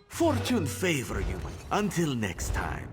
Fortune favor you. Until next time.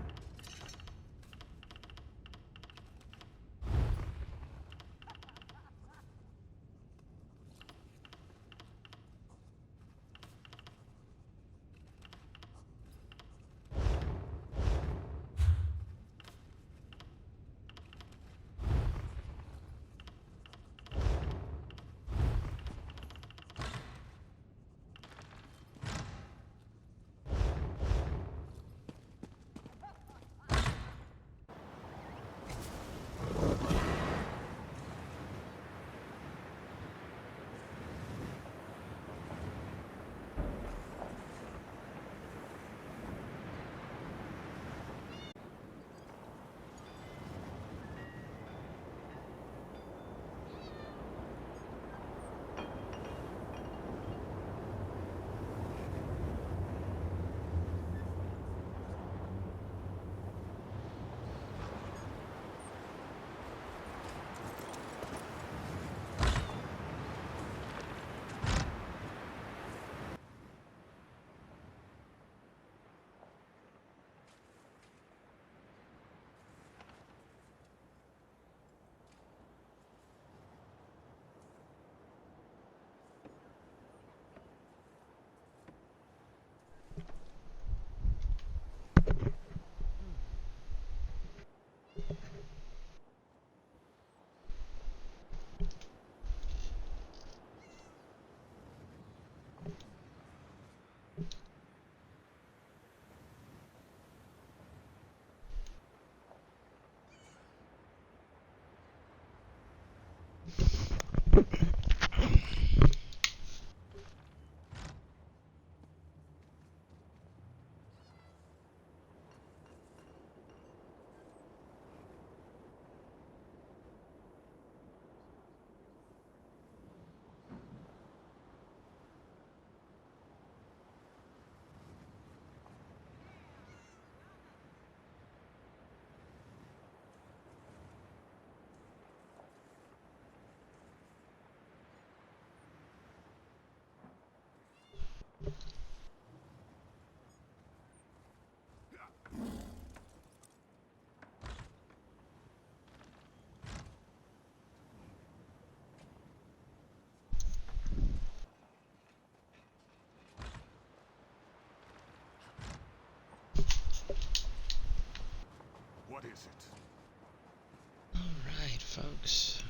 What is it? Alright, folks.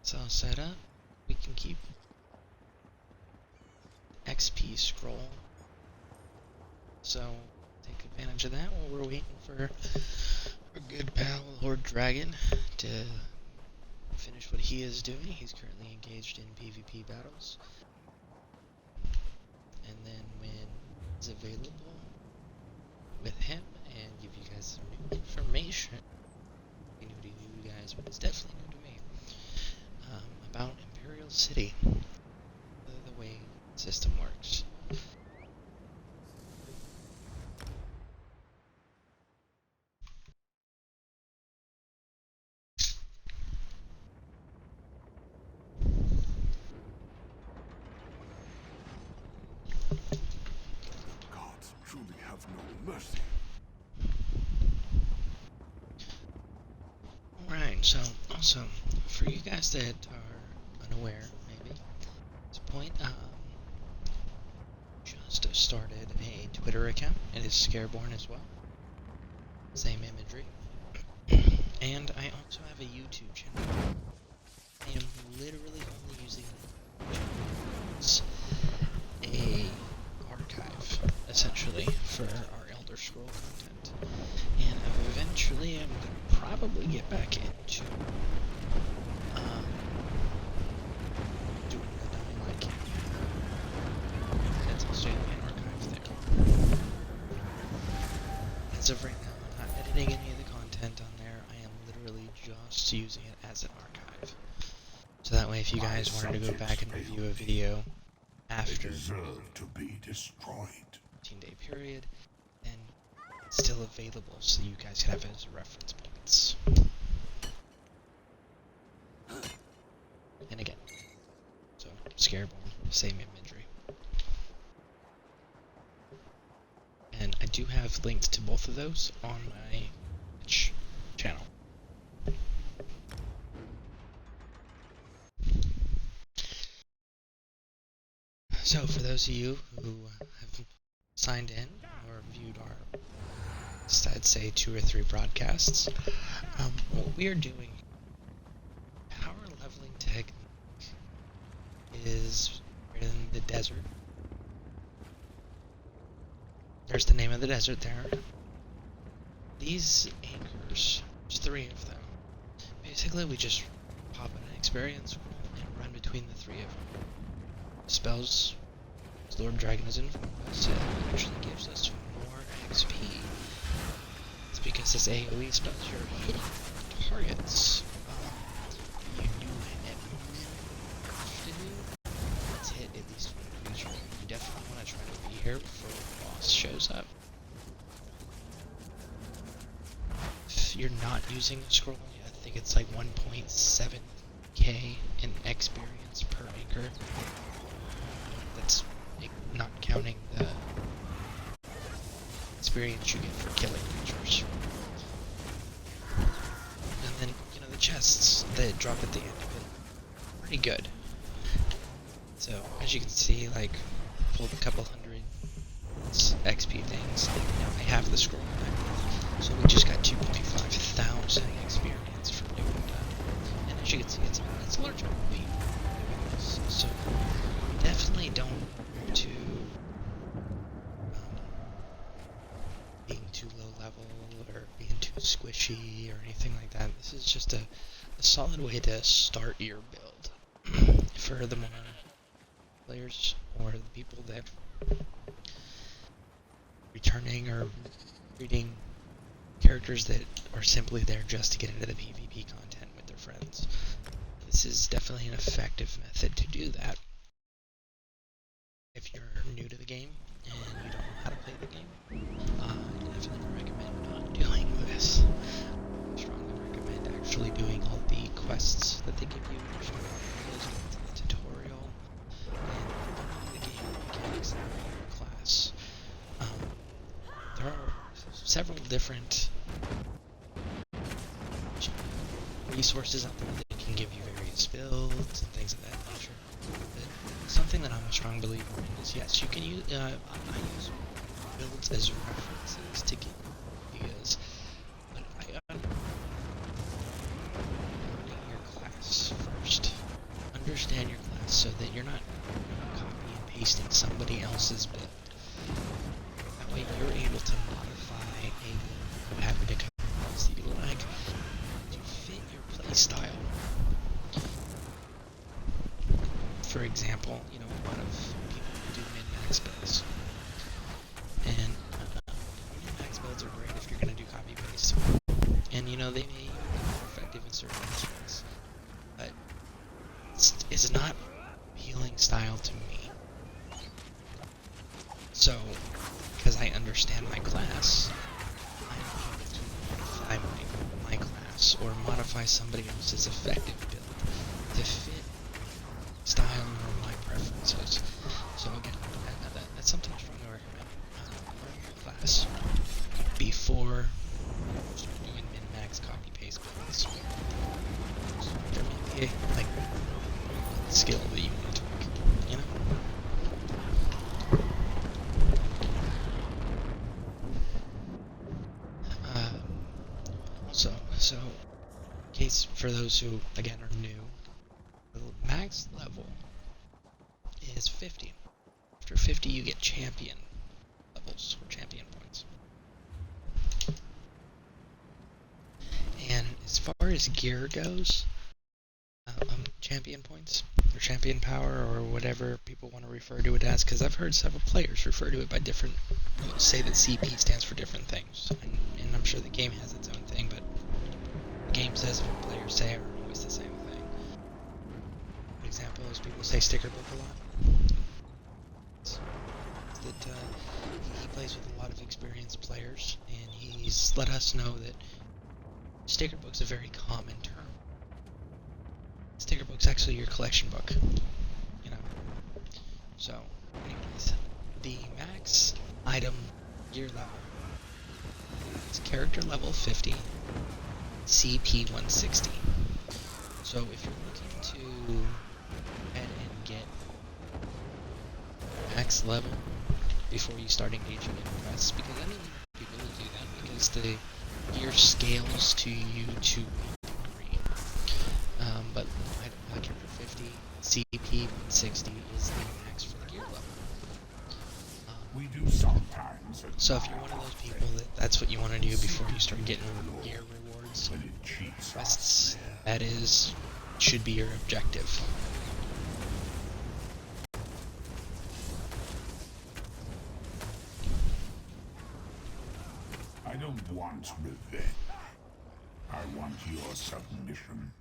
It's all set up. We can keep XP scroll. So, take advantage of that while we're waiting for our good pal, Lord Dragon, to finish what he is doing. He's currently engaged in PvP battles. And then when it's available with him and give you guys some new information, new to you guys, but it's definitely new to me, about Imperial City, the way the system works. Gods truly have no mercy. Alright, so, also, for you guys that are unaware, maybe, at this point, just started a Twitter account. It is Scareborn as well. Same imagery. And I also have a YouTube channel. I am literally only using it as a archive, essentially, for our Elder Scroll content. And eventually I'm going to probably get back into doing the Dying Light campaign. That's also an archive there. As of right now, I'm not editing any of the content on there. I am literally just using it as an archive. So that way, if you guys wanted to go back and review a video They after deserve to be destroyed. 15-day period, and it's still available so you guys can have it as reference points. And again, so Scareborn, same imagery. And I do have links to both of those on my Twitch channel. So for those of you who have signed in or viewed our, I'd say 2 or 3 broadcasts, what we are doing, power leveling technique is in the desert. There's the name of the desert there. These anchors, there's 3 of them. Basically, we just pop an experience scroll and run between the 3 of them. Spells, as Lord Dragon has informed us, it actually gives us more XP. It's because this AoE spells you're hitting targets. You do have to do. Let's hit at least one creature. You definitely want to try to be here before the boss shows up. If you're not using the scroll, I think it's like 1.7k in experience per anchor. That's not counting the experience you get for killing creatures. And then, you know, the chests that drop at the end of it, pretty good. So, as you can see, like, pulled a couple hundred XP things. Now I have the scroll now. So we just got 2,500 experience from doing that. And as you can see, it's a large amount of meat. So definitely don't go to being too low level or being too squishy or anything like that. This is just a solid way to start your build for the more players or the people that returning or reading characters that are simply there just to get into the PvP content with their friends. This is definitely an effective method to do that. If you're new to the game and you don't know how to play the game, I definitely recommend not doing this. I strongly recommend actually doing all the quests that they give you. The tutorial and the game mechanics that are in your class. There are several different resources out there that can give you various builds and things of that nature. But something that I'm a strong believer in is, yes, you can use, I use builds as references to get ideas, but learning your class first. Understand your class so that you're not copy and pasting somebody else's build. That way you're able to modify a whatever to combos that you like to fit your playstyle. For example, you know, a lot of people do min-max builds. And min-max builds are great if you're going to do copy-paste. And, you know, they may be more effective in certain aspects. But it's not healing style to me. So, because I understand my class, I'm able to modify my class or modify somebody else's effective build to fit style or my preferences. So again, that's something I strongly recommend. Learn your class before doing min-max copy-paste builds. There may be like a skill that you want to tweak, you know? So in case for those who again are new, the max level is 50. After 50 you get champion levels or champion points. And as far as gear goes, champion points or champion power or whatever people want to refer to it as, because I've heard several players refer to it by different, say that CP stands for different things, and I'm sure the game has its own thing, but the game says what players say are always the same thing. For example, is people say sticker book a lot. he plays with a lot of experienced players, and he's let us know that sticker book's a very common term. Sticker book's actually your collection book, you know. So, anyways, the max item gear level is character level 50, CP 160. So if you're looking to head and get max level before you start engaging in quests, because I mean people will do that because the gear scales to you to a degree. But character 50, CP 160 is the max for the gear level. We do sometimes. So if you're one of those people that's what you want to do before you start getting gear rewards, But it cheats quests, us. that should be your objective. I don't want revenge. I want your submission.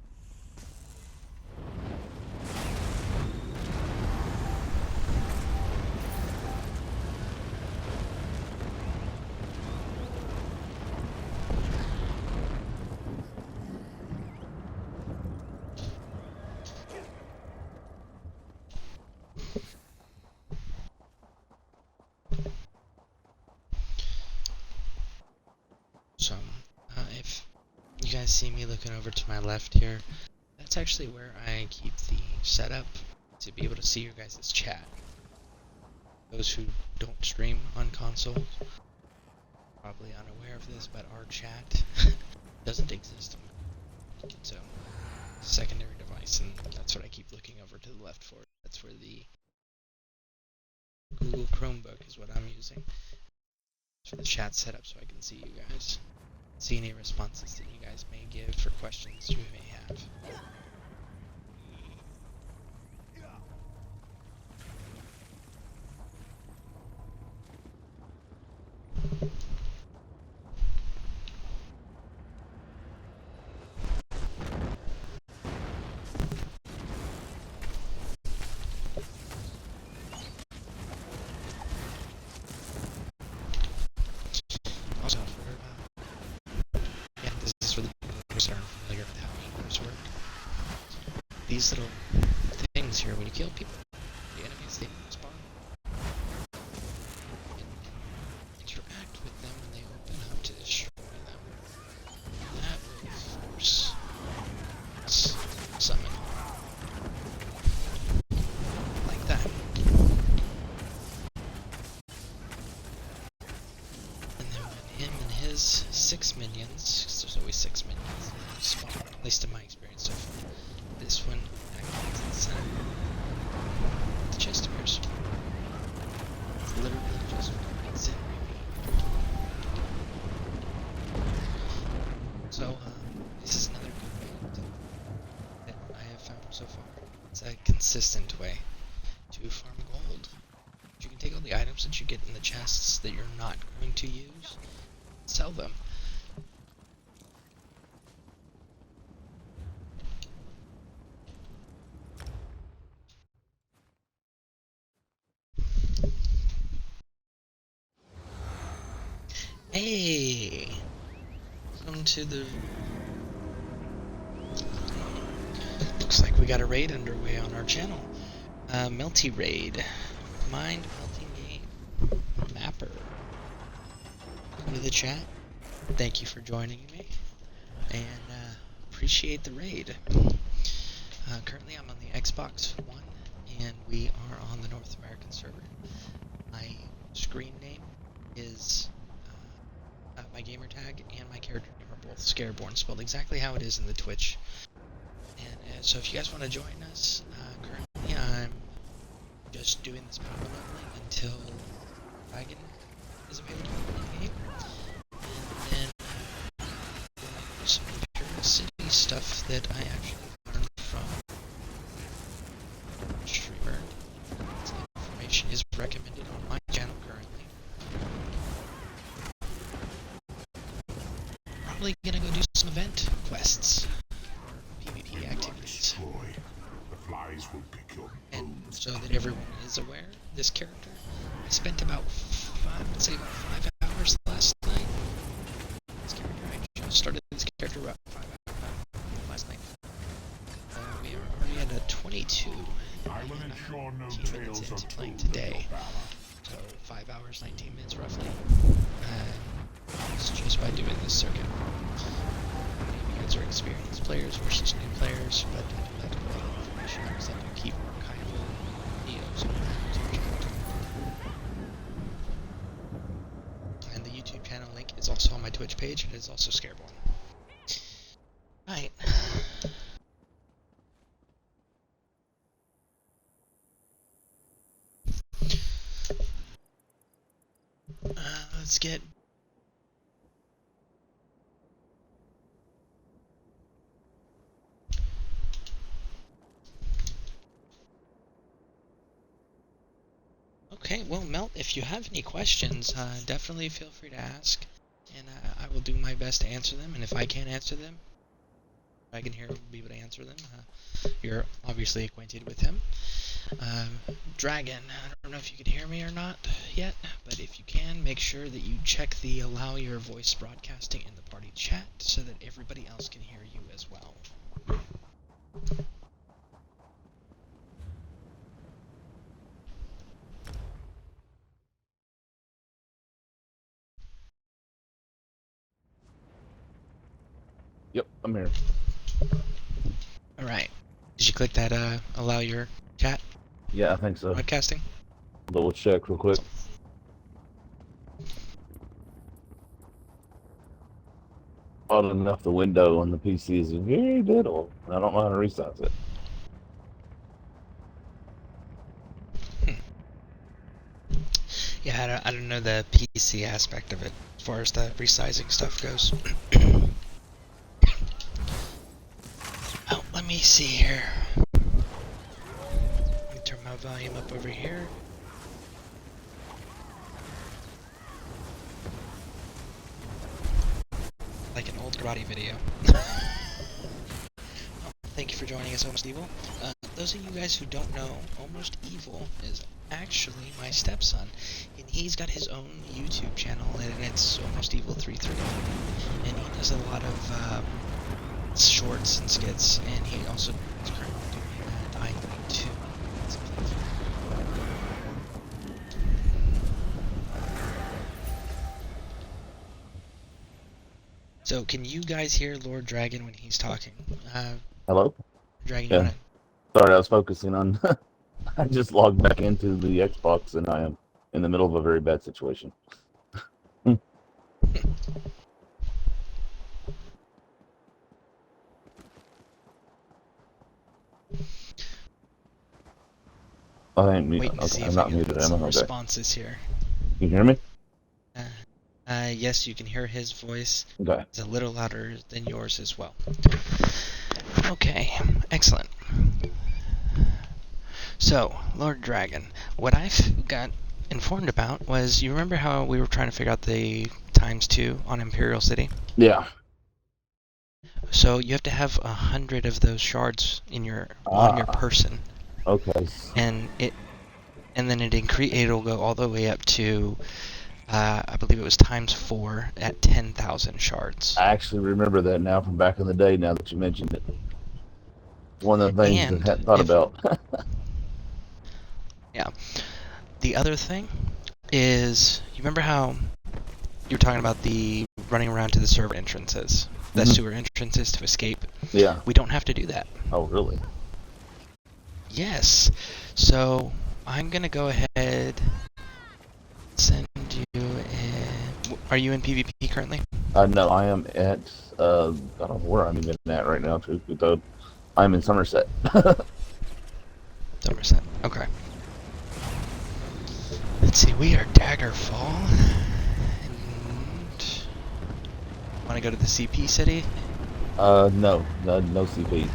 So, if you guys see me looking over to my left here, that's actually where I keep the setup to be able to see your guys' chat. Those who don't stream on consoles probably unaware of this, but our chat doesn't exist on it's a secondary device, and that's what I keep looking over to the left for. That's where the Google Chromebook is what I'm using for the chat setup, so I can see you guys, see any responses that you guys may give for questions you may have. Also, yeah, this is for the people who are unfamiliar with how emus work. These little things here, when you kill people, the enemies, they spawn. And interact with them when they open up to destroy them. And that will force summon. Like that. And then when him and his 6 minions, 'cause there's always 6 minions, spawn, at least in my experience so far. This one activates in the center. The chest appears. It's literally just rinse and repeat. So, this is another good way that I have found so far. It's a consistent way to farm gold. You can take all the items that you get in the chests that you're not going to use, sell them. Hey! Welcome to the... Looks like we got a raid underway on our channel. Melty Raid. Mind Melting Game. Mapper. Welcome to the chat. Thank you for joining me. And appreciate the raid. Currently I'm on the Xbox One, and we are on the North American server. My screen name is... my gamer tag and my character name are both Scareborn, spelled exactly how it is in the Twitch. And so if you guys want to join us, currently I'm just doing this permanently until Dragon is available in the game. And then some Imperial City stuff that I actually learned from a streamer. This information is recommended on my channel currently. Probably gonna go do some event quests, PvP activities. Destroy the Flies will pick your And bones. so that everyone is aware, this character, I spent about 5 hours last night. This character, I just started this character about 5 hours last night. We are already at a 22. I will ensure no 19 minutes tales into are playing told of today. your valor. So 5 hours, 19 minutes roughly. It's just by doing this circuit. Many of you guys are experienced players versus new players, but I do like to provide information so that you keep archival videos on the YouTube channel. And the YouTube channel link is also on my Twitch page. It is also Scareborn. Right. Let's get. Okay, well, Melt, if you have any questions, definitely feel free to ask, and I will do my best to answer them. And if I can't answer them, I can be able to answer them. You're obviously acquainted with him. Dragon, I don't know if you can hear me or not yet, but if you can, make sure that you check the allow your voice broadcasting in the party chat so that everybody else can hear you as well. Yep, I'm here. Alright. Did you click that allow your chat Yeah, I think so. broadcasting? Double check real quick. Odd enough, the window on the PC is very little. I don't know how to resize it. Yeah, I don't know the PC aspect of it as far as the resizing stuff goes. Oh, let me see here. Let me turn my volume up over here. Like an old karate video. Thank you for joining us, Almost Evil. Those of you guys who don't know, Almost Evil is actually my stepson, and he's got his own YouTube channel, and it's Almost Evil 330. And he does a lot of shorts and skits, and he also is currently doing Dying Light 2. So, can you guys hear Lord Dragon when he's talking? Hello? Dragon, Yeah. you wanna... Sorry, I was focusing on... I just logged back into the Xbox and I am in the middle of a very bad situation. I ain't muted. Waiting to see Okay, if I'm I not can muted. get I'm some okay. responses here. You hear me? Yes, you can hear his voice. Okay. It's a little louder than yours as well. Okay, excellent. So, Lord Dragon, what I've got informed about was, you remember how we were trying to figure out the ×2 on Imperial City? Yeah. So you have to have 100 of those shards in your on your person, Okay. and then it'll go all the way up to I believe it was ×4 at 10,000 shards. I actually remember that now from back in the day, now that you mentioned it. One of the things And that I hadn't thought about. Yeah. The other thing is, you remember how you were talking about the running around to the server entrances, the sewer entrances to escape? Yeah. We don't have to do that. Oh, really? Yes. So I'm gonna go ahead, send you in. Are you in PvP currently? No, I am at, I don't know where I'm even at right now, truth be told. I'm in Somerset. Somerset. Okay. Let's see, we are Daggerfall. And want to go to the CP city? No CP.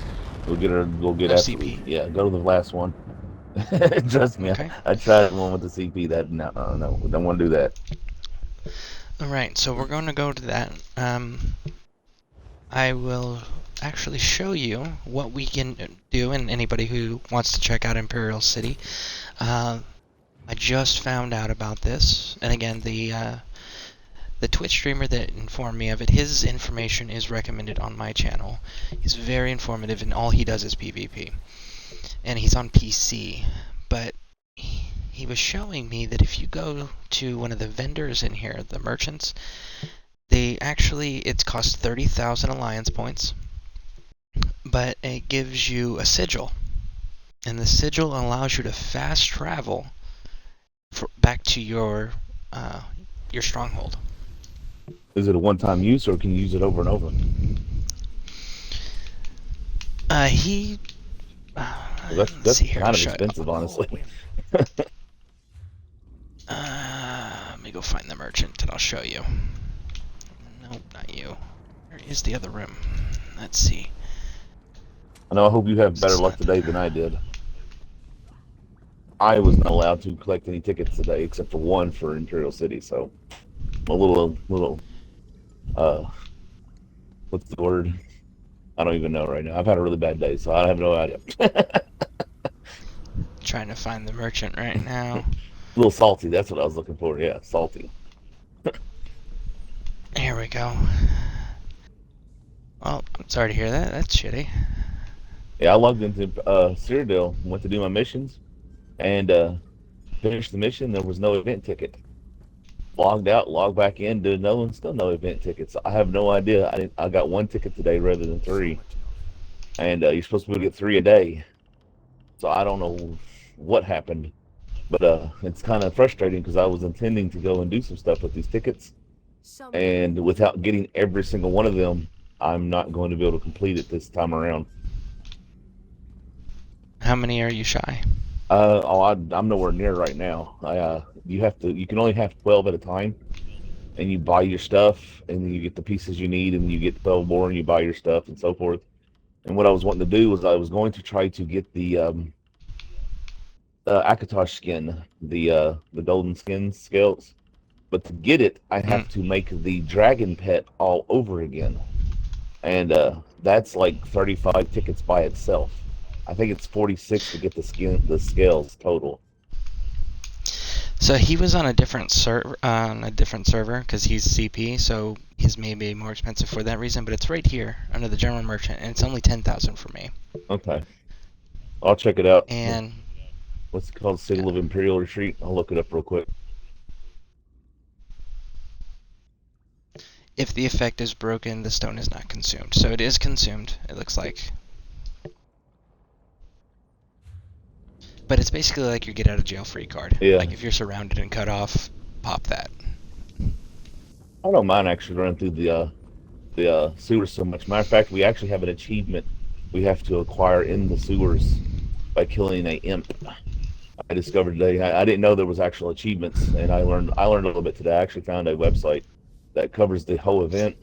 We'll get No after CP. Yeah, go to the last one. Trust me, Okay. I tried one with the CP. That no, we don't want to do that. Alright, so we're going to go to that. I will actually show you what we can do, and anybody who wants to check out Imperial City. I just found out about this, and again, the Twitch streamer that informed me of it, his information is recommended on my channel. He's very informative, and all he does is PvP. And he's on PC. But he was showing me that if you go to one of the vendors in here, the merchants, it costs 30,000 alliance points, but it gives you a sigil. And the sigil allows you to fast travel back to your stronghold. Is it a one-time use, or can you use it over and over? That's see here, kind of show you. expensive, honestly. Let me go find the merchant and I'll show you. Nope, not you. Where is the other room? Let's see. I know. I hope you have better luck today than I did. I was not allowed to collect any tickets today except for one for Imperial City, so a little what's the word? I don't even know right now. I've had a really bad day, so I have no idea. Trying to find the merchant right now. A little salty, that's what I was looking for. Yeah, salty. Here we go. Well, I'm sorry to hear that. That's shitty. Yeah, I logged into Cyrodiil, went to do my missions, and finished the mission. There was no event ticket. Logged out, logged back in, did another one, still no event tickets. I have no idea. I got one ticket today rather than three, and you're supposed to be able to get 3 a day. So I don't know what happened, but it's kind of frustrating because I was intending to go and do some stuff with these tickets, and without getting every single one of them, I'm not going to be able to complete it this time around. How many are you shy? I'm nowhere near right now. You can only have 12 at a time, and you buy your stuff, and then you get the pieces you need, and you get 12 more, and you buy your stuff, and so forth. And what I was wanting to do was I was going to try to get the Akatosh skin, the golden skin scales, but to get it, I have to make the dragon pet all over again, and that's like 35 tickets by itself. I think it's 46 to get the scales total. So he was on a different server, because he's CP, so his may be more expensive for that reason. But it's right here under the general merchant, and it's only 10,000 for me. Okay, I'll check it out. And what's it called? Sigil of Imperial Retreat. I'll look it up real quick. If the effect is broken, the stone is not consumed. So it is consumed, it looks like. But it's basically like your get out of jail free card. Yeah. Like if you're surrounded and cut off, pop that. I don't mind actually running through the sewers so much. Matter of fact, we actually have an achievement we have to acquire in the sewers by killing a imp. I discovered today. I didn't know there was actual achievements, and I learned a little bit today. I actually found a website that covers the whole event,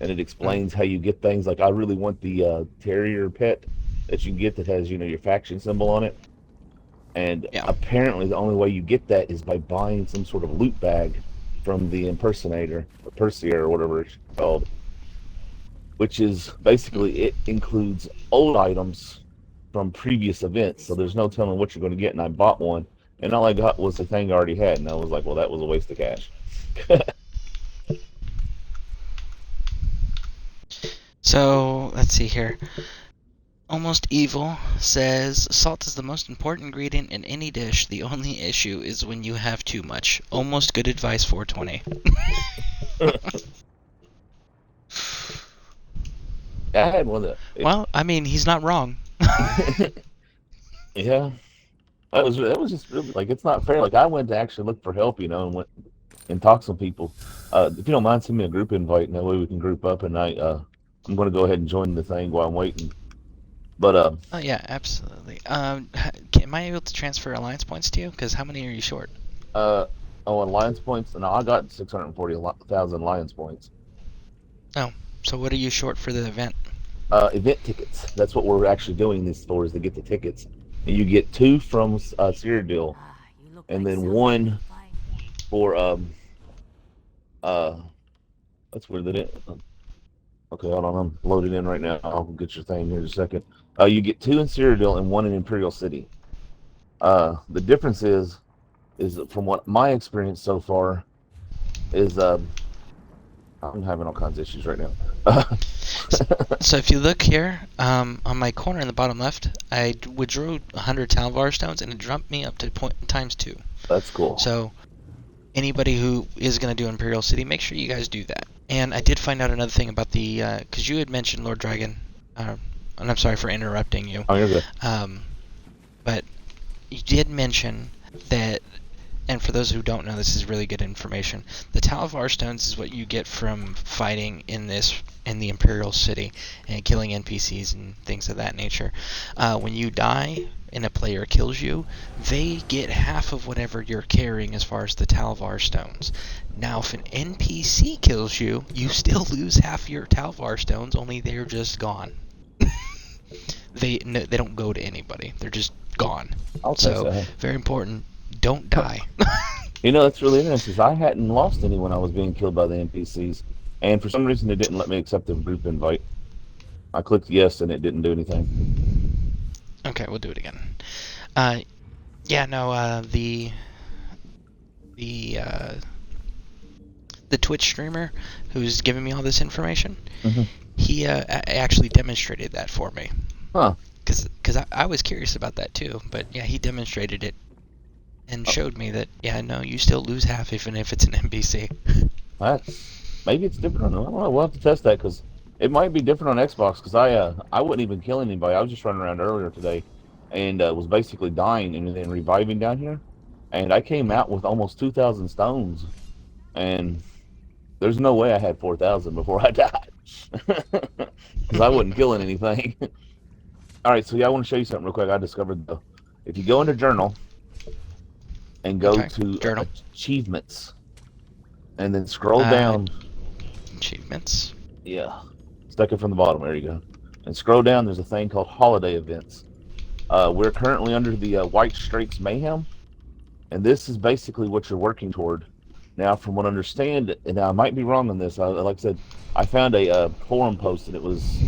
and it explains how you get things. Like I really want the terrier pet that you can get that has your faction symbol on it. And apparently the only way you get that is by buying some sort of loot bag from the impersonator, or Perseer, or whatever it's called. Which is basically, it includes old items from previous events, so there's no telling what you're going to get. And I bought one, and all I got was the thing I already had, and I was like, well, that was a waste of cash. So, let's see here. Almost Evil says, salt is the most important ingredient in any dish. The only issue is when you have too much. Almost good advice, 420. I had one that... Well, I mean, he's not wrong. Yeah. That was just really, like, it's not fair. Like, I went to actually look for help, and went and talked to some people. If you don't mind, send me a group invite, and that way we can group up, and I'm going to go ahead and join the thing while I'm waiting. But oh yeah, absolutely. Am I able to transfer alliance points to you? Because how many are you short? Alliance points. No, I got 640,000 alliance points. Oh, so what are you short for the event? Event tickets. That's what we're actually doing this for, is to get the tickets. And you get 2 from Cyrodiil, and then 1 for that's where they did. Okay, hold on. I'm loading in right now. I'll get your thing here in a second. You get 2 in Cyrodiil and 1 in Imperial City. The difference is from what my experience so far is, I'm having all kinds of issues right now. So if you look here, on my corner in the bottom left, I withdrew 100 Talvar stones and it jumped me up to ×2. That's cool. So anybody who is going to do Imperial City, make sure you guys do that. And I did find out another thing about the, because you had mentioned Lord Dragon, and I'm sorry for interrupting you. Oh, you're good. But you did mention that, and for those who don't know, this is really good information. The Talvar stones is what you get from fighting in the Imperial City and killing NPCs and things of that nature. When you die and a player kills you, they get half of whatever you're carrying as far as the Talvar stones. Now, if an NPC kills you, you still lose half your Talvar stones, only they're just gone. They don't go to anybody. They're just gone. So, very important. Don't die. You know, that's really interesting. 'Cause I hadn't lost any when I was being killed by the NPCs, and for some reason, it didn't let me accept the group invite. I clicked yes, and it didn't do anything. Okay, we'll do it again. Yeah, no, the Twitch streamer who's giving me all this information, he actually demonstrated that for me. Huh. Because I was curious about that too, but yeah, he demonstrated it and showed me that, yeah, no, you still lose half even if it's an NPC. Maybe it's different on. I don't know. We'll have to test that because it might be different on Xbox. Because I wouldn't even kill anybody. I was just running around earlier today, and was basically dying and then reviving down here, and I came out with almost 2,000 stones, and there's no way I had 4,000 before I died, because I wasn't killing anything. All right, so yeah, I want to show you something real quick. I discovered if you go into Journal and go to Journal. Achievements, and then scroll down. Achievements. Yeah, second from the bottom. There you go. And scroll down. There's a thing called Holiday Events. We're currently under the White Straits Mayhem, and this is basically what you're working toward. Now, from what I understand, and I might be wrong on this, like I said, I found a forum post, and it was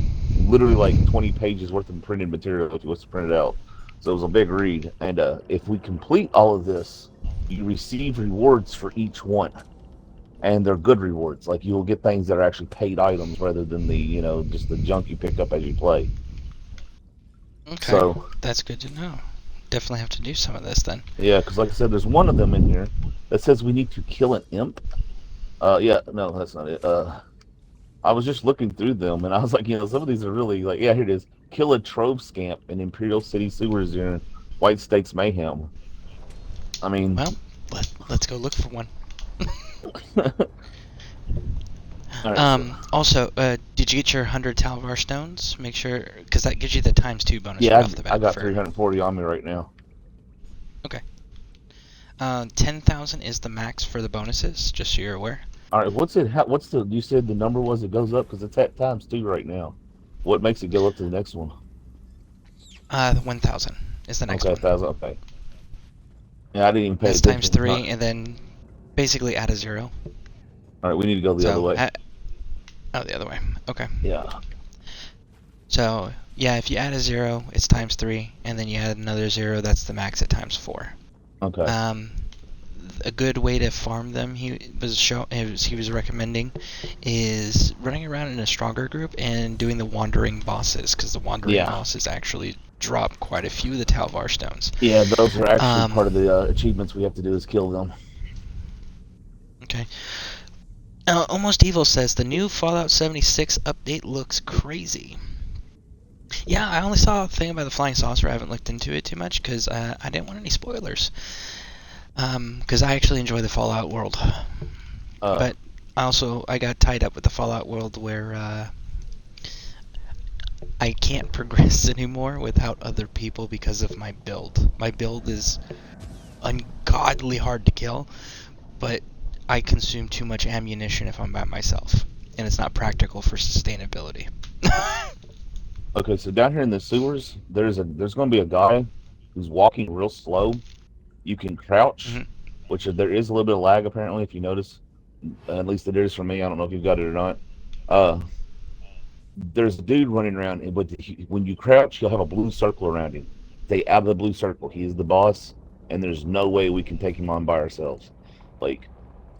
literally like 20 pages worth of printed material if you was to print it out. So it was a big read. And if we complete all of this, you receive rewards for each one. And they're good rewards. Like, you'll get things that are actually paid items rather than the, just the junk you pick up as you play. Okay, so that's good to know. Definitely have to do some of this then. Yeah, because like I said, there's one of them in here that says we need to kill an imp. Yeah, no, that's not it. I was just looking through them, and I was like, some of these are really like, yeah, here it is. Kill a trove scamp in Imperial City sewers during White Stakes Mayhem. I mean... Well, let's go look for one. Right, also, did you get your 100 Talvar stones? Make sure, because that gives you the ×2 bonus yeah, right off the bat. I got 340 on me right now. Okay. 10,000 is the max for the bonuses, just so you're aware. All right, you said the number was it goes up because it's at ×2 right now. What makes it go up to the next one? 1,000 is the next one. 1,000. Okay. Yeah, I didn't even pay That's attention. ×3, and then basically add a 0. All right, we need to go the other way. The other way. Okay. Yeah. So yeah, if you add a 0, it's ×3, and then you add another 0. That's the max at ×4. Okay. A good way to farm them, he was recommending, is running around in a stronger group and doing the wandering bosses, because the wandering bosses actually drop quite a few of the Talvar stones. Yeah, those are actually part of the achievements we have to do is kill them. Okay. Almost Evil says the new Fallout 76 update looks crazy. Yeah, I only saw a thing about the flying saucer. I haven't looked into it too much because I didn't want any spoilers. Because I actually enjoy the Fallout world. But I got tied up with the Fallout world where I can't progress anymore without other people because of my build. My build is ungodly hard to kill, but I consume too much ammunition if I'm by myself, and it's not practical for sustainability. Okay, so down here in the sewers, there's going to be a guy who's walking real slow. You can crouch, which there is a little bit of lag apparently if you notice. At least it is for me. I don't know if you've got it or not. there's a dude running around, and when you crouch, he'll have a blue circle around him. Stay out of the blue circle. He is the boss, and there's no way we can take him on by ourselves. Like,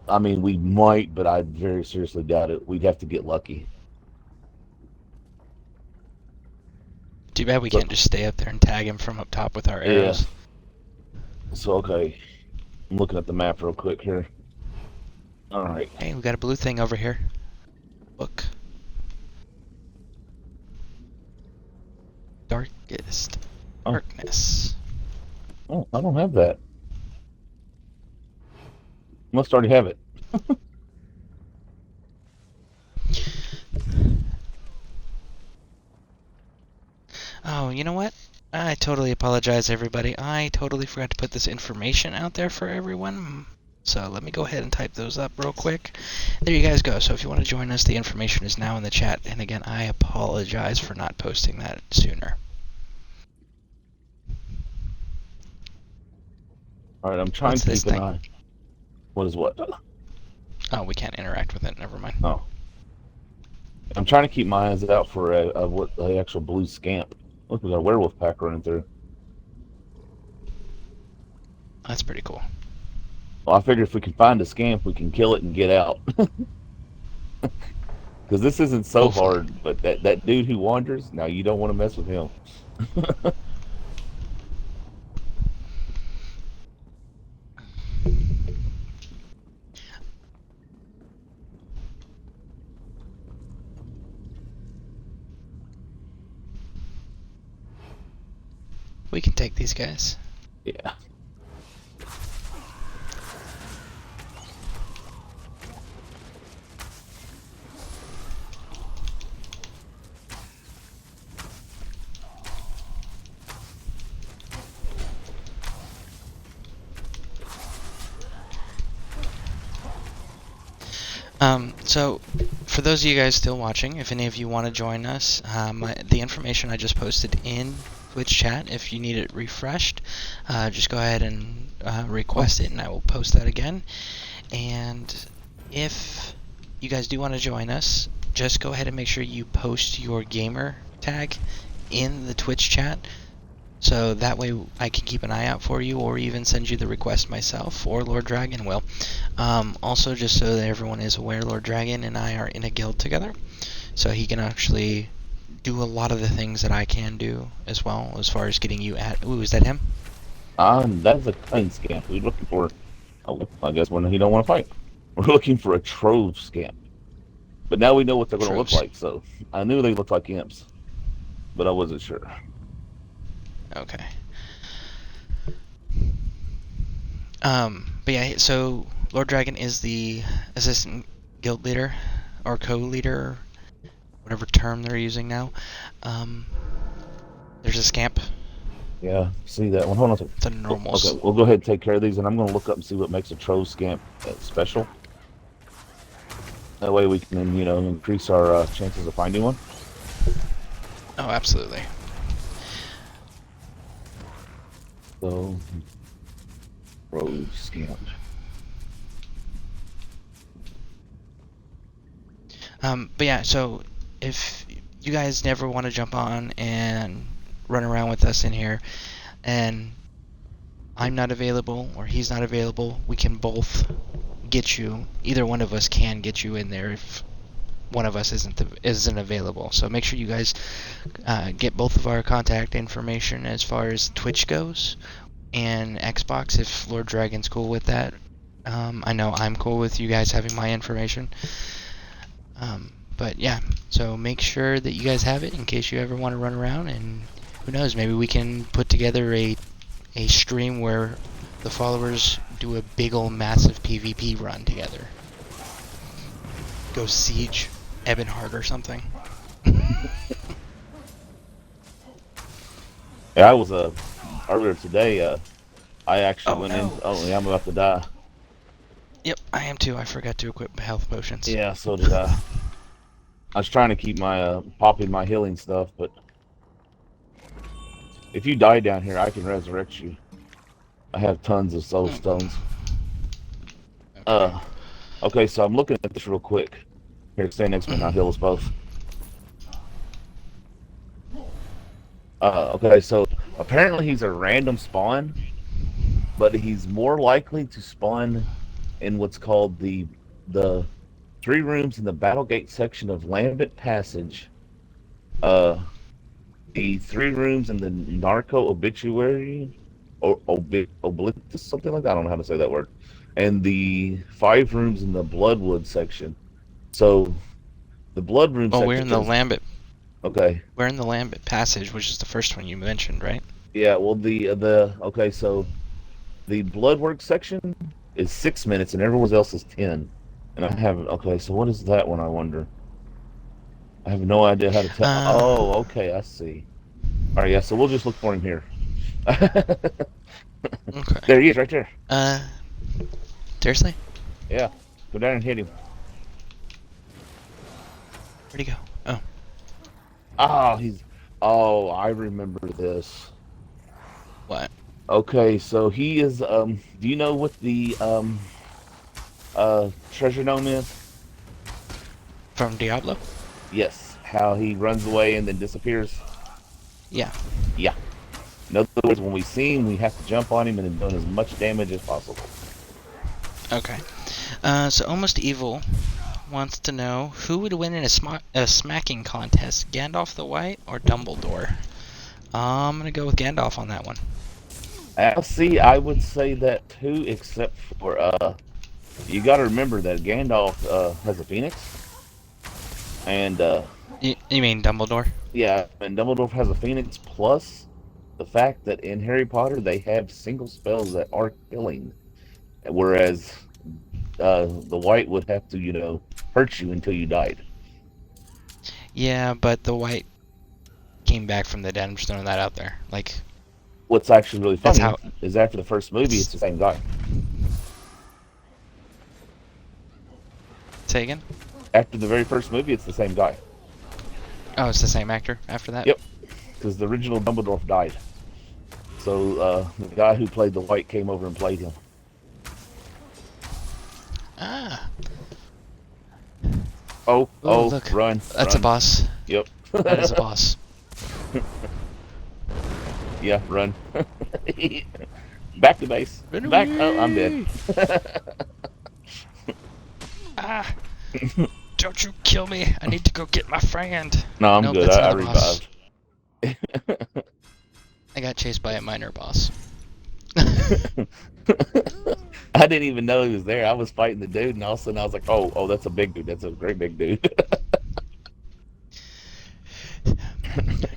I mean, we might, but I very seriously doubt it. We'd have to get lucky. Too bad we Look. can't just stay up there and tag him from up top with our arrows. So, okay. I'm looking at the map real quick here. All right. Hey, we got a blue thing over here. Look. Darkest Oh. darkness. Oh, I don't have that. Must already have it. Oh, you know what? I totally apologize, everybody. I totally forgot to put this information out there for everyone. So let me go ahead and type those up real quick. There you guys go. So if you want to join us, the information is now in the chat. And again, I apologize for not posting that sooner. All right, I'm trying What's to this keep an thing? eye. What is what? Oh, we can't interact with it. Never mind. Oh. I'm trying to keep my eyes out for what the actual blue scamp. Look, we got a werewolf pack running through. That's pretty cool. Well, I figure if we can find a scamp, we can kill it and get out. Because this isn't so Hopefully. hard, but that dude who wanders, now you don't want to mess with him. We can take these guys. Yeah. So for those of you guys still watching, if any of you want to join us, the information I just posted in Twitch chat, if you need it refreshed, just go ahead and request it, and I will post that again. And if you guys do want to join us, just go ahead and make sure you post your gamer tag in the Twitch chat, so that way I can keep an eye out for you, or even send you the request myself, or Lord Dragon will. Also, just so that everyone is aware, Lord Dragon and I are in a guild together, so he can actually do a lot of the things that I can do as well, as far as getting you at... Ooh, is that him? That's a cunning scamp. We're looking for, I guess when he don't want to fight. We're looking for a trove scamp. But now we know what they're going to look Troves. like, so I knew they looked like imps, but I wasn't sure. Okay. But yeah, so Lord Dragon is the assistant guild leader, or co-leader, whatever term they're using now. There's a scamp. Yeah, see that one. Hold on a second. It's a normal. Okay, we'll go ahead and take care of these, and I'm going to look up and see what makes a trove scamp special. That way we can, increase our chances of finding one. Oh, absolutely. So, trove scamp. But yeah, so if you guys never want to jump on and run around with us in here, and I'm not available or he's not available, we can both get you. Either one of us can get you in there if one of us isn't available. So make sure you guys get both of our contact information as far as Twitch goes and Xbox, if Lord Dragon's cool with that. I know I'm cool with you guys having my information. But yeah, so make sure that you guys have it in case you ever want to run around, and who knows, maybe we can put together a stream where the followers do a big ol' massive PvP run together. Go siege Ebonheart or something. Yeah, I was earlier today. I actually Oh, went no. in. Oh, yeah, I'm about to die. Yep, I am too. I forgot to equip health potions. Yeah, so did I. I was trying to keep my popping my healing stuff, but if you die down here, I can resurrect you. I have tons of soul stones. Okay, so I'm looking at this real quick. Here, stay next to me and I'll heal us both. Okay, so apparently he's a random spawn, but he's more likely to spawn in what's called the 3 rooms in the Battlegate section of Lambent Passage. The 3 rooms in the Narco Obituary, or Oblitus, something like that. I don't know how to say that word. And the 5 rooms in the Bloodwood section. So the Blood room Well, section. we're in the is- Lambent. Okay. We're in the Lambent Passage, which is the first one you mentioned, right? Yeah. Well, okay. So the Bloodwork section is 6 minutes, and everyone else is 10. And I have okay. So what is that one? I wonder. I have no idea how to tell. Oh, okay. I see. All right. Yeah. So we'll just look for him here. Okay. There he is, right there. Seriously? Yeah. Go down and hit him. Where'd he go? Oh. Oh, I remember this. What? Okay, so he is. Do you know what the treasure gnome is? From Diablo? Yes. How he runs away and then disappears. Yeah. Yeah. In other words, when we see him, we have to jump on him and do as much damage as possible. Okay. So Almost Evil wants to know who would win in a smacking contest, Gandalf the White or Dumbledore? I'm gonna go with Gandalf on that one. See, I would say that too, except for you got to remember that Gandalf has a phoenix, and You mean Dumbledore? yeah, and Dumbledore has a phoenix plus the fact that in Harry Potter they have single spells that are killing, whereas the White would have to hurt you until you died. Yeah, but the White came back from the dead. I'm just throwing that out there. Like, What's actually really That's funny how- is after the first movie, it's the same guy. say again? After the very first movie, it's the same guy. Oh, it's the same actor after that? Yep. Because the original Dumbledore died. So the guy who played the White came over and played him. Ah, Oh, look. run. that's a run. boss. Yep. That is a boss. Yeah, run. Back to base. Run Back. away. Oh, I'm dead. Ah! Don't you kill me! I need to go get my friend. No, I'm Nope, good. that's I another boss. revived. I got chased by a minor boss. I didn't even know he was there. I was fighting the dude, and all of a sudden I was like, "Oh, that's a big dude. That's a great big dude."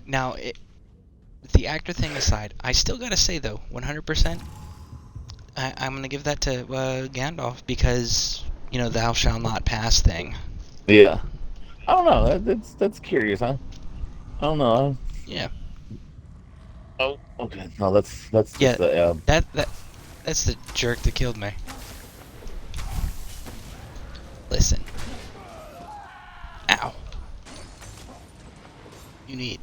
Now, the actor thing aside, I still gotta say though, 100%, I'm gonna give that to Gandalf because thou shall not pass thing. Yeah. I don't know. That's curious, huh? I don't know. Yeah, Oh, okay. No, that's just Yeah. the that's the jerk that killed me. Listen. Ow. You need.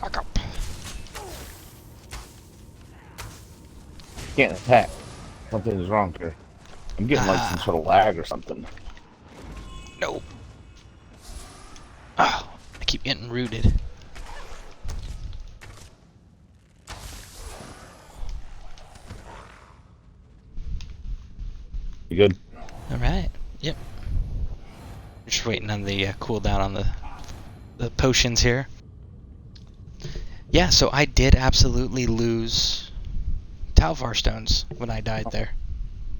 Fuck up. can't attack. Something is wrong here. I'm getting like some sort of lag or something. No. Oh, I keep getting rooted. You good? All right. Yep. Just waiting on the cooldown on the potions here. Yeah, so I did absolutely lose Talvar stones when I died there.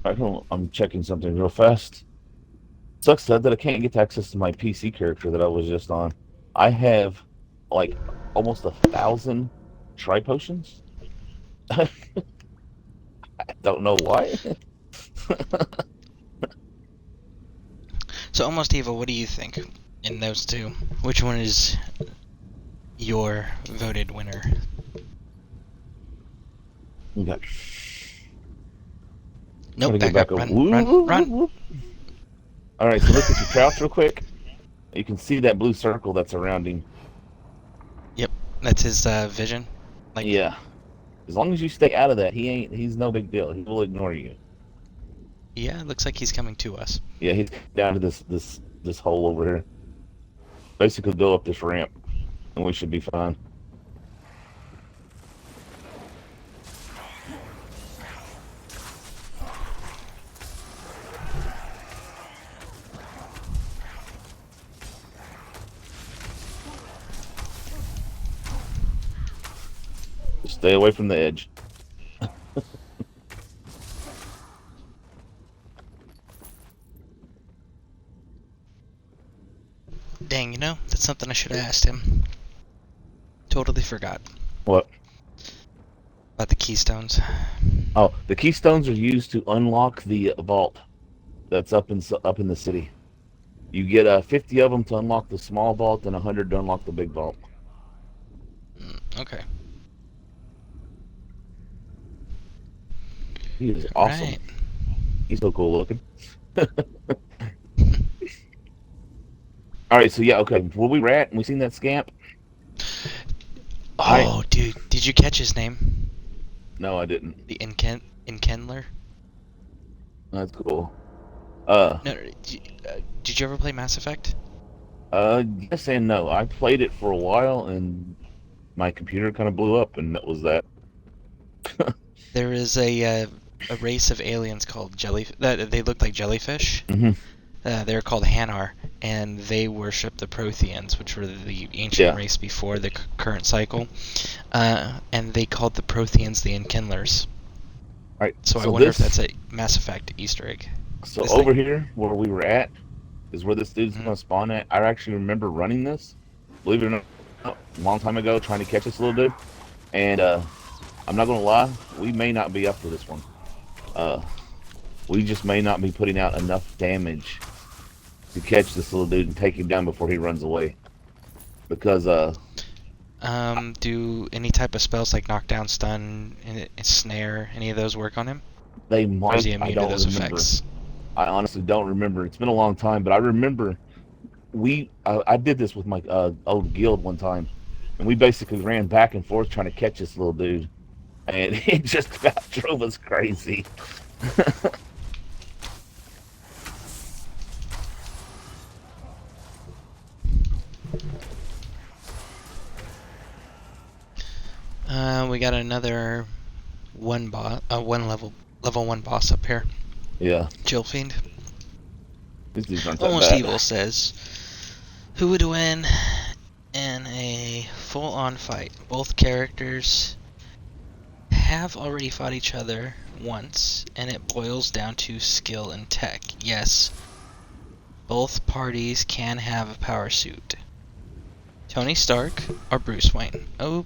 I'm checking something real fast. Sucks that I can't get access to my PC character that I was just on. I have like almost 1,000 tri potions. I don't know why. So Almost Evil, what do you think in those two? Which one is your voted winner? Okay. Nope, Gotta get back up, up. run, run, run. All right, so look at your crouch real quick. You can see that blue circle that's around him. Yep, that's his vision. Like, Yeah. As long as you stay out of that, he's no big deal. He will ignore you. yeah, it looks like he's coming to us. Yeah, he's down to this hole over here. Basically go up this ramp. and we should be fine. Just stay away from the edge. Dang, you know, that's something I should have asked him. Totally forgot What? about the keystones. Oh, the keystones are used to unlock the vault that's up in the city. You get 50 of them to unlock the small vault and 100 to unlock the big vault. Okay. He is awesome. Right. He's so cool looking. All right, so yeah, okay. Where we were at, and we seen that scamp. Oh, dude, did you catch his name? No, I didn't. The Inkendler? That's cool. No, did you ever play Mass Effect? Yes and no. I played it for a while, and my computer kind of blew up, and that was that. There is a race of aliens called they look like jellyfish. Mm-hmm. They're called Hanar, and they worship the Protheans, which were the ancient race before the current cycle. And they called the Protheans the Inkendlers. Right. So I wonder if that's a Mass Effect Easter egg. So over here, where we were at, is where this dude's going to spawn at. I actually remember running this, believe it or not, a long time ago, trying to catch this little dude. And I'm not going to lie, we may not be up for this one. We just may not be putting out enough damage to catch this little dude and take him down before he runs away. Because, do any type of spells like knockdown, stun, and snare, any of those work on him? they Or might, is he I immune to don't those remember. effects? I honestly don't remember. It's been a long time, but I remember I did this with my old guild one time, and we basically ran back and forth trying to catch this little dude, and it just about drove us crazy. We got another level 1 boss up here. Yeah, Chill Fiend. these dudes aren't that Almost bad. Evil says, who would win in a full-on fight? Both characters have already fought each other once, and it boils down to skill and tech. Yes, both parties can have a power suit. Tony Stark or Bruce Wayne? Oh,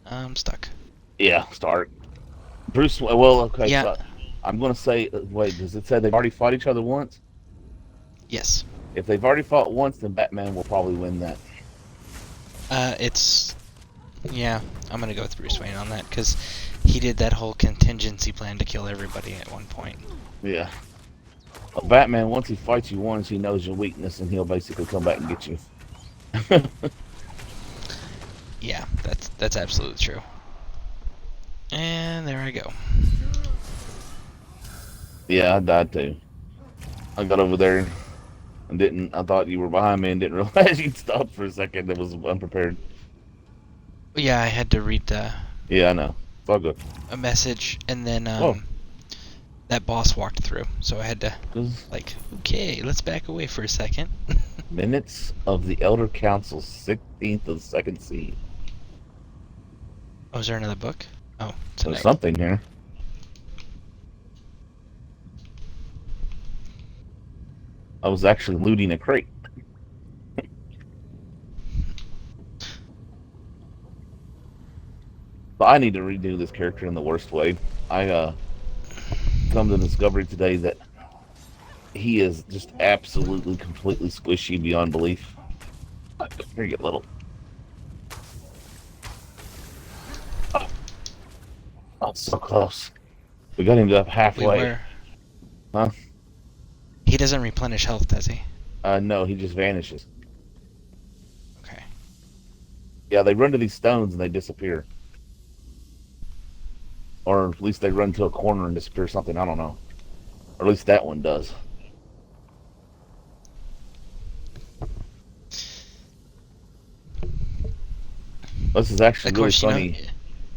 I'm stuck. Yeah, start. Bruce. Well, okay. Yeah. So I'm gonna say. Wait, does it say they've already fought each other once? Yes. If they've already fought once, then Batman will probably win that. Yeah, I'm gonna go with Bruce Wayne on that, because he did that whole contingency plan to kill everybody at one point. Yeah. Batman, once he fights you once, he knows your weakness, and he'll basically come back and get you. Yeah, that's absolutely true. And there I go. Yeah, I died too. I got over there and I thought you were behind me and didn't realize you'd stopped for a second. It was unprepared. Yeah, I had to read Yeah, I know. It's all good. a message, and then Oh. that boss walked through, so I had to, Just like, okay, let's back away for a second. minutes of the Elder Council's 16th of the second seed. Oh, is there another book? Oh, it's a There's note. something here. I was actually looting a crate. But I need to redo this character in the worst way. I come to the discovery today that he is just absolutely, completely squishy beyond belief. Here you go, little. Oh, so close. We got him to up Wait, halfway. where? Huh? He doesn't replenish health, does he? No, he just vanishes. Okay. Yeah, they run to these stones and they disappear. Or at least they run to a corner and disappear something, I don't know. Or at least that one does. This is actually Of really course, funny.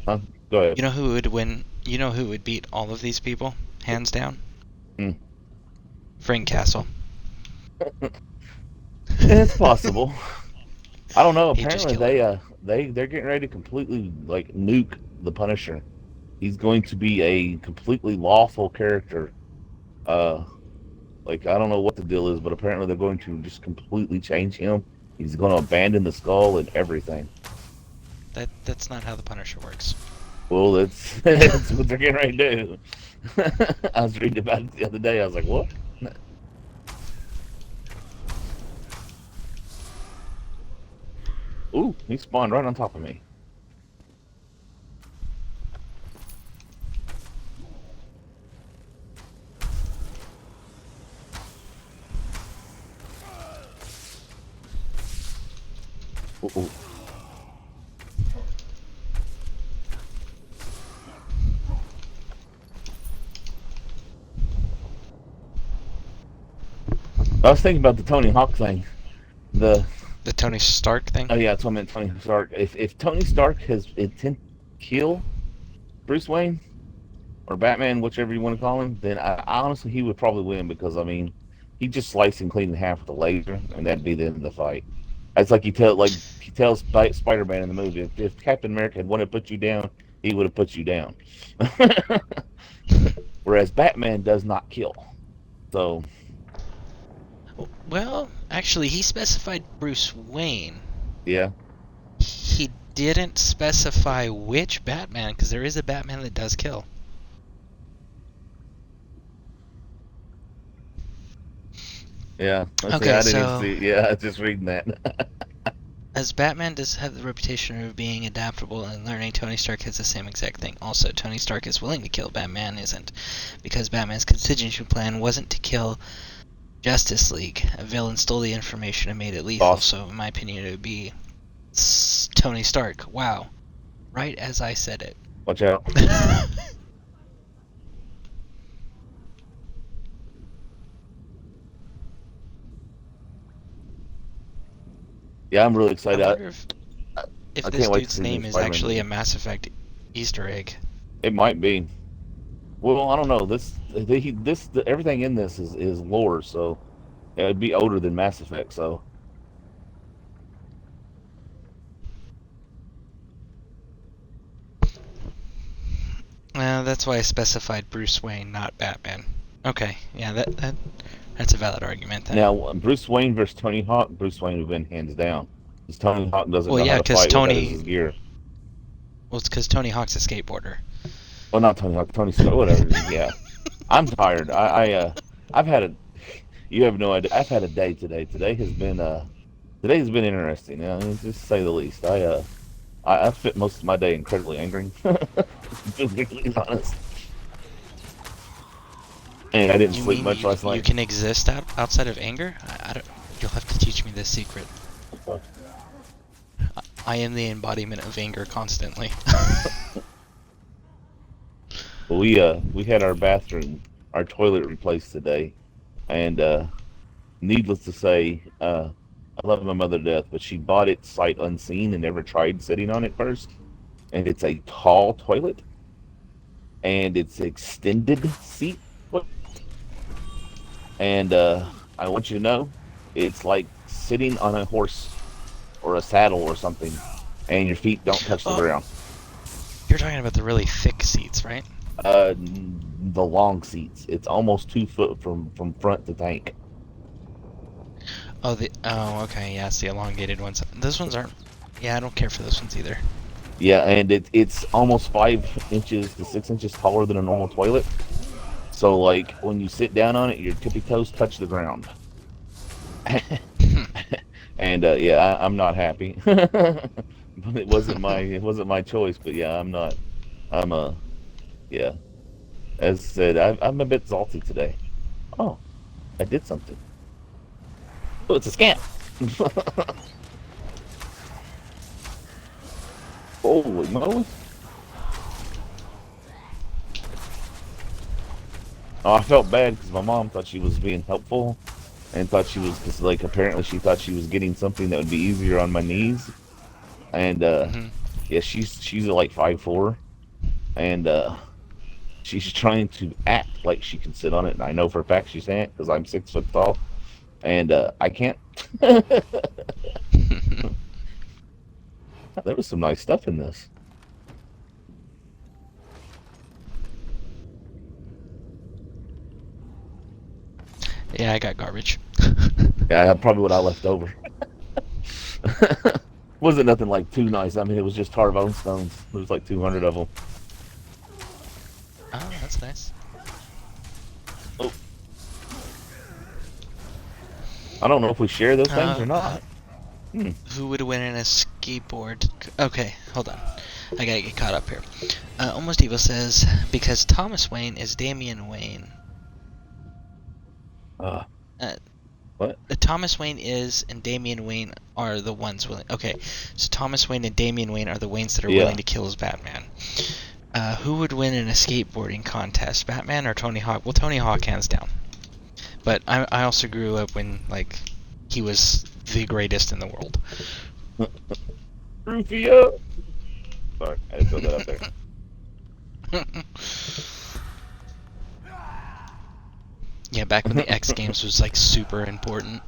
Huh? Go ahead. you know who would win. You know who would beat all of these people, hands down. Hmm. Frank Castle. It's possible. I don't know. He'd just Apparently, kill they're getting ready to completely like nuke the Punisher. He's going to be a completely lawful character. Like I don't know what the deal is, but apparently they're going to just completely change him. He's going to abandon the skull and everything. That's not how the Punisher works. Well, that's what they're getting ready to do. I was reading about it the other day. I was like, what? Ooh, he spawned right on top of me. Ooh. I was thinking about the Tony Hawk thing. The Tony Stark thing. Oh yeah, that's what I meant. Tony Stark. If Tony Stark has intent to kill Bruce Wayne or Batman, whichever you want to call him, then I honestly he would probably win because I mean he just sliced him clean in half with a laser, and that'd be the end of the fight. It's like he tells Spider-Man in the movie, if Captain America had wanted to put you down, he would have put you down. Whereas Batman does not kill. So Well, actually, he specified Bruce Wayne. yeah, He didn't specify which Batman, because there is a Batman that does kill. yeah. Okay, I didn't so- even see. Yeah, I was just reading that. As Batman does have the reputation of being adaptable and learning, Tony Stark has the same exact thing. Also, Tony Stark is willing to kill, Batman isn't. Because Batman's contingency plan wasn't to kill Justice League. A villain stole the information and made it lethal, Awesome. so in my opinion it would be Tony Stark. Wow. Right as I said it. Watch out. Yeah, I'm really I excited. wonder if I this can't wait to dude's see name this is Spider-Man actually a movie. Mass Effect Easter egg. It might be. Well, I don't know. Everything in this is lore, so yeah, it'd be older than Mass Effect. So That's why I specified Bruce Wayne, not Batman. Okay, yeah, that's a valid argument then. now, Bruce Wayne versus Tony Hawk. Bruce Wayne would win hands down. Because Tony Hawk doesn't Well, know yeah, how to 'cause fight Tony- without his gear. Well, it's because Tony Hawk's a skateboarder. Well, not Tony Hawk. Tony Stark. Whatever. Yeah. I'm tired. I've had a. You have no idea. I've had a day today. Today has been interesting. Just to say the least. I spent most of my day incredibly angry. To be completely honest. And I didn't You sleep mean much last you night. can exist outside of anger? I don't. You'll have to teach me this secret. I am the embodiment of anger constantly. But we had our toilet replaced today, and needless to say, I love my mother to death, but she bought it sight unseen and never tried sitting on it first. And it's a tall toilet, and it's extended seat, and I want you to know, it's like sitting on a horse or a saddle or something, and your feet don't touch the Oh. ground. You're talking about the really thick seats, right? The long seats. It's almost 2 foot from front to tank. Oh, okay, yeah, it's the elongated ones. Those ones aren't. Yeah, I don't care for those ones either. Yeah, and it's almost 5 inches to 6 inches taller than a normal toilet. So like when you sit down on it, your tippy toes touch the ground. And yeah, I'm not happy. But it wasn't my choice. But yeah, yeah. As I said, I'm a bit salty today. Oh, I did something. Oh, it's a scam. Holy moly. Oh, I felt bad because my mom thought she was being helpful and thought she was, cause like apparently she thought she was getting something that would be easier on my knees. And Yeah, she's like 5'4", and she's trying to act like she can sit on it, and I know for a fact she can't because I'm 6 foot tall, and I can't. There was some nice stuff in this. Yeah, I got garbage. Yeah, probably what I left over. Wasn't nothing like too nice. I mean, it was just Tarvone stones. There was like 200 of them. Oh, that's nice. Oh. I don't know if we share those things or not. Who would win in a skateboard? Okay, hold on. I gotta get caught up here. Almost Evil says, because Thomas Wayne is Damian Wayne. What? Thomas Wayne is and Damian Wayne are the ones willing. Okay, so Thomas Wayne and Damian Wayne are the Waynes that are willing to kill as Batman. Who would win in a skateboarding contest, Batman or Tony Hawk? Well, Tony Hawk hands down. But I also grew up when like he was the greatest in the world. Rufio. Sorry, I had to throw that up there. Yeah, back when the X Games was like super important.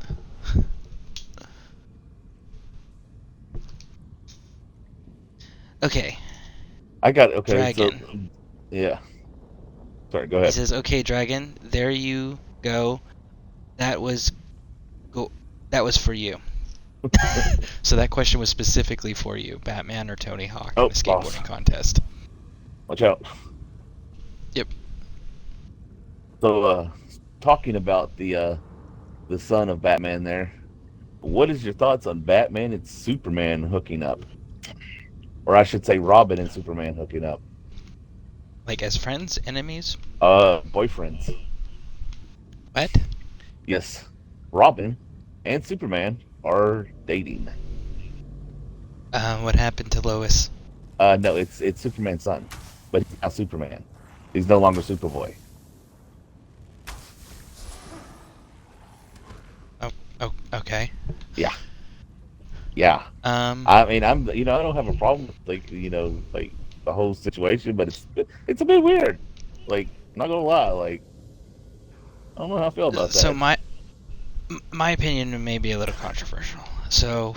Okay. I got okay. Dragon. So, yeah. Sorry, go He ahead. says, "Okay, Dragon, there you go. That was for you." So that question was specifically for you, Batman or Tony Hawk in a skateboarding contest. Watch out. Yep. So, talking about the son of Batman there, what is your thoughts on Batman and Superman hooking up? Or I should say Robin and Superman hooking up. Like as friends, enemies? Boyfriends. What? Yes. Robin and Superman are dating. What happened to Lois? No, it's Superman's son. But he's now Superman. He's no longer Superboy. Oh, okay. Yeah. Yeah. I mean, I don't have a problem with like the whole situation, but it's a bit weird. Like, not gonna lie, like I don't know how I feel about that. So my opinion may be a little controversial. So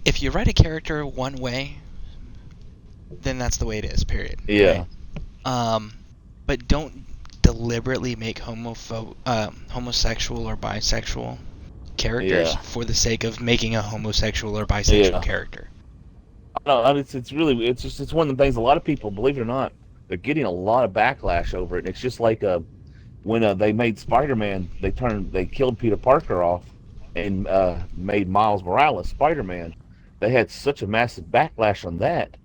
if you write a character one way, then that's the way it is, period. Yeah. Right? But don't deliberately make homosexual or bisexual characters for the sake of making a homosexual or bisexual character. No, it's really it's one of the things. A lot of people, believe it or not, they're getting a lot of backlash over it. And it's just like when they made Spider-Man, they killed Peter Parker off and made Miles Morales Spider-Man. They had such a massive backlash on that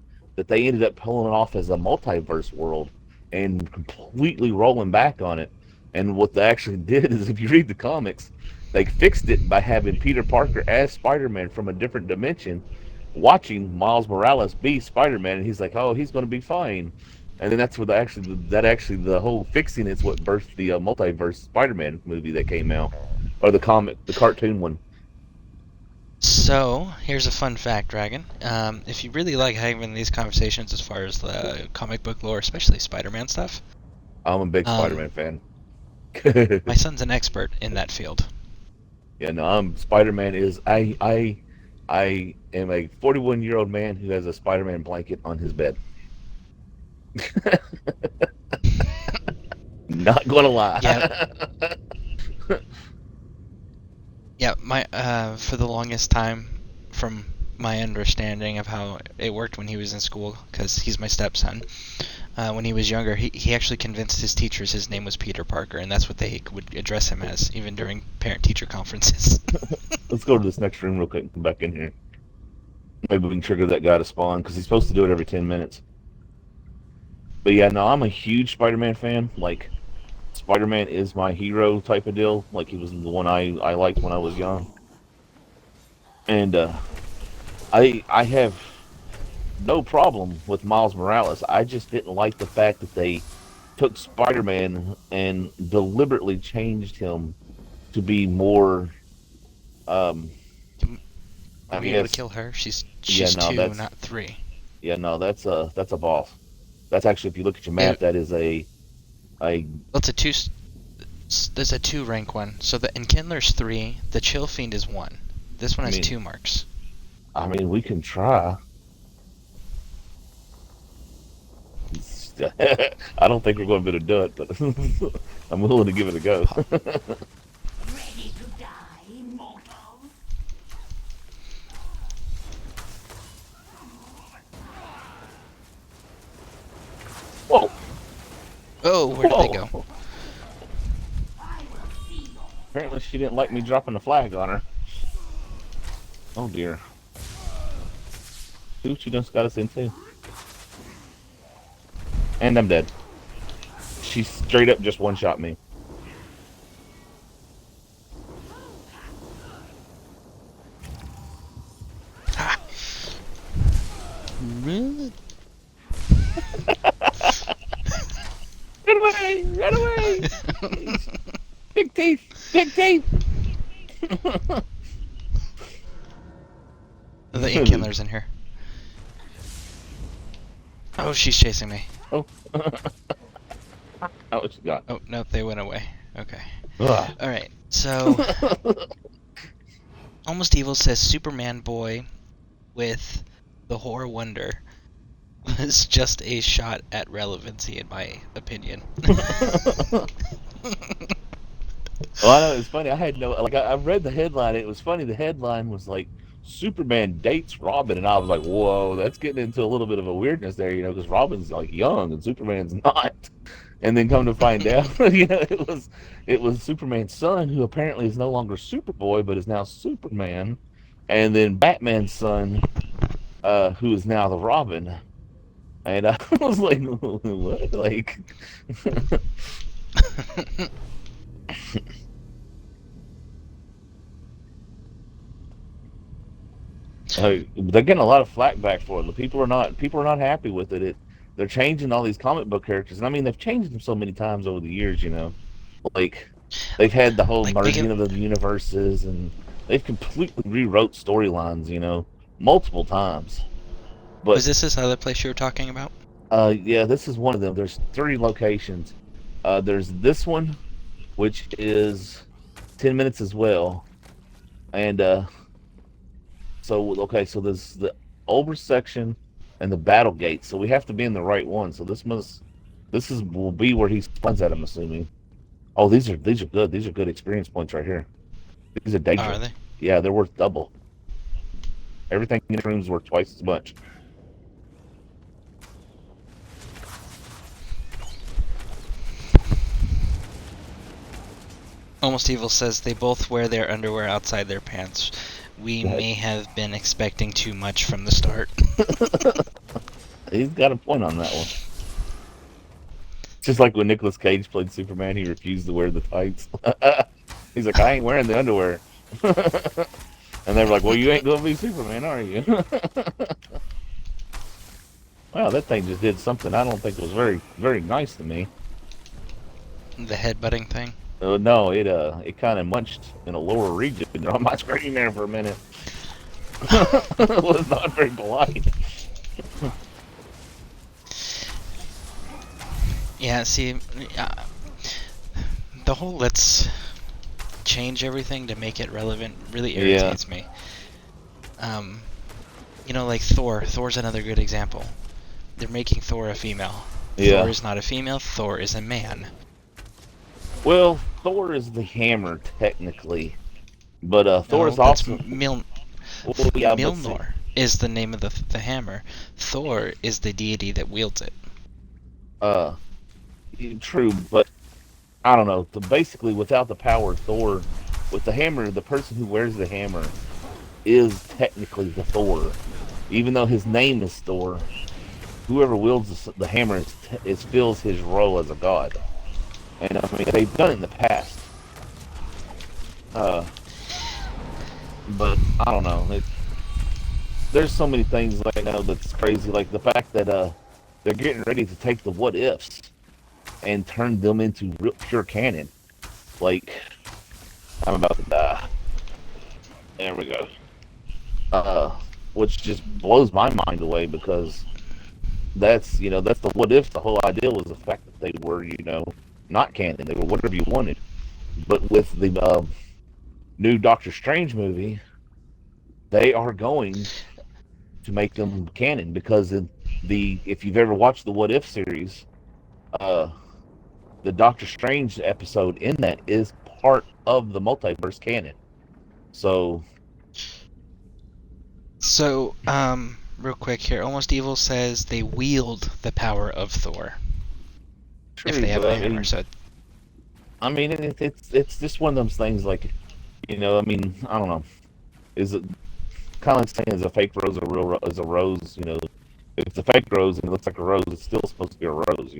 they ended up pulling it off as a multiverse world and completely rolling back on it. And what they actually did is, if you read the comics, they fixed it by having Peter Parker as Spider-Man from a different dimension, watching Miles Morales be Spider-Man, and he's like, "Oh, he's going to be fine." And then that's where the whole fixing is what birthed the multiverse Spider-Man movie that came out, or the cartoon one. So here's a fun fact, Dragon. If you really like having these conversations as far as the comic book lore, especially Spider-Man stuff, I'm a big Spider-Man fan. my son's an expert in that field. Yeah, no, Spider-Man is I am a 41-year-old man who has a Spider-Man blanket on his bed. Not gonna lie. Yeah. Yeah, for the longest time, from my understanding of how it worked when he was in school, because he's my stepson, when he was younger, he actually convinced his teachers his name was Peter Parker, and that's what they would address him as, even during parent-teacher conferences. Let's go to this next room real quick and come back in here. Maybe we can trigger that guy to spawn, because he's supposed to do it every 10 minutes. But yeah, no, I'm a huge Spider-Man fan. Like, Spider-Man is my hero type of deal. Like, he was the one I liked when I was young. And I have no problem with Miles Morales. I just didn't like the fact that they took Spider-Man and deliberately changed him to be more, I Were you able to yes. kill her? She's Yeah, no, 2, that's not 3. yeah, no, that's a boss. That's actually, if you look at your map, that is a Well, it's a 2. There's a 2 rank one. So the Enkindler's 3. The Chill Fiend is 1. This one I has mean- 2 marks. I mean, we can try. I don't think we're going to be able to do it, but I'm willing to give it a go. Ready to die, mortal? Whoa! Oh, where did they go? Whoa. Apparently she didn't like me dropping the flag on her. Oh dear. See what she just got us into. And I'm dead. She straight up just one-shot me. Ha! Really? Run away! Run away! Big teeth! Big teeth! The Enkindler's in here. Oh, she's chasing me. Oh. Oh, what you got? Oh, no, they went away. Okay. Ugh. Alright, so Almost Evil says Superman Boy with the Horror Wonder was just a shot at relevancy, in my opinion. Well, I know it's funny. I had no like. I read the headline. It was funny. The headline was like, "Superman dates Robin," and I was like, "Whoa, that's getting into a little bit of a weirdness there, you know, because Robin's like young and Superman's not." And then come to find out, you know, it was Superman's son, who apparently is no longer Superboy but is now Superman, and then Batman's son, who is now the Robin. And I was like, "What?" Like. They're getting a lot of flack back for it. People are not happy with it. They're changing all these comic book characters, and I mean they've changed them so many times over the years. You know, like they've had the whole Like, merging of the universes, and they've completely rewrote storylines. You know, multiple times. But Was this other place you were talking about? yeah, this is one of them. There's 3 locations. There's this one, which is 10 minutes as well, and so there's the over section and the battle gate. So we have to be in the right one. So will be where he spawns at, I'm assuming. Oh, these are good. These are good experience points right here. These are dangerous. Are they? Yeah, they're worth double. Everything in the room is worth twice as much. Almost Evil says they both wear their underwear outside their pants. We may have been expecting too much from the start. He's got a point on that one. Just like when Nicolas Cage played Superman, he refused to wear the tights. He's like, "I ain't wearing the underwear." And they were like, "Well, you ain't gonna be Superman, are you?" Wow, that thing just did something I don't think was very, very nice to me. The headbutting thing. No, it kind of munched in a lower region on my screen there for a minute. It was not very polite. Yeah, see, the whole let's change everything to make it relevant really irritates me. You know, like Thor. Thor's another good example. They're making Thor a female. Yeah. Thor is not a female. Thor is a man. Well, Thor is the hammer technically, but Thor is No, that's also Mjolnir is the name of the hammer. Thor is the deity that wields it. True, but I don't know. Basically, without the power of Thor, with the hammer, the person who wears the hammer is technically the Thor, even though his name is Thor. Whoever wields the hammer fills his role as a god. And I mean, they've done it in the past. But I don't know. There's so many things like now that's crazy. Like the fact that they're getting ready to take the what ifs and turn them into pure canon. Like, I'm about to die. There we go. which just blows my mind away because that's the what if. The whole idea was the fact that they were not canon. They were whatever you wanted. But with the new Doctor Strange movie, they are going to make them canon because if you've ever watched the What If series, the Doctor Strange episode in that is part of the multiverse canon. So, real quick here, Almost Evil says they wield the power of Thor if they have a hammer. So, I mean, it's just one of those things. Like, I don't know. Is it kind of like saying is a fake rose a real is a rose? If it's a fake rose and it looks like a rose, it's still supposed to be a rose.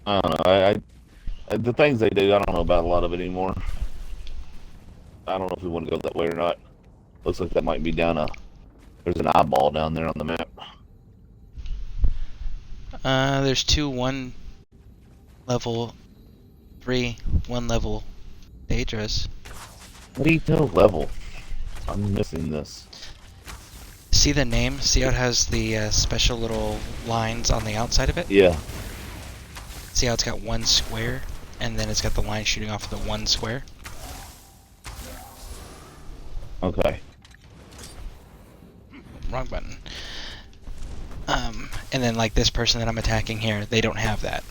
I don't know. The things they do, I don't know about a lot of it anymore. I don't know if we want to go that way or not. Looks like that might be there's an eyeball down there on the map. There's 2 1 level, 3 1 level Daedras. What do you know level? I'm missing this. See the name? See how it has the special little lines on the outside of it? Yeah. See how it's got 1 square, and then it's got the line shooting off the 1 square? Okay. Wrong button. And then like this person that I'm attacking here, they don't have that.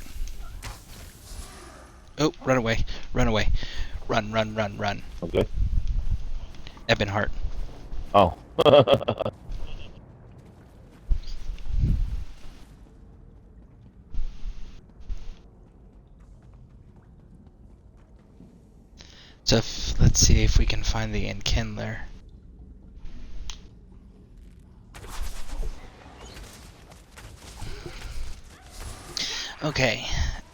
Oh, run away. Run away. Run, run, run, run. Okay. Ebonheart. Oh. So let's see if we can find the Enkindler. Okay,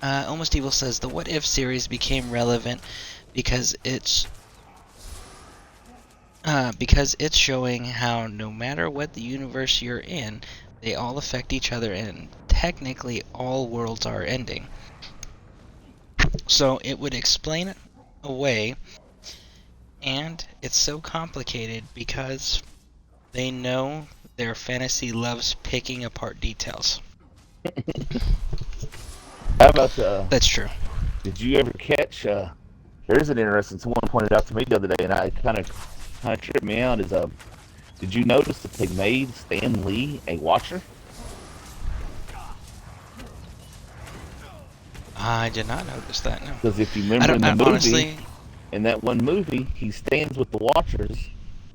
Almost Evil says the What If series became relevant because it's showing how no matter what the universe you're in, they all affect each other, and technically all worlds are ending. So it would explain it away, and it's so complicated because they know their fantasy loves picking apart details. How about That's true. did you ever catch there's an interesting someone pointed out to me the other day and I kind of tripped me out is did you notice that they made Stan Lee a Watcher? I did not notice that, no. Because if you remember in the movie, honestly, in that one movie, he stands with the Watchers,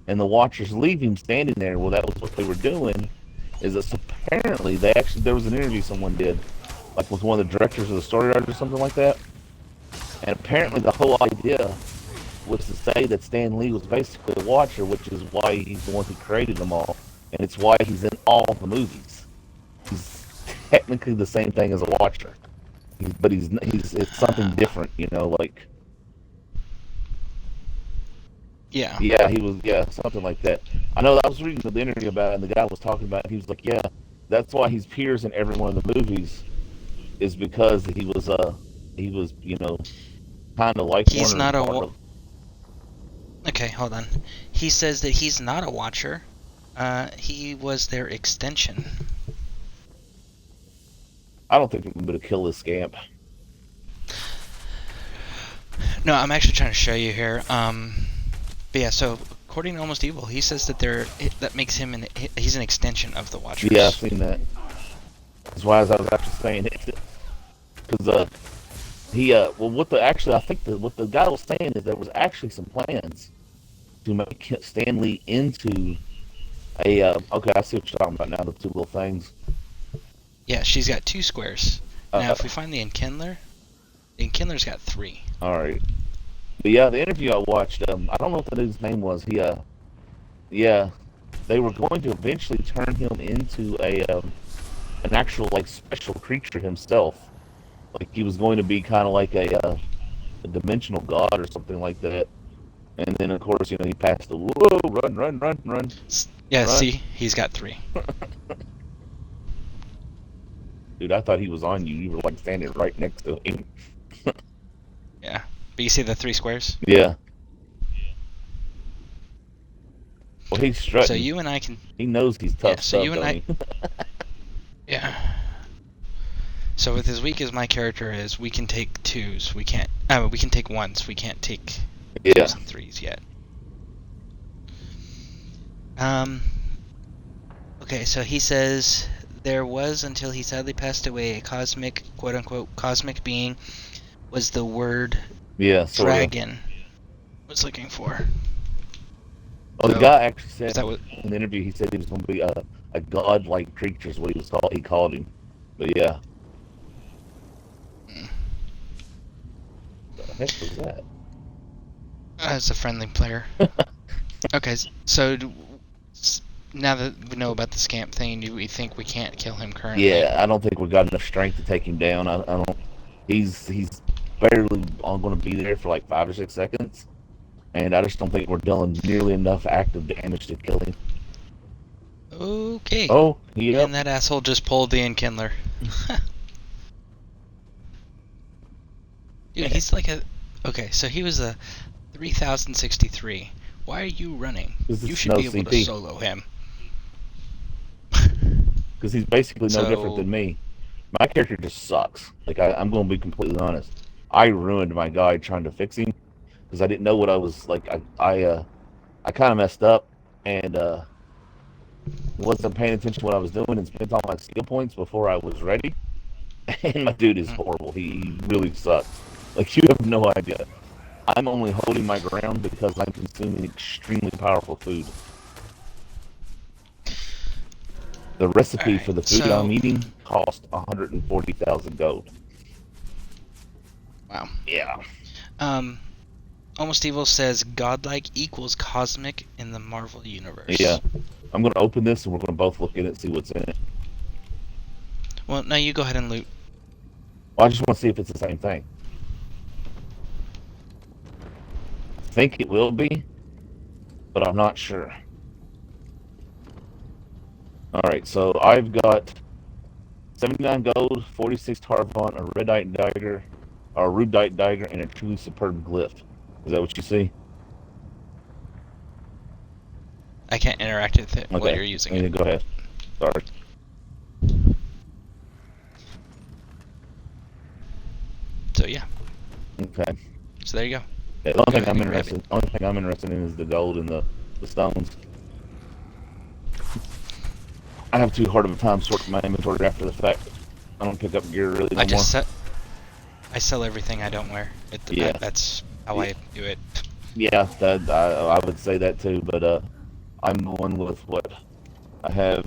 and the Watchers leave him standing there. Well, that was what they were doing. Is that apparently there was an interview someone did, like with one of the directors of the story yard or something like that, and apparently the whole idea was to say that Stan Lee was basically a Watcher, which is why he's the one who created them all, and it's why he's in all the movies. He's technically the same thing as a Watcher. But it's something different, like. yeah. Yeah, he was, something like that. I know I was reading the interview about it, and the guy was talking about it, he was like, yeah, that's why he's Piers in every one of the movies, is because he was, kind of like He's not a... Okay, hold on. He says that he's not a Watcher. He was their extension. I don't think we're going to kill this scamp. No, I'm actually trying to show you here. But yeah, so according to Almost Evil, he says that that makes him he's an extension of the Watchers. Yeah, I've seen that. That's why I was actually saying it. Because I think what the guy was saying is there was actually some plans to make Stan Lee into a. Okay, I see what you're talking about now. The two little things. Yeah, she's got 2 squares. Now, if we find the Enkindler's got 3. All right. But yeah, the interview I watched, I don't know what the dude's name was. They were going to eventually turn him into an actual like special creature himself. Like he was going to be kind of like a dimensional god or something like that. And then of course, he passed the whoa, run. Yeah, run. see, he's got 3. Dude, I thought he was on you. You were like standing right next to him. Yeah. But you see the 3 squares? Yeah. Well, he's strutting. So you and I can... He knows he's tough Yeah, so stuff, you and don't I- he? Yeah. So with as weak as my character is, we can take 2s. We can't... we can take 1s. We can't take Yeah. 2s and 3s yet. Okay, so he says... There was, until he sadly passed away, a cosmic, quote-unquote, cosmic being was the word Yeah, sort of. dragon was looking for. Well, the So, guy actually said is that what- in the interview, he said he was going to be a godlike creature is what he was called. He called him. But yeah. What the heck was that? As a friendly player. Okay, so now that we know about the scamp thing, do we think we can't kill him currently? Yeah, I don't think we got enough strength to take him down. I don't. He's barely going to be there for like 5 or 6 seconds, and I just don't think we're dealing nearly enough active damage to kill him. Okay. Oh, yeah. And that asshole just pulled the Enkindler. Dude, he's like a... Okay, so he was a 3063. Why are you running? This is You should no be able to CP. solo him. Because he's basically no So- different than me. My character just sucks. Like I'm going to be completely honest. I ruined my guy trying to fix him because I didn't know what I was like. I kind of messed up and wasn't paying attention to what I was doing and spent all my skill points before I was ready. And my dude is horrible. He really sucks. Like you have no idea. I'm only holding my ground because I'm consuming extremely powerful food. The recipe Alright, for the food so- I'm eating cost 140,000 gold. Wow. Yeah. Almost Evil says godlike equals cosmic in the Marvel universe. Yeah. I'm going to open this and we're going to both look in it and see what's in it. Well, no, you go ahead and loot. Well, I just want to see if it's the same thing. I think it will be, but I'm not sure. Alright, so I've got 79 gold, 46 Tarvon, a Redite Dagger, a Rudite Dagger, and a truly superb glyph. Is that what you see? I can't interact with it while Okay. you're using Yeah, it. go ahead. Sorry. So yeah. Okay. So there you go. Yeah, the only Go thing ahead I'm and grab interested in is the gold and the stones. I have too hard of a time sorting my inventory after the fact. I don't pick up gear really no I more. just I sell everything I don't wear. Yeah. That's how I do it. Yeah, that I would say that too, but I'm the one with what I have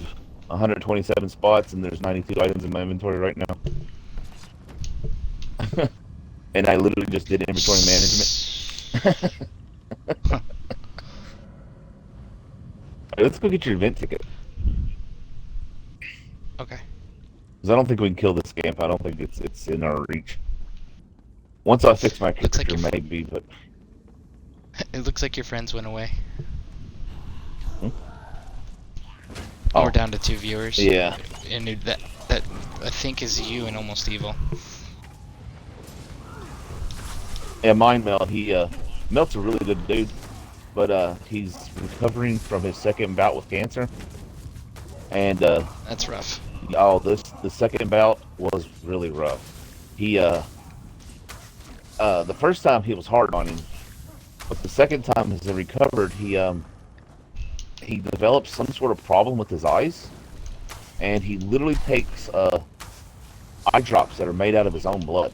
127 spots and there's 92 items in my inventory right now. And I literally just did inventory management. Alright, let's go get your event ticket. Okay. Because I don't think we can kill this scamp. I don't think it's in our reach. Once I fix my Looks like character, you're- maybe, but It looks like your friends went away. Oh. We're down to 2 viewers. yeah. And that I think is you and Almost Evil. Yeah, Mind Melt, Melt's a really good dude, but he's recovering from his second bout with cancer. And That's rough. the second bout was really rough. He the first time he was hard on him, but the second time as he recovered, he developed some sort of problem with his eyes, and he literally takes eye drops that are made out of his own blood.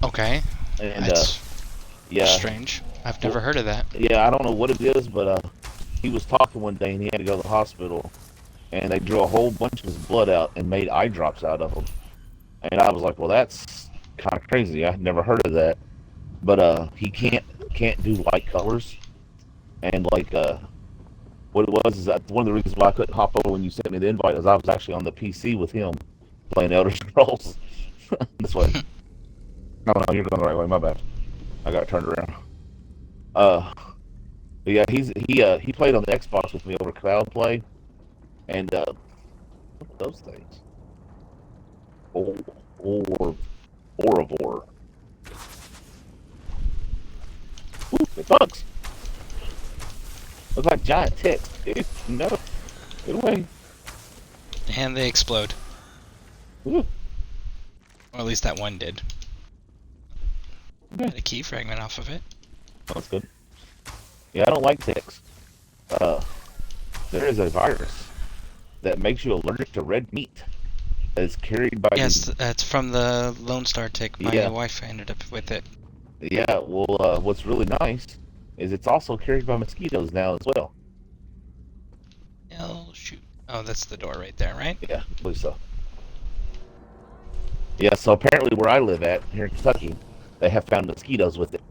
Okay. And That's yeah, strange. I've never heard of that. yeah, I don't know what it is, but he was talking one day and he had to go to the hospital, and they drew a whole bunch of his blood out and made eye drops out of him. And I was like, well, that's kind of crazy. I had never heard of that. But he can't do light colors, and like what it was is that one of the reasons why I couldn't hop over when you sent me the invite is I was actually on the PC with him playing Elder Scrolls. This way. No, you're going the right way. My bad. I got turned around. But yeah, he played on the Xbox with me over Cloud Play, And what are those things? Orivore. Ooh, the bugs. Look like giant ticks, dude. No. Get away. And they explode. Ooh. Or at least that one did. Okay. Got a key fragment off of it. That's good. Yeah, I don't like ticks. There is a virus that makes you allergic to red meat. That is carried by Yes, that's from the Lone Star tick. My Yeah. wife ended up with it. Yeah, well, what's really nice is it's also carried by mosquitoes now as well. Oh, shoot. Oh, that's the door right there, right? Yeah, I believe so. Yeah, so apparently where I live at, here in Kentucky, they have found mosquitoes with it.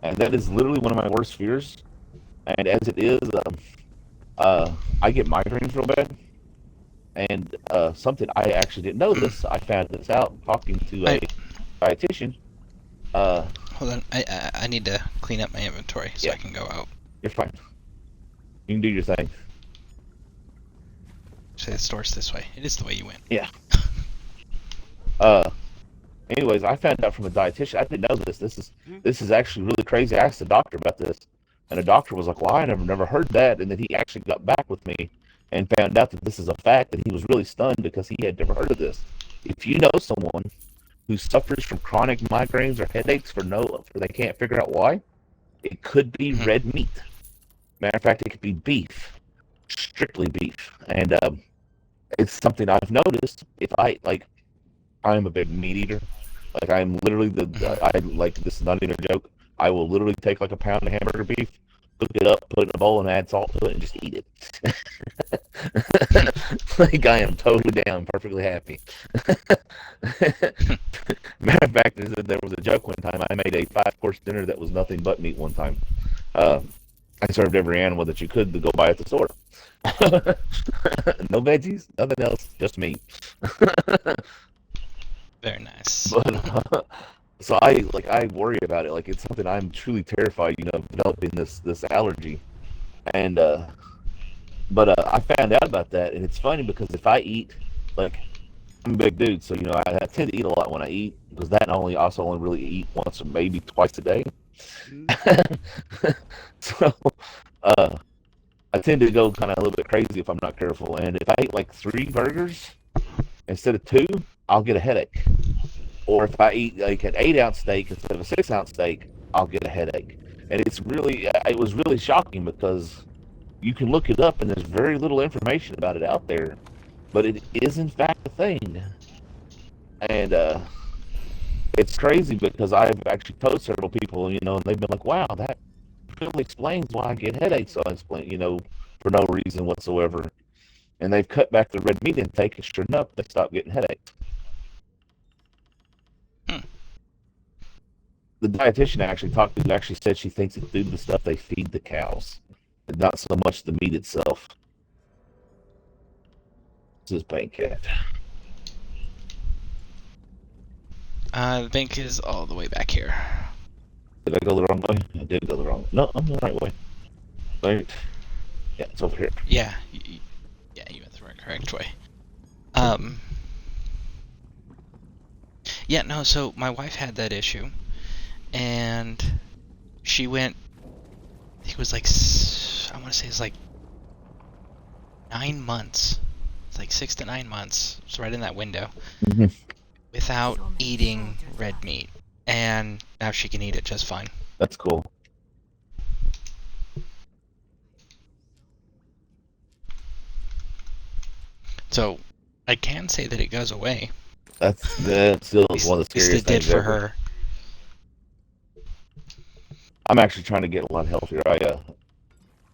And that is literally one of my worst fears. And as it is, I get migraines real bad. And something I actually didn't know this, I found this out talking to a dietitian. Hold on. I need to clean up my inventory so Yeah. I can go out. You're fine. You can do your thing. So the store's this way. It is the way you went. Yeah. Anyways, I found out from a dietitian. I didn't know this. This is actually really crazy. I asked the doctor about this, and the doctor was like, "Well, I never heard that." And then he actually got back with me and found out that this is a fact, and he was really stunned because he had never heard of this. If you know someone who suffers from chronic migraines or headaches for they can't figure out why, it could be red meat. Matter of fact, it could be beef, strictly beef, and it's something I've noticed. If I'm a big meat eater. Like I'm literally this is not even a joke. I will literally take like a pound of hamburger beef, cook it up, put it in a bowl, and add salt to it, and just eat it. Like I am totally down, perfectly happy. Matter of fact, there was a joke one time. I made a 5-course dinner that was nothing but meat one time. I served every animal that you could to go buy at the store. No veggies, nothing else, just meat. Very nice. But so I worry about it. Like it's something I'm truly terrified, of developing this allergy. And but I found out about that, and it's funny because if I eat, like I'm a big dude, so I tend to eat a lot when I eat because that also only really eat once or maybe twice a day. So I tend to go kind of a little bit crazy if I'm not careful. And if I eat like 3 burgers instead of 2, I'll get a headache. Or if I eat like an 8-ounce steak instead of a 6-ounce steak, I'll get a headache. And it was really shocking because you can look it up and there's very little information about it out there, but it is in fact a thing. And it's crazy because I've actually told several people, and they've been like, "Wow, that really explains why I get headaches." I explain, for no reason whatsoever. And they've cut back the red meat intake, and sure enough, they stopped getting headaches. The dietitian actually said she thinks it's due to the stuff they feed the cows, and not so much the meat itself. This is Bank Cat. The bank is all the way back here. Did I go the wrong way? I did go the wrong way. No, I'm the right way. Right. Yeah, it's over here. Yeah, you went the correct way. Yeah, no, so my wife had that issue, and she went, I think it was like, I want to say it's like 9 months. It's like 6 to 9 months. It's right in that window. Mm-hmm. Without eating red meat. And now she can eat it just fine. That's cool. So, I can say that it goes away. That's still At one of the least scariest it did things for ever. her. I'm actually trying to get a lot healthier.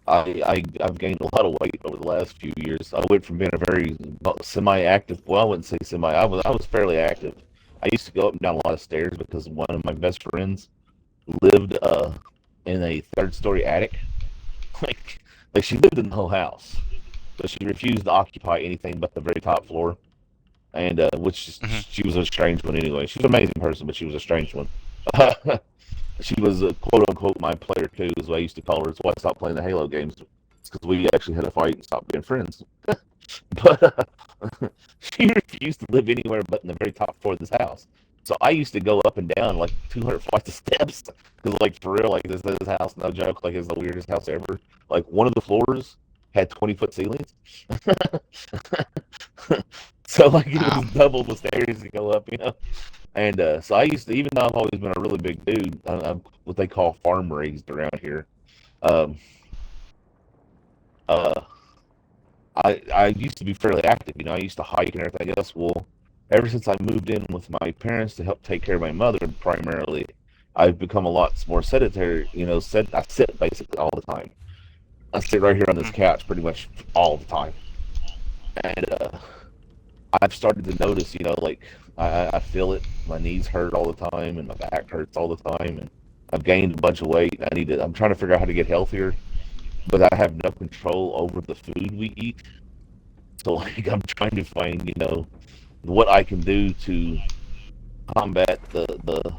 I've gained a lot of weight over the last few years. I went from being a very semi-active. Well, I wouldn't say semi. I was fairly active. I used to go up and down a lot of stairs because one of my best friends lived in a 3rd-story attic. Like she lived in the whole house, but she refused to occupy anything but the very top floor. And she was a strange one anyway. She's an amazing person, but she was a strange one. She was a quote-unquote my player too, is what I used to call her. That's why I stopped playing the Halo games. It's because we actually had a fight and stopped being friends. But she refused to live anywhere but in the very top floor of this house. So I used to go up and down like 200 flights of steps. Because, like, for real, like, this house, no joke, like, it's the weirdest house ever. Like, one of the floors had 20-foot ceilings. So, like, it was double the stairs to go up, you know? And so I used to, even though I've always been a really big dude, I'm what they call farm raised around here. Um, uh, I used to be fairly active, you know. I used to hike and everything else. Well, ever since I moved in with my parents to help take care of my mother, primarily, I've become a lot more sedentary. You know, I sit basically all the time. I sit right here on this couch pretty much all the time, and I've started to notice, you know, like I feel it. My knees hurt all the time, and my back hurts all the time, and I've gained a bunch of weight. I'm trying to figure out how to get healthier, but I have no control over the food we eat. So, like, I'm trying to find, you know, what I can do to combat the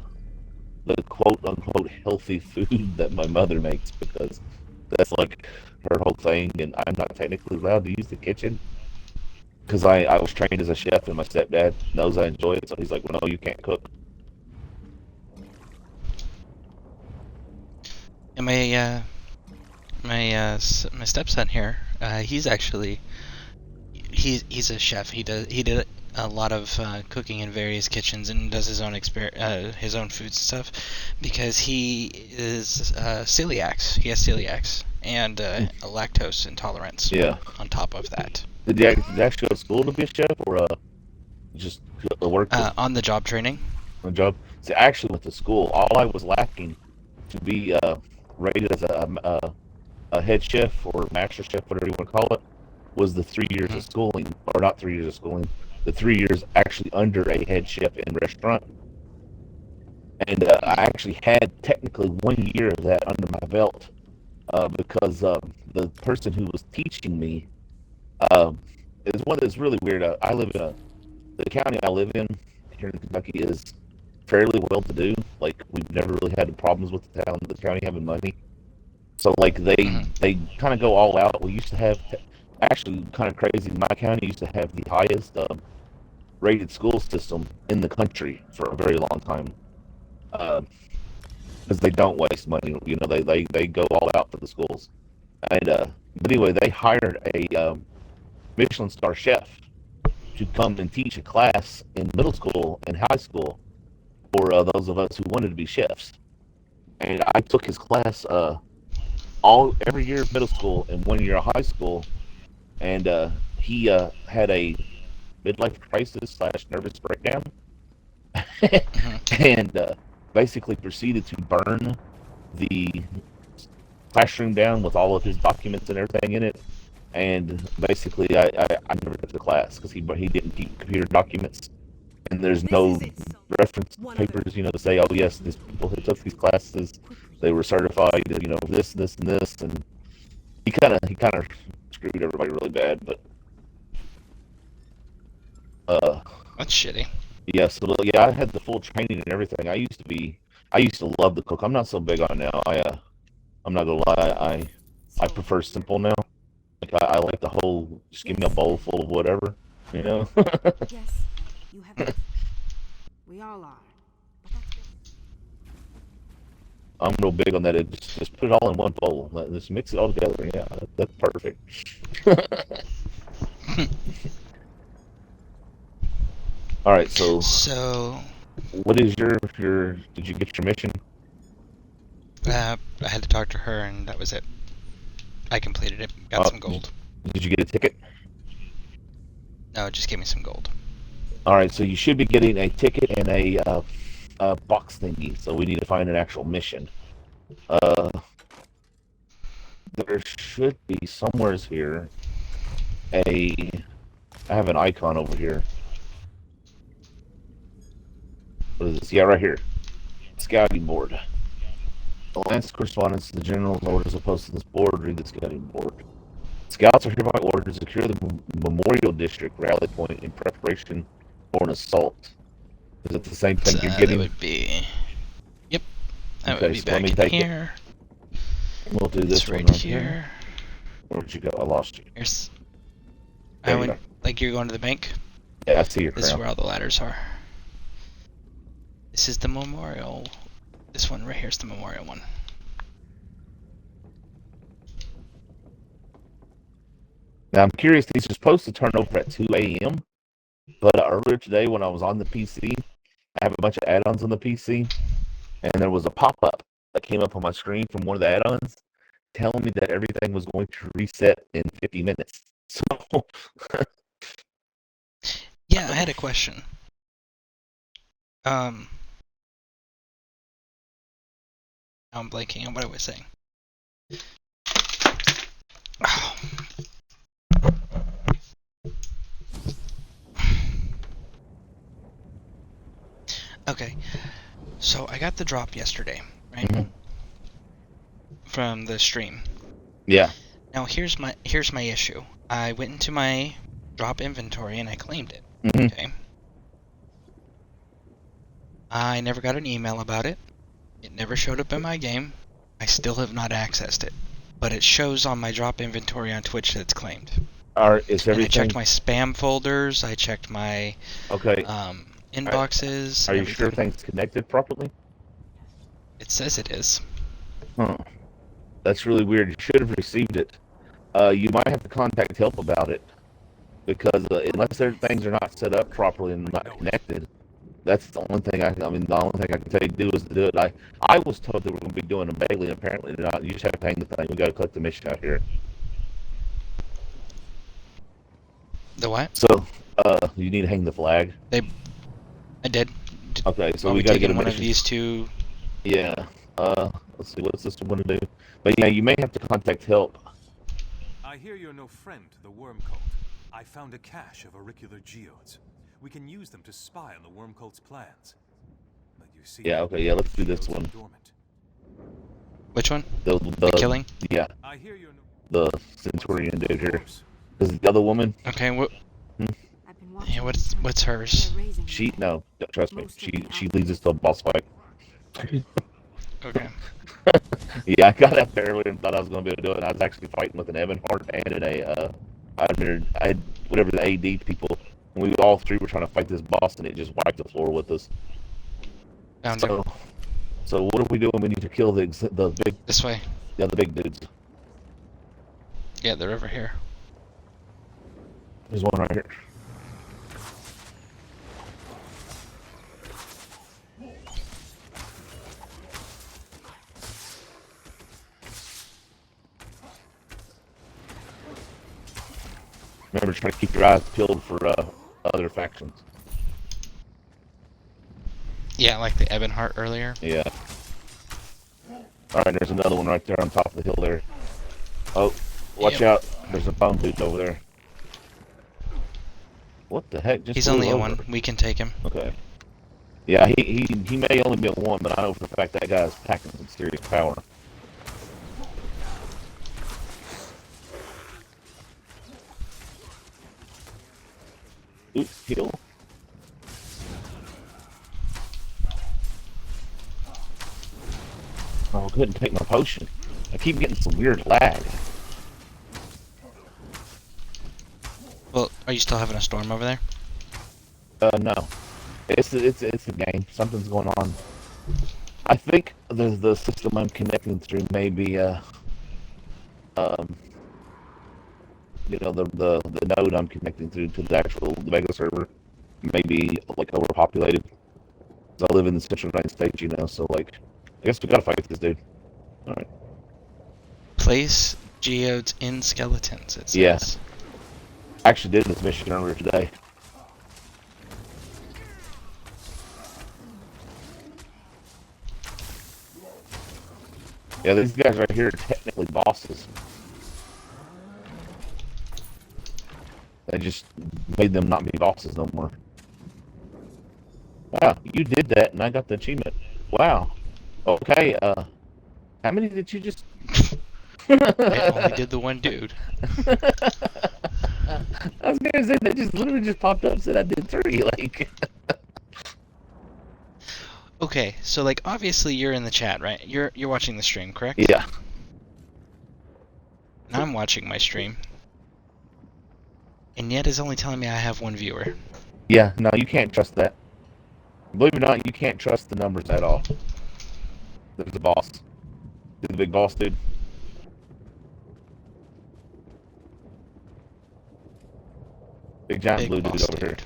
quote unquote healthy food that my mother makes, because that's like her whole thing, and I'm not technically allowed to use the kitchen because I was trained as a chef, and my stepdad knows I enjoy it, so he's like, well, no, you can't cook. And my stepson here, he's actually he's a chef. He did a lot of cooking in various kitchens and does his own his own food stuff, because he is celiac. He has celiacs and a lactose intolerance. Yeah. On top of that, Did you actually go to school to be a chef, or just work on the job training? on the job? See, I actually went to school. All I was lacking to be rated as a head chef or master chef, whatever you want to call it, was the 3 years of schooling, or not 3 years of schooling, the 3 years actually under a head chef in a restaurant. And I actually had technically 1 year of that under my belt, because the person who was teaching me is one that's really weird. I live in the county I live in here in Kentucky is fairly well to do. Like, we've never really had problems with the county having money. So, like, they kind of go all out. We used to have, actually, kind of crazy, my county used to have the highest rated school system in the country for a very long time, because they don't waste money. You know, they go all out for the schools. And but anyway, they hired a Michelin star chef to come and teach a class in middle school and high school for those of us who wanted to be chefs. And I took his class every year of middle school and 1 year of high school, and he had a midlife crisis / nervous breakdown, and basically proceeded to burn the classroom down with all of his documents and everything in it. And basically, I never took the class because he didn't keep computer documents, and there's no reference papers, you know, to say, oh yes, these people who took these classes, they were certified, you know, this, and this, and he kind of screwed everybody really bad. But That's shitty. yeah, so yeah, I had the full training and everything. I used to love to cook. I'm not so big on it now. I'm not gonna lie, I prefer simple now. Like, I like the whole, just give me a bowl full of whatever, you know. Yes, you have it. We all are. But that's good. I'm real big on that. Just put it all in one bowl. Just mix it all together. Yeah, that's perfect. All right, so what is your? Did you get your mission? I had to talk to her, and that was it. I completed it. Got some gold. Did you get a ticket? No, it just gave me some gold. All right, so you should be getting a ticket and a box thingy. So we need to find an actual mission. There should be somewheres here. I have an icon over here. What is this? Yeah, right here. Scouting board. Alliance correspondence to the general orders opposed to this board. Read the scouting board. Scouts are hereby ordered to secure the Memorial District rally point in preparation for an assault. Is it the same thing you're getting? That would be... Yep. That Okay, would be so let me back in take it. here. We'll do this It's one right right here. here. Where'd you go? I lost you. Here's... I There you went go. like you're going to the bank. Yeah, I see your This is crown. where all the ladders are. This is the memorial. This one right here is the memorial one. Now I'm curious. These are supposed to turn over at 2 a.m. But earlier today, when I was on the PC, I have a bunch of add-ons on the PC, and there was a pop-up that came up on my screen from one of the add-ons telling me that everything was going to reset in 50 minutes. So, Yeah, I had a question. Now I'm blanking on what I was saying. Oh. Okay, so I got the drop yesterday, right? Mhm. From the stream. yeah. Now here's my issue. I went into my drop inventory and I claimed it. Mhm. Okay. I never got an email about it. It never showed up in my game. I still have not accessed it, but it shows on my drop inventory on Twitch that it's claimed. Is And I everything checked my spam folders. I checked my okay? inboxes. Are and you sure everything. things connected properly? It says it is. Huh. That's really weird. You should have received it. You might have to contact help about it because unless things are not set up properly and not connected, that's the only thing the only thing I can tell you to do is to do it. I was told that we're going to be doing a melee, and apparently not. You just have to hang the thing. We got to collect the mission out here. The what? So, you need to hang the flag. I did. Okay, so I'll we be got to get a taking one of mission. these two. Yeah. Let's see. What's this one to do? But yeah, you may have to contact help. I hear you're no friend to the Worm Cult. I found a cache of auricular geodes. We can use them to spy on the Worm Cult's plans. But you see, Yeah. Okay. Yeah. Let's do this geodes are one. dormant. Which one? The Killing? Yeah. I hear you're no The Centurion dude here. course. Because the other woman, Okay. What? I've been watching Yeah. this time. What's hers? They're raising she hell. no, trust me, Most of she the leads us to a boss fight. Okay. Yeah, I got out there earlier and thought I was going to be able to do it. And I was actually fighting with an Evanhart and I had whatever the AD people, and we all three were trying to fight this boss, and it just wiped the floor with us. Found her. So what are we doing? We need to kill the big This way. the big dudes. Yeah, they're over here. There's one right here. Remember, try to keep your eyes peeled for other factions. Yeah, like the Ebonheart earlier. Yeah. All right, there's another one right there on top of the hill there. Oh, watch Yep. out! There's a bone dude over there. What the heck? Just He's flew only a over. one. We can take him. Okay. Yeah, he may only be a one, but I know for the fact that guy is packing some serious power. Ooh, heal. Oh, I couldn't take my potion. I keep getting some weird lag. Well, are you still having a storm over there? No. It's a game. Something's going on. I think the system I'm connecting through may be the node I'm connecting through to the mega server may be like overpopulated. 'Cause I live in the central United States, so like I guess we gotta fight this dude. All right. Place geodes in skeletons, it says. Yeah. I actually did this mission earlier today. Yeah, these guys right here are technically bosses. They just made them not be bosses no more. Wow, you did that and I got the achievement. Wow. Okay, how many did you just... I only did the one dude. I was gonna say that just literally just popped up and said I did 3, like... Okay, so like obviously you're in the chat, right? You're watching the stream, correct? Yeah. And I'm watching my stream. And yet is only telling me I have one viewer. Yeah, no, you can't trust that. Believe it or not, you can't trust the numbers at all. There's the boss. The big boss dude. Big giant Big blue dude boss over here. dude.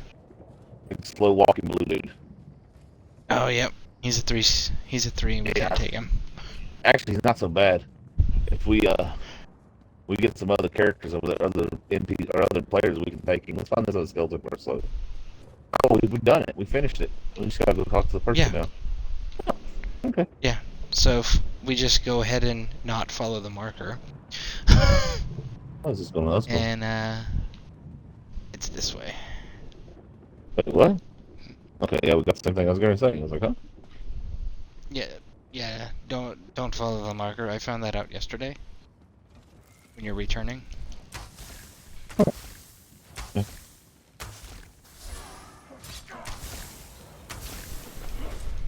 Big slow walking blue dude. Oh, yep. He's a 3. He's a 3 and we Yeah. can't take him. Actually, he's not so bad. If we get some other characters over there, other NP or other players, we can take him. Let's find this other skeleton first. So, we've done it. We finished it. We just gotta go talk to the person Yeah. now. Okay. Yeah. So if we just go ahead and not follow the marker. How's this going? Let's go. And it's this way. Wait, what? Okay, yeah, we got the same thing I was gonna say. I was like, huh? Yeah. Don't follow the marker. I found that out yesterday. When you're returning. Yeah.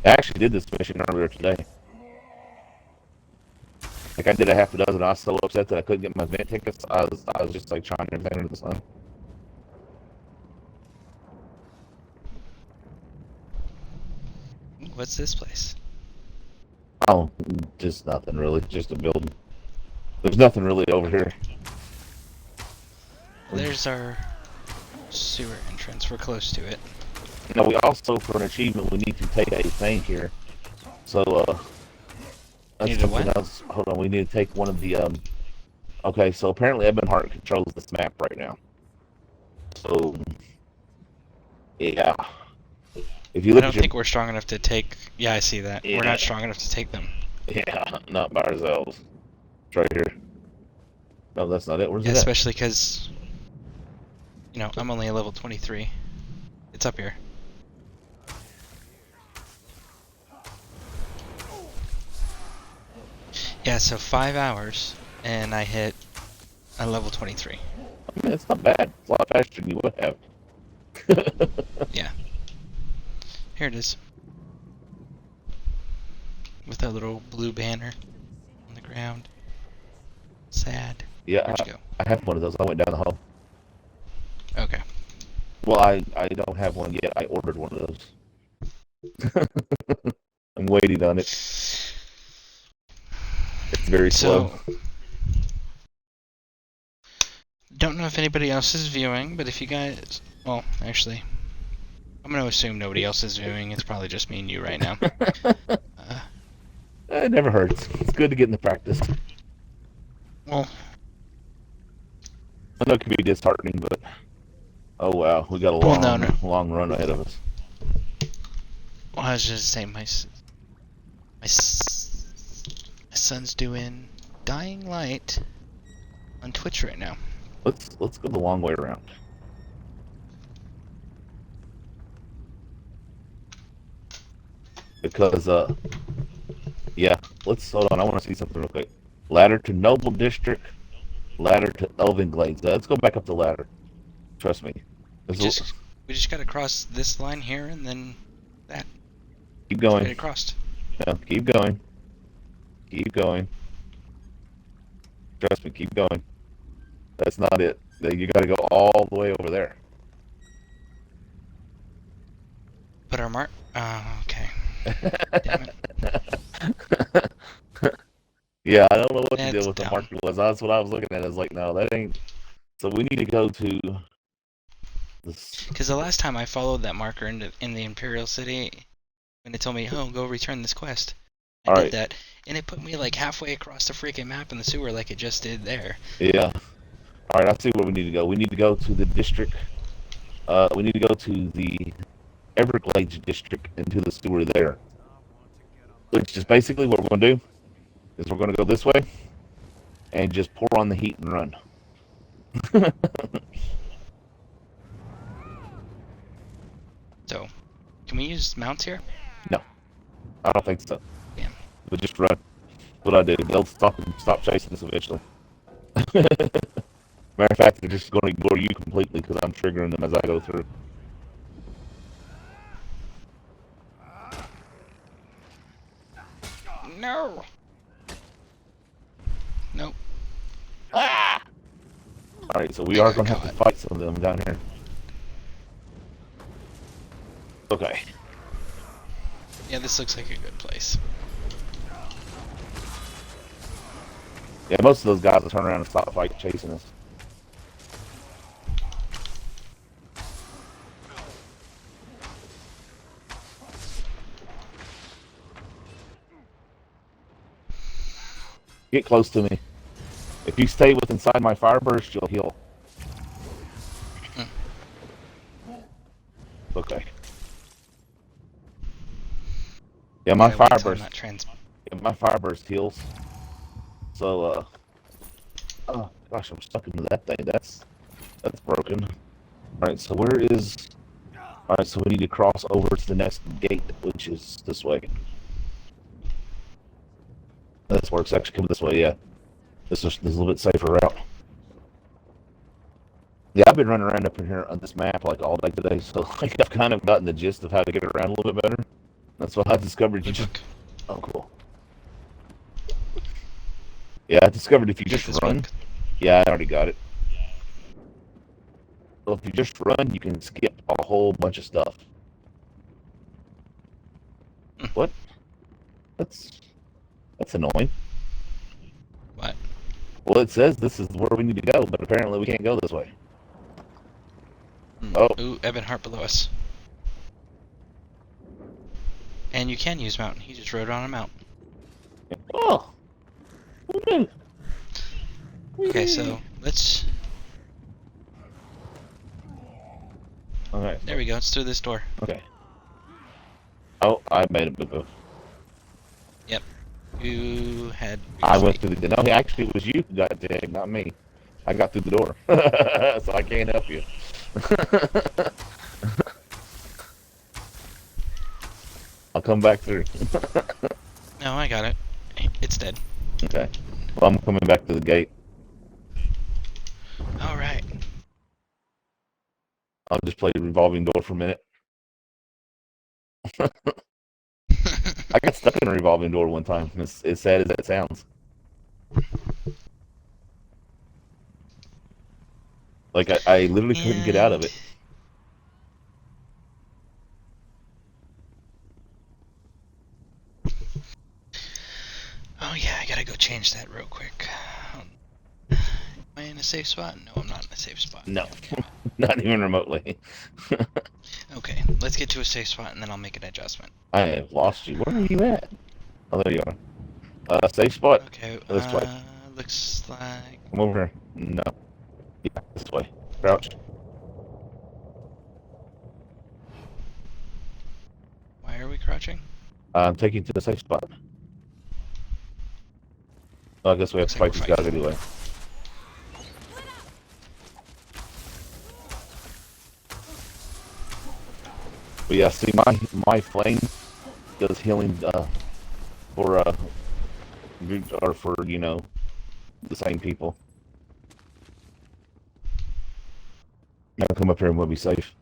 I actually did this mission earlier today. Like I did a half a dozen. I was so upset that I couldn't get my event tickets. I was just like trying everything under the sun. What's this place? Oh, just nothing really. Just a building. There's nothing really over here. There's our sewer entrance. We're close to it. No, we also, for an achievement, we need to take a thing here. So, that's Need a something what? else. Hold on, we need to take one of the, okay, so apparently Ebonheart controls this map right now. So, yeah. If you I look don't at your, think we're strong enough to take... Yeah, I see that. We're Yeah. not strong enough to take them. yeah, not by ourselves. It's right here. No, that's not it. Where's Yeah, it at? especially because... You know, I'm only a level 23. It's up here. Yeah, so 5 hours, and I hit a level 23. I mean, it's not bad. It's a lot faster than you would have. Yeah. Here it is. With that little blue banner on the ground. Sad. Yeah, Where'd you go? I have one of those. I went down the hall. Okay. Well, I don't have one yet. I ordered one of those. I'm waiting on it. It's very slow. So, don't know if anybody else is viewing, but if you guys... Well, actually, I'm going to assume nobody else is viewing. It's probably just me and you right now. It never hurts. It's good to get in the practice. Well, I know it can be disheartening, but oh wow, we got a Well, long, no. long run ahead of us. well, I was just saying my son's doing Dying Light on Twitch right now. Let's go the long way around. Because yeah, let's hold on. I want to see something real quick. Ladder to Noble District, ladder to Elven Glades. Let's go back up the ladder. Trust me. We just got to cross this line here and then that. Keep Get going. it crossed. No, keep going. Keep going. Trust me, keep going. That's not it. You got to go all the way over there. But our mark. Okay. Damn it. Yeah, I don't know what the That's deal with the dumb. marker was. That's what I was looking at. I was like, no, that ain't. So we need to go to this. Because the last time I followed that marker in the Imperial City, when it told me, "Oh, go return this quest," I Alright. did that, and it put me like halfway across the freaking map in the sewer, like it just did there. Yeah. All right, I see where we need to go. We need to go to the district. We need to go to the Everglades district into the sewer there. Which is basically what we're going to do. Is we're going to go this way and just pour on the heat and run. So, can we use mounts here? I don't think so. Damn. But just run. That's what I did. They'll stop chasing us eventually. Matter of fact, they're just going to ignore you completely because I'm triggering them as I go through. No. Nope. Ah! Alright, so we are going to have to fight some of them down here. Okay. Yeah, this looks like a good place. Yeah, most of those guys will turn around and stop fighting, chasing us. Get close to me. If you stay with inside my fire burst, you'll heal. Okay. Yeah, my fire burst. Yeah, my fire burst heals. So, oh gosh, I'm stuck into that thing. That's broken. All right, so where is? All right, so we need to cross over to the next gate, which is this way. This works. Actually, come this way. Yeah, this is a little bit safer route. Yeah, I've been running around up in here on this map like all day today, so like, I've kind of gotten the gist of how to get around a little bit better. That's what I discovered. You just oh cool. Yeah, I discovered if you just run. Yeah, I already got it. So if you just run, you can skip a whole bunch of stuff. What? That's annoying. What? Well, it says this is where we need to go, but apparently we can't go this way. Oh. Ooh, Ebonheart below us. And you can use mountain. He just rode on a mountain. Oh. Okay. Okay, so let's. Okay. There we go. It's through this door. Okay. Oh, I made a boo-boo. Yep. You had. I went through the. No, actually, it was you who got tagged, not me. I got through the door, so I can't help you. I'll come back through. No, I got it. It's dead. Okay. Well, I'm coming back to the gate. All right. I'll just play the revolving door for a minute. I got stuck in a revolving door one time. As sad as that sounds. Like, I literally couldn't get out of it. Oh yeah, I gotta go change that real quick. Am I in a safe spot? No, I'm not in a safe spot. No, not even remotely. Okay, let's get to a safe spot and then I'll make an adjustment. I have lost you. Where are you at? Oh, there you are. Safe spot. Okay, This way. looks like... Come over here. No. Yeah, this way. Crouch. Why are we crouching? I'm taking you to the safe spot. Well, I guess we have to fight these guys anyway. But yeah, see, my flame does healing for or for, you know, the same people. Now come up here and we'll be safe.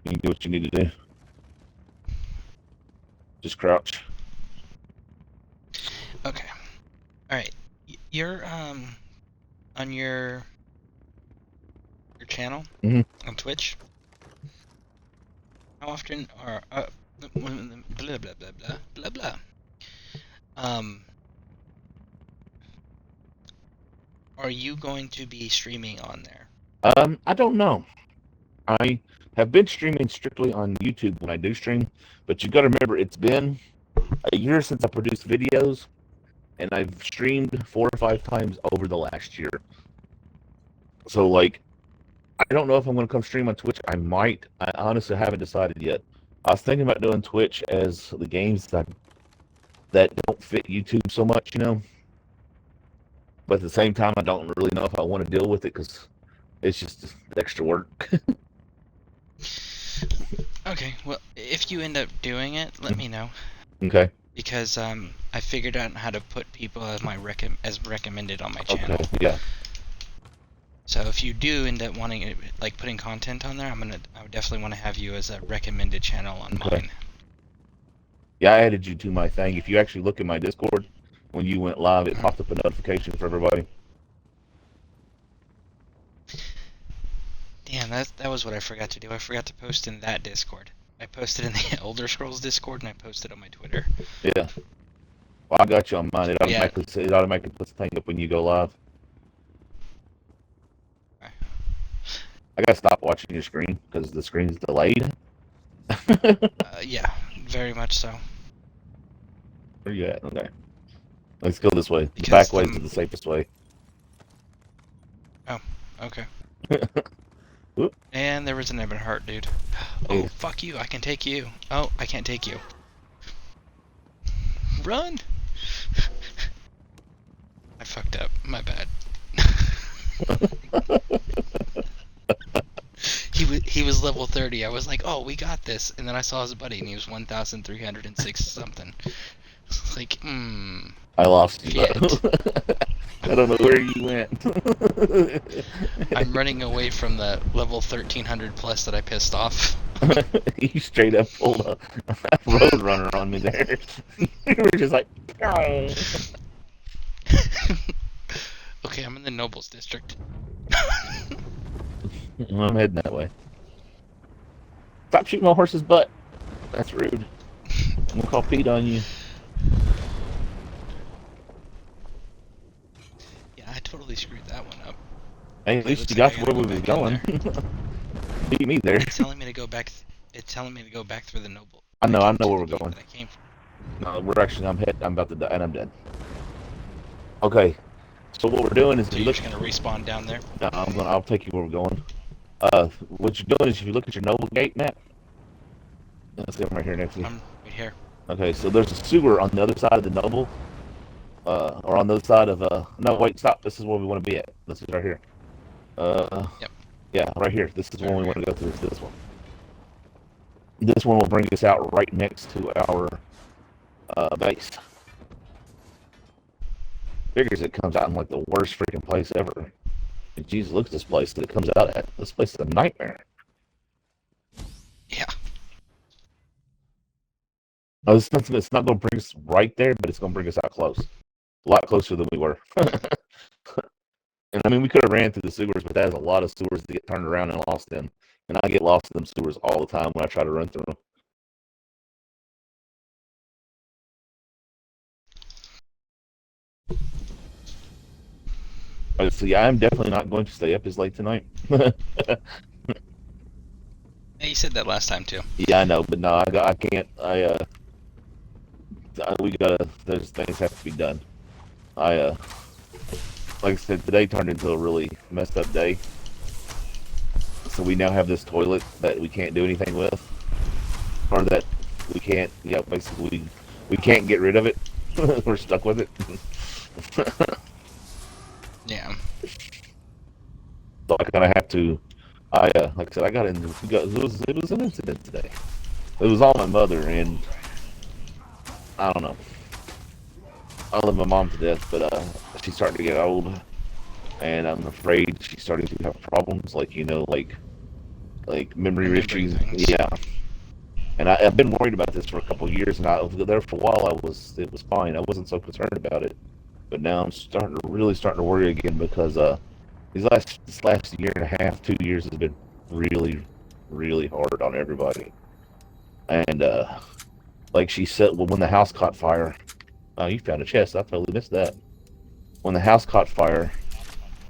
You can do what you need to do. Just crouch. Okay. Alright. You're, on your channel? Mhm. On Twitch? How often are, blah, blah, blah, blah, blah, blah. Are you going to be streaming on there? I don't know. I have been streaming strictly on YouTube when I do stream, but you got to remember it's been a year since I produced videos, and I've streamed 4 or 5 times over the last year. So, like, I don't know if I'm going to come stream on Twitch. I might. I honestly haven't decided yet. I was thinking about doing Twitch as the games that don't fit YouTube so much, you know. But at the same time, I don't really know if I want to deal with it because it's just extra work. Okay, well, if you end up doing it, let me know. Okay. Because I figured out how to put people as my recommended on my channel. Okay. Yeah. So if you do end up wanting it, like putting content on there, I would definitely want to have you as a recommended channel on mine. Yeah, I added you to my thing. If you actually look at my Discord, when you went live, it popped up a notification for everybody. that was what I forgot to do. I forgot to post in that Discord. I posted in the Elder Scrolls Discord and I posted on my Twitter. Yeah. Well, I got you on mine. It Yeah. automatically puts the thing up when you go live. Okay. I gotta stop watching your screen because the screen's delayed. Yeah, very much so. Where you at? Okay. Let's go this way. The Because back way the- is the safest way. Okay. Whoop. And there was an Ebon Heart, dude. Oh, Hey. fuck you. I can take you. Oh, I can't take you. Run! I fucked up. My bad. He was level 30. I was like, oh, we got this. And then I saw his buddy, and he was 1,306 something. Like, I lost you. Shit. I don't know where you went. I'm running away from the level 1300 plus that I pissed off. You straight up pulled a road runner on me there. You were just like, "Oh." Okay, I'm in the Nobles District. I'm heading that way. Stop shooting my horse's butt. That's rude. I'm gonna call Pete on you. Yeah, I totally screwed that one up. Hey, at Okay, least looks you like got I to where gotta we go were back in going. Beat me there. It's telling me to go back. It's telling me to go back through the Noble. I know to where the we're gate going. that I came from. No, I'm about to die, and I'm dead. Okay, so what we're doing is So if you're you look. just gonna respawn down there? No, I'll take you where we're going. What you're doing is if you look at your Noble Gate map. Let's get right here next to you. I'm right here. Okay, so there's a sewer on the other side of the Noble. Or on the other side of no, wait, stop. This is where we want to be at. This is right here. Yep. Yeah, right here. This is when we want to go through. This one. This one will bring us out right next to our base. Figures it comes out in like the worst freaking place ever. Jesus, look at this place that it comes out at. This place is a nightmare. Yeah. No, it's not going to bring us right there, but it's going to bring us out close. A lot closer than we were. And I mean, we could have ran through the sewers, but that is a lot of sewers to get turned around and lost in. And I get lost in them sewers all the time when I try to run through them. See, I'm definitely not going to stay up as late tonight. Yeah, you said that last time too. Yeah, I know, but no, I can't. We gotta. There's things have to be done. Like I said, today turned into a really messed up day. So we now have this toilet that we can't do anything with, or that we can't. Yeah, basically we can't get rid of it. We're stuck with it. Yeah. So I kind of have to. Like I said, I got in. It was an incident today. It was all my mother, and I don't know. I love my mom to death, but she's starting to get old, and I'm afraid she's starting to have problems, like memory Remembering issues. things. Yeah. And I've been worried about this for a couple of years, and I was there for a while. It was fine. I wasn't so concerned about it, but now I'm really starting to worry again because this last year and a half, 2 years has been really, really hard on everybody. And like she said, when the house caught fire, you found a chest. I totally missed that. When the house caught fire,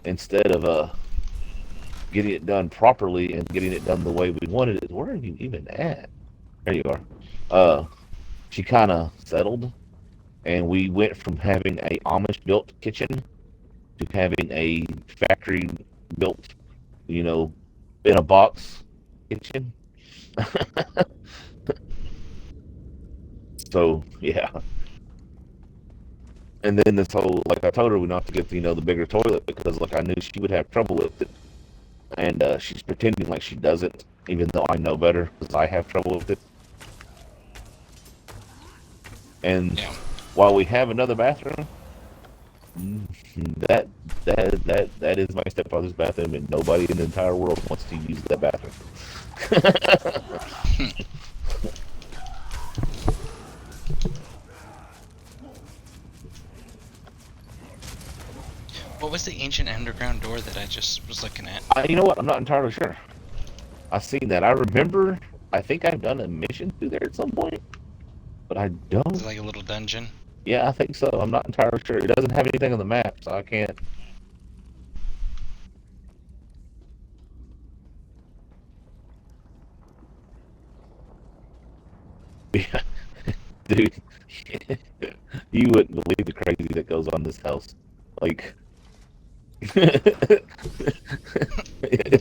instead of getting it done properly and getting it done the way we wanted it, where are you even at? There you are. She kind of settled, and we went from having a Amish-built kitchen to having a factory-built, in a box kitchen. So, yeah. And then this whole, like I told her, we not to get, the bigger toilet because, like, I knew she would have trouble with it. And she's pretending like she doesn't, even though I know better because I have trouble with it. And Yeah. while we have another bathroom, that is my stepfather's bathroom, and nobody in the entire world wants to use that bathroom. What was the ancient underground door that I just was looking at? You know what? I'm not entirely sure. I've seen that. I remember. I think I've done a mission through there at some point, but I Is don't. it like a little dungeon? Yeah, I think so. I'm not entirely sure. It doesn't have anything on the map, so I can't. Yeah, dude, you wouldn't believe the crazy that goes on in this house. Like,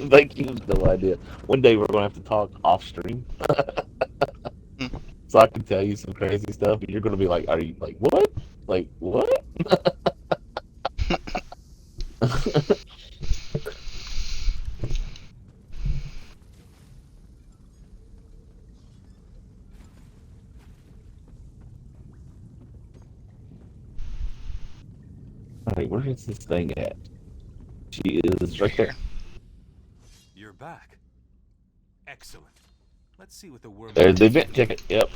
like you have no idea. One day we're gonna have to talk off stream, so I can tell you some crazy stuff, and you're gonna be like, "Are you like what? Like what?" All right, where is this thing at? She is right there. You're back. Excellent. Let's see what the worm. There's the event ticket. Yep.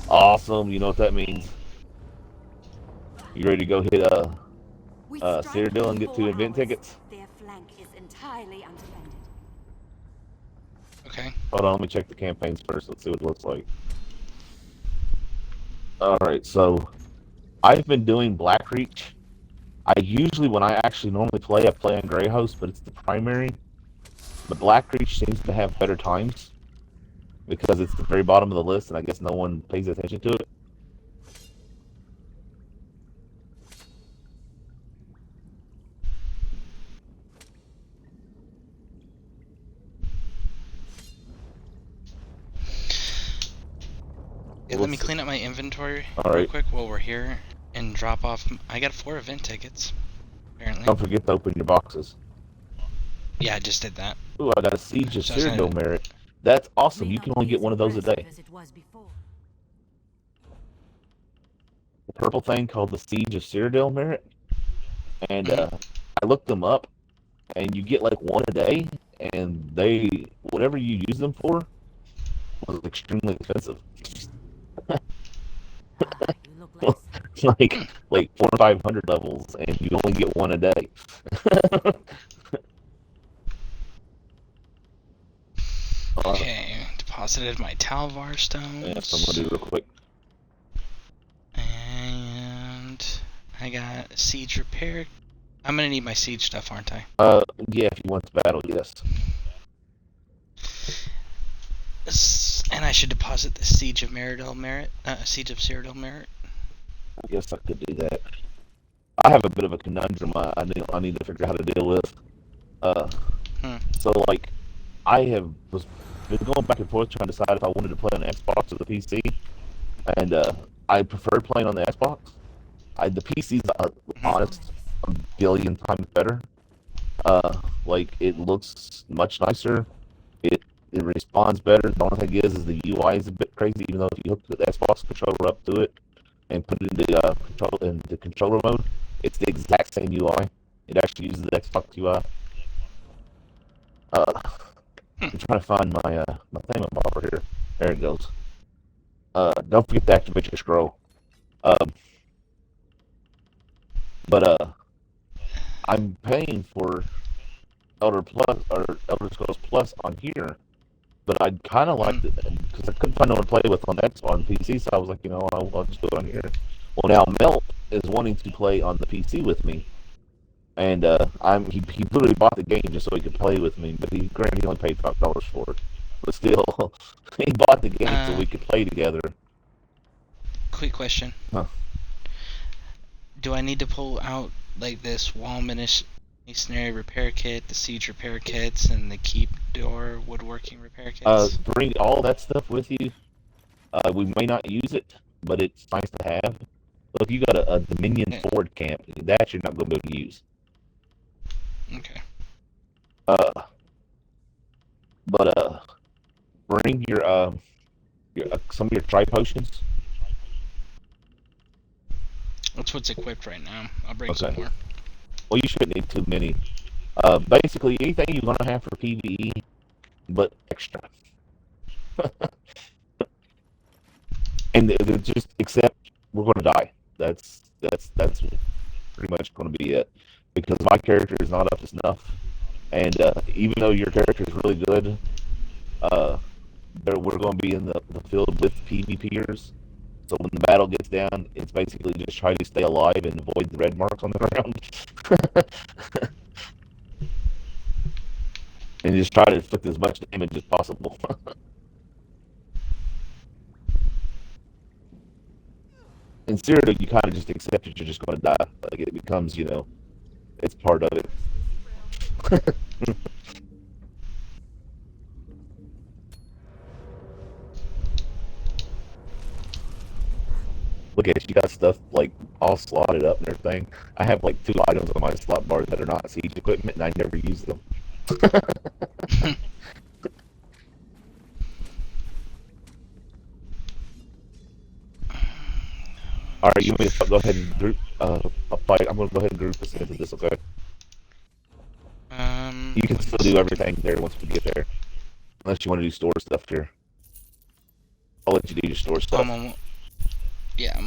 Awesome. You know what that means. You ready to go hit We Cyrodiil and get 2 event tickets? Their flank is entirely undefended. Okay. Hold on, let me check the campaigns first. Let's see what it looks like. Alright, so I've been doing Blackreach. I usually, when I actually normally play, I play on Greyhost, but it's the primary. The Blackreach seems to have better times because it's the very bottom of the list, and I guess no one pays attention to it. Yeah, let me clean up my inventory All real right. quick while we're here and drop off. I got 4 event tickets, apparently. Don't forget to open your boxes. Yeah, I just did that. Ooh, I got a Siege of So I was Cyrodiil gonna- merit. That's awesome. May You not can only be get as one of those a day. impressive as it was before. The purple thing called the Siege of Cyrodiil merit. And Mhm. I looked them up, and you get like one a day, and they, whatever you use them for, was extremely expensive. You look like like 400 or 500 levels, and you only get one a day. Okay, deposited my Talvar stones. Yeah, so I'm gonna do real quick. And I got siege repair. I'm gonna need my siege stuff, aren't I? Yeah, if you want to battle, yes. And I should deposit the siege of Cyrodiil merit. I guess I could do that. I have a bit of a conundrum I need to figure out how to deal with. So like, was been going back and forth trying to decide if I wanted to play on the Xbox or the PC, and I prefer playing on the Xbox. The PC's honest a billion times better. Like it looks much nicer. It responds better. The only thing is the UI is a bit crazy. Even though if you hook the Xbox controller up to it and put it into controller mode, it's the exact same UI. It actually uses the Xbox UI. I'm trying to find my my thingamabobber here. There it goes. Don't forget to activate your scroll. But I'm paying for Elder Scrolls Plus on here, but I'd kind of like it because I couldn't find no one to play with on Xbox on PC, so I was like, you know, I'll just do it on here. Well, now Melt is wanting to play on the PC with me, and he literally bought the game just so he could play with me, but he only paid $5 for it, but still, he bought the game so we could play together. Quick question. Huh. Do I need to pull out like this wall masonry repair kit, the siege repair kits, and the keep door woodworking repair kits? Bring all that stuff with you. We may not use it, but it's nice to have. Look, you got a Dominion Ford camp. That you're not going to be able to use. Okay. But bring your some of your tri potions. That's what's equipped right now. I'll bring some Okay. more. Well, you shouldn't need too many. Basically, anything you're going to have for PvE, but extra. And just except we're going to die. That's pretty much going to be it. Because my character is not up to snuff, and even though your character is really good, we're going to be in the field with PvPers. So when the battle gets down, it's basically just try to stay alive and avoid the red marks on the ground. And just try to inflict as much damage as possible. In Cyrodiil, you kind of just accept that you're just going to die. Like, it becomes, it's part of it. Look at it, you got stuff like all slotted up and everything. I have like 2 items on my slot bar that are not siege equipment, and I never use them. All right, you want me to go ahead and group a fight? I'm gonna go ahead and group us into this, okay? You can still do everything there once we get there, unless you want to do store stuff here. I'll let you do your store stuff. I'm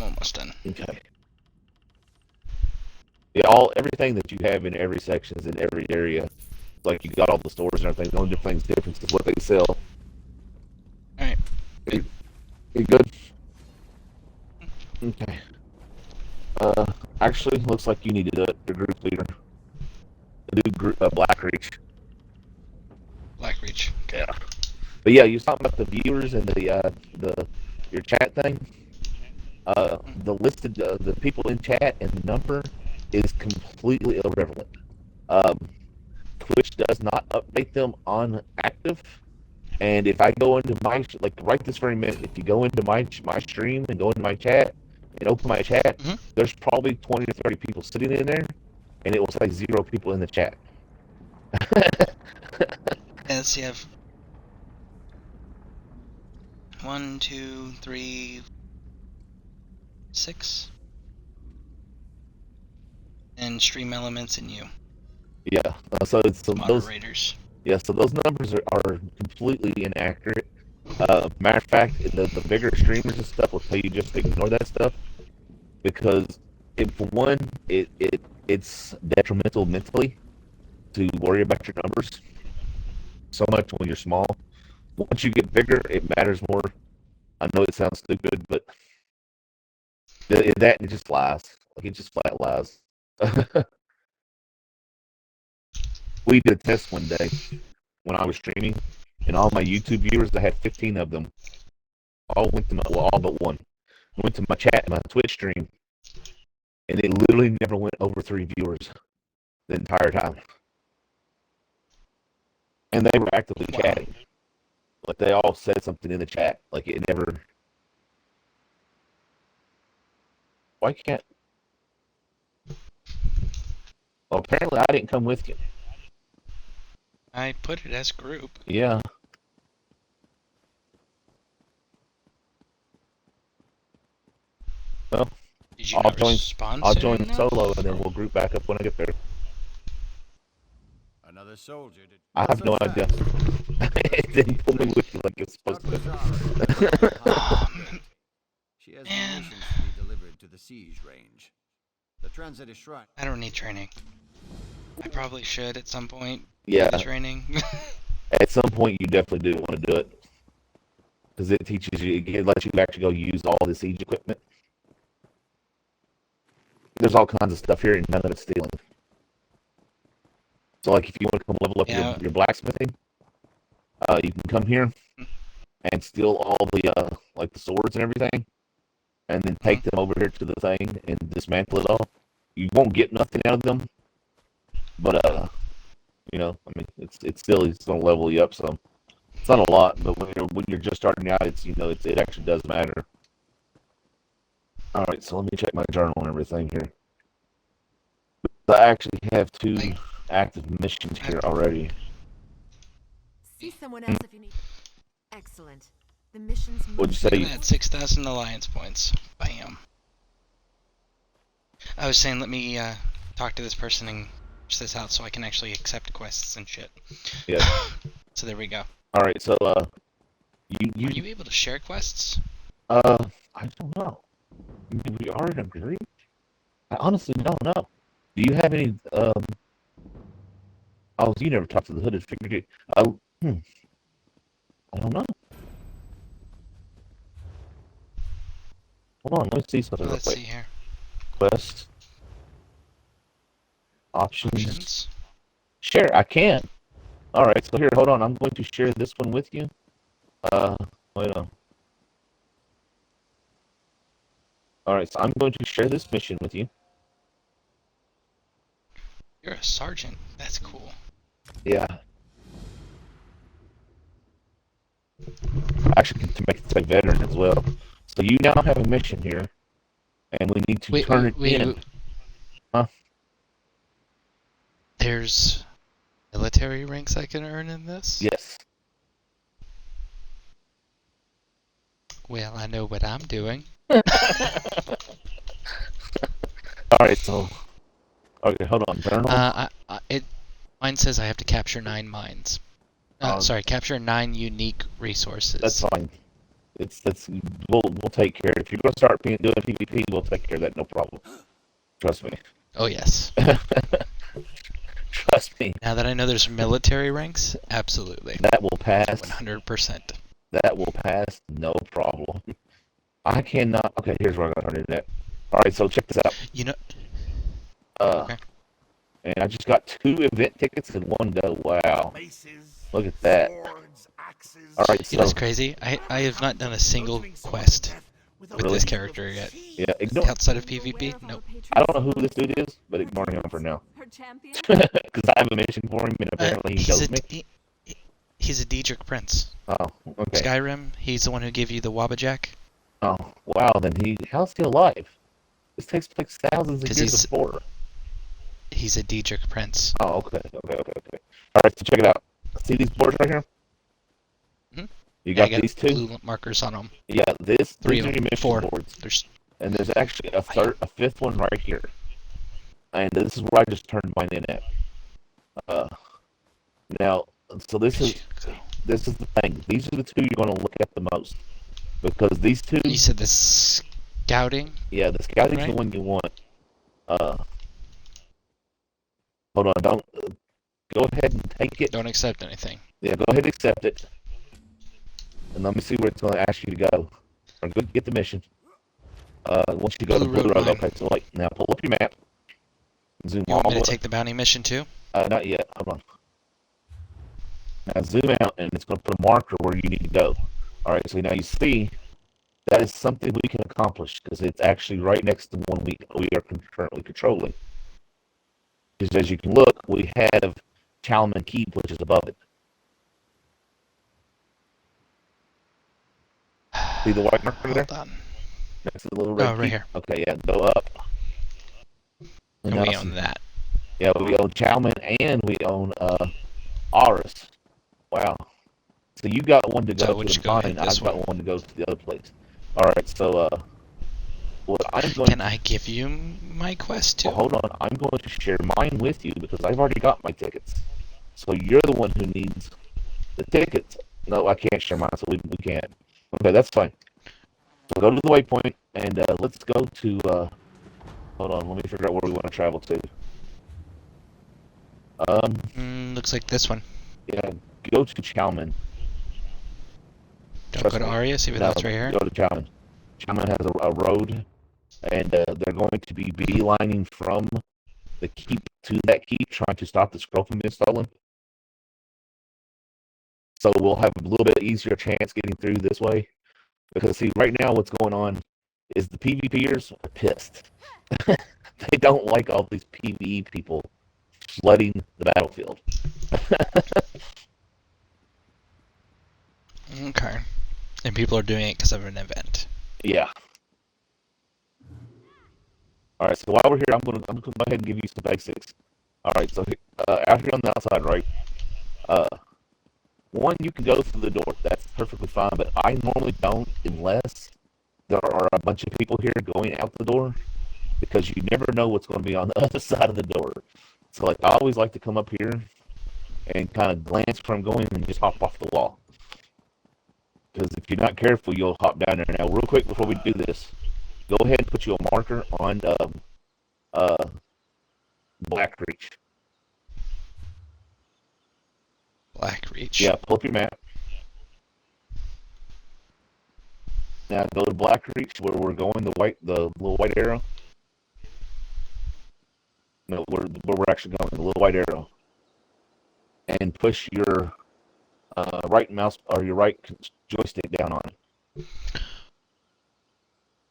almost done. Okay. Yeah, everything that you have in every section is in every area. Like, you got all the stores and everything. The only difference is what they sell. Alright. You good? Okay. Actually, looks like you need to do it. Your group leader. Do Blackreach. Blackreach. Okay. Yeah. But yeah, you was talking about the viewers and your chat thing. The listed the people in chat and the number is completely irrelevant. Twitch does not update them on active, and if I go into my right this very minute, if you go into my stream and go into my chat and open my chat, there's probably 20 or 30 people sitting in there, and it will say 0 people in the chat. Yes, you have 1, 2, 3, 6, and stream elements and you. Yeah, so it's moderators. So those numbers are completely inaccurate. Matter of fact, the bigger streamers and stuff will tell you just to ignore that stuff, because for one, it's detrimental mentally to worry about your numbers so much when you're small. Once you get bigger, it matters more. I know it sounds stupid, but it just lies. Like, it just flat lies. We did a test one day when I was streaming, and all my YouTube viewers, I had 15 of them. All went to all but one went to my chat and my Twitch stream, and it literally never went over 3 viewers the entire time. And they were actively chatting. Like, they all said something in the chat. Like, it never. Why can't? Well, apparently I didn't come with you. I put it as group. Yeah. Well, I'll join solo, and then we'll group back up when I get there. Another soldier. I have no idea. It didn't pull me with you like it's supposed to. She has munitions to be delivered to the siege range. The transit is shrine. I don't need training. I probably should at some point. Yeah. Training. At some point, you definitely do want to do it, because it teaches you. It lets you actually go use all the siege equipment. There's all kinds of stuff here, and none of it's stealing. So, like, if you want to come level up your blacksmithing, you can come here and steal all the like the swords and everything, and then take them over here to the thing and dismantle it all. You won't get nothing out of them, but I mean, it's gonna level you up some. It's not a lot, but when you're just starting out, it actually does matter. All right, so let me check my journal and everything here. I actually have 2 active missions here already. See someone else if you need. Excellent. The mission's. What'd you say? I had 6,000 alliance points. Bam. I was saying, let me talk to this person and push this out so I can actually accept quests and shit. Yeah. So there we go. All right, so Are you able to share quests? I don't know. We are in a group? I honestly don't know. Do you have any you never talked to the hooded figure, dude. I don't know. Hold on, let me see something real Let's quick. see here. Quest. Options. Options. Share, I can. Alright, so here, hold on. I'm going to share this one with you. Wait on. Alright, so I'm going to share this mission with you. You're a sergeant. That's cool. Yeah. Actually, to make it say veteran as well. So you now have a mission here, and we need to turn it in. Huh? There's military ranks I can earn in this? Yes. Well, I know what I'm doing. Alright, so... Okay, hold on. Journal. Mine says I have to capture 9 mines. Sorry, capture 9 unique resources. That's fine. We'll take care of it. If you're gonna start doing PvP, we'll take care of that, no problem. Trust me. Oh yes. Trust me. Now that I know there's military ranks, absolutely. That will pass. 100%. That will pass, no problem. I cannot. Okay, here's where I'm gonna turn it at. Alright, so check this out. You know. Okay. And I just got 2 event tickets in one go. Wow. Maces, Look at that. swords, axes, Alright, You know what's so. crazy? I have not done a single quest with this character yet. Yeah, ignore. Outside of PvP? Nope. I don't know who this dude is, but ignore him for now. Her champion? Because I have a mission for him, and apparently he knows me. He's a Daedric Prince. Oh, okay. Skyrim, he's the one who gave you the Wabbajack. Oh, wow, then how's he alive? This takes place thousands of 'Cause years before. He's a Daedric Prince. Oh, okay. Alright, so check it out. See these boards right here? Mhm. You got I got these 2? blue markers on them. Yeah, these 3 are of your them. mission 4. boards. There's And there's actually a 5th one right here. And this is where I just turned mine in at. Now, so this is the thing. These are the 2 you're going to look at the most. Because these 2... You said the scouting? Yeah, the scouting's right? the one you want. Hold on, don't... go ahead and take it. Don't accept anything. Yeah, go ahead and accept it. And let me see where it's going to ask you to go. Or go get the mission. Once you go to Blue Road, okay, so like, now pull up your map. Zoom You all want me the to take the bounty mission too? not yet, hold on. Now zoom out, and it's going to put a marker where you need to go. Alright, so now you see, that is something we can accomplish, because it's actually right next to one we are currently controlling. Because as you can look, we have Chalman Keep, which is above it. See the white marker there? Hold on. Next to the little red Oh, right keep? here. Okay, yeah, go up. And now we see- own that. Yeah, we own Chalman and we own Aris. Wow. So you got one to go So to which the go mine, ahead, I've this got one to go to the other place. Alright, so what I'm going Can I give you my quest too? well, hold on, I'm going to share mine with you because I've already got my tickets. So you're the one who needs the tickets. No, I can't share mine, so we can't. Okay, that's fine. So go to the waypoint and let's go to hold on, let me figure out where we want to travel to. Looks like this one. Yeah, go to Chalman. Don't Trust go to me. Arius, even though it's right here. Go to Chalman. Chalman has a road, and they're going to be beelining from the keep to that keep, trying to stop the scroll from being stolen. So we'll have a little bit easier chance getting through this way. Because see, right now what's going on is the PvPers are pissed. They don't like all these PvE people flooding the battlefield. Okay. And people are doing it because of an event. Yeah. All right. So while we're here, I'm gonna go ahead and give you some basics. All right. So out here on the outside, right? One, you can go through the door. That's perfectly fine. But I normally don't unless there are a bunch of people here going out the door, because you never know what's going to be on the other side of the door. So like, I always like to come up here and kind of glance where I'm going and just hop off the wall. Because if you're not careful, you'll hop down there. Now, real quick before we do this, go ahead and put you a marker on Blackreach. Blackreach. Yeah, pull up your map. Now go to Blackreach where we're going. The little white arrow. No, where we're actually going. The little white arrow. And push your right mouse or your right joystick down on it.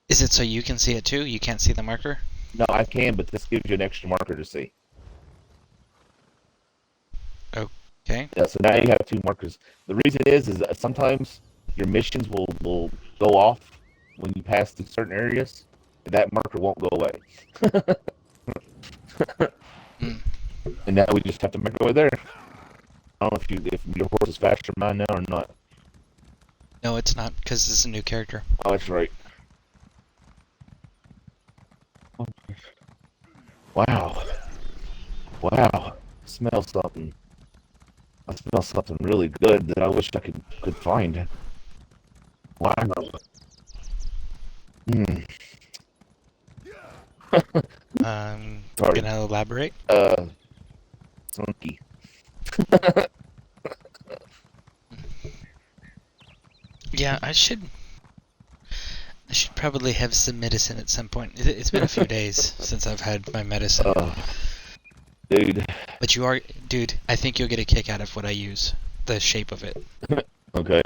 Is it so you can see it too? You can't see the marker? No, I can, but this gives you an extra marker to see. Okay. Yeah, so now you have 2 markers. The reason is that sometimes your missions will go off when you pass through certain areas, and that marker won't go away. And now we just have to make our way there. I don't know if your horse is faster than mine now or not. No, it's not, because this is a new character. Oh, that's right. Wow. Wow. I smell something. I smell something really good that I wish I could find. Wow. Hmm. Sorry. Gonna elaborate? Slinky. Yeah, I should probably have some medicine at some point. It's been a few days since I've had my medicine. Dude. But dude, I think you'll get a kick out of what I use. The shape of it. Okay.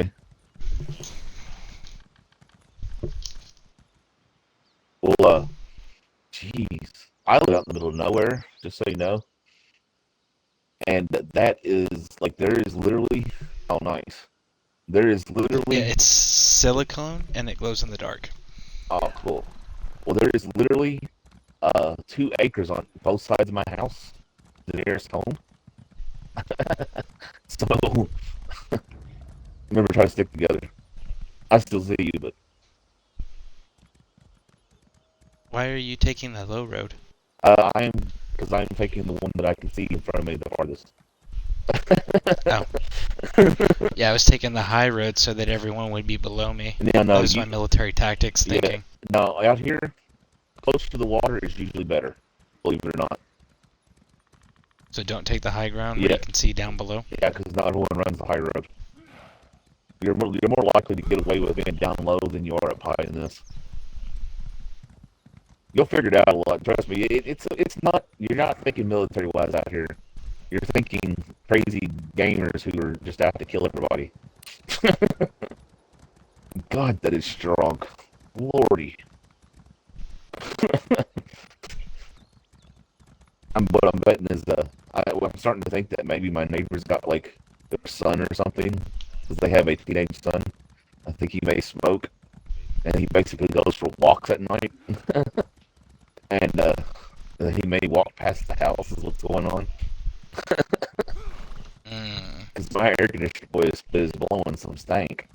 Well, jeez. I live out in the middle of nowhere, just so you know. And that is, like, there is literally, oh, nice. There is literally... Yeah, it's silicone, and it glows in the dark. Oh, cool. Well, there is literally 2 acres on both sides of my house, the nearest home. So, remember, try to stick together. I still see you, but... Why are you taking the low road? Because I'm taking the one that I can see in front of me the farthest. Oh. Yeah, I was taking the high road so that everyone would be below me. Yeah, no, that was my military tactics thinking. Yeah, no, out here, close to the water is usually better, believe it or not. So don't take the high ground where you can see down below? Yeah, because not everyone runs the high road. You're more likely to get away with being down low than you are up high in this. You'll figure it out a lot. Trust me. It's not. You're not thinking military wise out here. You're thinking crazy gamers who are just out to kill everybody. God, that is strong. Lordy. What I'm betting is I'm starting to think that maybe my neighbor's got like their son or something, because they have a teenage son. I think he may smoke, and he basically goes for walks at night. And he may walk past the house is what's going on. Because my air conditioner boy is blowing some stank.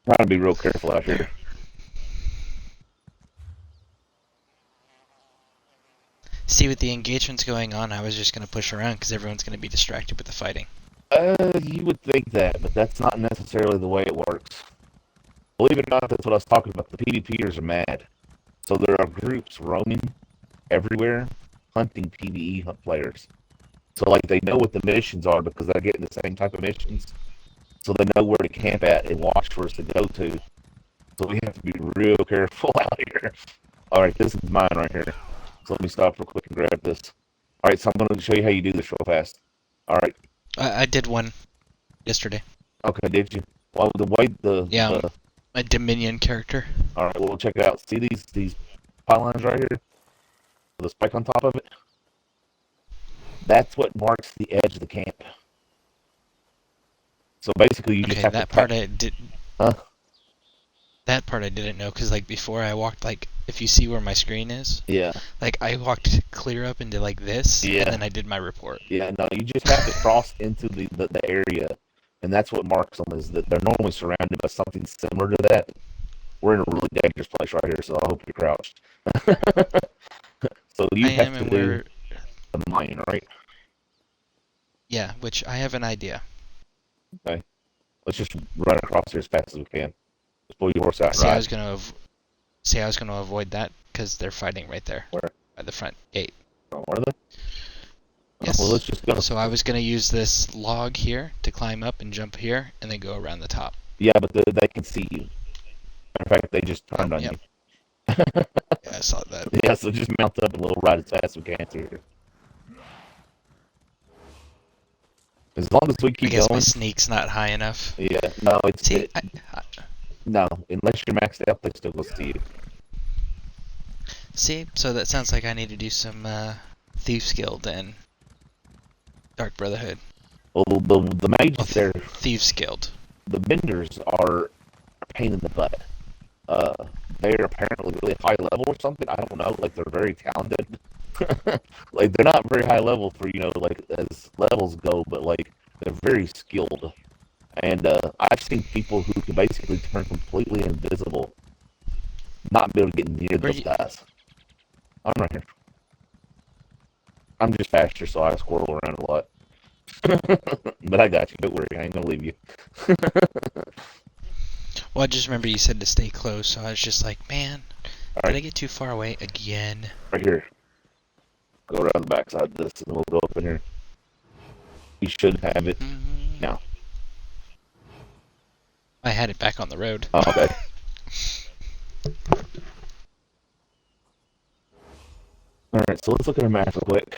Trying to be real careful out here. See, with the engagements going on, I was just going to push around because everyone's going to be distracted with the fighting. You would think that, but that's not necessarily the way it works. Believe it or not, that's what I was talking about. The PvPers are mad. So there are groups roaming everywhere, hunting PvE players. So, like, they know what the missions are because they're getting the same type of missions. So they know where to camp at and watch for us to go to. So we have to be real careful out here. Alright, this is mine right here. So let me stop real quick and grab this. Alright, so I'm going to show you how you do this real fast. Alright. I did one yesterday. Okay, did you? Well, My Dominion character. Alright, well, check it out. See these pylons right here? With a spike on top of it? That's what marks the edge of the camp. So basically, you just have that to... part I did. Huh? That part I didn't know, because, like, before I walked, like, if you see where my screen is... Yeah. Like, I walked clear up into, like, this, and then I did my report. Yeah, no, you just have to cross into the area, and that's what marks them, is that they're normally surrounded by something similar to that. We're in a really dangerous place right here, so I hope you're crouched. So you have to do the mine, right? Yeah, which I have an idea. Okay. Let's just run across here as fast as we can. Just pull your horse out. I was gonna avoid that because they're fighting right there. Where? By the front gate. Oh, are they? Yes. Well, let's just go. So I was gonna use this log here to climb up and jump here, and then go around the top. Yeah, but they can see you. In fact, they just turned on Yep. you. Yeah, I saw that. Yeah, so just mount up and we'll ride as fast as we can through here. As long as we I keep guess my going. sneak's not high enough. Yeah, no, it's See, no. Unless you're maxed out, they still go see you. see. So that sounds like I need to do some Thieves Guild and Dark Brotherhood. Well, the mages there, Thieves Guild. the vendors are a pain in the butt. They're apparently really high level or something. I don't know. Like they're very talented. Like they're not very high level for like as levels go, but like they're very skilled. And I've seen people who can basically turn completely invisible, not be able to get near those guys. I'm right here. I'm just faster, so I squirrel around a lot. But I got you. Don't worry. I ain't gonna leave you. Well, I just remember you said to stay close, so I was just like, man, All did I right, get too far away again? right here. Go around the backside of this, and we'll go up in here. You should have it now. I had it back on the road. Oh, okay. Alright, so let's look at our map real quick.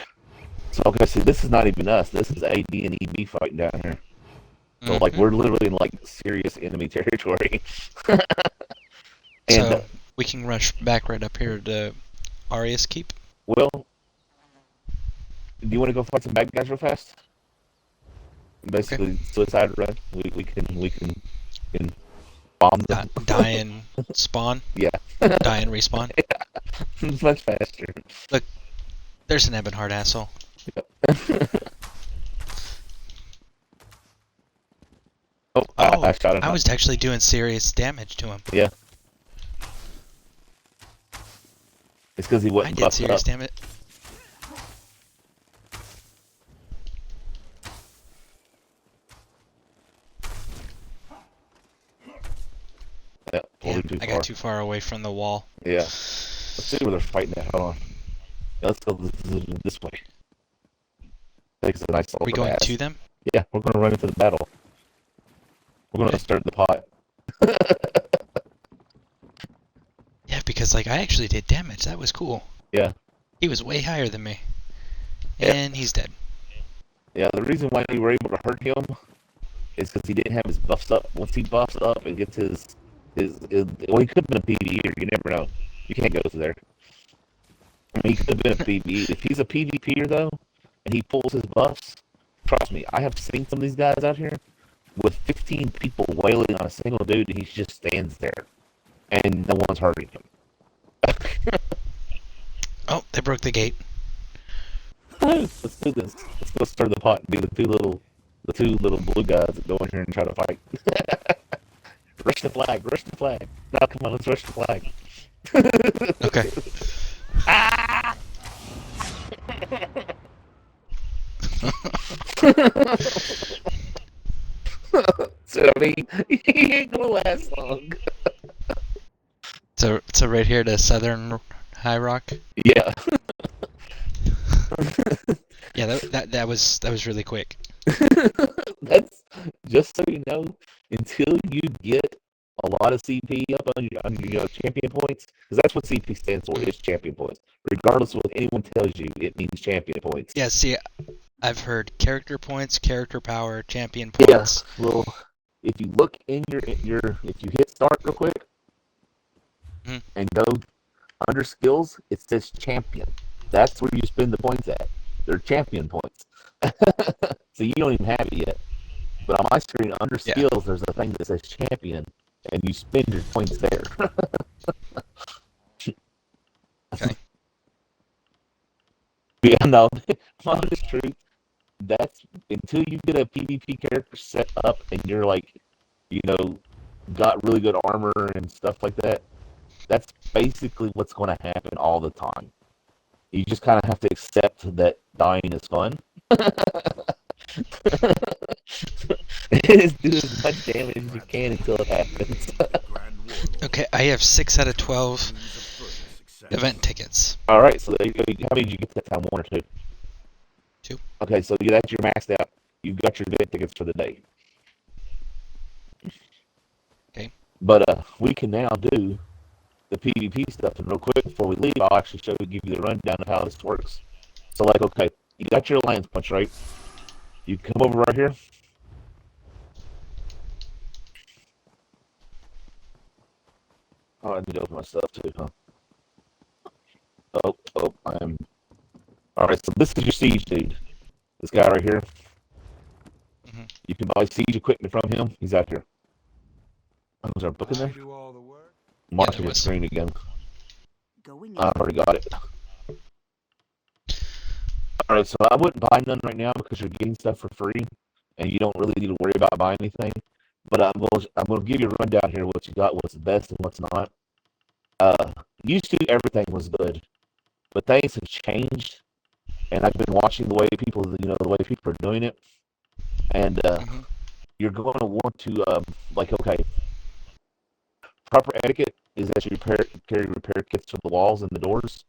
So, okay, see, this is not even us. This is AD and EB fighting down here. So, like, we're literally in, like, serious enemy territory. And, So we can rush back right up here to Arius Keep. well, do you want to go fight some bad guys real fast? Basically, suicide run. We can bomb them. Die and spawn. Yeah. Die and respawn. It's much faster. There's an Ebonheart asshole. Oh, I shot him. I was actually doing serious damage to him. Yeah. It's because he I wasn't did buffed serious up. damage. Yeah, Damn, too I far. got too far away from the wall. Yeah. Let's see where they're fighting at. Hold on. Yeah, let's go this way. Takes a nice little Are we going pass. to them? Yeah, we're gonna run into the battle. We're gonna start the pot. Yeah, because like I actually did damage. That was cool. Yeah. He was way higher than me. Yeah. And he's dead. Yeah, the reason why we were able to hurt him is because he didn't have his buffs up. Once he buffs up and gets his well, he could have been a PvEer. You never know. You can't go through there. I mean, he could have been a PvE. If he's a PvPer though, and he pulls his buffs, trust me, I have seen some of these guys out here with 15 people wailing on a single dude, and he just stands there, and no one's hurting him. Oh, they broke the gate. Let's do this. Let's go stir the pot and be the two little blue guys that go in here and try to fight. Rush the flag! Rush the flag! Now, come on, let's rush the flag. Okay. So I mean, he ain't gonna last long. So right here to Southern High Rock. Yeah. Yeah, that was really quick. That's just so you know. Until you get a lot of CP up on your champion points, because that's what CP stands for, is champion points. Regardless of what anyone tells you, it means champion points. Yeah, see, I've heard character points, character power, champion points. Yeah. Well, if you look in your if you hit start real quick and go under skills, it says champion. That's where you spend the points at. They're champion points. So you don't even have it yet. But on my screen, under skills, there's a thing that says champion, and you spend your points there. Okay. Yeah, no, honest truth, that's until you get a PvP character set up and you're like, got really good armor and stuff like that. That's basically what's going to happen all the time. You just kind of have to accept that dying is fun. Just do as much damage as you can until it happens. Okay, I have 6 out of 12 event tickets. Alright, so there you go. How many did you get that time? 1 or 2? 2. Okay, so that's your maxed out. You've got your event tickets for the day. Okay. But we can now do the PvP stuff. And real quick before we leave, I'll actually give you the rundown of how this works. So like, okay, you got your alliance punch, right? You come over right here. Oh, I need to open my stuff too, huh? Oh, I am. All right, so this is your siege dude. This guy right here. Mhm. You can buy siege equipment from him. He's out here. Oh, was there a book in there? do all the work. Marking there the was. screen again. Going I in. already got it. All right, so I wouldn't buy none right now because you're getting stuff for free, and you don't really need to worry about buying anything. But I'm going to give you a rundown here. What you got, what's the best, and what's not. Used to everything was good, but things have changed, and I've been watching the way people, the way people are doing it, and Mhm. you're going to want to okay, proper etiquette is that you carry repair kits for the walls and the doors.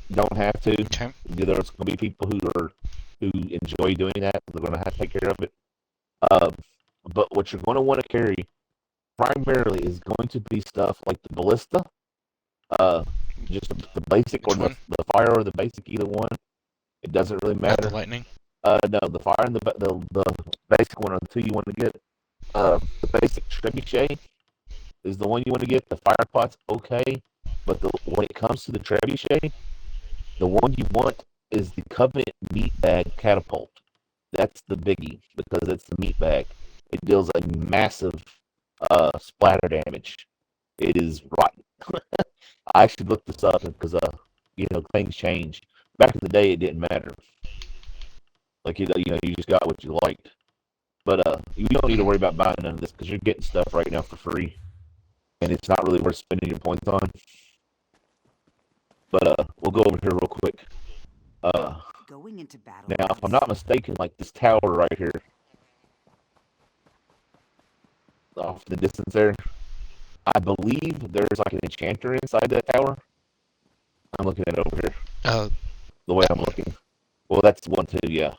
You don't have to. Okay. There's going to be people who enjoy doing that. They're going to have to take care of it. But what you're going to want to carry primarily is going to be stuff like the ballista, just the basic Which or one? the fire or the basic, either one. It doesn't really Not matter. the lightning. No, the fire and the basic one are the two you want to get. The basic trebuchet is the one you want to get. The fire pot's okay, but when it comes to the trebuchet, the one you want is the Covenant meat bag catapult. That's the biggie because it's the meat bag. It deals a massive splatter damage. It is rotten. I actually looked this up because things change. Back in the day, it didn't matter. Like you just got what you liked. But you don't need to worry about buying none of this because you're getting stuff right now for free, and it's not really worth spending your points on. But we'll go over here real quick. Going into battle. Now, if I'm not mistaken, like this tower right here, off in the distance there, I believe there's like an enchanter inside that tower. I'm looking at it over here. Oh, The way I'm looking. Well, that's one too, yeah.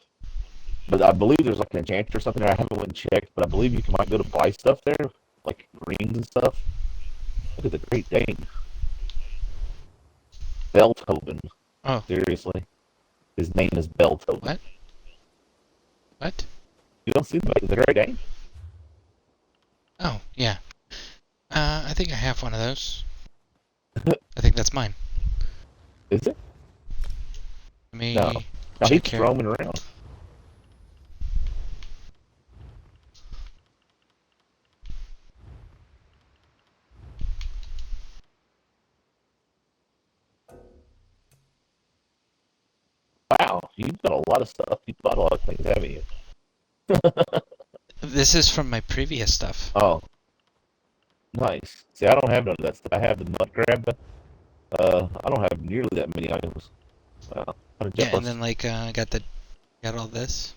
But I believe there's like an enchanter or something. I haven't went and checked, but I believe you might go to buy stuff there, like rings and stuff. Look at the Great Dane. Beethoven. Oh. Seriously. His name is Beethoven. What? What? You don't see the Great Dane? Oh, yeah. I think I have one of those. I think that's mine. Is it? Let me No. No, he's check here. roaming around. Wow, you've got a lot of stuff. You've bought a lot of things, haven't you? This is from my previous stuff. Oh, nice. See, I don't have none of that stuff. I have the mud crab. I don't have nearly that many items. Wow, kind of Yeah, jealous. and then like I got all this.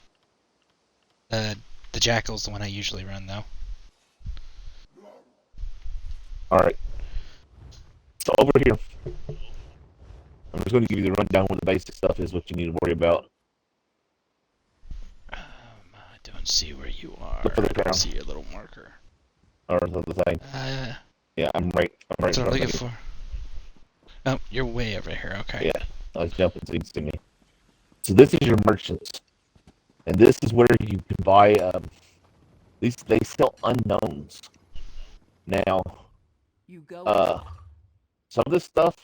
The Jackal's the one I usually run though. All right. So over here, I'm just going to give you the rundown what the basic stuff is, what you need to worry about. I don't see where you are. Look for the I don't crown. see your little marker. Or the thing. Yeah, I'm right. That's what I'm in looking front of for. Oh, you're way over here. Okay. you. Yeah, I was jumping so you can see me. So this is your merchants, and this is where you can buy. They sell unknowns. Now, You go. some of this stuff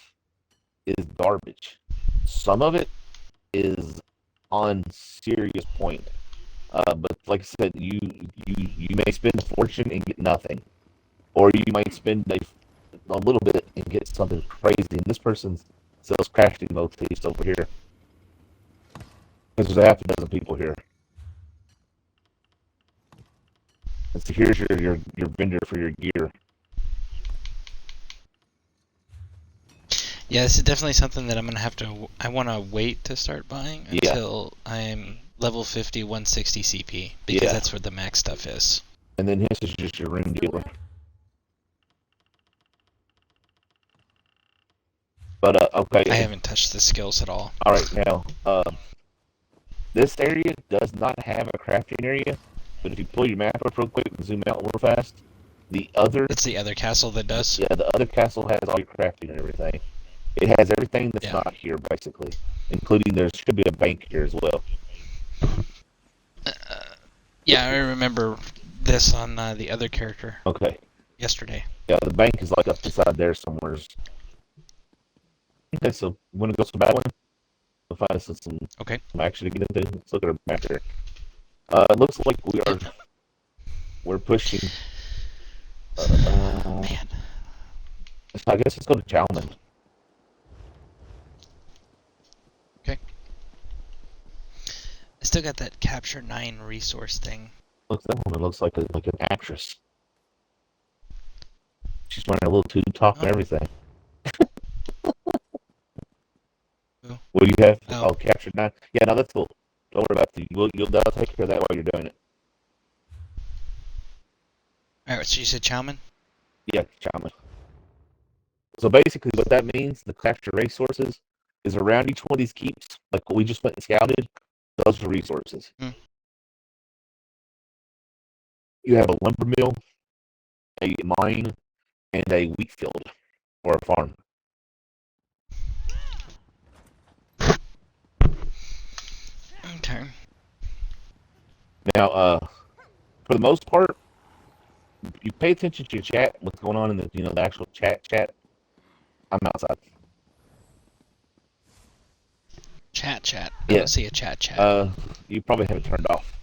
is garbage. Some of it is on serious point. But like I said, you may spend a fortune and get nothing, or you might spend a little bit and get something crazy. And this person sells crafting motifs over here. Because there's half a dozen people here. And so here's your vendor for your gear. Yeah, this is definitely something that I'm gonna have to. I want to wait to start buying until I'm level 50, 160 CP because Yeah. that's where the max stuff is. And then this is just your rune dealer. But okay. I haven't touched the skills at all. All right, now This area does not have a crafting area, but if you pull your map up real quick and zoom out real fast, the other It's the other castle that does. yeah, the other castle has all your crafting and everything. It has everything that's Yeah. not here, basically, including there should be a bank here as well. Yeah, I remember this on the other character Okay. yesterday. Yeah, the bank is like up beside there somewhere. Okay, so you want to go some battling? We'll find us some Okay. action to get into. Let's look at our map here. It looks like we're pushing. Man. I guess let's go to Chalman. Okay. I still got that Capture 9 resource thing. Looks that one looks like an actress. She's wearing a little tube top and Oh. everything. Who? What do you have? Oh. Oh, captured 9. Yeah, no, that's cool. Don't worry about it. You'll take care of that while you're doing it. Alright, so you said Chowman? Yeah, Shaman. So basically, what that means, the capture resources, is around each one of these keeps, like what we just went and scouted, those are resources. Hmm. You have a lumber mill, a mine, and a wheat field, or a farm. Okay. Now, for the most part, you pay attention to your chat, what's going on in the the actual chat. I'm outside. Chat. I Yeah. don't see a chat. You probably have it turned off.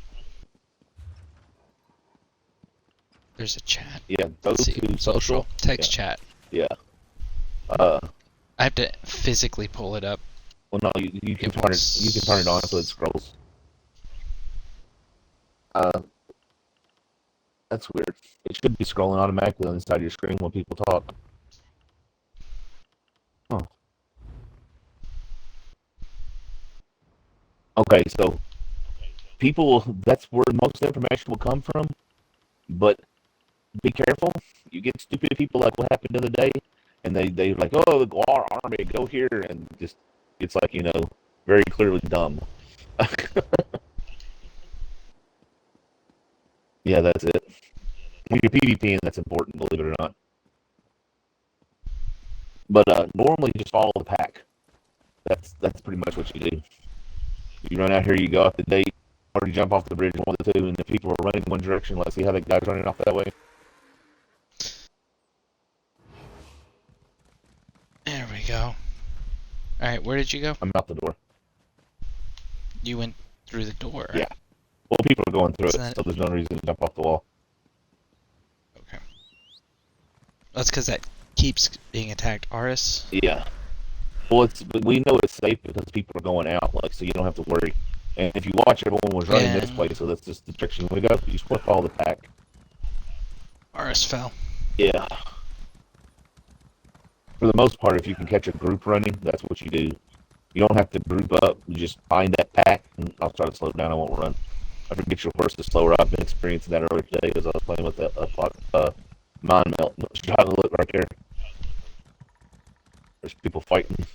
There's a chat. Yeah, go Let's see. to social. Text chat. Yeah. I have to physically pull it up. Well, no, you can turn it. You can turn it on so it scrolls. That's weird. It should be scrolling automatically on the side of your screen when people talk. Oh. Okay, so that's where most information will come from, but be careful. You get stupid people like what happened the other day, and they like, oh, our army, go here, and just, it's like, very clearly dumb. Yeah, that's it. When you're PvPing, that's important, believe it or not. But normally, just follow the pack. That's pretty much what you do. You run out here, you go out the gate, or you jump off the bridge, one of the two, and the people are running one direction. Let's see how the guy's running off that way. There we go. Alright, where did you go? I'm out the door. You went through the door. Yeah. Well, people are going through Isn't it, that- so there's no reason to jump off the wall. Okay. That's because that keeps being attacked. Aris? Yeah. Well, we know it's safe because people are going out, so you don't have to worry. And if you watch, everyone was running this way, so that's just the direction we go. You just follow the pack. Aris fell. Yeah. For the most part, if you can catch a group running, that's what you do. You don't have to group up. You just find that pack, and I'll try to slow it down. I won't run. I forget your horse is slower. I've been experiencing that earlier today as I was playing with that mine melt. Try to look right there. There's people fighting.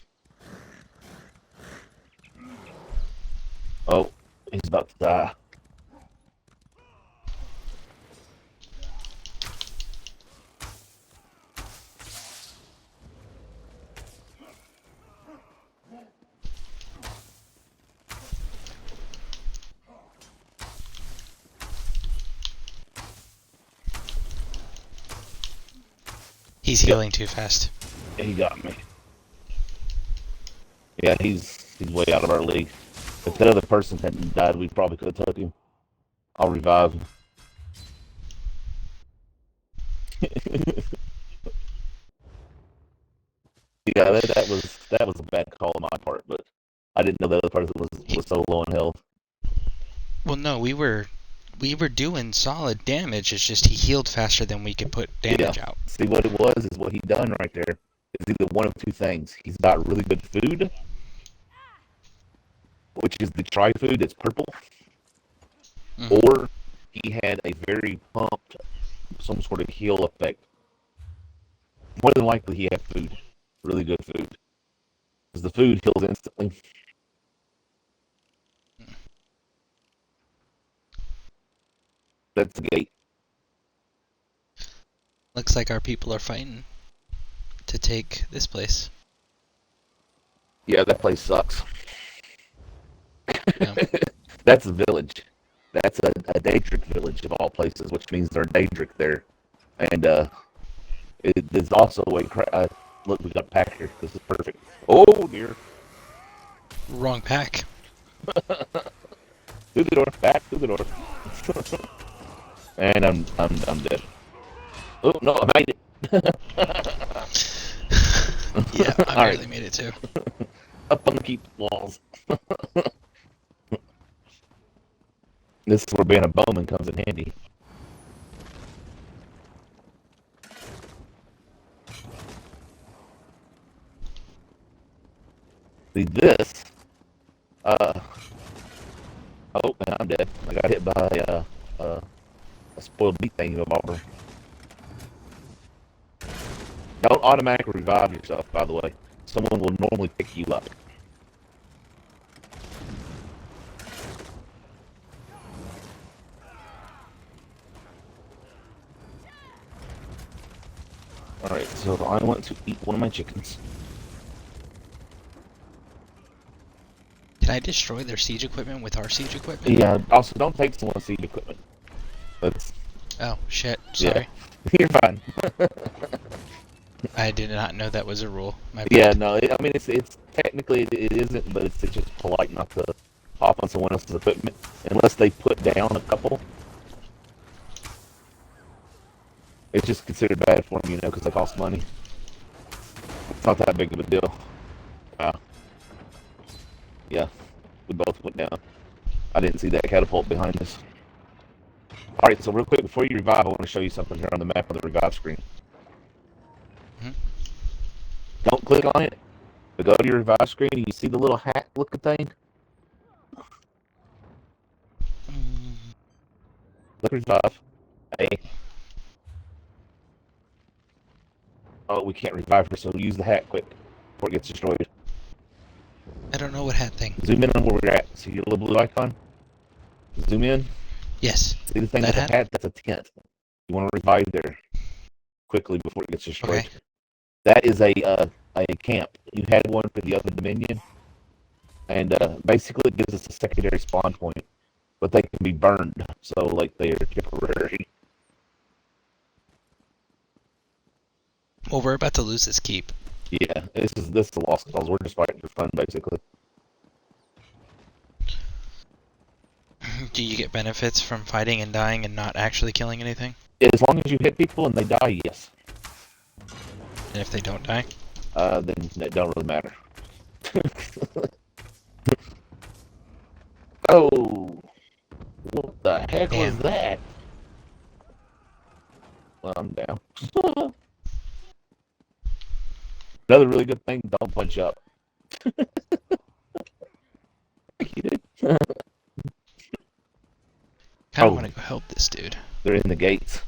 Oh, he's about to die. He's healing too fast. He got me. Yeah, he's way out of our league. If that other person hadn't died, we probably could have took him. I'll revive him. Yeah, that was a bad call on my part, but I didn't know the other person was so low in health. Well, no, we were doing solid damage. It's just he healed faster than we could put damage out. See, what it was is what he done right there is either one of two things. He's got really good food, which is the tri food that's purple, or he had a very pumped, some sort of heal effect. More than likely, he had food, really good food, because the food heals instantly. That's the gate. Looks like our people are fighting to take this place. Yeah, that place sucks. Yeah. That's a village. That's a Daedric village of all places, which means they're Daedric there. And there's also a look, we got a pack here. This is perfect. Oh dear. Wrong pack. Through the door, back through the door. And I'm dead. Oh no, I made it. Yeah, I All right. barely made it too. Up on the keep walls. This is where being a bowman comes in handy. See this? Oh, and I'm dead. I got hit by a spoiled meat thing of Auburn. Don't automatically revive yourself, by the way. Someone will normally pick you up. Alright, so I want to eat one of my chickens. Can I destroy their siege equipment with our siege equipment? Yeah, also don't take someone's seed equipment. That's, Oh, shit. Sorry. yeah. You're fine. I did not know that was a rule. My Yeah, bad. no, I mean, it's technically it isn't, but it's just polite not to hop on someone else's equipment unless they put down a couple. It's just considered bad for them, you know, because they cost money. It's not that big of a deal. Yeah, we both went down. I didn't see that catapult behind us. Alright, so real quick, before you revive, I want to show you something here on the map on the revive screen. Don't click on it, but go to your revive screen and you see the little hat looking thing? Look revive. Hey. Oh, we can't revive her, so use the hat quick before it gets destroyed. I don't know what hat thing. Zoom in on where we're at. See your little blue icon? Zoom in. Yes. See the thing That with the hat? hat? That's a tent. You want to revive there quickly before it gets destroyed. Okay. That is a camp. You had one for the other Dominion, and basically it gives us a secondary spawn point, but they can be burned, so like they are temporary. Well, we're about to lose this keep. Yeah, this is a lost cause. We're just fighting for fun, basically. Do you get benefits from fighting and dying and not actually killing anything? As long as you hit people and they die, yes. And if they don't die? Then it don't really matter. Oh, what the heck was Damn. that? Well, I'm down. Another really good thing, don't punch up. Thank you, dude. Kinda Oh. want to go help this dude. They're in the gates.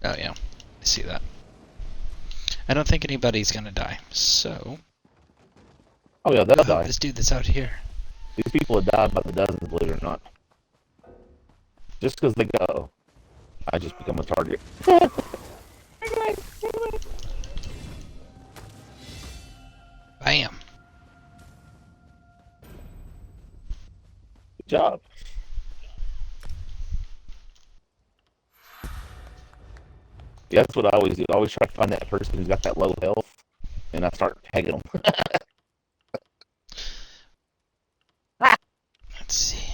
Oh yeah, I see that. I don't think anybody's gonna die, so... Oh yeah, they'll I hope die. this dude that's out here. These people have died by the dozens, believe it or not. Just because they go, I just become a target. Bam! Good job. Yeah, that's what I always do. I always try to find that person who's got that low health, and I start tagging them. Let's see.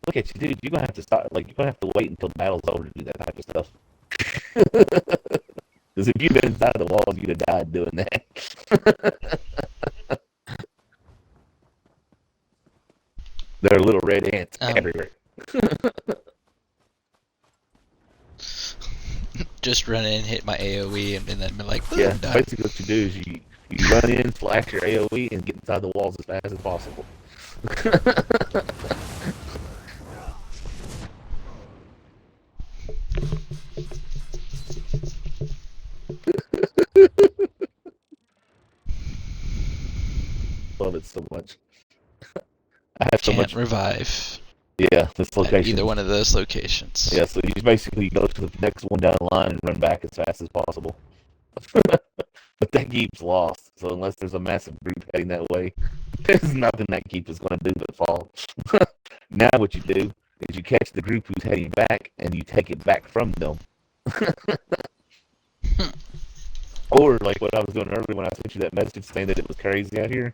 Look at you, dude. You're gonna have to stop. Like, you're gonna have to wait until the battle's over to do that type of stuff. Because if you'd been inside the walls, you'd have died doing that. There are little red ants everywhere. Just run in, hit my AoE, and then be like, Yeah, done. basically what you do is you run in, flash your AoE, and get inside the walls as fast as possible. love it so much. I have so Can't much. revive Yeah, this at location. either one of those locations. Yeah, so you basically go to the next one down the line and run back as fast as possible. But that keeps lost. So unless there's a massive group heading that way, there's nothing that keep is going to do but fall. Now what you do is you catch the group who's heading back and you take it back from them. Or like what I was doing earlier when I sent you that message saying that it was crazy out here.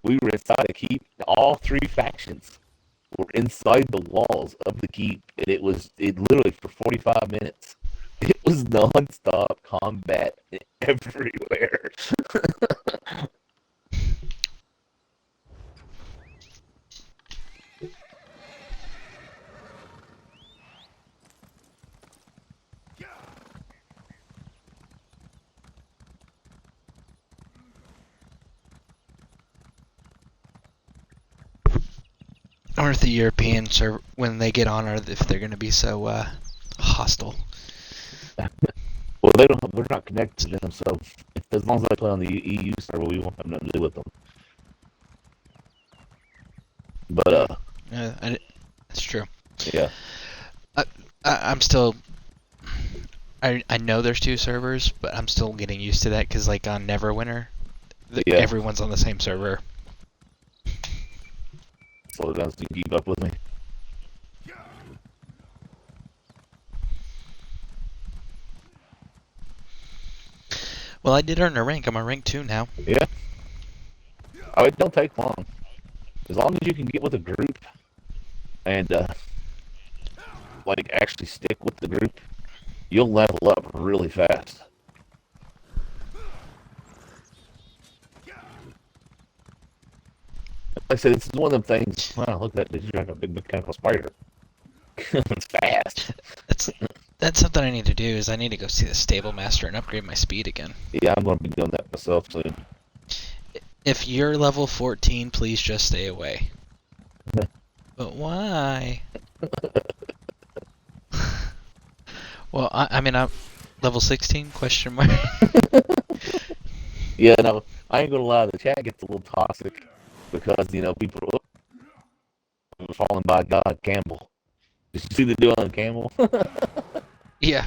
We were inside a keep. All three factions were inside the walls of the keep, and it literally for 45 minutes. It was non-stop combat everywhere. I wonder if the European when they get on, or if they're going to be so hostile. Well, we're not connected to them, so as long as they play on the EU server, we won't have nothing to do with them. But That's true. yeah. I'm still. I know there's two servers, but I'm still getting used to that because, like, on Neverwinter, Yeah. everyone's on the same server. Slow down so you can keep up with me. Well, I did earn a rank. I'm a rank 2 now. Yeah. Oh, it don't take long. As long as you can get with a group and like actually stick with the group, you'll level up really fast. Like I said, this is one of them things. Wow, look at that! Did you drive a big mechanical spider? It's fast. That's something I need to do. Is I need to go see the stable master and upgrade my speed again. Yeah, I'm going to be doing that myself soon. If you're level 14, please just stay away. But why? Well, I mean, I'm level 16? Question mark. Yeah, no, I ain't gonna lie. The chat gets a little toxic because people are falling by God Campbell. Did you see the deal on Campbell? Yeah.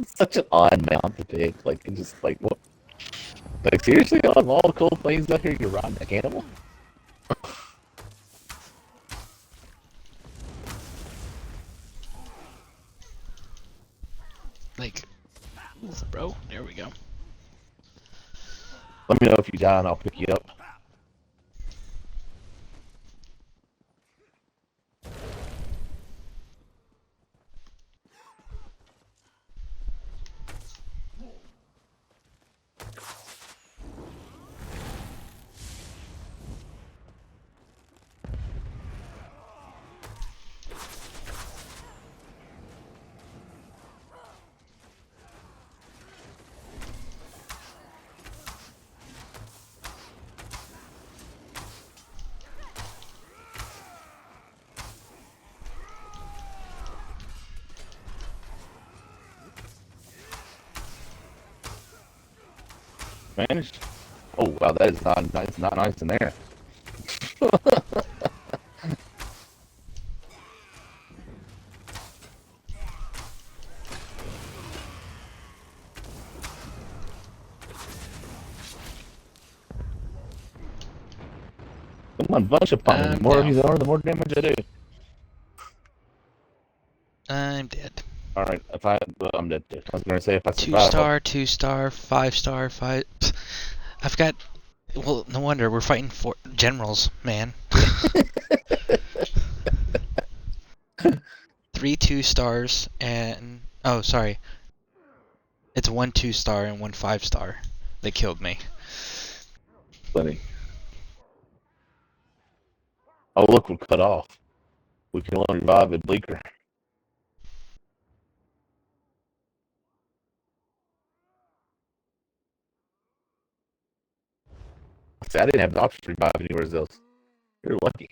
Such an odd mount to pick. Like, it's just like, what? Like, seriously, out of all the cool things out here, you're riding a cannibal? Like, bro, there we go. Let me know if you die and I'll pick you up. Managed. Oh wow, that is not nice. Not nice in there. Come on, bunch of pumping. The more of you are, the more damage I do. I'm dead. All right, I'm dead. I was gonna say if I 2 survive. star, 2 star, 5 star, 5. I've got. Well, no wonder we're fighting for generals, man. 3 2 stars and sorry. It's 1 2 star and 1 5 star. They killed me. Plenty. Oh look, we're cut off. We can only revive at Bleecker. See, I didn't have the option to revive anywhere else. You're lucky.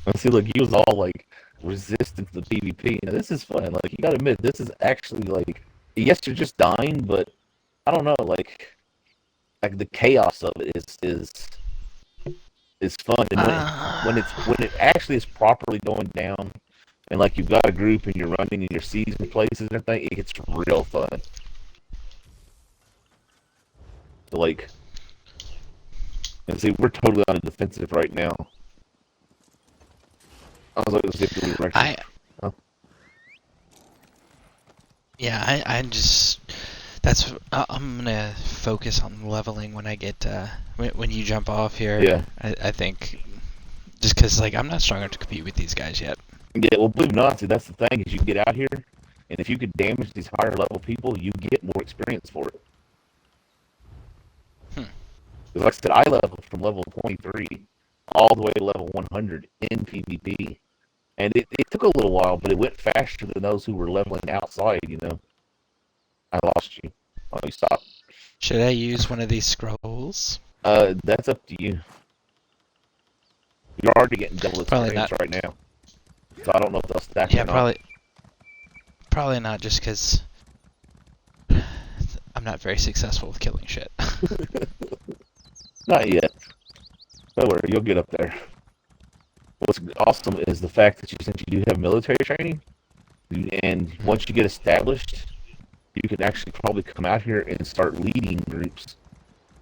Let's see, look, he was all like, resistance to PvP. Now, this is fun. Like, you gotta admit, this is actually like, yes, you're just dying, but I don't know, like the chaos of it is fun. And when it actually is properly going down, and like you've got a group and you're running and you're seizing places and everything, it gets real fun. So like, and see, we're totally on the defensive right now. I was like, let's get the direction. I just I'm gonna focus on leveling when I get when you jump off here. Yeah. I think just because like I'm not strong enough to compete with these guys yet. Yeah, well, believe it or not, see, that's the thing, is you get out here, and if you could damage these higher level people, you get more experience for it. Because like I said, I leveled from level 23 all the way to level 100 in PvP. And it took a little while, but it went faster than those who were leveling outside, you know. I lost you. Oh, you stopped. Should I use one of these scrolls? That's up to you. You're already getting double Probably experience not. right now. So I don't know if they'll stack Yeah, or not. probably not, just because I'm not very successful with killing shit. Not yet. Don't worry, you'll get up there. What's awesome is the fact that since you do have military training, and once you get established, you can actually probably come out here and start leading groups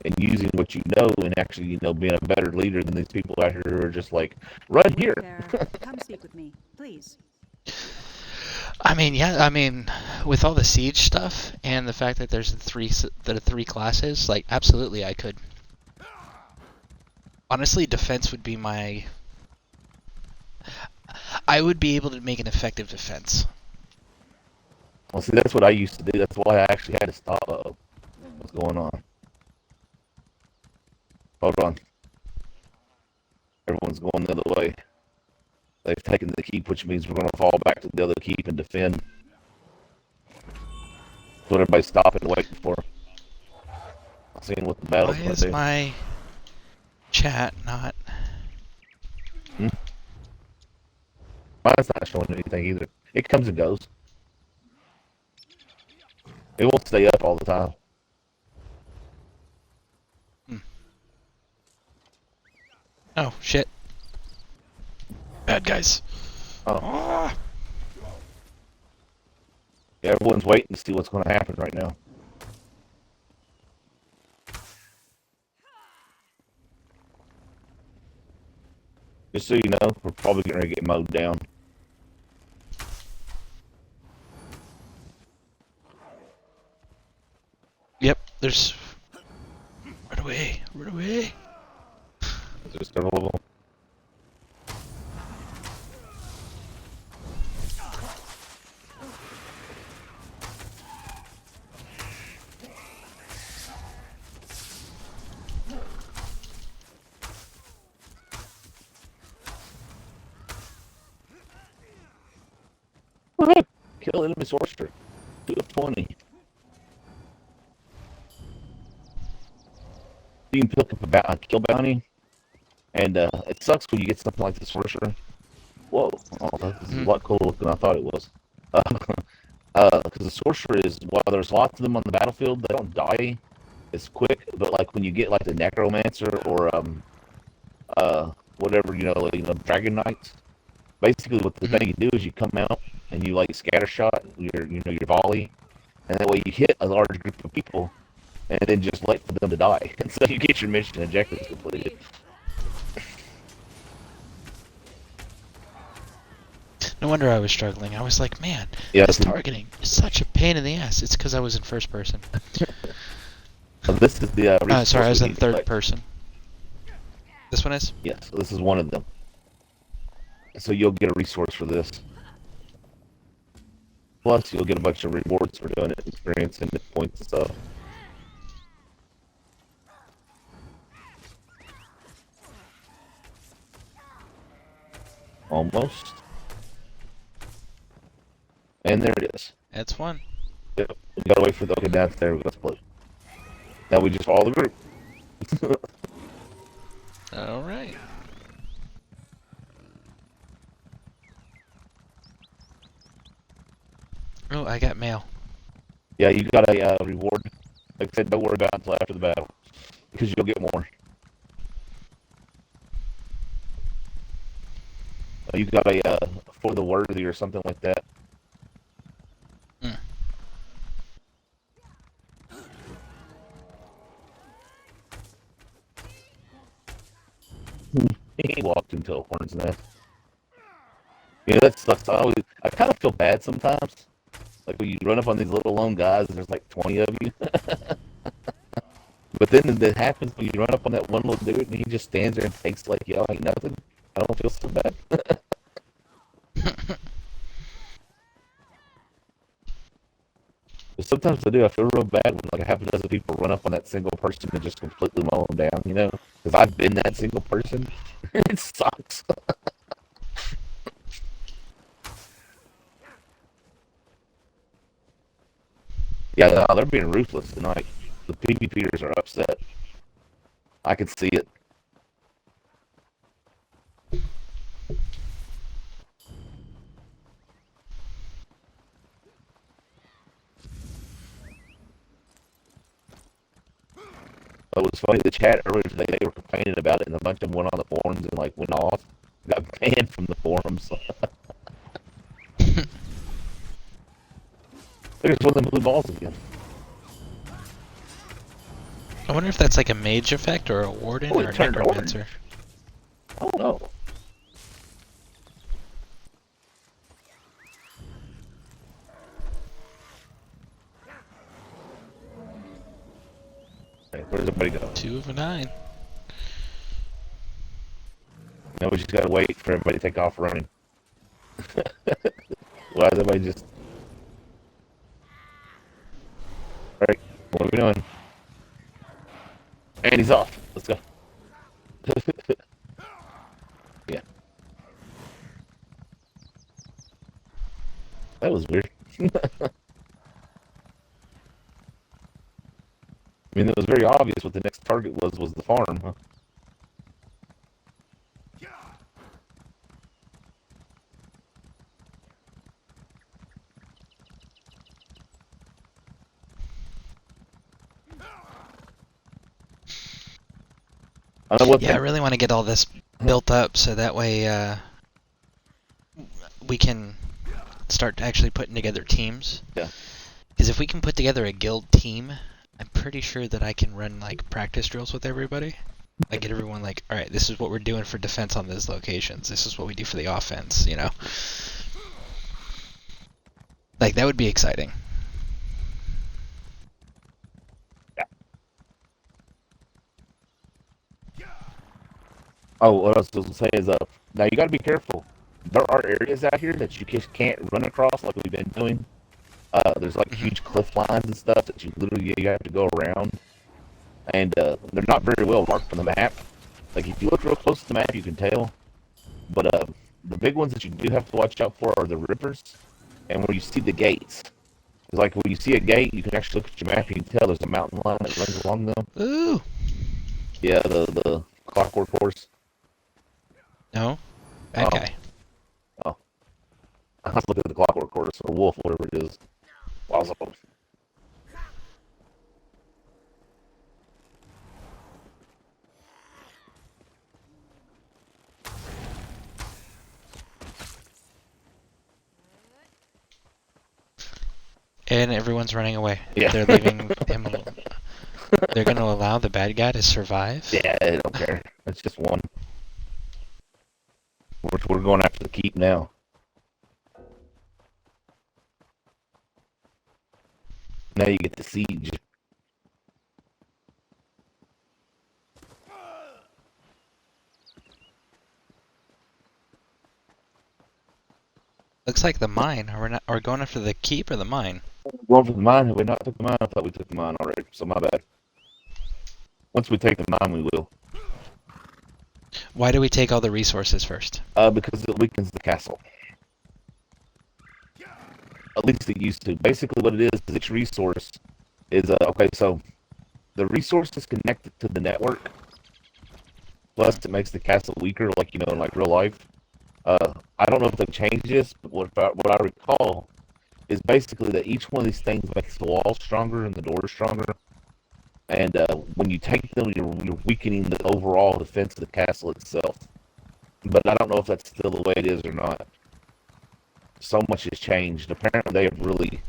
and using what you know, and actually, you know, being a better leader than these people out here who are just like, run here. There. Come speak with me, please. I mean, with all the siege stuff and the fact that there's three classes, like absolutely I could. Honestly, defense would be I would be able to make an effective defense. Well, see, that's what I used to do. That's why I actually had to stop. What's going on? Hold on. Everyone's going the other way. They've taken the keep, which means we're going to fall back to the other keep and defend. That's what everybody's stopping and waiting for. Seeing what the battle's Why going is to do. my chat not? Mine's not showing anything either. It comes and goes. It won't stay up all the time. Oh shit! Bad guys. Oh. Yeah, everyone's waiting to see what's going to happen right now. Just so you know, we're probably going to get mowed down. Yep. There's. Run away! Run away! Just a level. Woohoo! Kill enemy sorcerer. 2 of 20. You can pick up a kill bounty. And it sucks when you get something like the sorcerer. Whoa! Oh, this is a lot cooler looking than I thought it was. Because the sorcerer is, while there's lots of them on the battlefield, they don't die as quick. But like when you get like the necromancer or whatever, dragon knights. Basically, what the thing you do is you come out and you like scatter shot your volley, and that way you hit a large group of people, and then just wait for them to die, and so you get your mission objectives completed. No wonder I was struggling. I was like, man, Yeah, this targeting is such a pain in the ass. It's because I was in first person. So this is the Sorry, I was we in need to third collect. person. This one is? Yes, this is one of them. So you'll get a resource for this. Plus, you'll get a bunch of rewards for doing it, experience and points and stuff. Almost. And there it is. That's one. Yep. We gotta wait for the. Okay, that's there. We gotta split. Now we just follow the group. Alright. Oh, I got mail. Yeah, you got a reward. Like I said, don't worry about it until after the battle, because you'll get more. You got a for the worthy or something like that. Hmm. He walked into a hornet's nest. Yeah, that sucks. I kind of feel bad sometimes. Like when you run up on these little lone guys and there's like 20 of you. But then that happens when you run up on that one little dude and he just stands there and takes like y'all ain't nothing. I don't feel so bad. But sometimes I do. I feel real bad when like a half a dozen people run up on that single person and just completely mow them down, you know? Because I've been that single person. It sucks. Yeah, no, they're being ruthless tonight. The PvPers are upset. I can see it. It was funny, the chat earlier today, they were complaining about it, and a bunch of them went on the forums and like went off. Got banned from the forums. There's one of them blue balls again. I wonder if that's like a mage effect or a warden Oh, or it a turned necromancer. I don't know. Hey, where's everybody go? 2 of a 9. Now we just gotta wait for everybody to take off running. Why is everybody just... Alright, what are we doing? And he's off. Let's go. Yeah. That was weird. I mean, it was very obvious what the next target was the farm, huh? I don't know what Yeah, I really want to get all this built up so that way we can start actually putting together teams. Yeah. Because if we can put together a guild team, I'm pretty sure that I can run like practice drills with everybody. Like get everyone like, all right, this is what we're doing for defense on these locations. This is what we do for the offense. You know, like that would be exciting. Oh, what I was going to say is, now you got to be careful. There are areas out here that you just can't run across like we've been doing. There's like huge cliff lines and stuff that you literally you have to go around, and they're not very well marked on the map. Like if you look real close to the map, you can tell. But the big ones that you do have to watch out for are the rivers, and where you see the gates. It's like when you see a gate, you can actually look at your map and you can tell there's a mountain line that runs along them. Ooh. Yeah, the clockwork horse. No. Bad guy. Oh. I was looking at the clockwork horse or wolf, whatever it is. Awesome. And everyone's running away. Yeah. They're leaving him alone. They're going to allow the bad guy to survive? Yeah, I don't care. It's just one. We're going after the keep now. Now you get the siege. Looks like the mine. Are we going after the keep or the mine? Going for the mine. Have we not took the mine? I thought we took the mine already, so my bad. Once we take the mine, we will. Why do we take all the resources first? Because it weakens the castle. At least it used to. Basically what it is each resource is, okay, so the resource is connected to the network. Plus it makes the castle weaker, like, you know, in like real life. I don't know if they've changed this, but what I recall is basically that each one of these things makes the wall stronger and the doors stronger. And when you take them, you're weakening the overall defense of the castle itself. But I don't know if that's still the way it is or not. So much has changed. Apparently, they have really.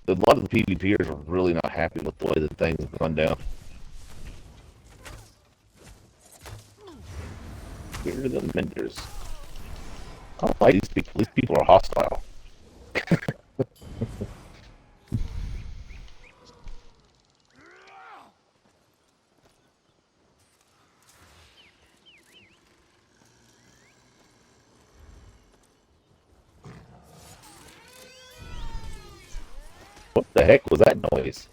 A lot of the PvPers are really not happy with the way that things have gone down. Get rid of the menders. I don't like these people. These people are hostile. What the heck was that noise?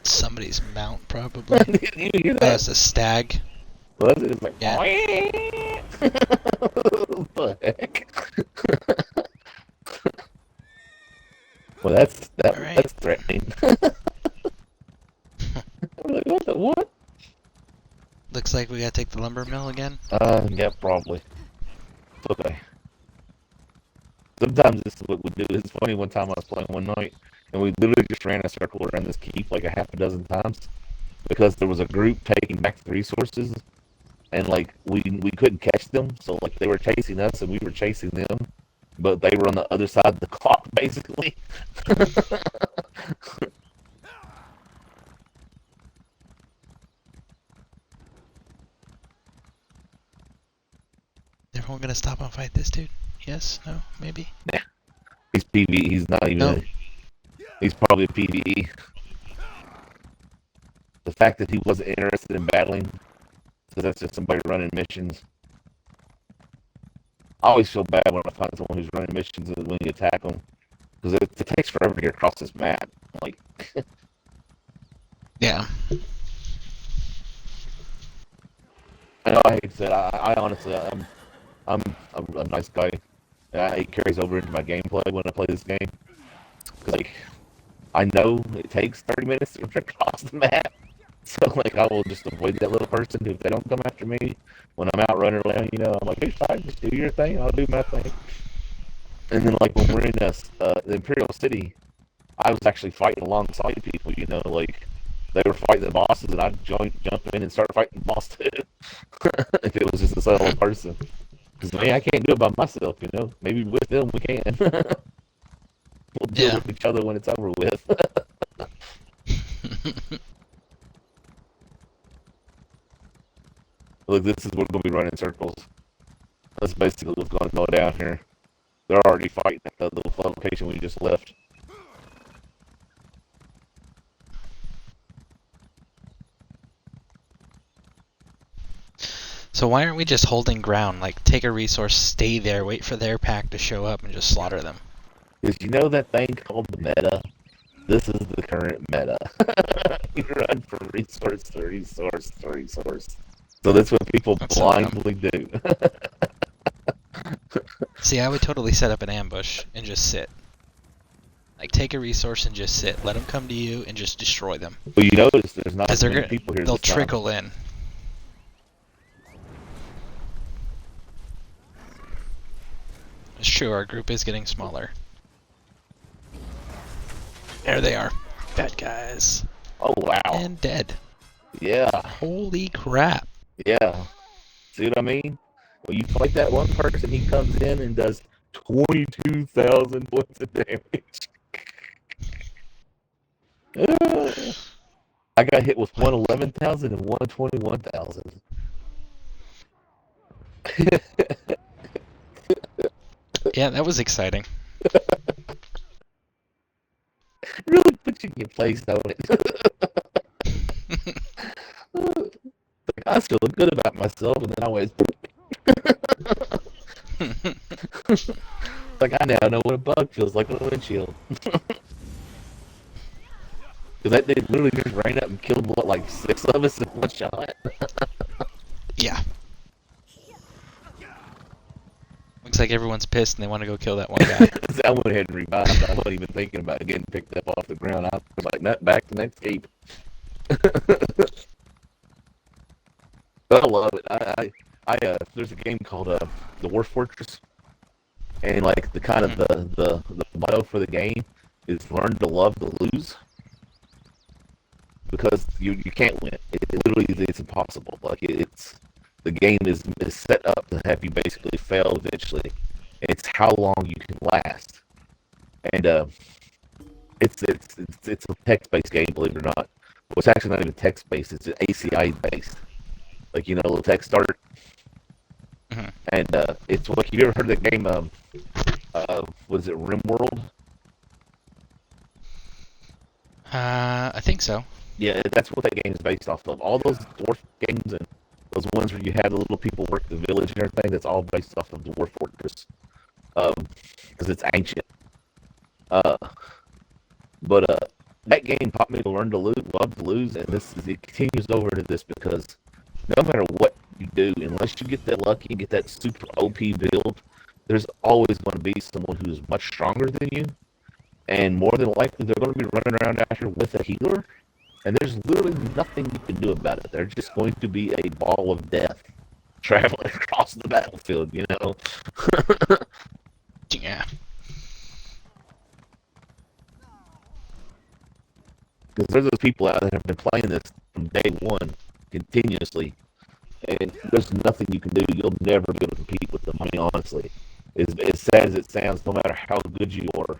Somebody's mount, probably. Did you hear that? That's a stag. Was it? It's like, Yeah. what the heck? Well, that's Alright. that's threatening. I'm like, what the what? Looks like we gotta take the lumber mill again. Yeah, probably. It's okay. Sometimes this is what we do. It's funny. One time I was playing one night, and we literally just ran a circle around this keep like a half a dozen times because there was a group taking back the resources, and like we couldn't catch them, so like they were chasing us and we were chasing them, but they were on the other side of the clock basically. Everyone gonna stop and fight this dude? Yes? No? Maybe? He's PvE. He's not even. No. He's probably a PvE. The fact that he wasn't interested in battling, so that's just somebody running missions. I always feel bad when I find someone who's running missions and when you attack them, because it takes forever to get across this map. Like, Yeah. I know I hate that. I honestly, I'm a nice guy. It carries over into my gameplay when I play this game. 'Cause, like, I know it takes 30 minutes to cross the map. So, like, I will just avoid that little person if they don't come after me. When I'm out running around, you know, I'm like, hey, fine, just do your thing, I'll do my thing. And then, like, when we're in the Imperial City, I was actually fighting alongside people, you know, like, they were fighting the bosses, and I'd jump in and start fighting the boss, too. If it was just a solo person. Because, man, I can't do it by myself, you know. Maybe with them we can. We'll deal Yeah. with each other when it's over with. Look, this is what we're going to be running circles. That's basically what's going to go down here. They're already fighting at the little location we just left. So why aren't we just holding ground? Like, take a resource, stay there, wait for their pack to show up, and just slaughter them. Because you know that thing called the meta? This is the current meta. You run from resource to resource to resource. So that's what people That's so dumb. blindly do. See, I would totally set up an ambush and just sit. Like, take a resource and just sit. Let them come to you and just destroy them. Well, you notice there's not Because as many people here they'll this time. trickle in. It's true, our group is getting smaller. There they are. Bad guys. Oh, wow. And dead. Yeah. Holy crap. Yeah. See what I mean? When you fight that one person, he comes in and does 22,000 points of damage. I got hit with 111,000 and 121,000. Yeah, that was exciting. Really put you in your place, don't it? Like, I feel good about myself, and then I always. Like, I now know what a bug feels like on a windshield. Because that dude literally just ran up and killed, what, like 6 of us in one shot? Yeah. Looks like everyone's pissed and they want to go kill that one guy. I went ahead and revived. I wasn't even thinking about getting picked up off the ground. I was like, "Nut, back to next keep." But I love it. There's a game called The War Fortress. And like the kind of the motto for the game is learn to love to lose, because you can't win. It literally it's impossible. Like it's the game is set up to have you basically fail eventually. And it's how long you can last. And it's a text-based game, believe it or not. Well, it's actually not even text-based. It's ACI based. Like, you know, little text start. Mm-hmm. And it's like, have you ever heard of the game? Was it RimWorld? I think so. Yeah, that's what that game is based off of. All those dwarf games and those ones where you have the little people work the village and everything, that's all based off of Dwarf Fortress. Because it's ancient. But that game taught me to learn to lose, love to lose, and it continues over to this, because no matter what you do, unless you get that lucky and get that super OP build, there's always going to be someone who's much stronger than you, and more than likely they're going to be running around after with a healer, and there's literally nothing you can do about it. They're just going to be a ball of death traveling across the battlefield, you know? Yeah. Because there's those people out there that have been playing this from day one, continuously, and there's nothing you can do. You'll never be able to compete with them. I mean, honestly, as sad as it sounds, no matter how good you are,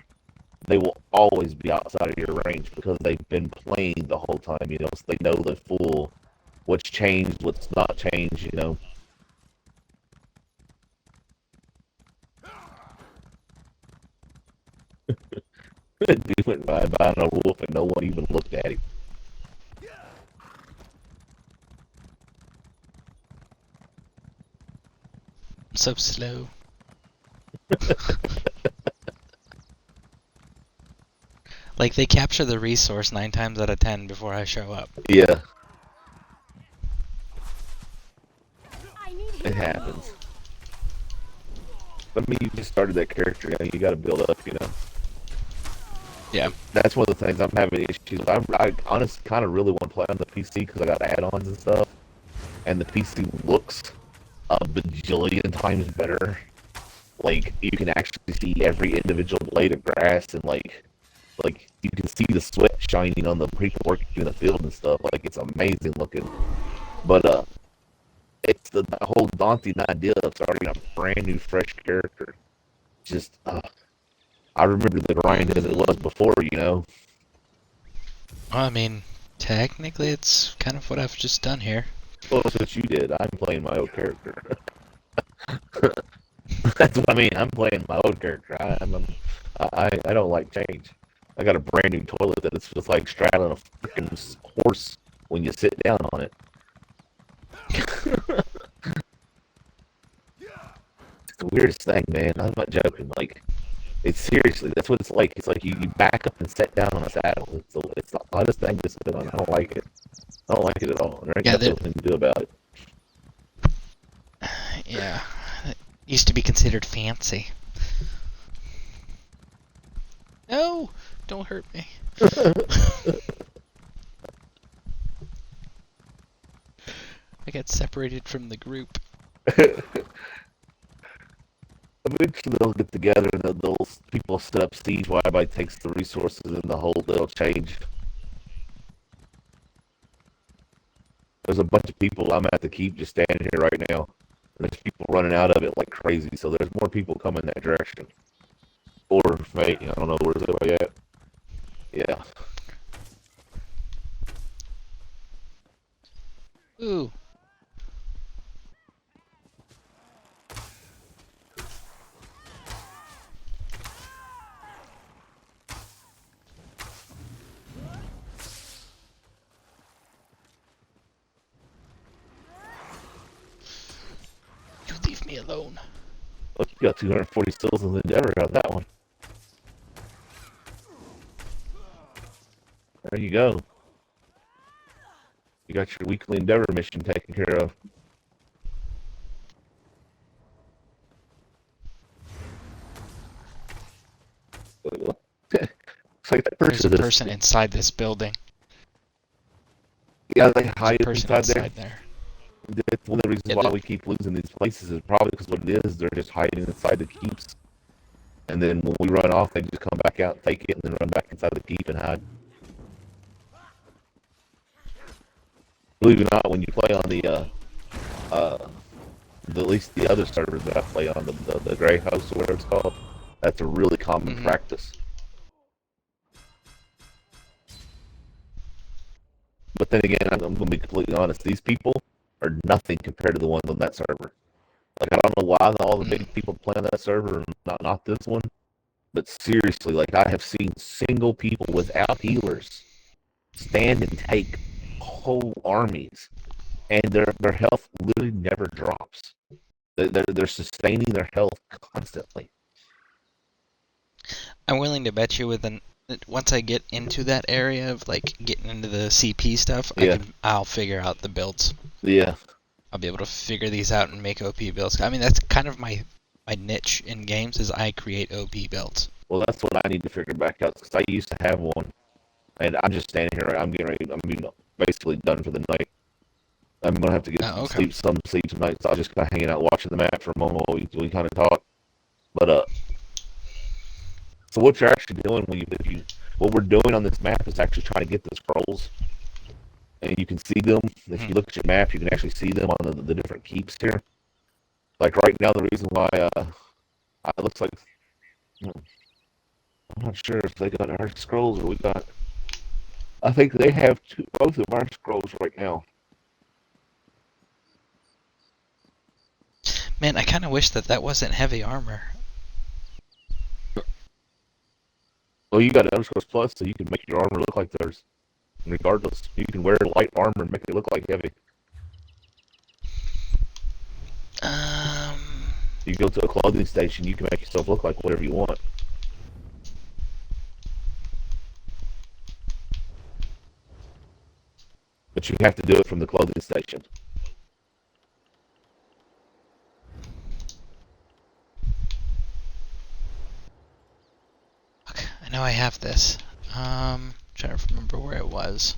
they will always be outside of your range because they've been playing the whole time, you know, so they know the full what's changed, what's not changed, you know. Dude went by buying a wolf and no one even looked at him. So slow. Like, they capture the resource 9 times out of 10 before I show up. Yeah. It happens. But I mean, you just started that character, you know, you gotta build up, you know. Yeah. That's one of the things I'm having issues with. I honestly kind of really want to play on the PC because I got add-ons and stuff. And the PC looks a bajillion times better. Like, you can actually see every individual blade of grass, and like you can see the sweat shining on the people working in the field and stuff. Like, it's amazing looking. But it's the whole daunting idea of starting a brand new, fresh character. Just I remember the grind as it was before, you know. Well, I mean, technically it's kind of what I've just done here. Well, that's what you did. I'm playing my old character. That's what I mean. I'm playing my old character. I don't like change. I got a brand new toilet that it's just like straddling a freaking horse when you sit down on it. It's the weirdest thing, man. I'm not joking. Like, it's seriously, that's what it's like. It's like you back up and sit down on a saddle. It's the oddest thing to sit on. I don't like it. I don't like it at all. There ain't nothing to do about it. Yeah. It used to be considered fancy. No! Don't hurt me. I got separated from the group. Eventually they'll get together and those people set up siege while everybody takes the resources and the whole they'll change. There's a bunch of people I'm at the keep just standing here right now. And there's people running out of it like crazy, so there's more people coming that direction. Or maybe, I don't know, where's everybody at? Yeah. Ooh. You leave me alone. Look, you got 240 stills in the Endeavor out of that one. There you go. You got your weekly Endeavor mission taken care of. Looks like that There's a person person inside this building. Yeah, they There's hide a person inside there. That's one of the reasons Yeah, why we keep losing these places is probably because what it is, they're just hiding inside the keeps. And then when we run off, they just come back out, take it, and then run back inside the keep and hide. Believe it or not, when you play on at least the other servers that I play on, the Grey Host or whatever it's called, that's a really common practice. But then again, I'm going to be completely honest, these people are nothing compared to the ones on that server. Like, I don't know why all the big people play on that server and not this one, but seriously, like, I have seen single people without healers stand and take whole armies, and their health literally never drops. They're sustaining their health constantly. I'm willing to bet you once I get into that area of like getting into the CP stuff, Yeah. I'll figure out the builds. Yeah. I'll be able to figure these out and make OP builds. I mean, that's kind of my niche in games is I create OP builds. Well, that's what I need to figure back out, because I used to have one, and I'm just standing here. I'm getting ready. I'm basically done for the night. I'm gonna have to get some sleep tonight, so I'll just kind of hanging out watching the map for a moment while we kind of talk. But so what you're actually doing what we're doing on this map is actually trying to get the scrolls, and you can see them. If you look at your map, you can actually see them on the different keeps here. Like right now, the reason why it looks like I'm not sure if they got our scrolls or we got. I think they have both of our scrolls right now. Man, I kind of wish that wasn't heavy armor. Well, you got Underscores Plus, so you can make your armor look like theirs. Regardless, you can wear light armor and make it look like heavy. You go to a clothing station, you can make yourself look like whatever you want. But you have to do it from the clothing station. Okay, I know I have this. Trying to remember where it was.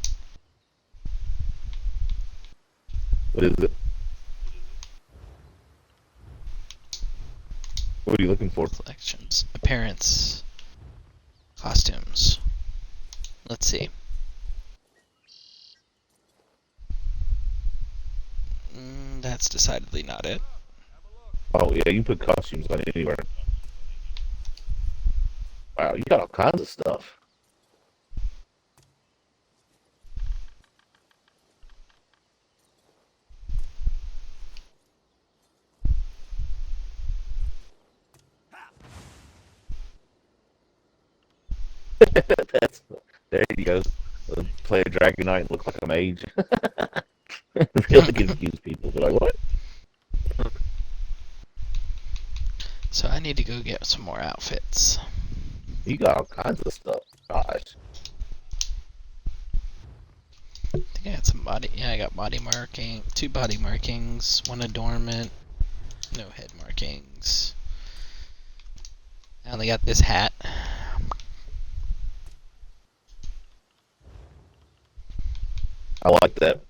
What is it? What are you looking for? Collections, appearance, costumes. Let's see. That's decidedly not it. Oh yeah, you can put costumes on anywhere. Wow, you got all kinds of stuff. There you go. Play a Dragon Knight and look like a mage. Really confuse people. They're like, what? So I need to go get some more outfits. You got all kinds of stuff. Gosh. I think I had some body. Yeah, I got body marking, 2 body markings, 1 adornment, no head markings. I only got this hat. I like that.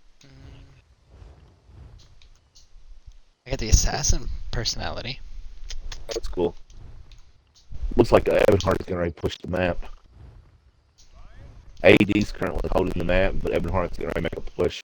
I got the assassin personality. That's cool. Looks like Ebonheart's getting ready to push the map. AD's currently holding the map, but Ebonheart's getting ready to make a push.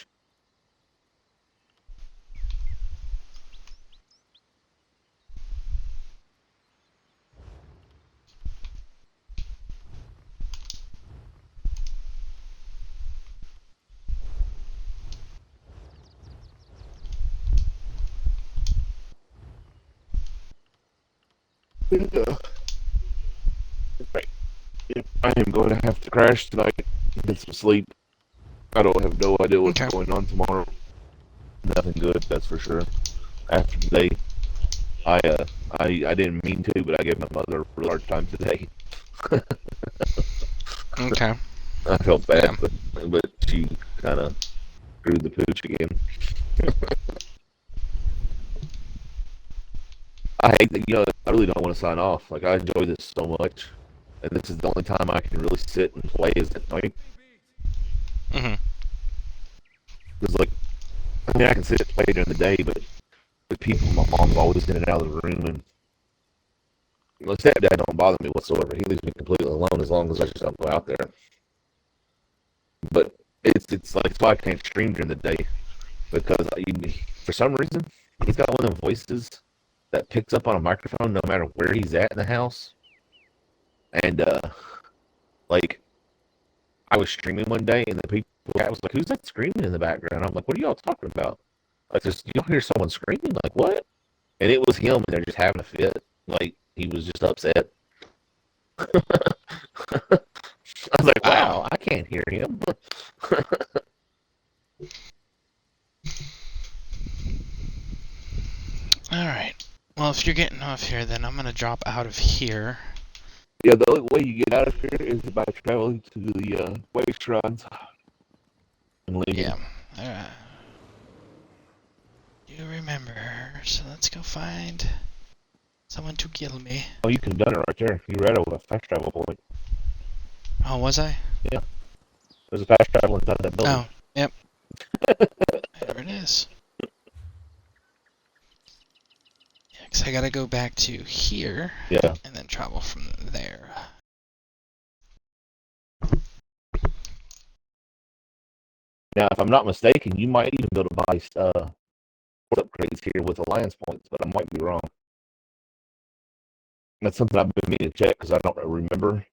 Right. I am going to have to crash tonight and get some sleep. I don't have no idea what's going on tomorrow. Nothing good, that's for sure. After today, I didn't mean to, but I gave my mother a really hard time today. Okay. I felt bad, Yeah. but she kind of screwed the pooch again. I hate that, I really don't want to sign off. Like, I enjoy this so much, and this is the only time I can really sit and play is at night. Mm-hmm. Because, like, I mean, I can sit and play during the day, but with people, my mom's always in and out of the room, and My stepdad don't bother me whatsoever. He leaves me completely alone as long as I just don't go out there. But it's like, that's why I can't stream during the day, because for some reason he's got one of the voices that picks up on a microphone no matter where he's at in the house. And like, I was streaming one day and I was like, "Who's that screaming in the background?" I'm like, "What are y'all talking about?" Like, just, you don't hear someone screaming? Like, what? And it was him, and they're just having a fit. Like, he was just upset. I was like, wow, I can't hear him. Alright. Well, if you're getting off here, then I'm gonna drop out of here. Yeah, the only way you get out of here is by traveling to the waste shrines and leaving. Yeah. Alright. You remember, so let's go find someone to kill me. Oh, you could have done it right there. You read over a fast travel point. Oh, was I? Yeah. There's a fast travel inside that building. Oh, yep. There it is. Yeah, because I gotta go back to here. Yeah. And then travel from there. Now, if I'm not mistaken, you might even be able to buy upgrades here with alliance points, but I might be wrong. That's something I've been meaning to check because I don't remember.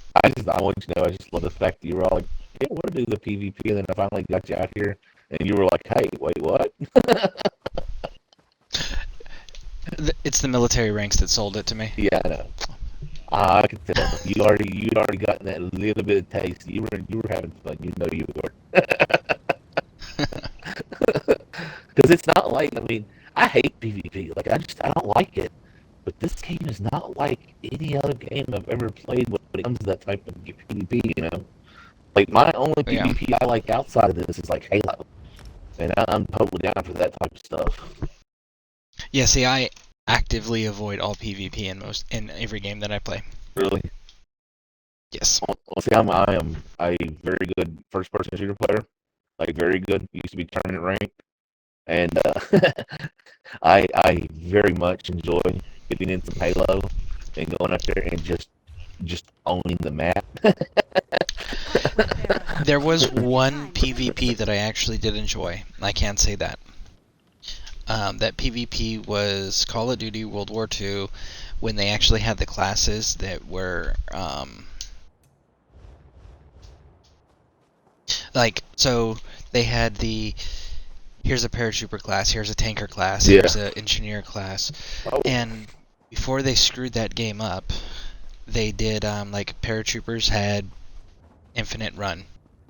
I want you to know, I just love the fact that you were all like, "Yeah, I want to do the PvP," and then I finally got you out here, and you were like, "Hey, wait, what?" It's the military ranks that sold it to me. Yeah, I know. I can tell. You'd already gotten that little bit of taste. You were having fun. You know you were. Because it's not like, I mean, I hate PvP. Like, I don't like it. But this game is not like any other game I've ever played when it comes to that type of PvP, you know? Like, my only PvP I like outside of this is like Halo. And I'm totally down for that type of stuff. Yeah, see, I actively avoid all PvP in every game that I play. Really? Yes. Well, see, I am a very good first-person shooter player. Like, very good. Used to be tournament ranked. And I very much enjoy getting in some Halo and going up there and just owning the map. There was one PvP that I actually did enjoy. I can say that. That PvP was Call of Duty World War II, when they actually had the classes that were like, so they had here's a paratrooper class, here's a tanker class, here's an engineer class, and before they screwed that game up, they did like paratroopers had infinite run.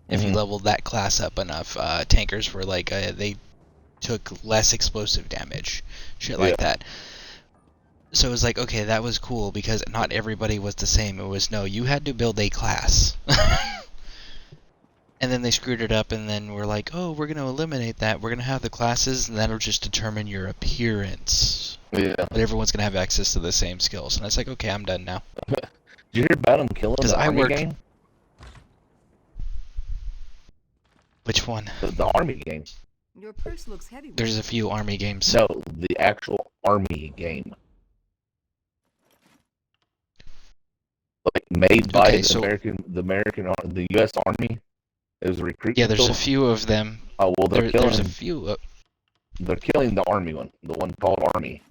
If you leveled that class up enough, tankers were like they took less explosive damage, shit like that. So it was like, okay, that was cool because not everybody was the same. It was, no, you had to build a class. And then they screwed it up, and then we're like, oh, we're going to eliminate that. We're going to have the classes, and that'll just determine your appearance. Yeah. But everyone's going to have access to the same skills. And it's like, okay, I'm done now. Did you hear about them killing the army game? Which one? The army game. Your purse looks heavy. There's a few army games. No, the actual army game. Like, made by the U.S. Army. It was a recruitment. Yeah, there's a few of them. Oh, well, there's a few. They're killing the army one, the one called Army.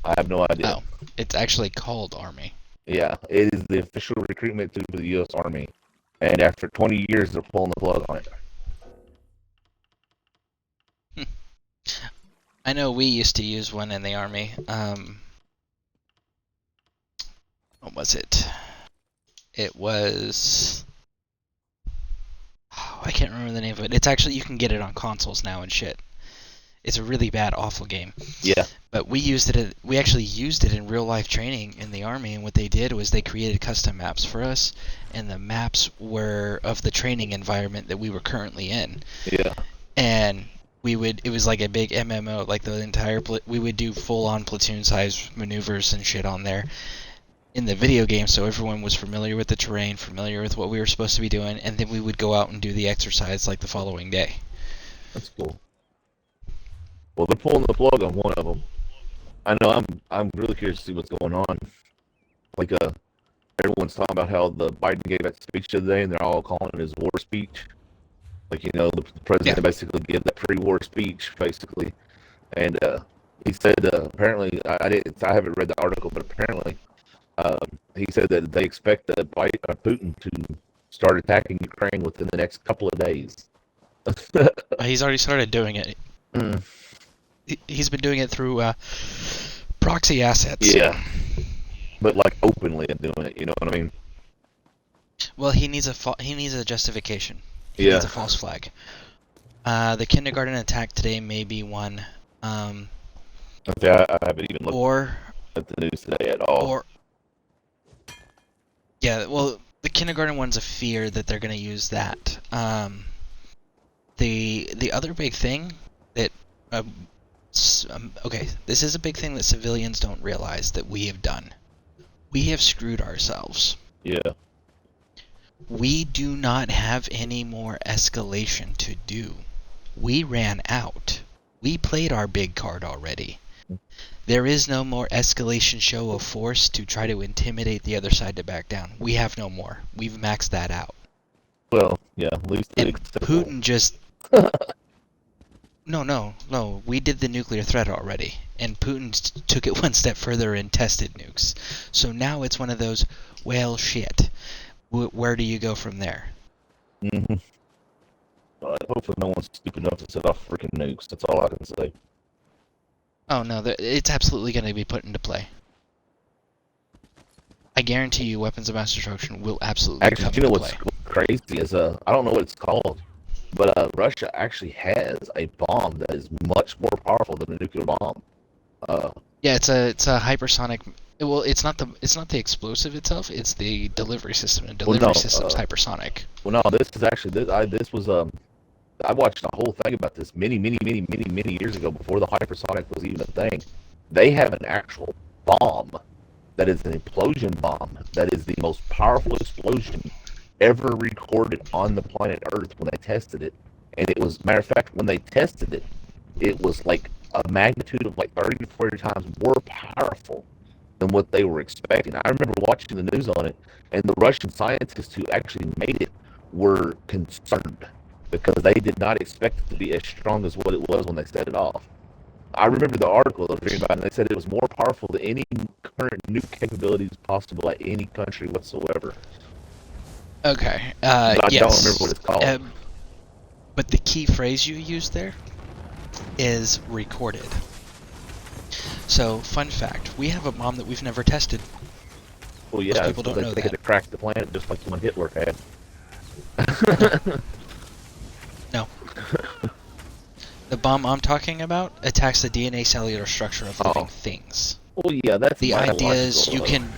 I have no idea. Oh, it's actually called Army. Yeah, it is the official recruitment tool for the U.S. Army. And after 20 years, they're pulling the plug on it. I know we used to use one in the Army. What was it? It was... Oh, I can't remember the name of it. It's actually, you can get it on consoles now and shit. It's a really bad, awful game. Yeah. But we actually used it in real life training in the Army, and what they did was they created custom maps for us, and the maps were of the training environment that we were currently in. Yeah. And it was like a big MMO, like the entire, we would do full-on platoon-size maneuvers and shit on there in the video game, so everyone was familiar with the terrain, familiar with what we were supposed to be doing, and then we would go out and do the exercise like the following day. That's cool. Well, they're pulling the plug on one of them. I know. I'm really curious to see what's going on. Like, everyone's talking about how the Biden gave that speech today, and they're all calling it his war speech. Like, the president basically gave that pre-war speech, basically, and he said apparently I haven't read the article, but apparently he said that they expect Putin to start attacking Ukraine within the next couple of days. He's already started doing it. He's been doing it through proxy assets. Yeah, but like openly doing it. You know what I mean? Well, he needs a justification. He Yeah. needs a false flag. The kindergarten attack today may be one. Okay, I haven't even looked at the news today at all. Yeah, well, the kindergarten one's a fear that they're going to use that. The other big thing that okay, this is a big thing that civilians don't realize that we have done. We have screwed ourselves. Yeah. We do not have any more escalation to do. We ran out. We played our big card already. There is no more escalation show of force to try to intimidate the other side to back down. We have no more. We've maxed that out. Well, yeah, at least And Putin just... No. We did the nuclear threat already. And Putin took it one step further and tested nukes. So now it's one of those, well, shit. Where do you go from there? Mm-hmm. Hopefully no one's stupid enough to set off freaking nukes. That's all I can say. Oh, no, it's absolutely going to be put into play. I guarantee you weapons of mass destruction will absolutely come into play. Actually, what's crazy is, I don't know what it's called, but Russia actually has a bomb that is much more powerful than a nuclear bomb. Yeah, it's a hypersonic... Well, it's not the explosive itself, it's the delivery system, and delivery system's hypersonic. Well, no, this is actually... I watched a whole thing about this many years ago before the hypersonic was even a thing. They have an actual bomb that is an implosion bomb that is the most powerful explosion ever recorded on the planet Earth when they tested it. And it was, matter of fact, when they tested it, it was like a magnitude of like 30 to 40 times more powerful than what they were expecting. I remember watching the news on it, and the Russian scientists who actually made it were concerned because they did not expect it to be as strong as what it was when they set it off. I remember the article I was reading about, and they said it was more powerful than any current nuke capabilities possible at any country whatsoever. Okay, I yes. don't remember what it's called. But the key phrase you used there is recorded. So, fun fact, we have a bomb that we've never tested. Well, yeah, most people don't know they that. had to crack the planet just like the one Hitler had. No. The bomb I'm talking about attacks the DNA cellular structure of living things. Well, yeah, that's The idea is biological, you though. can...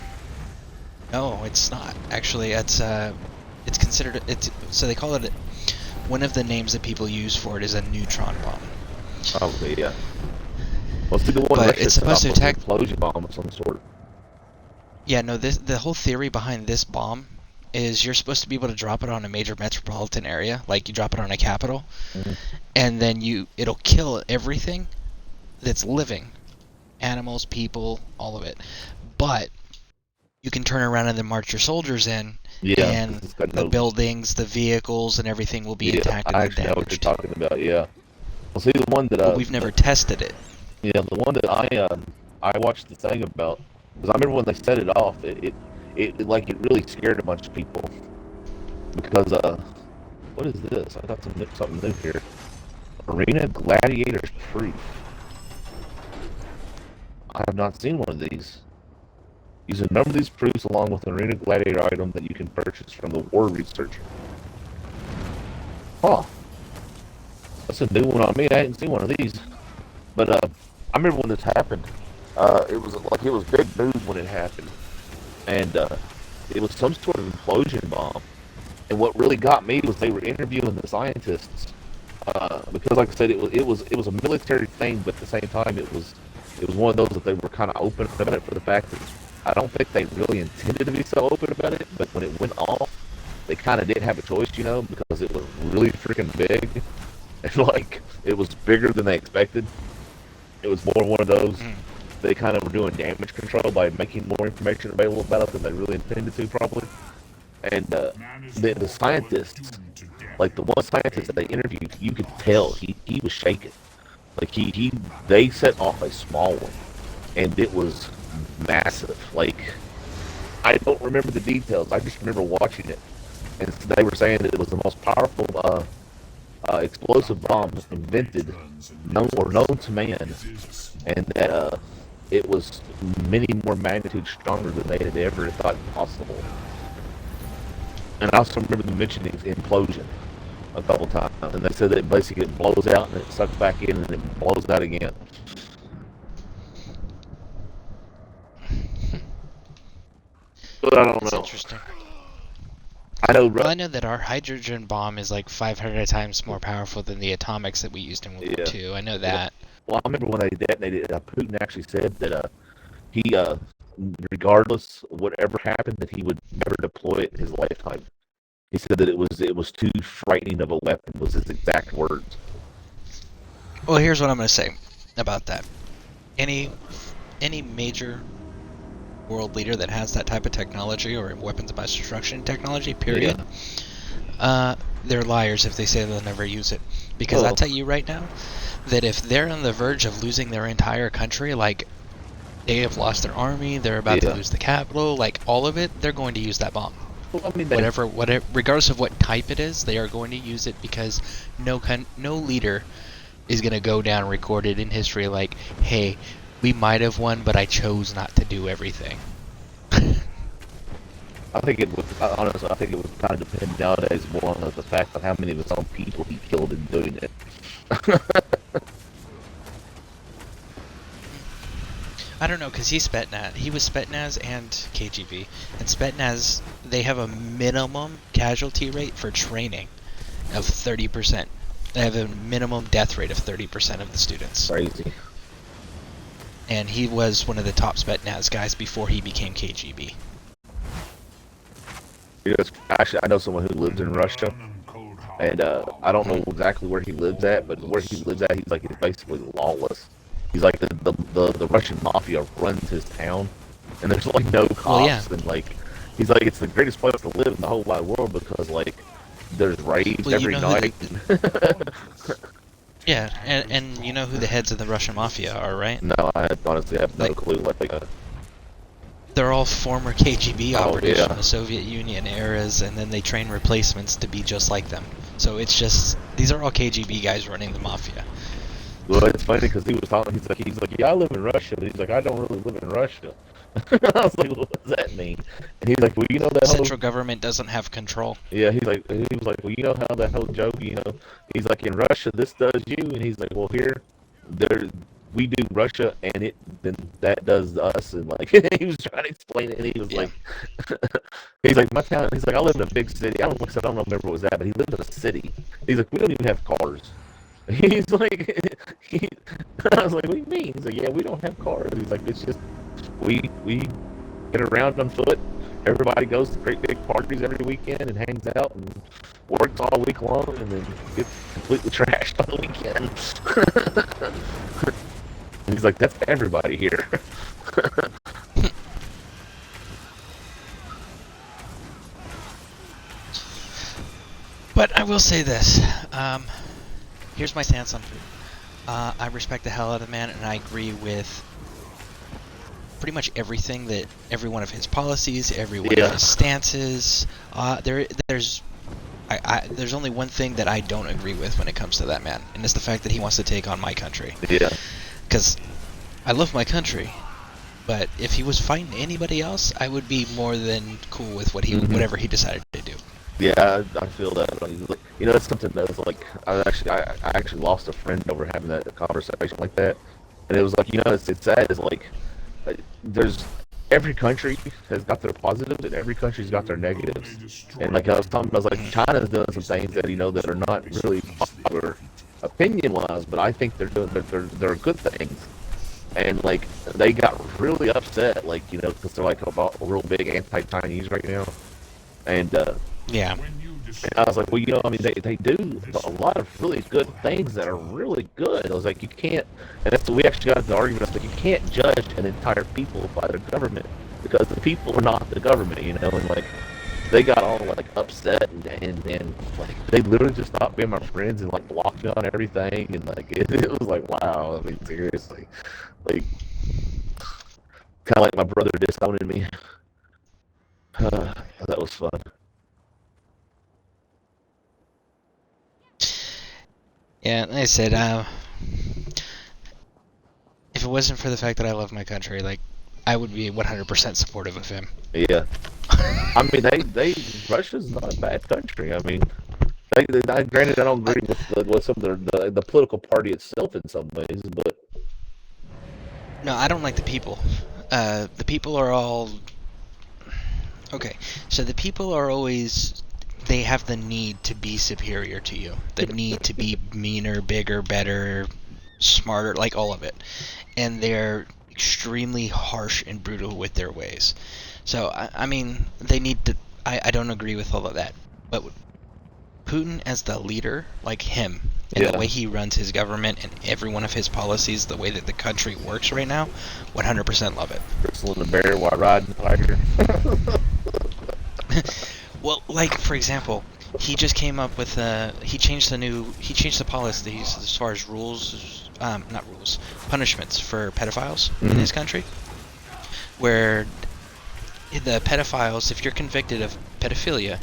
No, it's not. Actually, it's considered... So they call it... One of the names that people use for it is a neutron bomb. Probably, yeah. Well, see, the one But Russia it's supposed set to off was an attack... explosion bomb of some sort. Yeah, no, the whole theory behind this bomb is you're supposed to be able to drop it on a major metropolitan area, like you drop it on a capital, and then it'll kill everything that's living. Animals, people, all of it. But you can turn around and then march your soldiers in, and the buildings, the vehicles, and everything will be intact and I then actually know what you're damaged. talking about, yeah. Well, see, the one that... But we've never tested it. Yeah, the one that I watched the thing about, because I remember when they set it off, it really scared a bunch of people. Because, what is this? I got something new here. Arena Gladiators Proof. I have not seen one of these. Use a number of these proofs along with an Arena Gladiator item that you can purchase from the War Researcher. Huh. That's a new one on me. I hadn't seen one of these. But, I remember when this happened. It was big news when it happened. And, it was some sort of implosion bomb. And what really got me was they were interviewing the scientists. Because like I said, it was a military thing, but at the same time it was one of those that they were kind of open about it for the fact that I don't think they really intended to be so open about it, but when it went off, they kind of didn't have a choice, because it was really freaking big. And like, it was bigger than they expected. It was more one of those. They kind of were doing damage control by making more information available about it than they really intended to, probably. And the scientists, like the one scientist that they interviewed, you could tell he was shaking. Like they set off a small one, and it was massive. Like, I don't remember the details. I just remember watching it, and they were saying that it was the most powerful explosive bomb invented, known to man, and that it was many more magnitudes stronger than they had ever thought possible. And I also remember them mentioning implosion a couple times, and they said that it basically blows out and it sucks back in and it blows out again. But I don't That's know. interesting. I know. Well, I know that our hydrogen bomb is like 500 times more powerful than the atomics that we used in World War II. I know that. Well, I remember when they detonated it, Putin actually said that he, regardless of whatever happened, that he would never deploy it in his lifetime. He said that it was too frightening of a weapon, was his exact words. Well, here's what I'm going to say about that. Any major world leader that has that type of technology or weapons of mass destruction technology, period, they're liars if they say they'll never use it. Because I'll tell you right now that if they're on the verge of losing their entire country, like they have lost their army, they're about to lose the capital, like all of it, they're going to use that bomb. Well, I mean, whatever, regardless of what type it is, they are going to use it because no leader is going to go down recorded in history like, hey, we might have won, but I chose not to do everything. I think it would, honestly, I think it would kind of depend nowadays more on the fact of how many of his own people he killed in doing it. I don't know, because he was Spetsnaz and KGB. And Spetsnaz, they have a minimum casualty rate for training of 30%. They have a minimum death rate of 30% of the students. Crazy. And he was one of the top Spetsnaz guys before he became KGB. You know, actually, I know someone who lives in Russia, and I don't know exactly where he lives at, but where he lives at, he's basically lawless. He's like the Russian mafia runs his town, and there's like no cops, and like he's like it's the greatest place to live in the whole wide world because like there's raves every night. Yeah, and you know who the heads of the Russian mafia are, right? No, I honestly have no clue. They're all former KGB operatives yeah. from the Soviet Union eras, and then they train replacements to be just like them. So it's just, these are all KGB guys running the mafia. Well, it's funny because he was talking. He's like, yeah, I live in Russia, but he's like, I don't really live in Russia. I was like, what does that mean? And he's like, well, you know that central government doesn't have control. Yeah, he was like, well, you know how that whole joke, you know, he's like, in Russia, this does you, and he's like, well, here, we do Russia, and then that does us, and like, he was trying to explain it, and he was like, he's like, my town, he's like, I live in a big city, I don't remember what was that, but he lived in a city, he's like, we don't even have cars. He's like, I was like, what do you mean? He's like, yeah, we don't have cars. He's like, it's just, we get around on foot. Everybody goes to great big parties every weekend and hangs out and works all week long and then gets completely trashed on the weekend. And he's like, that's everybody here. But I will say this. Here's my stance on Putin. I respect the hell out of the man, and I agree with pretty much everything that every one of his policies, every one of his stances. There's only one thing that I don't agree with when it comes to that man, and it's the fact that he wants to take on my country. Yeah. Because I love my country, but if he was fighting anybody else, I would be more than cool with whatever he decided to do. Yeah, I feel that. You know, it's something that's like I actually lost a friend over having that conversation like that, and it was like, you know, it's sad. It's like there's every country has got their positives and every country's got their negatives. And like I was talking about, like China's doing some things that you know that are not really popular opinion-wise, but I think they're good things. And like they got really upset, like you know, because they're like about real big anti-Chinese right now, and. Yeah. And I was like, well, I mean, they do a lot of really good things that are really good. I was like, you can't, and that's we actually got into the argument. I was like, you can't judge an entire people by their government because the people are not the government, and like they got all like upset and like they literally just stopped being my friends and like blocked me on everything, and like it was like, wow, I mean, seriously, like kind of like my brother disowning me. That was fun. Yeah, like I said, if it wasn't for the fact that I love my country, like, I would be 100% supportive of him. Yeah. I mean, Russia's not a bad country. I mean, granted, I don't agree with some of the political party itself in some ways, but No, I don't like the people. The people are all... Okay, so the people are always... They have the need to be superior to you. The need to be meaner, bigger, better, smarter, like all of it. And they're extremely harsh and brutal with their ways. So, I mean, they need to... I don't agree with all of that. But Putin as the leader, like him, and the way he runs his government and every one of his policies, the way that the country works right now, 100% love it. Bristling the bear while riding the tiger. Well, like, for example, he just came up with he changed the policies as far as punishments for pedophiles in his country, where the pedophiles, if you're convicted of pedophilia,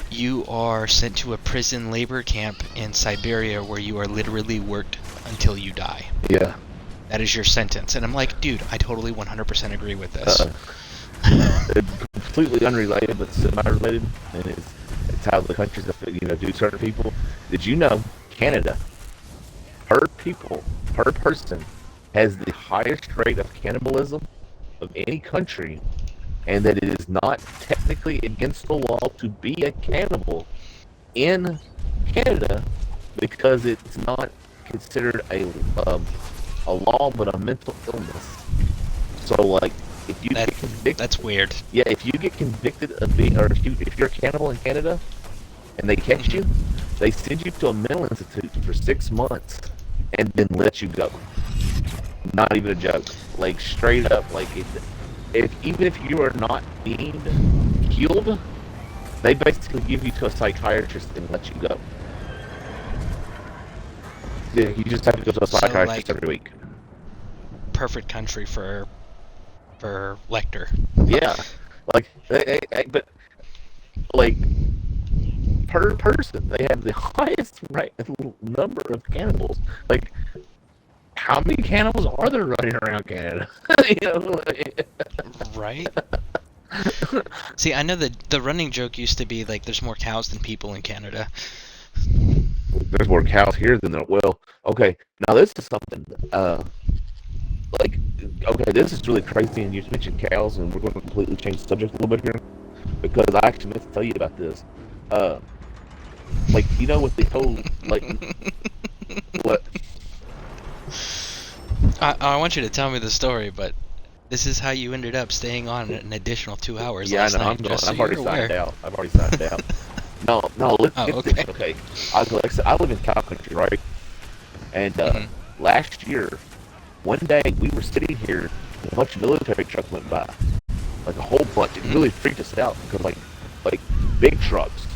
you are sent to a prison labor camp in Siberia where you are literally worked until you die. Yeah. That is your sentence. And I'm like, dude, I totally 100% agree with this. Completely unrelated, but semi-related, and it's how the countries do certain people. Did you know Canada, per person, has the highest rate of cannibalism of any country, and that it is not technically against the law to be a cannibal in Canada because it's not considered a law but a mental illness. So like, if you get convicted, that's weird. Yeah, if you get convicted of being, or if you're a cannibal in Canada, and they catch you, they send you to a mental institute for 6 months, and then let you go. Not even a joke. Like straight up, like even if you are not being healed, they basically give you to a psychiatrist and let you go. Yeah, you just have to go to a psychiatrist every week. Perfect country for Lecter. Yeah, like, but like per person, they have the highest number of cannibals. Like, how many cannibals are there running around Canada? Right? See, I know the running joke used to be like, there's more cows than people in Canada. There's more cows here than there. Well, okay, now this is something. Okay, this is really crazy, and you mentioned cows, and we're going to completely change the subject a little bit here, because I actually meant to tell you about this. With the whole, what? I want you to tell me the story, but this is how you ended up staying on an additional 2 hours last night. I've already signed out. No, let's get this, okay? I live in cow country, right? And last year, one day we were sitting here, and a bunch of military trucks went by, like a whole bunch. It really freaked us out because like big trucks,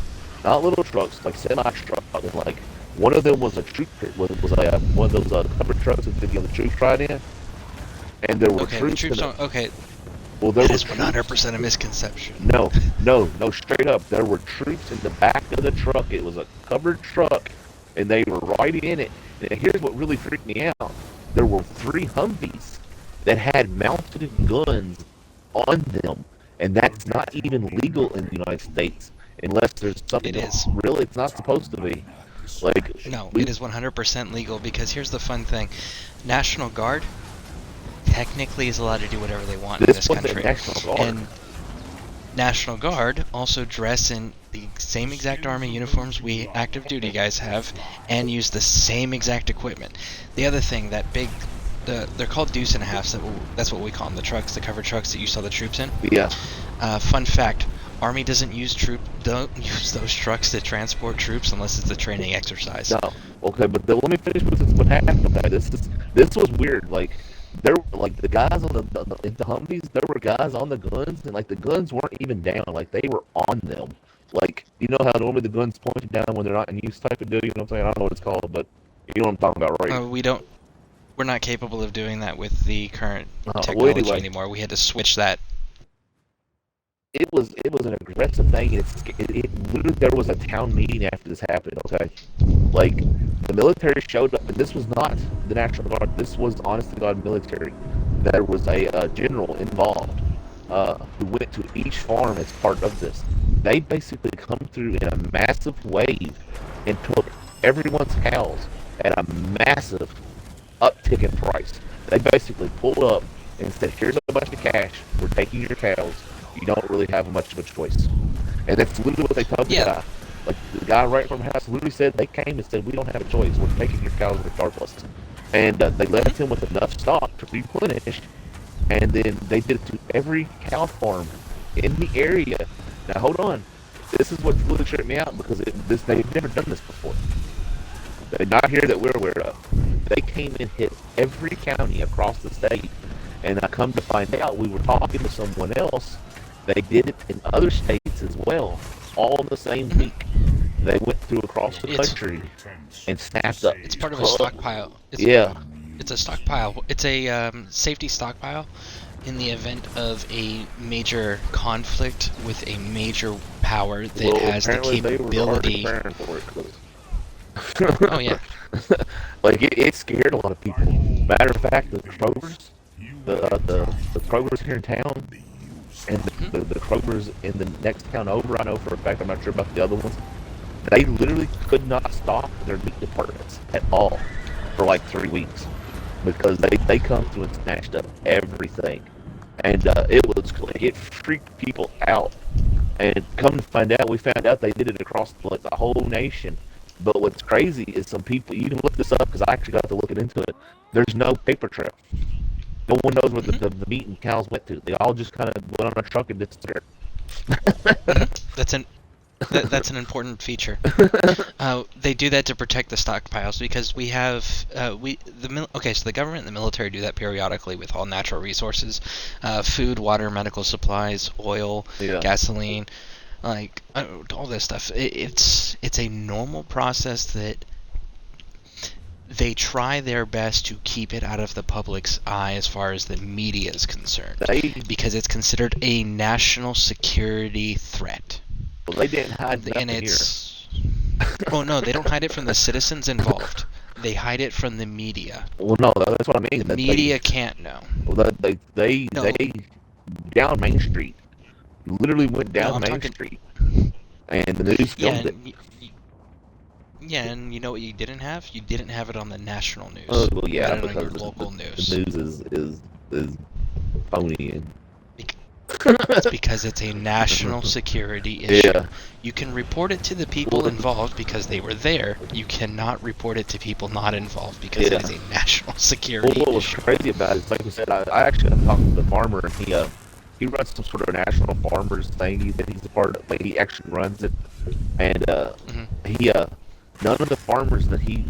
not little trucks, like semi trucks. And like one of them was a troop, one of those covered trucks that the troops ride in, and there were troops. Well, there was 100% a misconception. No, straight up, there were troops in the back of the truck. It was a covered truck, and they were right in it. And here's what really freaked me out. There were 3 Humvees that had mounted guns on them, and that's not even legal in the United States unless there's something. It is. Really, it's not supposed to be. It is 100% legal, because here's the fun thing. National Guard technically is allowed to do whatever they want in this country. And National Guard also dress in the same exact Army uniforms we active duty guys have, and use the same exact equipment. The other thing, they're called deuce and a half. That's what we call them, the covered trucks that you saw the troops in. Yeah. Fun fact, Army doesn't don't use those trucks to transport troops unless it's a training exercise. No, okay, but let me finish with this, what happened. Okay, this was weird. Like there, like the guys on the Humvees, there were guys on the guns, and like the guns weren't even down. Like they were on them. Like you know how normally the guns pointed down when they're not in use type of deal. You know what I'm saying? I don't know what it's called, but you know what I'm talking about, right? We're not capable of doing that with the current Well, technology anyway, anymore. We had to switch that. it was an aggressive thing. It literally, there was a town meeting after this happened. Okay, like the military showed up, and this was not the National Guard. This was honest to God military. There was a general involved who went to each farm as part of this. They basically come through in a massive wave and took everyone's cows at a massive uptick in price. They basically pulled up and said, "Here's a bunch of cash. We're taking your cows. You don't really have much of a choice." And that's literally what they told the guy. Like the guy right from the house literally said, they came and said, "We don't have a choice. We're taking your cows regardless." And they left him with enough stock to replenish. And then they did it to every cow farm in the area. Now hold on, this is what really tripped me out because they've never done this before. They're not here that we're aware of. They came and hit every county across the state. And I come to find out, we were talking to someone else. They did it in other states as well, all in the same week. They went through across the country and snapped up. It's part of a stockpile. It's a stockpile. It's a safety stockpile in the event of a major conflict with a major power that has the capability. Oh yeah. Like it scared a lot of people. Matter of fact, the Krogers, the Krogers here in town, and the Krogers in the next town over, I know for a fact, I'm not sure about the other ones, they literally could not stock their meat departments at all for like 3 weeks because they come through and snatched up everything. And it freaked people out. And come to find out, we found out they did it across like the whole nation. But what's crazy is some people, you can look this up because I actually got to looking into it. There's no paper trail. No one knows where the meat and cows went to. They all just kind of went on a truck and disappeared. That's an important feature. They do that to protect the stockpiles because we have so the government and the military do that periodically with all natural resources, food, water, medical supplies, oil, gasoline, like all this stuff. It's a normal process that they try their best to keep it out of the public's eye as far as the media is concerned, because it's considered a national security threat. Well, they didn't hide nothing here. Oh no, they don't hide it from the citizens involved. They hide it from the media. Well, no, that's what I mean. The media can't know. Well, they down Main Street. Literally went down Main Street, and the news filmed it. Yeah, and you know what you didn't have? You didn't have it on the national news. Oh, well, yeah, because on your local news. The news is phony. And it's because it's a national security issue. Yeah. You can report it to the people involved because they were there. You cannot report it to people not involved because it is a national security what was issue. crazy about it is, like we said, I actually talked to the farmer, and he runs some sort of national farmers thing. He's a part of, like, he actually runs it, and none of the farmers that he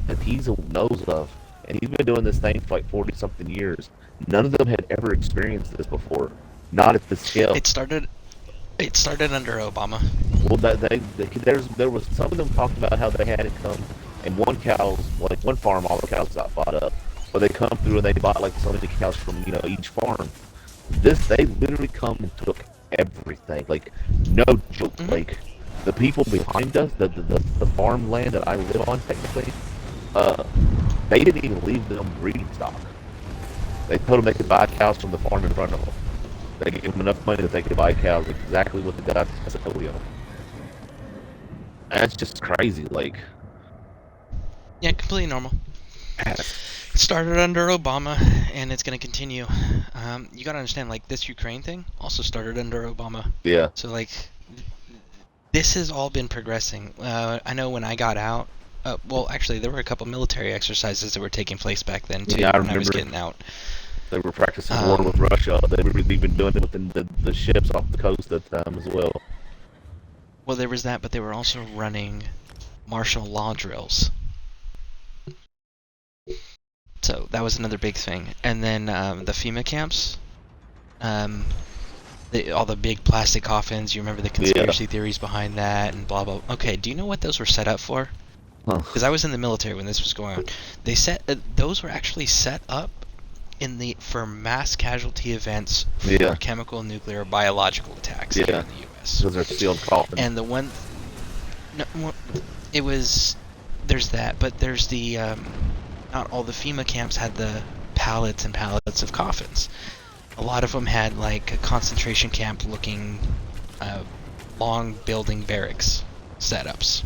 knows of, and he's been doing this thing for like 40 something years. None of them had ever experienced this before, not at this scale. It started under Obama. Well, there was some of them talked about how they had it come, and one farm, all the cows got bought up, but they come through and they bought like so many cows from each farm. They literally come and took everything, like no joke. Like the people behind us, the farmland that I live on technically, they didn't even leave them breeding stock. They told them they could buy cows from the farm in front of them. They gave them enough money that they could buy cows, exactly what the guy told you. That's just crazy, like. Yeah, completely normal. It started under Obama, and it's going to continue. You got to understand, like, this Ukraine thing also started under Obama. Yeah. So, like, this has all been progressing. I know when I got out, well, actually, there were a couple military exercises that were taking place back then, too, when I was getting out. They were practicing war with Russia. They were even doing it within the ships off the coast at the time as well. Well, there was that, but they were also running martial law drills. So that was another big thing. And then the FEMA camps, all the big plastic coffins. You remember the conspiracy theories behind that and blah blah. Okay, do you know what those were set up for? Because I was in the military when this was going on. They set those were actually set up for mass casualty events for chemical, nuclear, biological attacks here in the U.S. Those are sealed coffins. And the one, no, it was. There's that, but there's the. Not all the FEMA camps had the pallets and pallets of coffins. A lot of them had like a concentration camp looking long building barracks setups.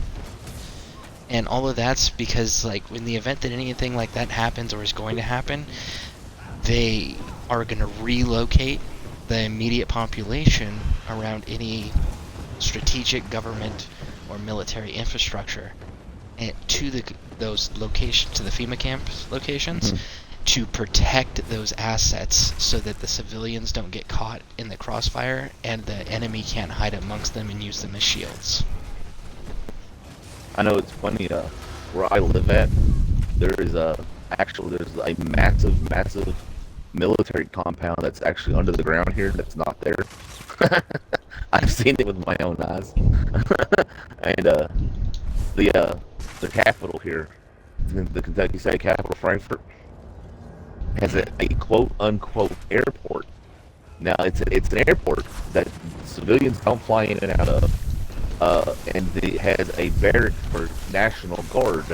And all of that's because like in the event that anything like that happens or is going to happen, they are going to relocate the immediate population around any strategic government or military infrastructure to those locations, to the FEMA camp locations, to protect those assets so that the civilians don't get caught in the crossfire and the enemy can't hide amongst them and use them as shields. I know it's funny, where I live at, there's a massive military compound that's actually under the ground here that's not there. I've seen it with my own eyes. And the capital here, the Kentucky State Capital, Frankfurt, has a quote-unquote airport. Now, it's an airport that civilians don't fly in and out of, and it has a barracks for National Guard,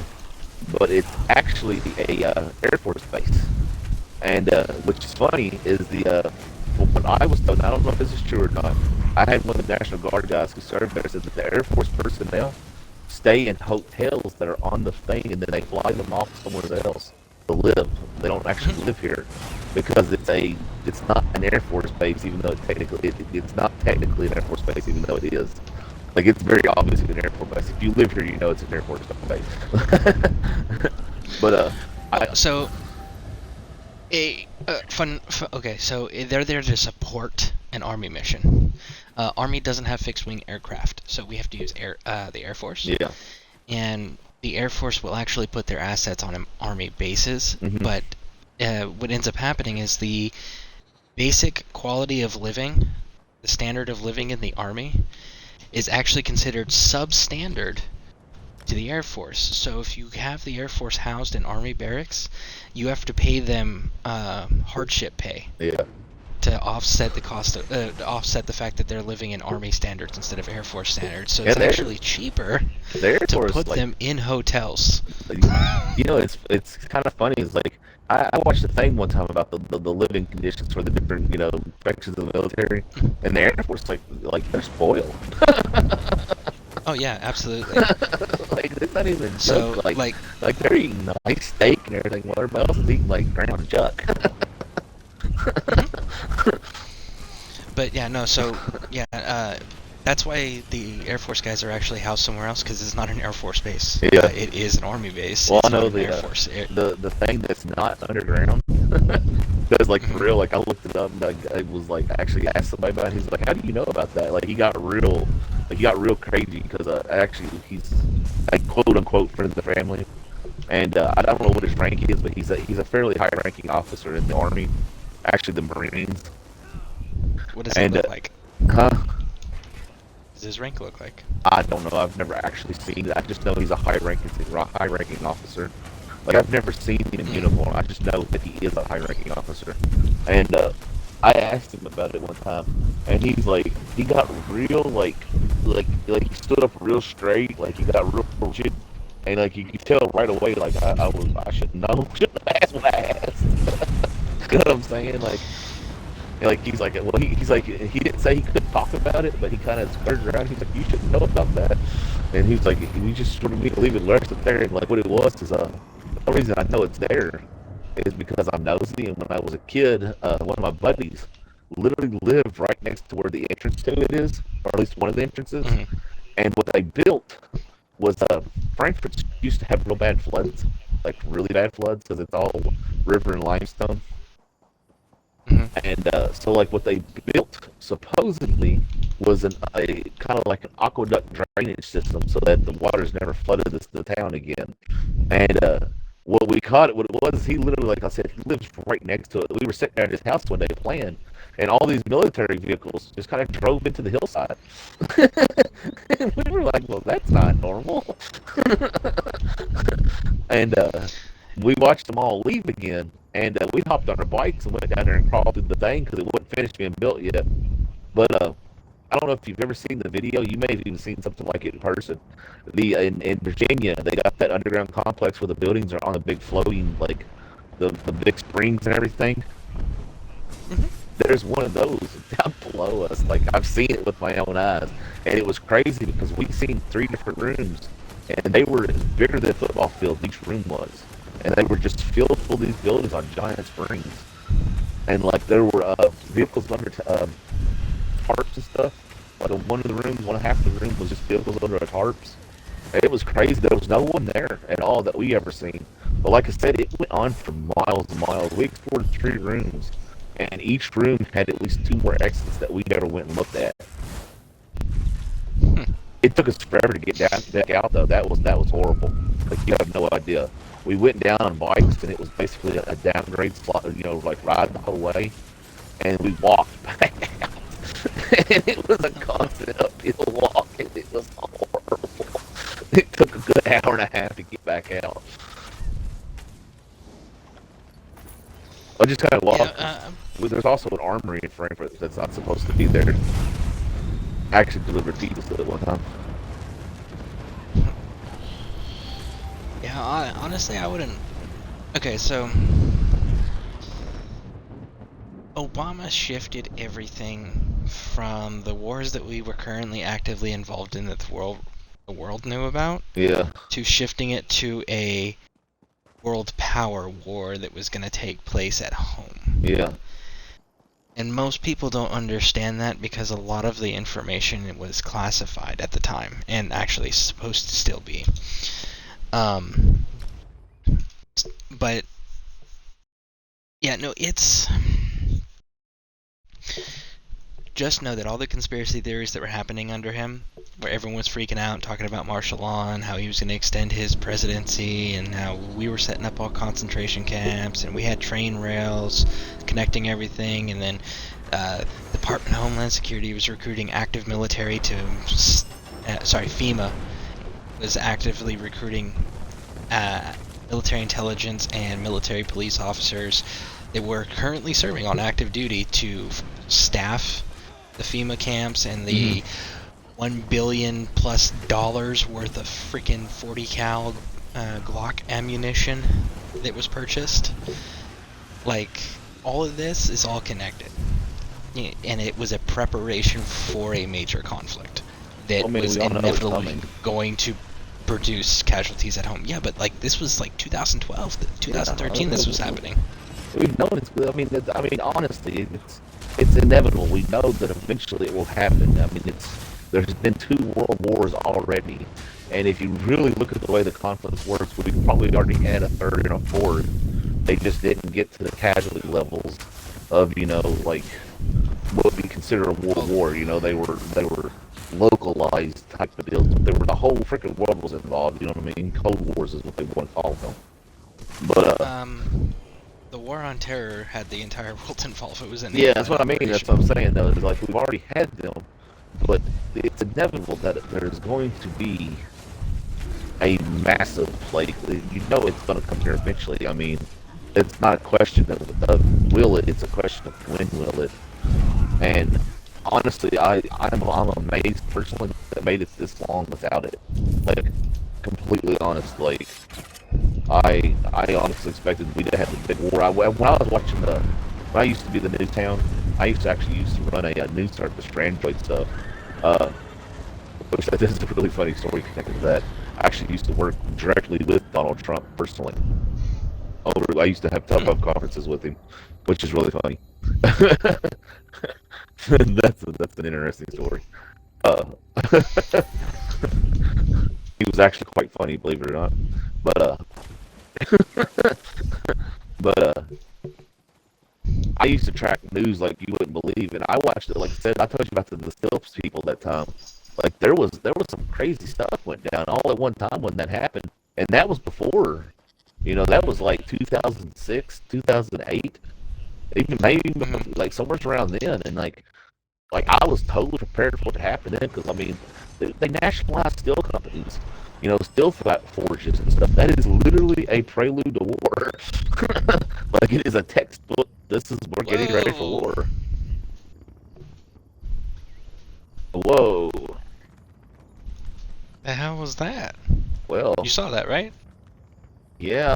but it's actually a Air Force base. And which is funny is what I was told, I don't know if this is true or not, I had one of the National Guard guys who served there said that the Air Force personnel stay in hotels that are on the thing, and then they fly them off somewhere else to live. They don't actually live here because it's not an Air Force base, even though it's not technically an Air Force base, even though it is. Like, it's very obviously an Air Force base. If you live here, you know it's an Air Force base. But okay, so they're there to support an Army mission. Army doesn't have fixed-wing aircraft, so we have to use the Air Force. Yeah. And the Air Force will actually put their assets on Army bases, but what ends up happening is the basic quality of living, the standard of living in the Army, is actually considered substandard to the Air Force. So if you have the Air Force housed in Army barracks, you have to pay them hardship pay. Yeah. To offset the cost of, to offset the fact that they're living in Army standards instead of Air Force standards. So it's actually cheaper to put them in hotels. You know, it's kind of funny. It's like I watched a thing one time about the living conditions for the different sections of the military, and the Air Force like they're spoiled. Oh yeah, absolutely. Like it's not even so like they're eating nice steak and everything, while everybody else is eating like ground chuck. But yeah, no. So yeah, that's why the Air Force guys are actually housed somewhere else, because it's not an Air Force base. Yeah, it is an Army base. Well, it's I know not an Air Force. The thing that's not underground. Because like for real, like I looked it up and I was like actually asked somebody about it. He's like, "How do you know about that?" Like he got real crazy because actually he's a quote unquote friend of the family, and I don't know what his rank is, but he's a fairly high ranking officer in the Army, actually the Marines. What does it look like? Huh? What does his rank look like? I don't know. I've never actually seen it. I just know he's a high ranking officer. Like, I've never seen him in uniform. I just know that he is a high-ranking officer. And I asked him about it one time, and he's like, he got real, like he stood up real straight, like he got real rigid, and like you could tell right away, like I should know, shouldn't have asked what I asked. You know what I'm saying? Like he's like, well, he's like, he didn't say he could talk about it, but he kind of skirted around. He's like, you should know about that, and he was like, you just sort of need to leave it left there. And like what it was is the only reason I know it's there is because I'm nosy, and when I was a kid, one of my buddies literally lived right next to where the entrance to it is, or at least one of the entrances. Mm-hmm. And what they built was Frankfurt used to have real bad floods, like really bad floods, because it's all river and limestone. Mm-hmm. And so like what they built supposedly was a kind of like an aqueduct drainage system, so that the waters never flooded the town again. And what we caught it, what it was, he literally, like I said, he lives right next to it. We were sitting there at his house one day playing, and all these military vehicles just kind of drove into the hillside. And we were like, well, that's not normal. And we watched them all leave again, and we hopped on our bikes and went down there and crawled through the thing because it wasn't finished being built yet. But I don't know if you've ever seen the video. You may have even seen something like it in person. In Virginia, they got that underground complex where the buildings are on the big floating, like the big springs and everything. There's one of those down below us. Like, I've seen it with my own eyes, and it was crazy because we seen 3 different rooms, and they were bigger than football fields. Each room was, and they were just filled full of these buildings on giant springs. And like there were vehicles under tarps and stuff. Like one of the rooms, one half of the room was just vehicles under tarps. It was crazy. There was no one there at all that we ever seen. But like I said, it went on for miles and miles. We explored 3 rooms, and each room had at least 2 more exits that we never went and looked at. It took us forever to get back out, though. That was horrible. Like, you have no idea. We went down on bikes, and it was basically a downgrade slot, like ride the whole way. And we walked back out. And it was a constant uphill walk, and it was horrible. It took a good hour and a half to get back out. I just kind of walked. There's also an armory in Frankfurt that's not supposed to be there. I actually delivered pizzas at one time. Yeah, honestly, I wouldn't. Okay, so Obama shifted everything from the wars that we were currently actively involved in that the world knew about, to shifting it to a world power war that was going to take place at home. Yeah. And most people don't understand that because a lot of the information was classified at the time, and actually supposed to still be. But yeah, no, it's just know that all the conspiracy theories that were happening under him, where everyone was freaking out and talking about martial law and how he was going to extend his presidency and how we were setting up all concentration camps and we had train rails connecting everything, and then the Department of Homeland Security was recruiting active military to FEMA was actively recruiting military intelligence and military police officers that were currently serving on active duty to staff the FEMA camps and the $1 billion+ worth of freaking 40 cal Glock ammunition that was purchased. Like, all of this is all connected, and it was a preparation for a major conflict that was inevitably going to produce casualties at home. Yeah, but like this was like 2012, 2013. This was happening. We've known it's. I mean, honestly, it's inevitable. We know that eventually it will happen. I mean, there's been 2 world wars already, and if you really look at the way the conflict works, we probably already had a 3rd and a 4th. They just didn't get to the casualty levels of, like what we consider a world war. They were localized type of deals. The whole freaking world was involved. You know what I mean? Cold Wars is what they want to call them. But the War on Terror had the entire world involved. It was in that's what I mean. That's what I'm saying. Though, like we've already had them, but it's inevitable that there's going to be a massive plague. It's going to come here eventually. I mean, it's not a question of will it. It's a question of when will it. And honestly, I'm amazed personally that made it this long without it. Like, completely honest. Like, I honestly expected we'd have the big war. When I was watching when I used to be the Newtown, I used to run a news service for Android stuff. Which this is a really funny story connected to that. I actually used to work directly with Donald Trump personally. I used to have telephone conferences with him, which is really funny. That's an interesting story. He was actually quite funny, believe it or not. But I used to track news like you wouldn't believe, and I watched it. Like I said, I told you about the Phillips people that time. Like there was some crazy stuff went down all at one time when that happened, and that was before. That was like 2006, 2008, even maybe like somewhere around then, and like I was totally prepared for what to happen then, because I mean, they nationalized steel companies, steel flat forges and stuff. That is literally a prelude to war. Like it is a textbook. We're getting ready for war. Whoa. The hell was that? Well, You saw that, right? yeah.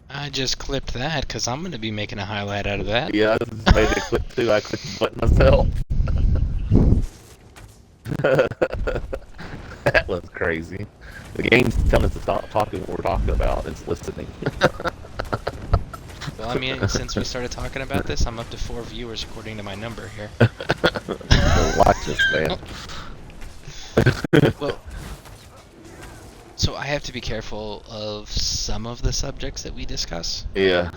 I just clipped that because I'm going to be making a highlight out of that. Yeah, I just made a clip too. I clicked the button myself. That was crazy. The game's telling us to stop talking what we're talking about. It's listening. Well, I mean, since we started talking about this, I'm up to 4 viewers according to my number here. Watch this, man. Well, so I have to be careful of some of the subjects that we discuss. Yeah.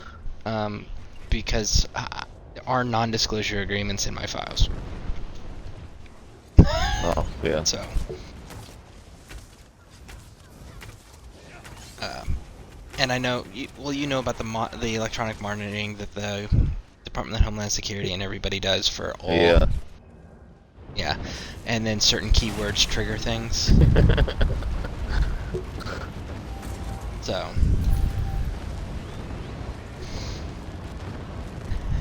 Because there are non-disclosure agreements in my files. Oh, yeah. So, and I know, you know about the electronic monitoring that the Department of Homeland Security and everybody does for all. Yeah. Yeah, and then certain keywords trigger things. So.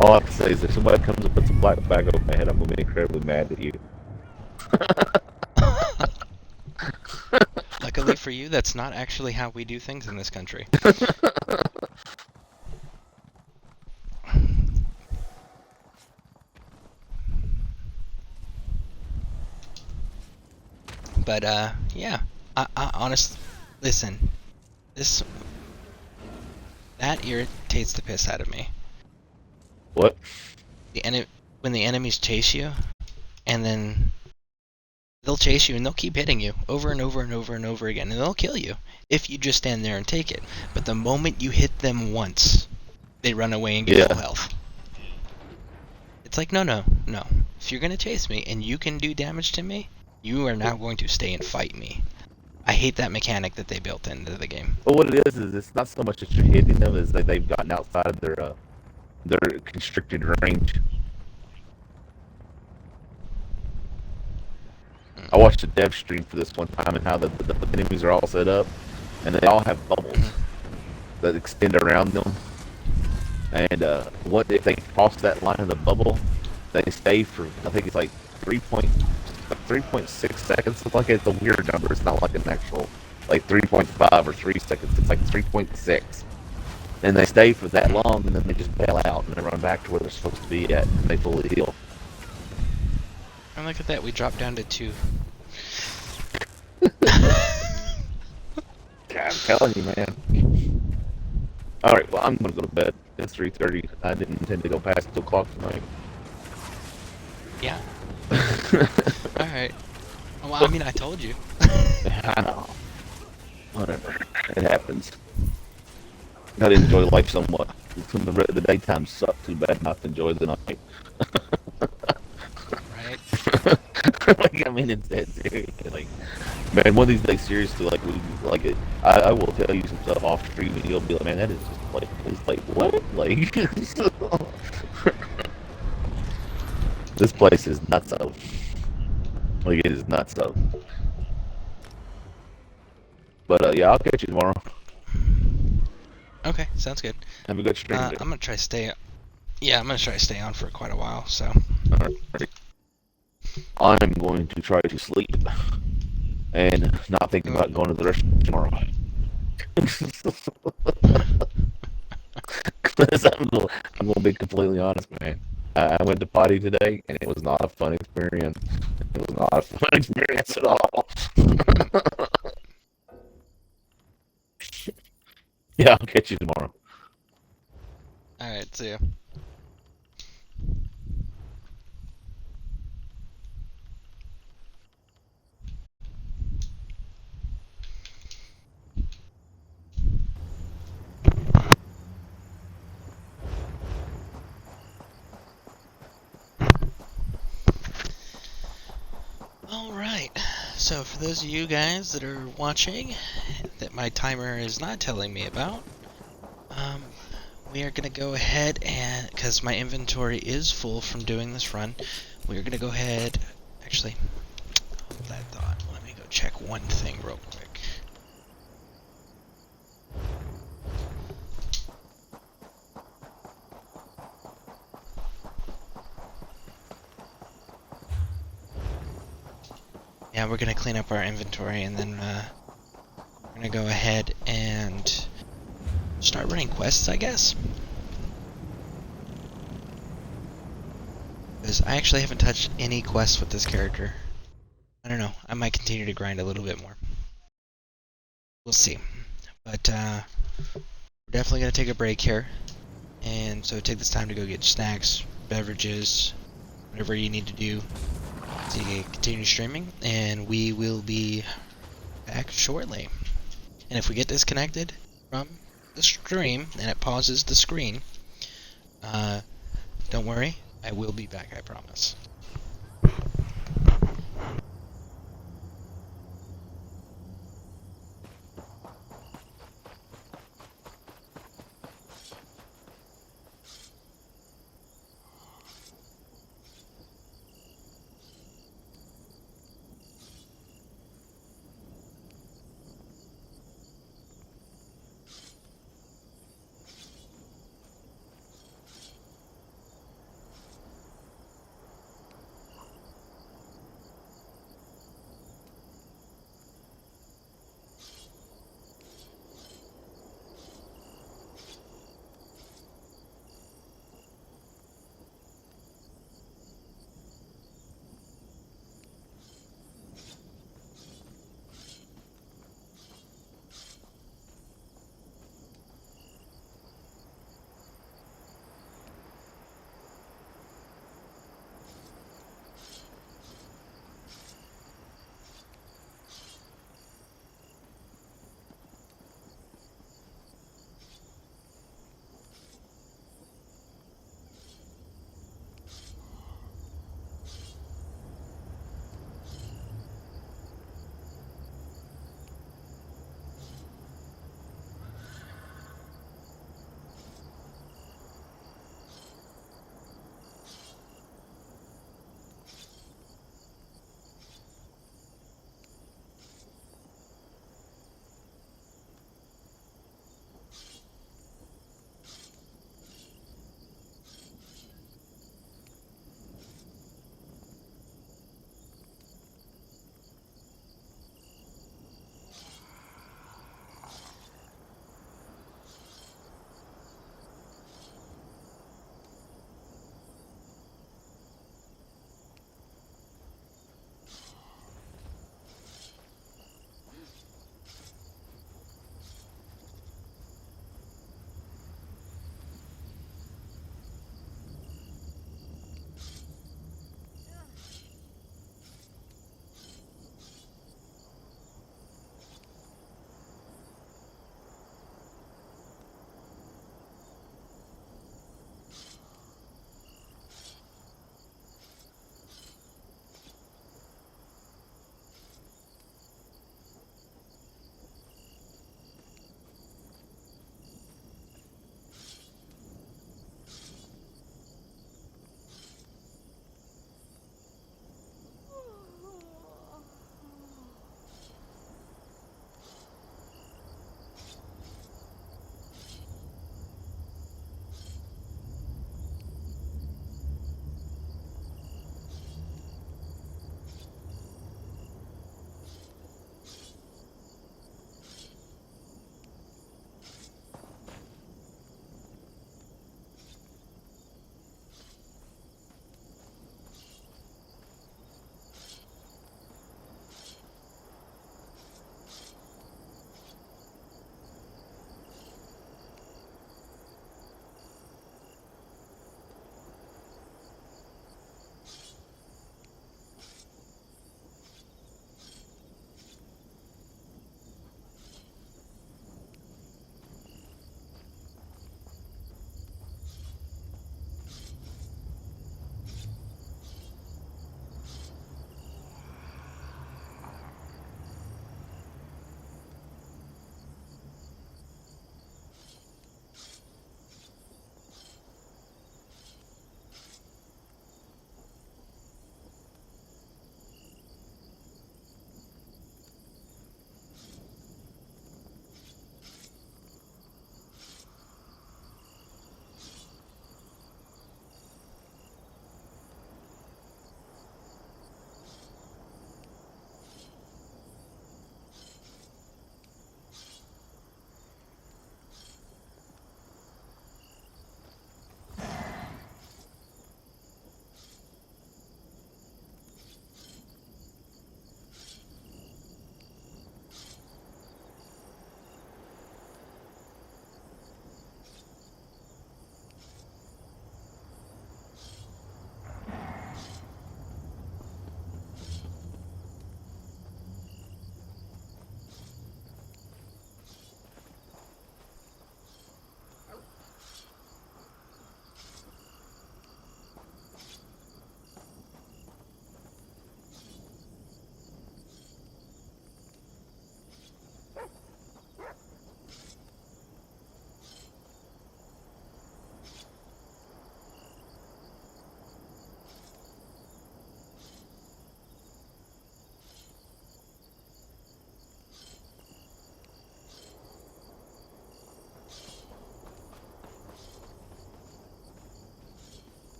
All I have to say is if somebody comes and puts a black bag over my head, I'm going to be incredibly mad at you. Luckily for you, that's not actually how we do things in this country. But, yeah. I honestly, listen, that irritates the piss out of me. What? When the enemies chase you, and then they'll chase you and they'll keep hitting you over and over and over and over again, and they'll kill you if you just stand there and take it. But the moment you hit them once, they run away and get full health. It's like, no. If you're gonna chase me and you can do damage to me, you are now going to stay and fight me. I hate that mechanic that they built into the game. Well, what it is it's not so much that you're hitting them, is that they've gotten outside of their constricted range. I watched a dev stream for this one time, and how the enemies are all set up, and they all have bubbles that extend around them. And what if they cross that line of the bubble, they stay for, I think it's like 3.6 seconds. It's like it's a weird number. It's not like an actual like 3.5 or 3 seconds. It's like 3.6. And they stay for that long, and then they just bail out and they run back to where they're supposed to be at, and they fully heal. And look at that, we dropped down to 2. God, I'm telling you, man. Alright, well, I'm gonna go to bed. It's 3:30. I didn't intend to go past 2 o'clock tonight. Yeah. Alright. Well, I mean, I told you. I know. Whatever. It happens. Gotta enjoy life somewhat. The daytime sucked too bad not to enjoy the night. Right? Like, I mean, it's dead serious. Like, man, one of these days, seriously, I will tell you some stuff off stream, and you'll be like, man, that is just like, it's like, what? Like, this place is nuts up. Like, it is nuts up. But, yeah, I'll catch you tomorrow. Okay, sounds good. Have a good stream. I'm gonna try to stay. Yeah, I'm gonna try to stay on for quite a while. So. Alright. I'm going to try to sleep and not think about going to the restaurant tomorrow. Because I'm going to be completely honest, man. I went to potty today, and it was not a fun experience. It was not a fun experience at all. Yeah, I'll catch you tomorrow. Alright, see ya. for those of you guys that are watching, that my timer is not telling me about, we are going to go ahead and, because my inventory is full from doing this run, we are going to go ahead, actually, hold that thought, let me go check one thing real quick. Yeah, we're going to clean up our inventory, and then we're going to go ahead and start running quests, I guess. Because I actually haven't touched any quests with this character. I don't know, I might continue to grind a little bit more. We'll see. But we're definitely going to take a break here. And so take this time to go get snacks, beverages, whatever you need to do to continue streaming. And we will be back shortly. And if we get disconnected from the stream and it pauses the screen, don't worry, I will be back, I promise.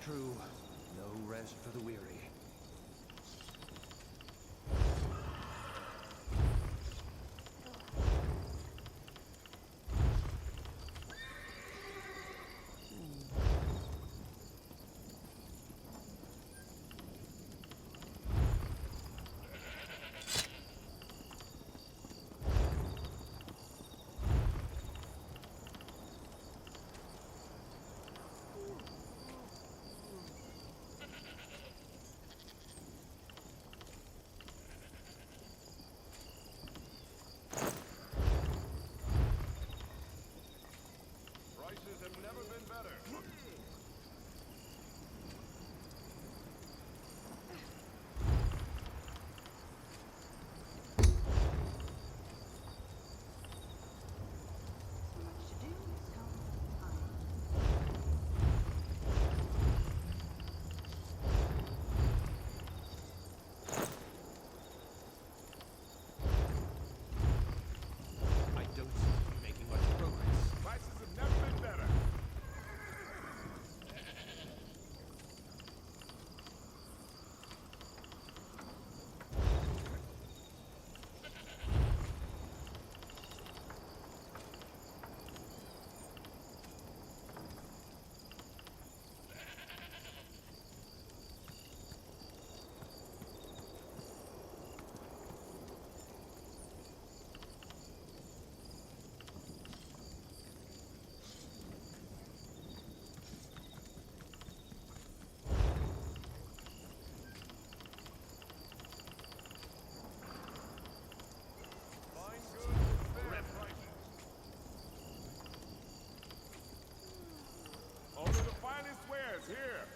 true. No rest for the weary. Prices have never been better. So much to do. Time. I don't seem to be making much progress. Prices have never been better. Fine goods at fair prices. Only the finest wares here.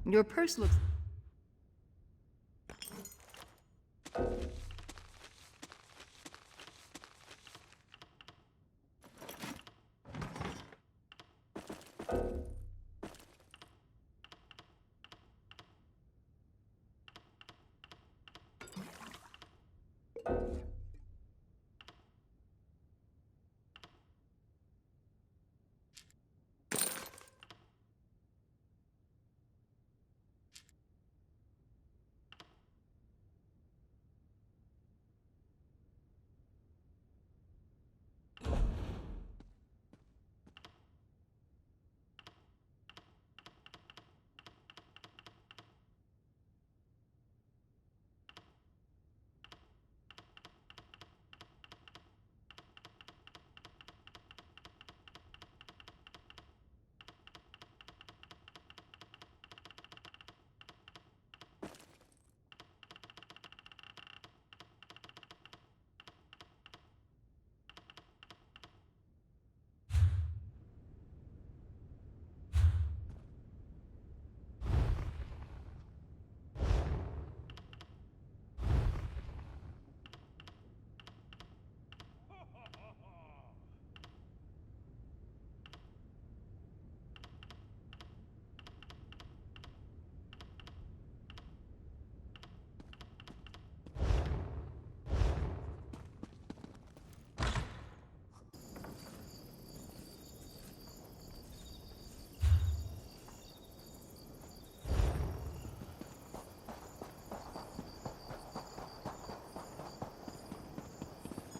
Your purse looks...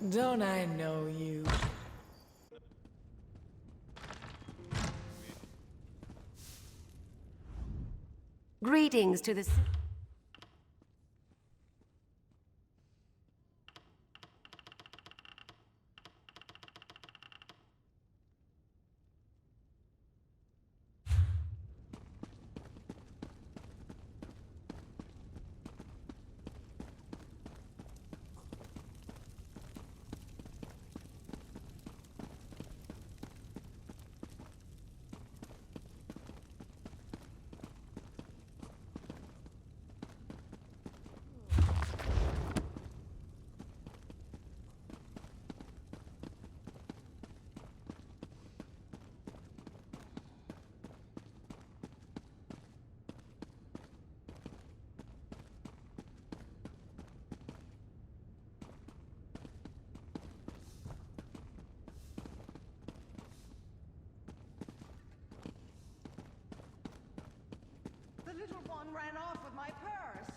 Don't I know you? Greetings to the... The little one ran off with my purse.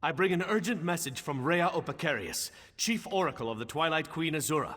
I bring an urgent message from Rhea Opacarius, Chief Oracle of the Twilight Queen Azura.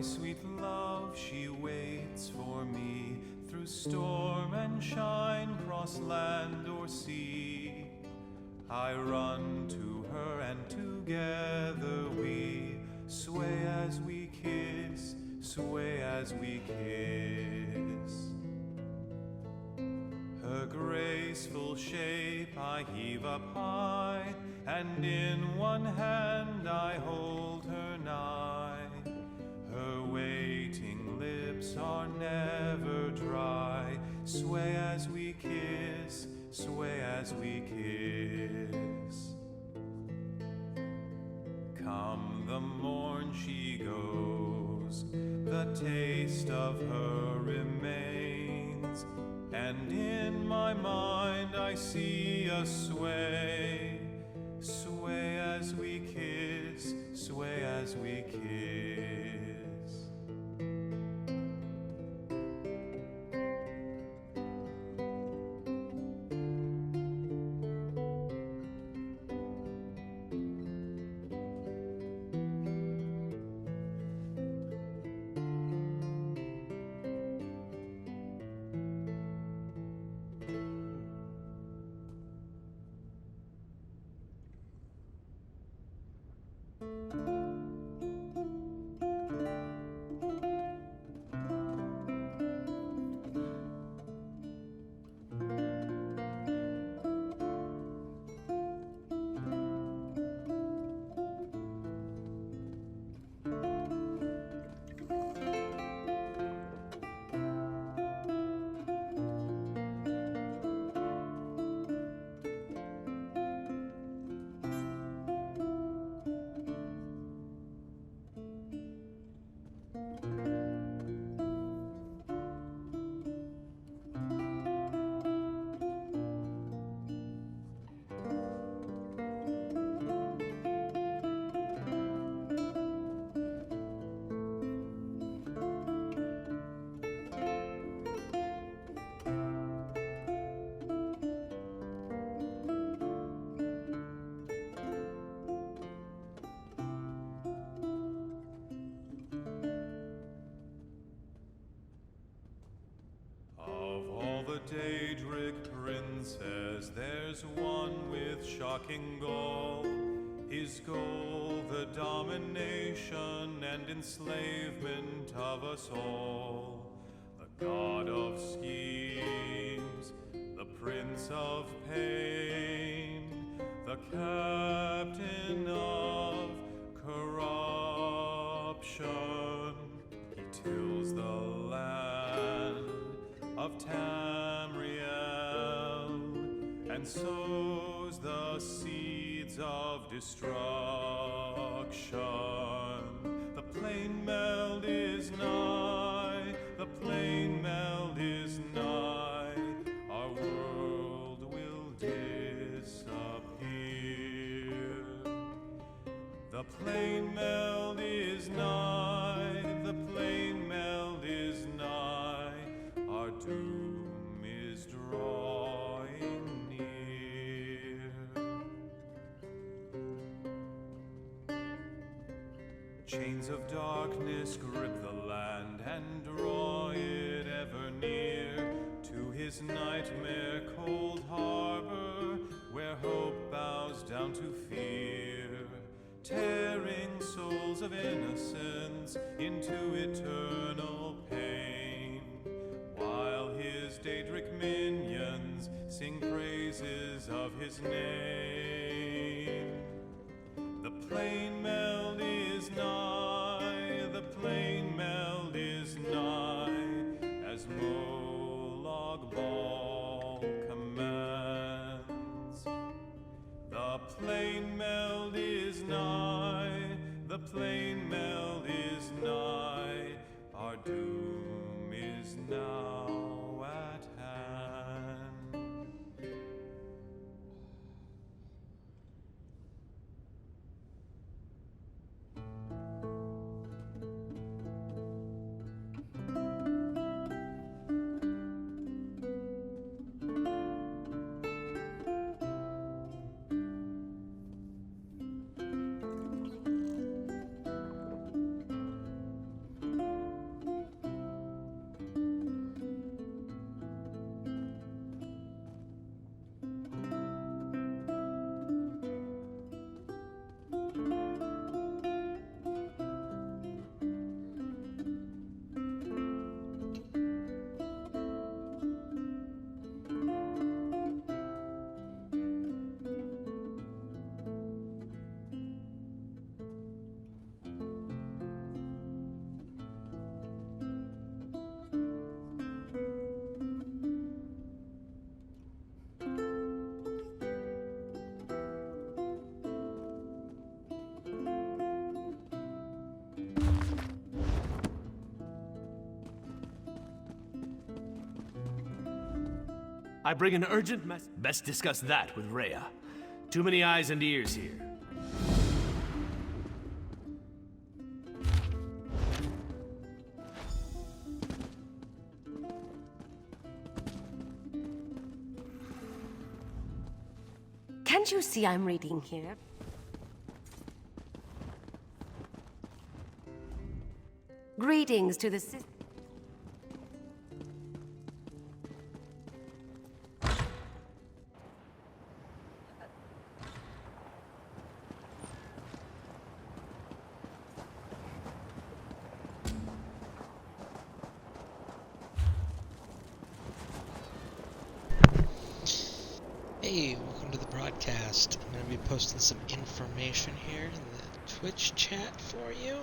My sweet love, she waits for me through storm and shine, cross land or sea. I run to her and together we sway as we kiss, sway as we kiss. Her graceful shape I heave up high, and in one hand I hold her nigh. Her waiting lips are never dry. Sway as we kiss, sway as we kiss. Come the morn she goes, the taste of her remains, and in my mind I see us sway, sway as we kiss, sway as we kiss. Daedric princes, there's one with shocking gall. His goal, the domination and enslavement of us all. The god of schemes, the prince of pain, the captain of corruption. He tills the land of Tamriel and sows the seeds of destruction. The plain meld is nigh, the plain meld is nigh, our world will disappear. The plain meld is nigh, the plain meld is nigh, our doom is drawing near. Chains of darkness grip the land and draw it ever near to his nightmare cold harbor, where hope bows down to fear, tearing souls of innocence into eternal pain, while his Daedric minions sing praises of his name. The plain meld is nigh, the plain meld is nigh, as Molag Bal commands. The plain meld is nigh, the plain meld is nigh, our doom is now at hand. I bring an urgent message. Best discuss that with Rhea. Too many eyes and ears here. Can't you see I'm reading here? Greetings to the sis- Hey, welcome to the broadcast. I'm going to be posting some information here in the Twitch chat for you.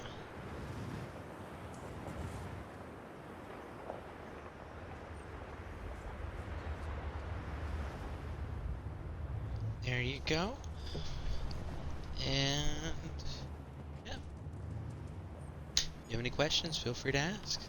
There you go. And yeah. If you have any questions, feel free to ask.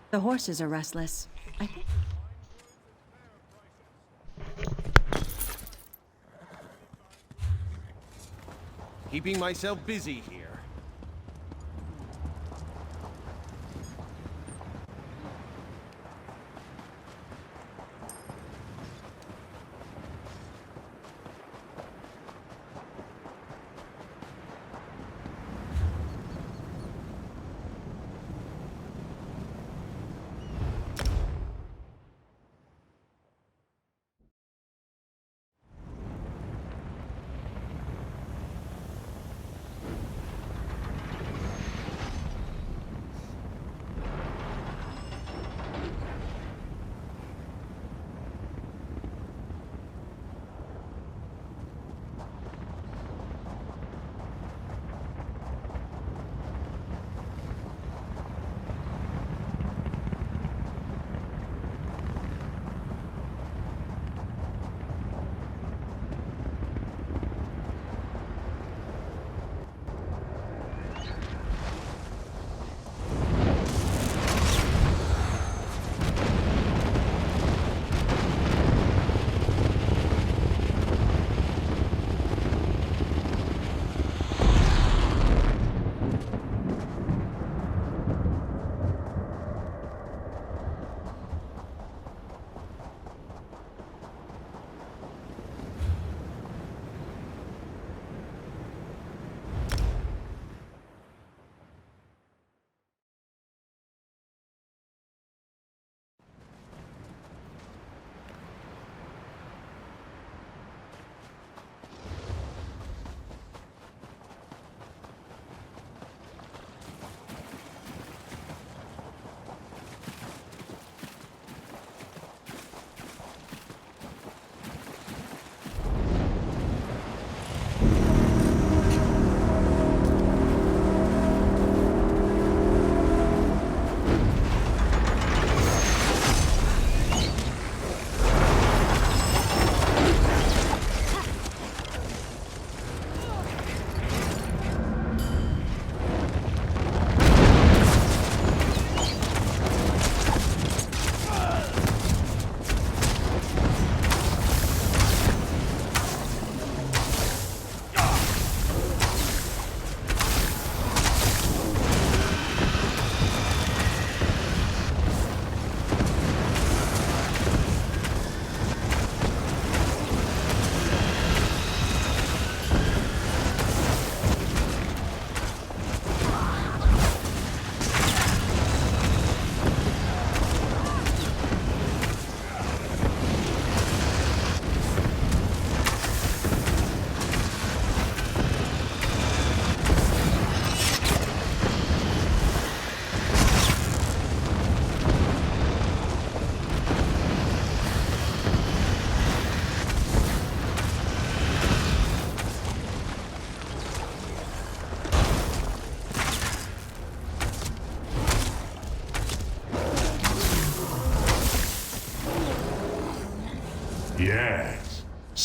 The horses are restless. I think. Keeping myself busy here.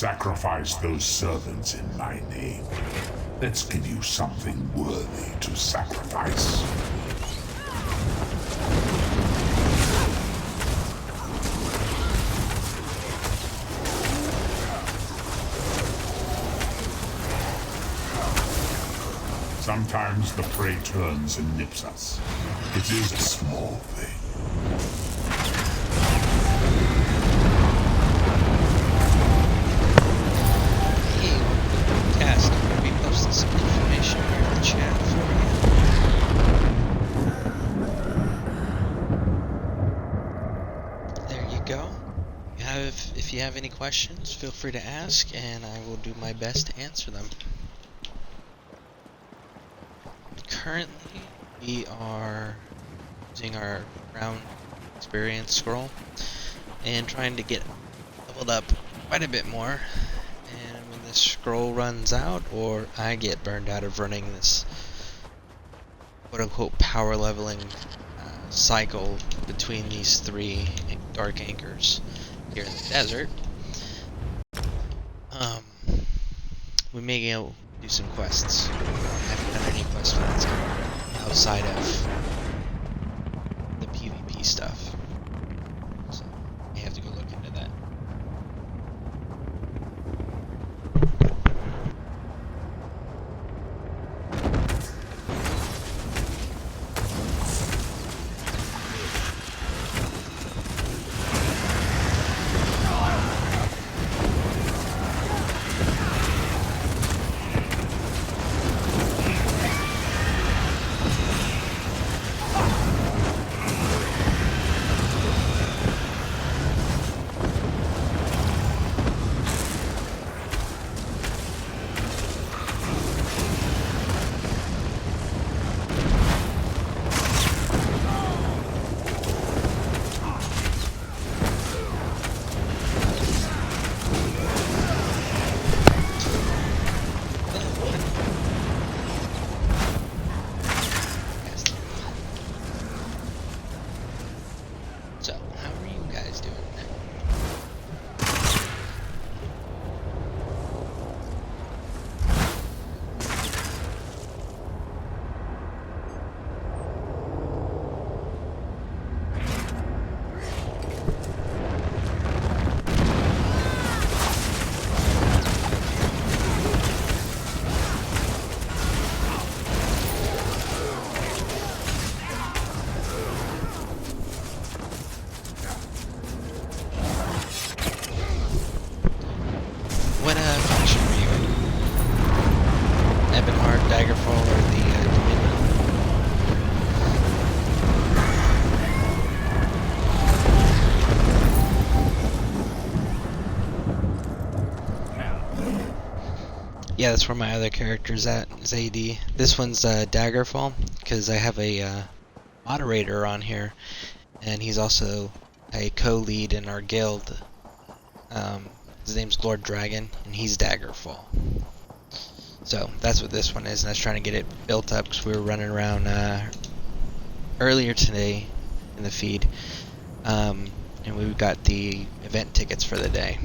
sacrifice those servants in my name. Let's give you something worthy to sacrifice. Sometimes the prey turns and nips us. It is a small thing. Hey, Cast, we posted some information here in the chat for you. There you go. If you have any questions, feel free to ask, and I will do my best to answer them. Currently, we are using our round experience scroll and trying to get leveled up quite a bit more. And when this scroll runs out, or I get burned out of running this quote-unquote power leveling cycle between these three dark anchors here in the desert, we may go do some quests. I haven't done any quests outside of the PvP stuff, so I have to go look into that. So, how are you guys doing? What faction were you in? Ebonheart, Daggerfall, or the Dominion? Yeah, that's where my other character's at, is AD. This one's Daggerfall, because I have a moderator on here, and he's also a co-lead in our guild. His name's Lord Dragon, and he's Daggerfall. So that's what this one is, and I was trying to get it built up because we were running around earlier today in the feed, and we got the event tickets for the day.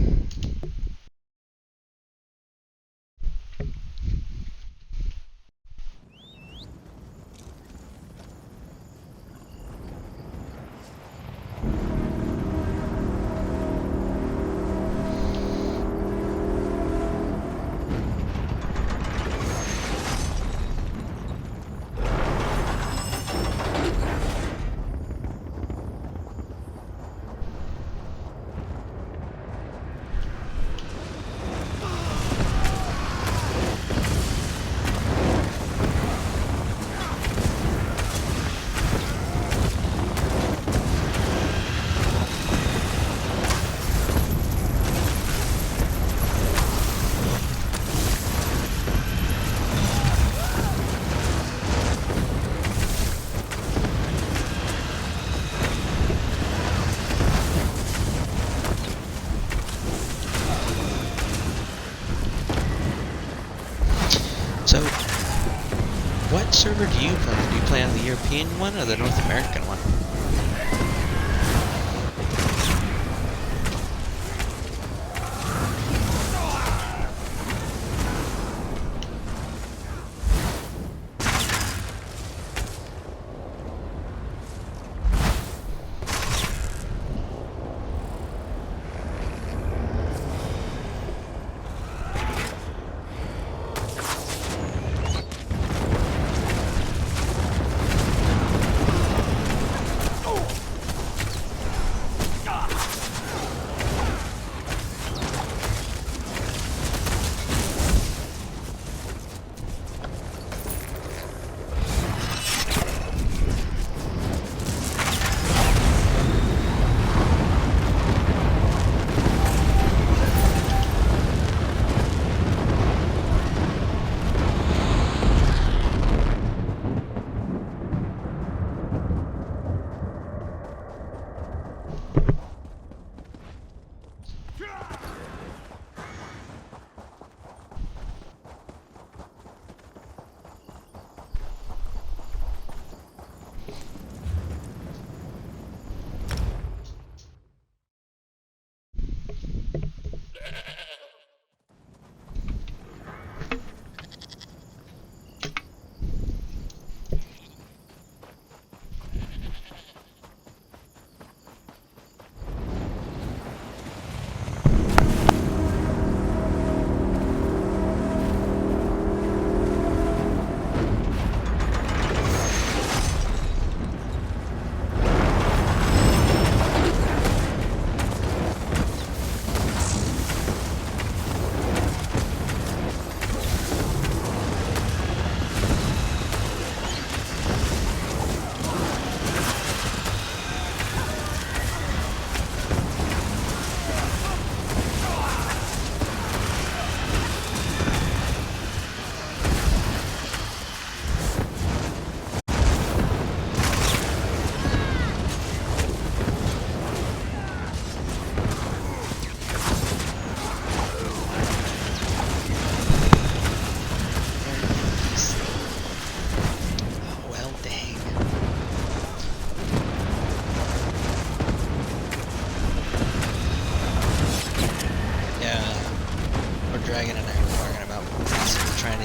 So, what server do you play on? Do you play on the European one or the North American one?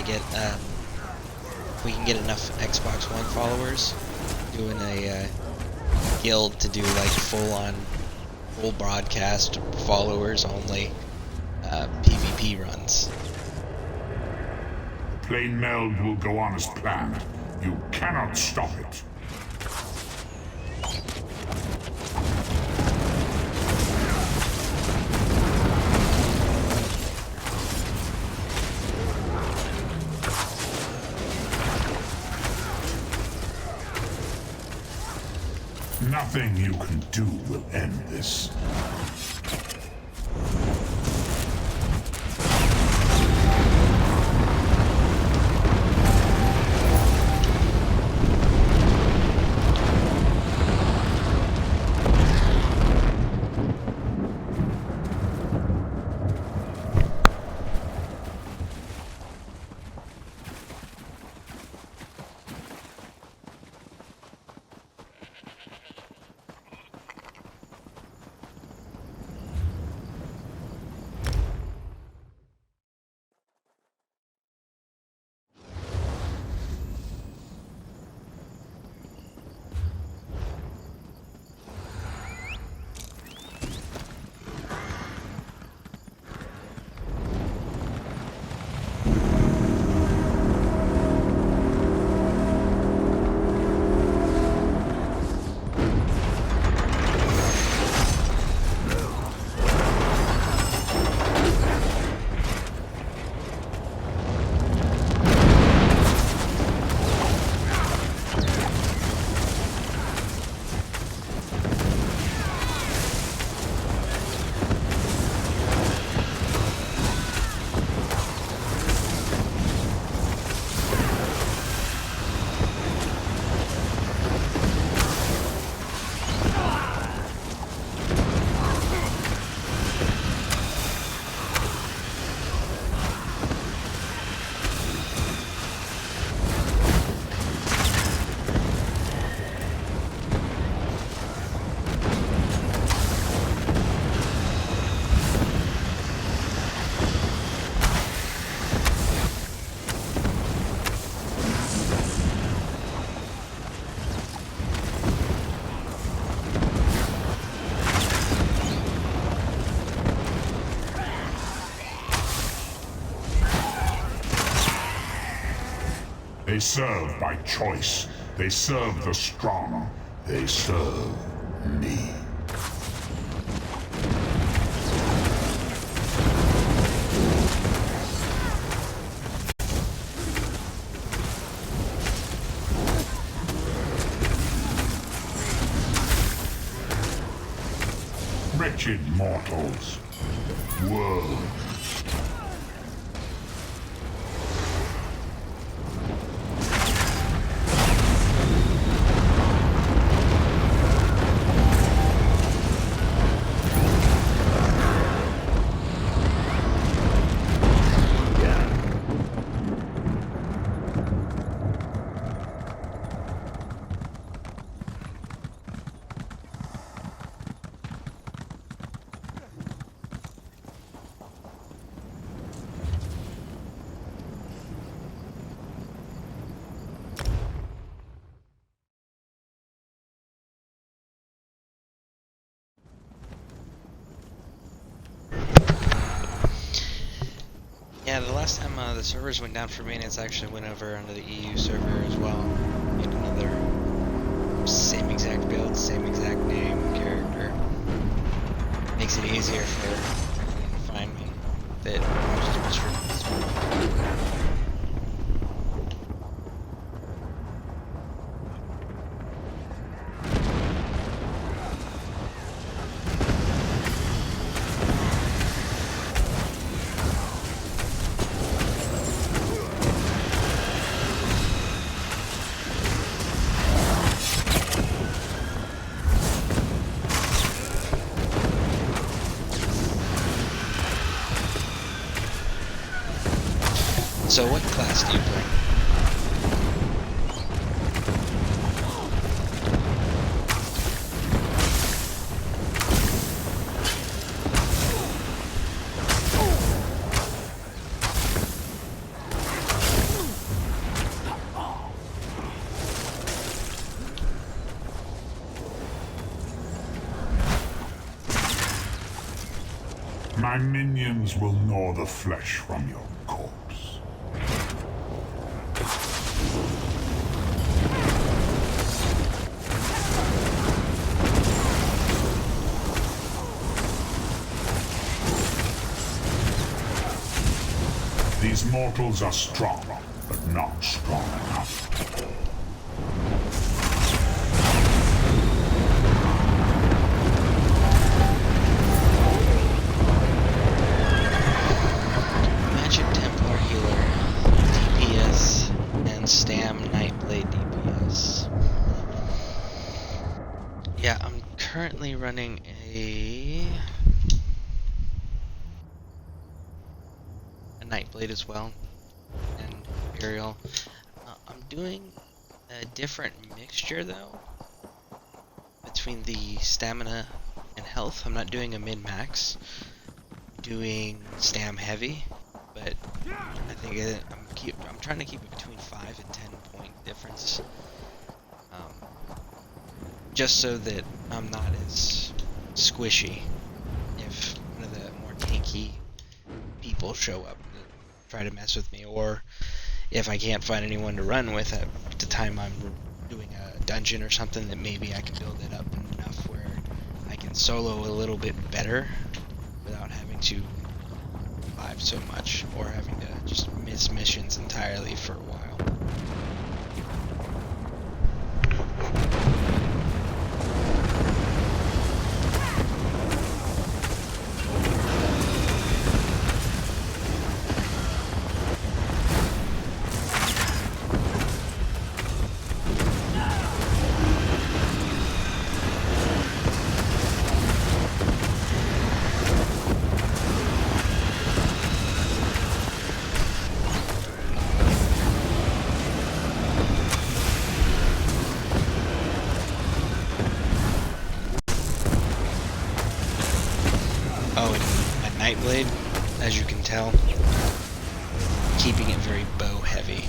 to get, we can get enough Xbox One followers, doing a guild to do like full broadcast followers only PvP runs. Plane meld will go on as planned. You cannot stop it. Nothing you can do will end this. They serve by choice. They serve the strong. They serve me. Wretched mortals. World. Yeah, the last time the servers went down for maintenance, I actually went over onto the EU server as well. Made another same exact build, same exact name, character. Makes it easier for everyone to find me that watches my streams. So what class do you play? My minions will gnaw the flesh from your corpse. These mortals are strong, but not strong enough. Magic Templar Healer, DPS, and Stam Nightblade DPS. Yeah, I'm currently running a Nightblade as well, and Imperial. I'm doing a different mixture though between the stamina and health. I'm not doing a min-max, doing stam heavy, but I think I'm trying to keep it between 5 and 10 point difference, just so that I'm not as squishy if one of the more tanky people show up and try to mess with me, or if I can't find anyone to run with at the time I'm doing a dungeon or something, that maybe I can build it up enough where I can solo a little bit better without having to live so much or having to just miss missions entirely for a while. Oh, and my Nightblade, as you can tell, keeping it very bow heavy.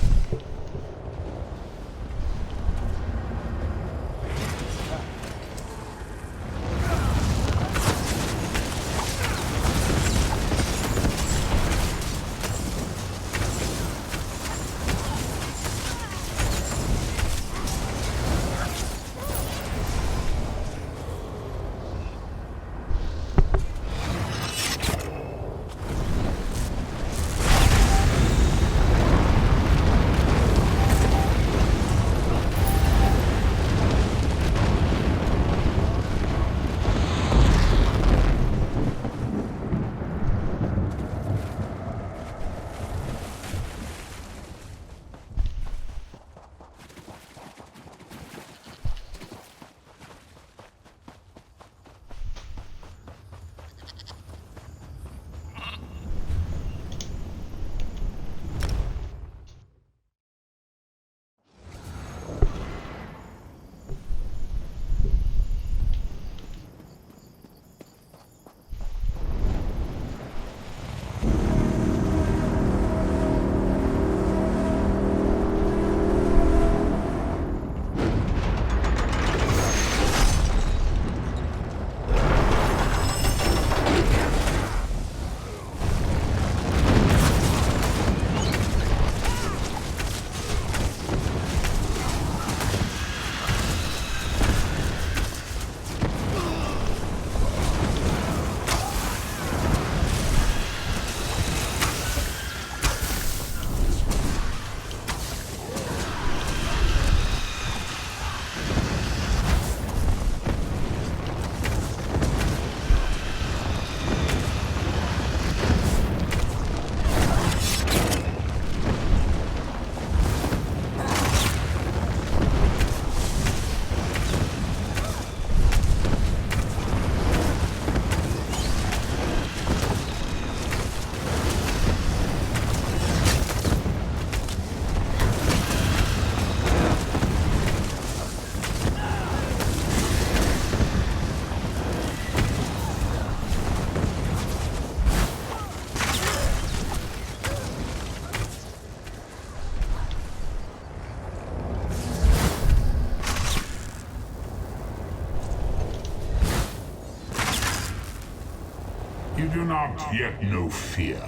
do not yet know fear.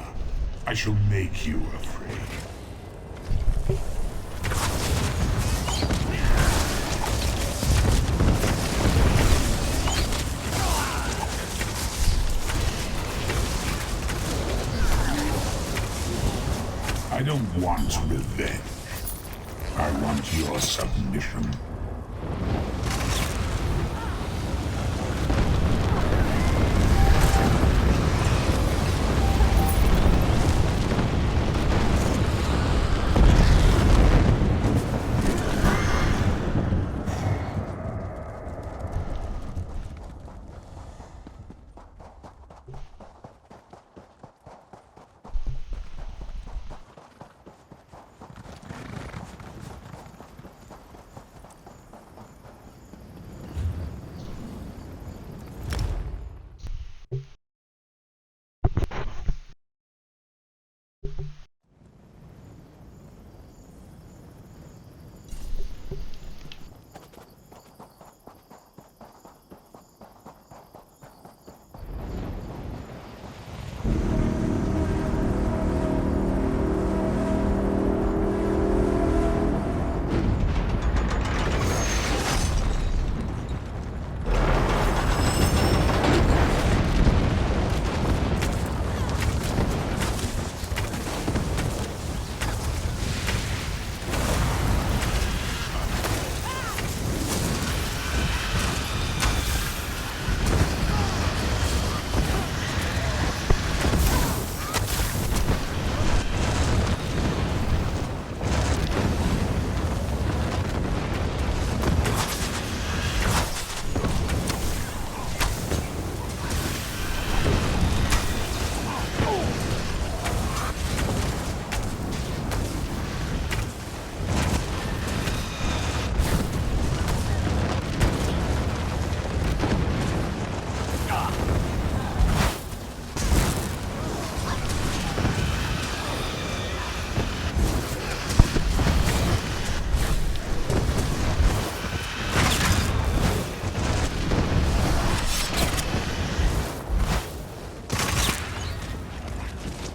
I shall make you afraid. I don't want revenge. I want your submission.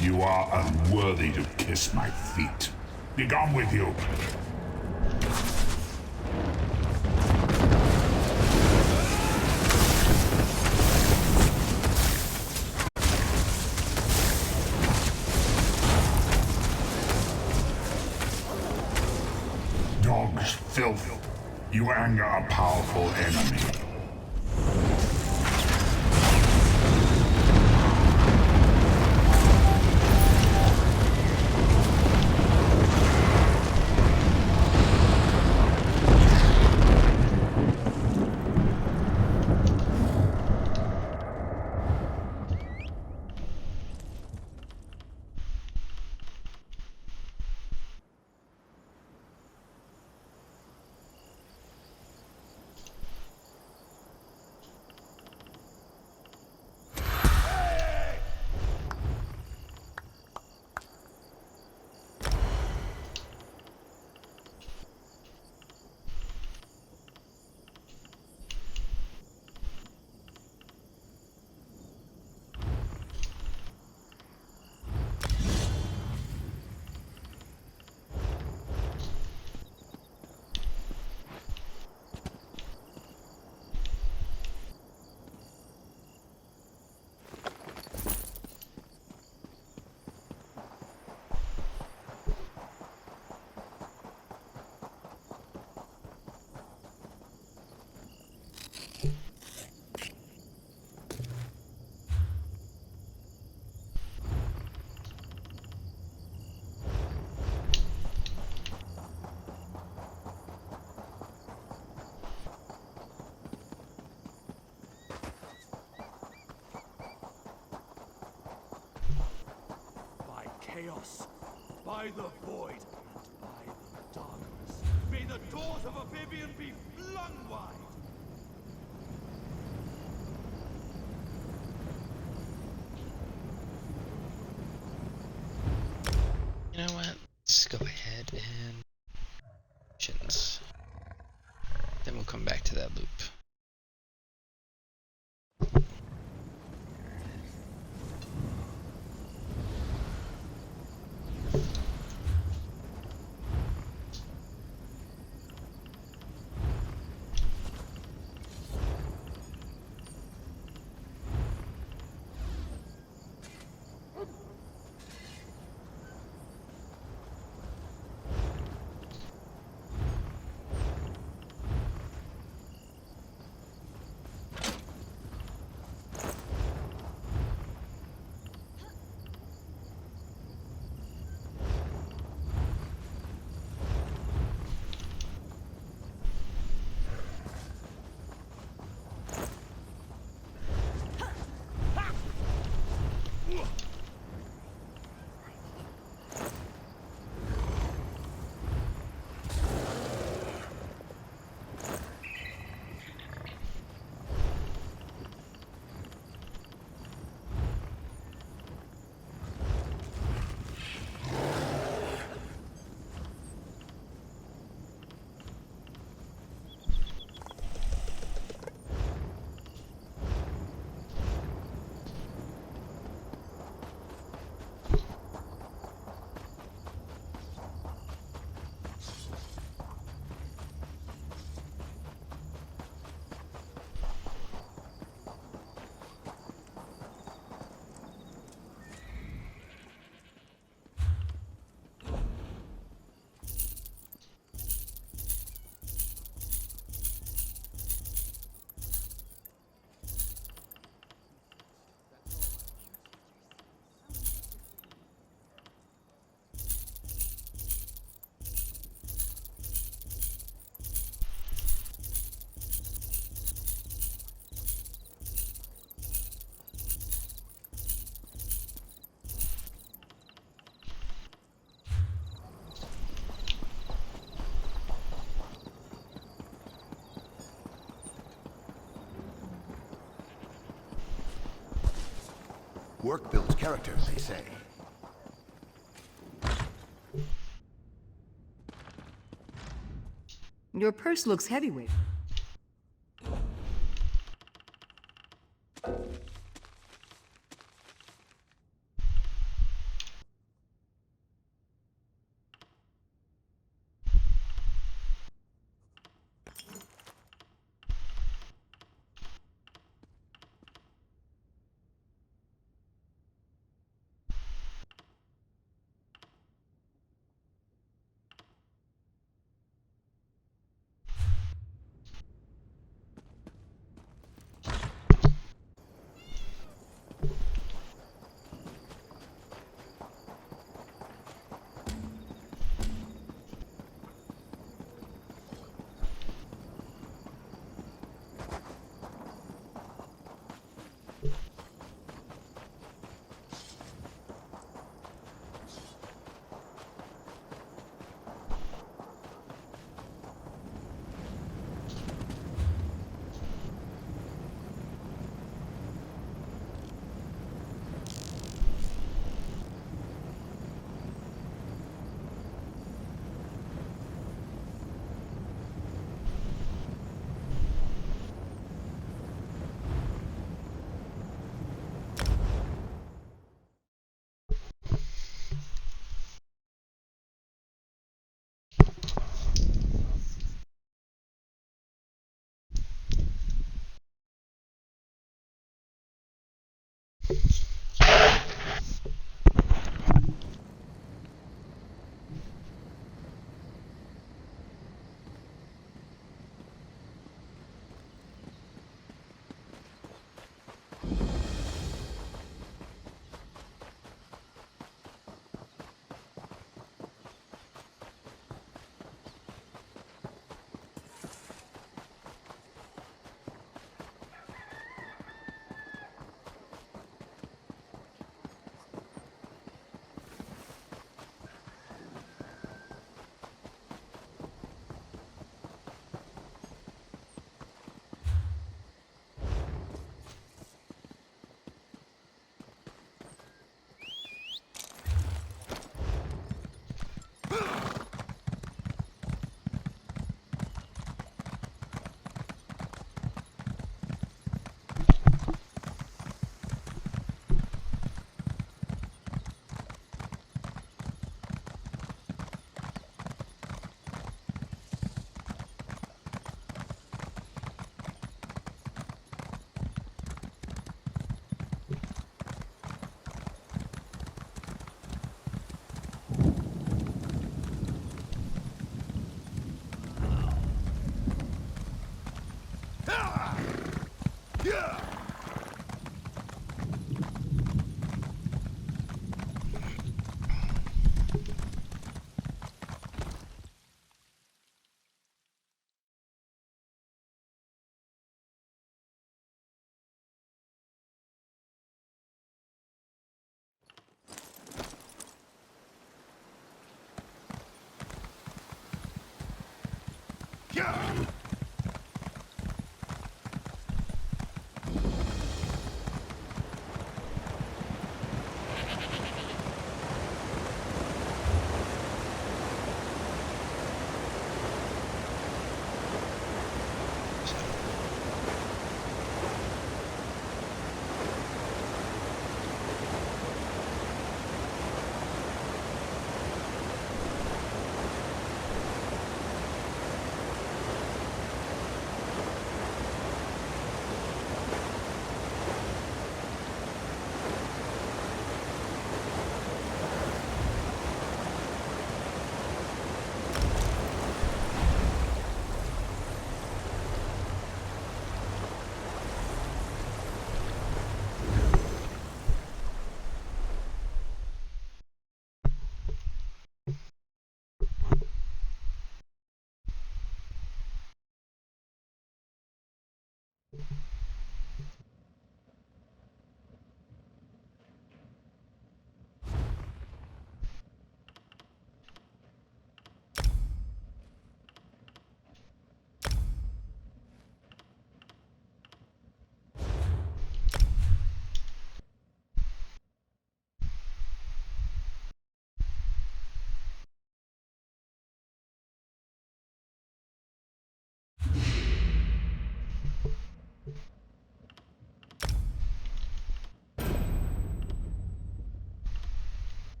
You are unworthy to kiss my feet. Be gone with you. Dog's filth. You anger a powerful enemy. Chaos, by the void, and by the darkness, may the doors of Oblivion be flung wide! You know what? Let's go ahead and missions. Then we'll come back to that loop. Work builds character, they say. Your purse looks heavyweight.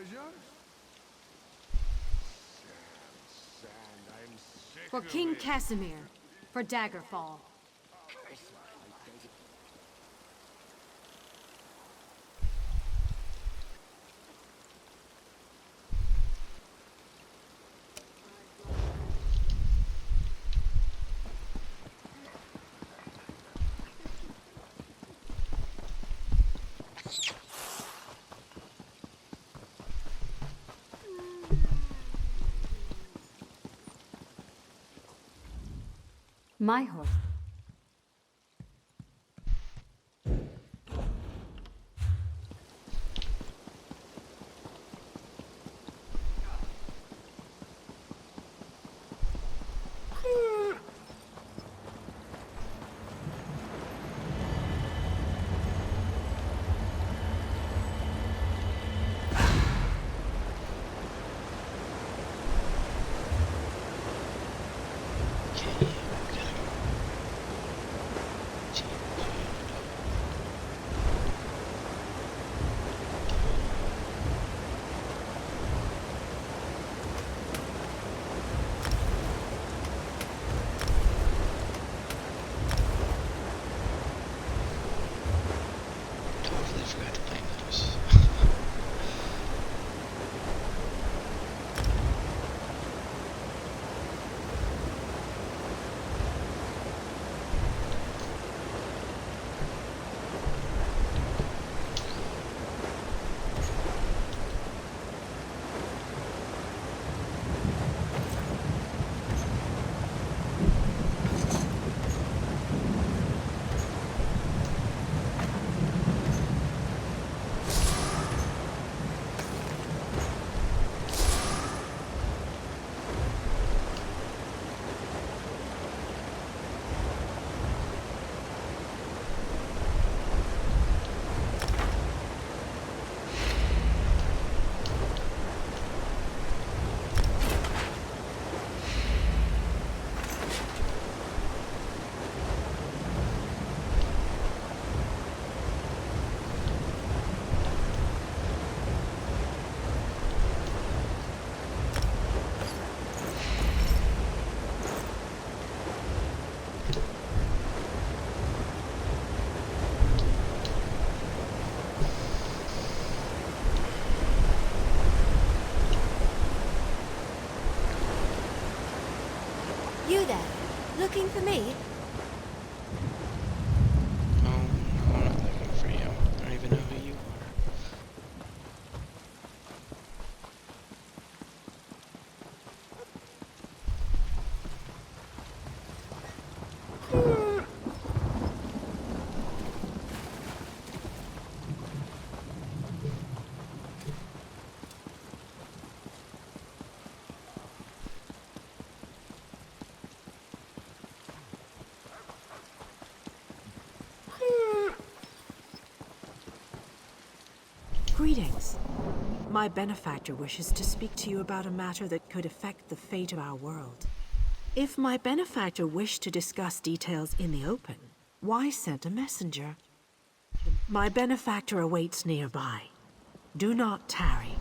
yours? Sand, I'm sick For of King it. Casimir. For Daggerfall. My horse. Totally forgot to play mouse. You there? Looking for me? Oh, no, I'm not looking for you. I don't even know who you are. Greetings. My benefactor wishes to speak to you about a matter that could affect the fate of our world. If my benefactor wished to discuss details in the open, why send a messenger? My benefactor awaits nearby. Do not tarry.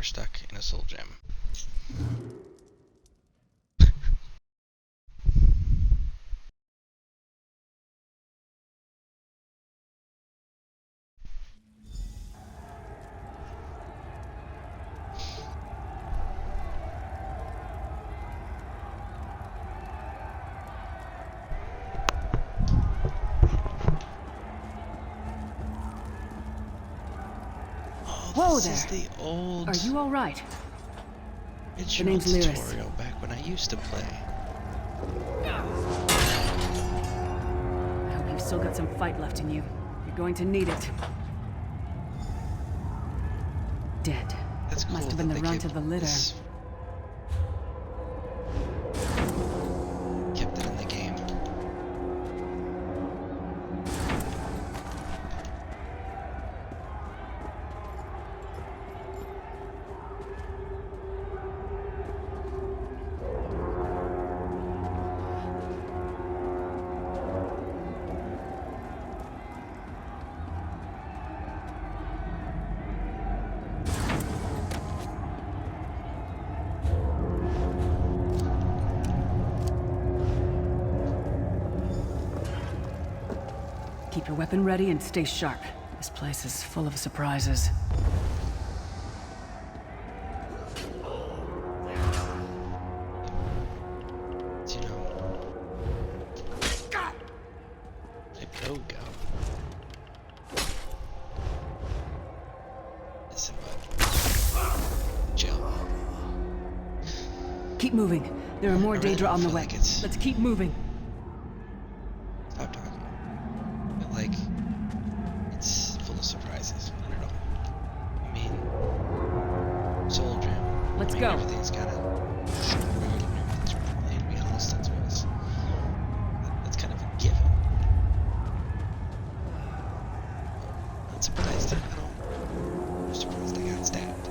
stuck in a soul gem. Whoa This there. is the old Are you all right? It's The your name's Lyris. tutorial back when I used to play. I hope you've still got some fight left in you. You're going to need it. Dead. That's cool. Must have been that the they runt kept of the litter. Kept it in the game. Keep your weapon ready and stay sharp. This place is full of surprises. You know. Go. Listen, bud. Chill. Keep moving. There are more I really Daedra don't on the feel way. like it's- Let's keep moving. Stop talking. But like, it's full of surprises. Not at all. I mean, Soul Gem. Let's I mean, go. Everything's kind of screwed and everything's really, to be honest, that's kind of a given. Not surprised at all. I'm surprised I got stabbed.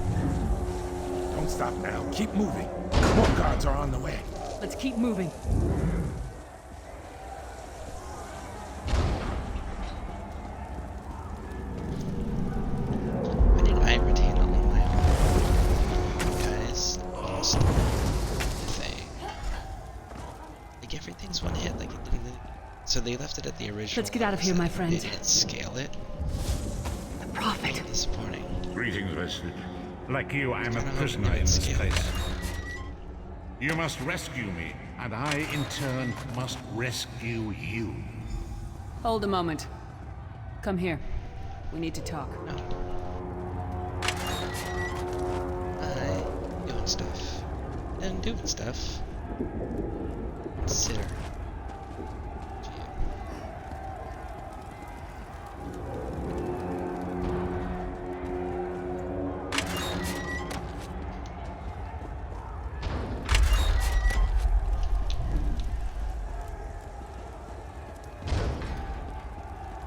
Don't stop now. Keep moving. More guards are on the way. Let's keep moving. Why did I retain all of my own? Guys, lost the thing. Like everything's one hit. Like it didn't. So they left it at the original. Let's get out of here, level my setting. friend. They didn't scale it. The Prophet. Disappointing. Greetings, Wesley. Like you, I'm a Kinda hoping prisoner they in would this scale place. that. You must rescue me, and I, in turn, must rescue you. Hold a moment. Come here. We need to talk. No. I doing stuff. And doing stuff. Consider.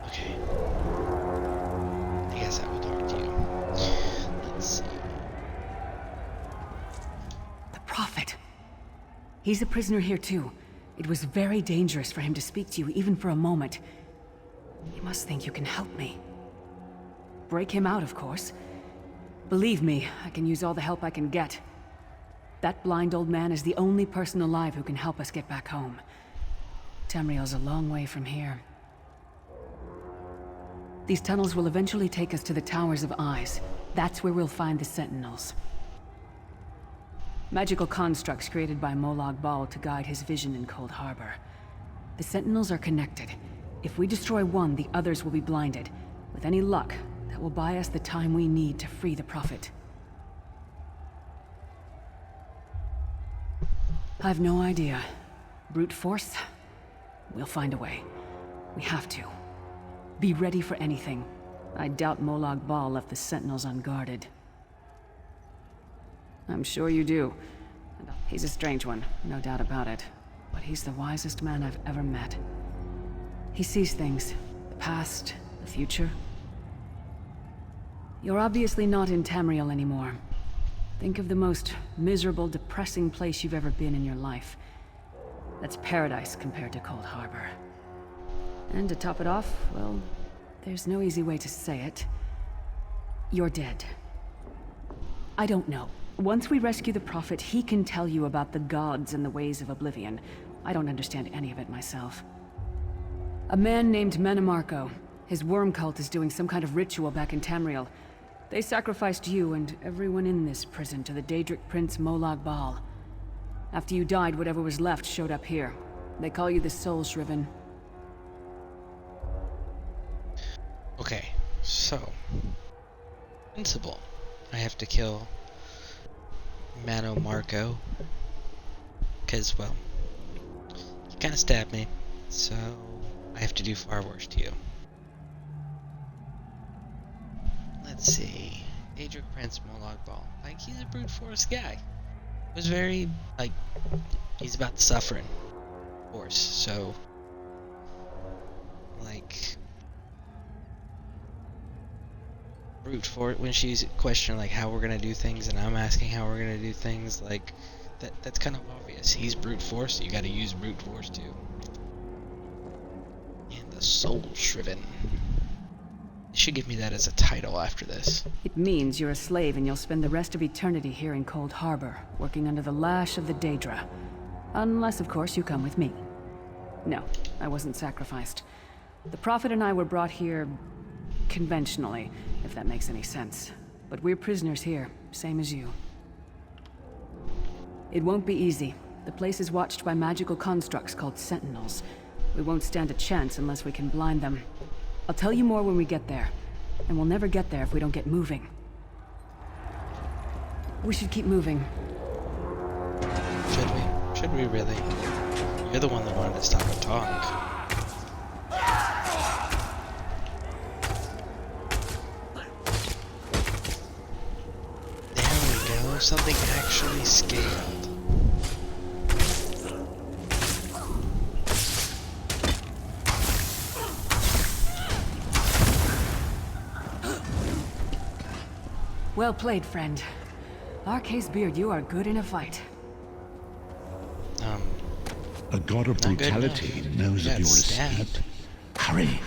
Okay. I guess I will talk to you. Let's see. The Prophet. He's a prisoner here too. It was very dangerous for him to speak to you even for a moment. You must think you can help me. Break him out, of course. Believe me, I can use all the help I can get. That blind old man is the only person alive who can help us get back home. Tamriel's a long way from here. These tunnels will eventually take us to the Towers of Eyes. That's where we'll find the Sentinels. Magical constructs created by Molag Bal to guide his vision in Cold Harbor. The Sentinels are connected. If we destroy one, the others will be blinded. With any luck, that will buy us the time we need to free the Prophet. I've no idea. Brute force? We'll find a way. We have to. Be ready for anything. I doubt Molag Bal left the Sentinels unguarded. I'm sure you do. He's a strange one, no doubt about it. But he's the wisest man I've ever met. He sees things. The past, the future. You're obviously not in Tamriel anymore. Think of the most miserable, depressing place you've ever been in your life. That's paradise compared to Cold Harbor. And to top it off, well, there's no easy way to say it. You're dead. I don't know. Once we rescue the Prophet, he can tell you about the gods and the ways of Oblivion. I don't understand any of it myself. A man named Mannimarco. His worm cult is doing some kind of ritual back in Tamriel. They sacrificed you and everyone in this prison to the Daedric Prince Molag Bal. After you died, whatever was left showed up here. They call you the Soul Shriven. Okay, so... Principle. I have to kill Mannimarco. Because, well, you kind of stabbed me, so I have to do far worse to you. Let's see. Daedric Prince Molag Bal. Like, he's a brute force guy. Was very, like, he's about to suffer in force, so, like, brute force, when she's questioning, like, how we're gonna do things, and I'm asking how we're gonna do things, like, that's kind of obvious. He's brute force, so you gotta use brute force, too. And the Soul Shriven. They should give me that as a title after this. It means you're a slave and you'll spend the rest of eternity here in Cold Harbor, working under the lash of the Daedra. Unless, of course, you come with me. No, I wasn't sacrificed. The Prophet and I were brought here conventionally, if that makes any sense. But we're prisoners here, same as you. It won't be easy. The place is watched by magical constructs called Sentinels. We won't stand a chance unless we can blind them. I'll tell you more when we get there. And we'll never get there if we don't get moving. We should keep moving. Should we? Should we really? You're the one that wanted to stop and talk. There we go. Something actually scaled. Well played, friend. Arcase Beard, you are good in a fight. A god of brutality knows of your escape. Hurry!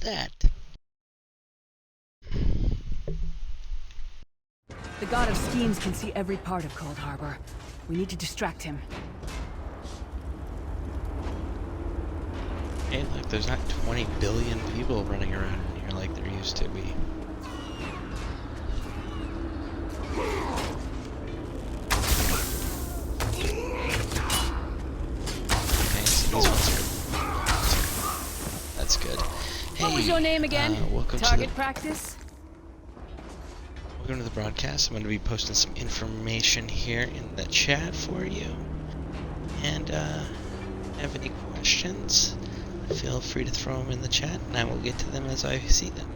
That? The god of schemes can see every part of Cold Harbor. We need to distract him. Hey, look, there's not 20 billion people running around in here like there used to be. Okay, so these ones are... That's good. What was your name again? Welcome Target to practice? Welcome to the broadcast. I'm going to be posting some information here in the chat for you. And have any questions, feel free to throw them in the chat and I will get to them as I see them.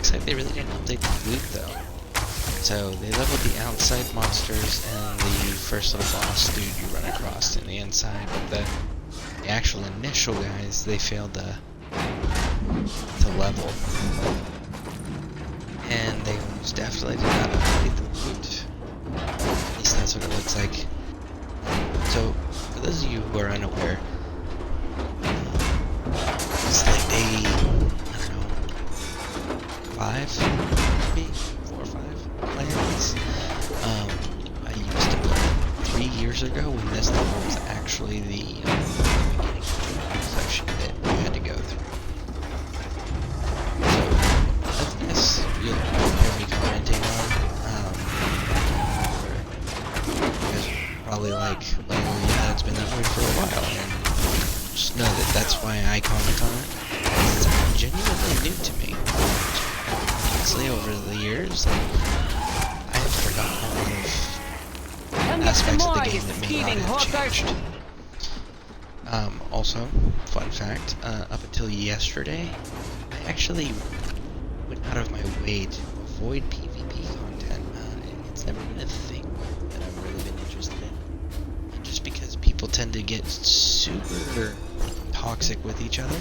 looks like they really didn't update the loot though. So they leveled the outside monsters and the first little boss dude you run across in the inside, but the actual initial guys, they failed to level. And they most definitely did not update the loot. At least that's what it looks like. So, for those of you who are unaware, it's like day, I don't know, 5, maybe 4 or 5 planets. I used to play 3 years ago when this level was actually the beginning section that you had to go through. So, this you'll hear me commenting on. Because probably like, well, yeah, it's been that way for a while, and just know that that's why I comment on it. It's genuinely new to me. Honestly, over the years, like, I have forgotten a lot of aspects of the game that may not have changed. Also, fun fact, up until yesterday, I actually went out of my way to avoid PvP content. It's never been a thing that I've really been interested in. And just because people tend to get super toxic with each other.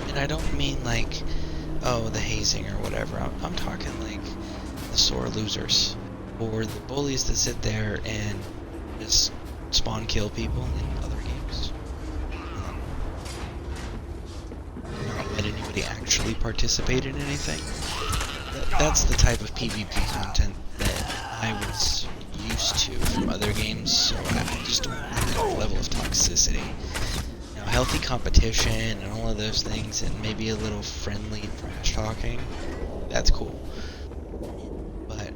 And I don't mean like, oh, the hazing or whatever. I'm talking like the sore losers. Or the bullies that sit there and just spawn kill people in other games. Not let anybody actually participate in anything. That's the type of PvP content that I was used to from other games, so I just don't want that level of toxicity. You know, healthy competition and all of those things, and maybe a little friendly trash talking, that's cool. But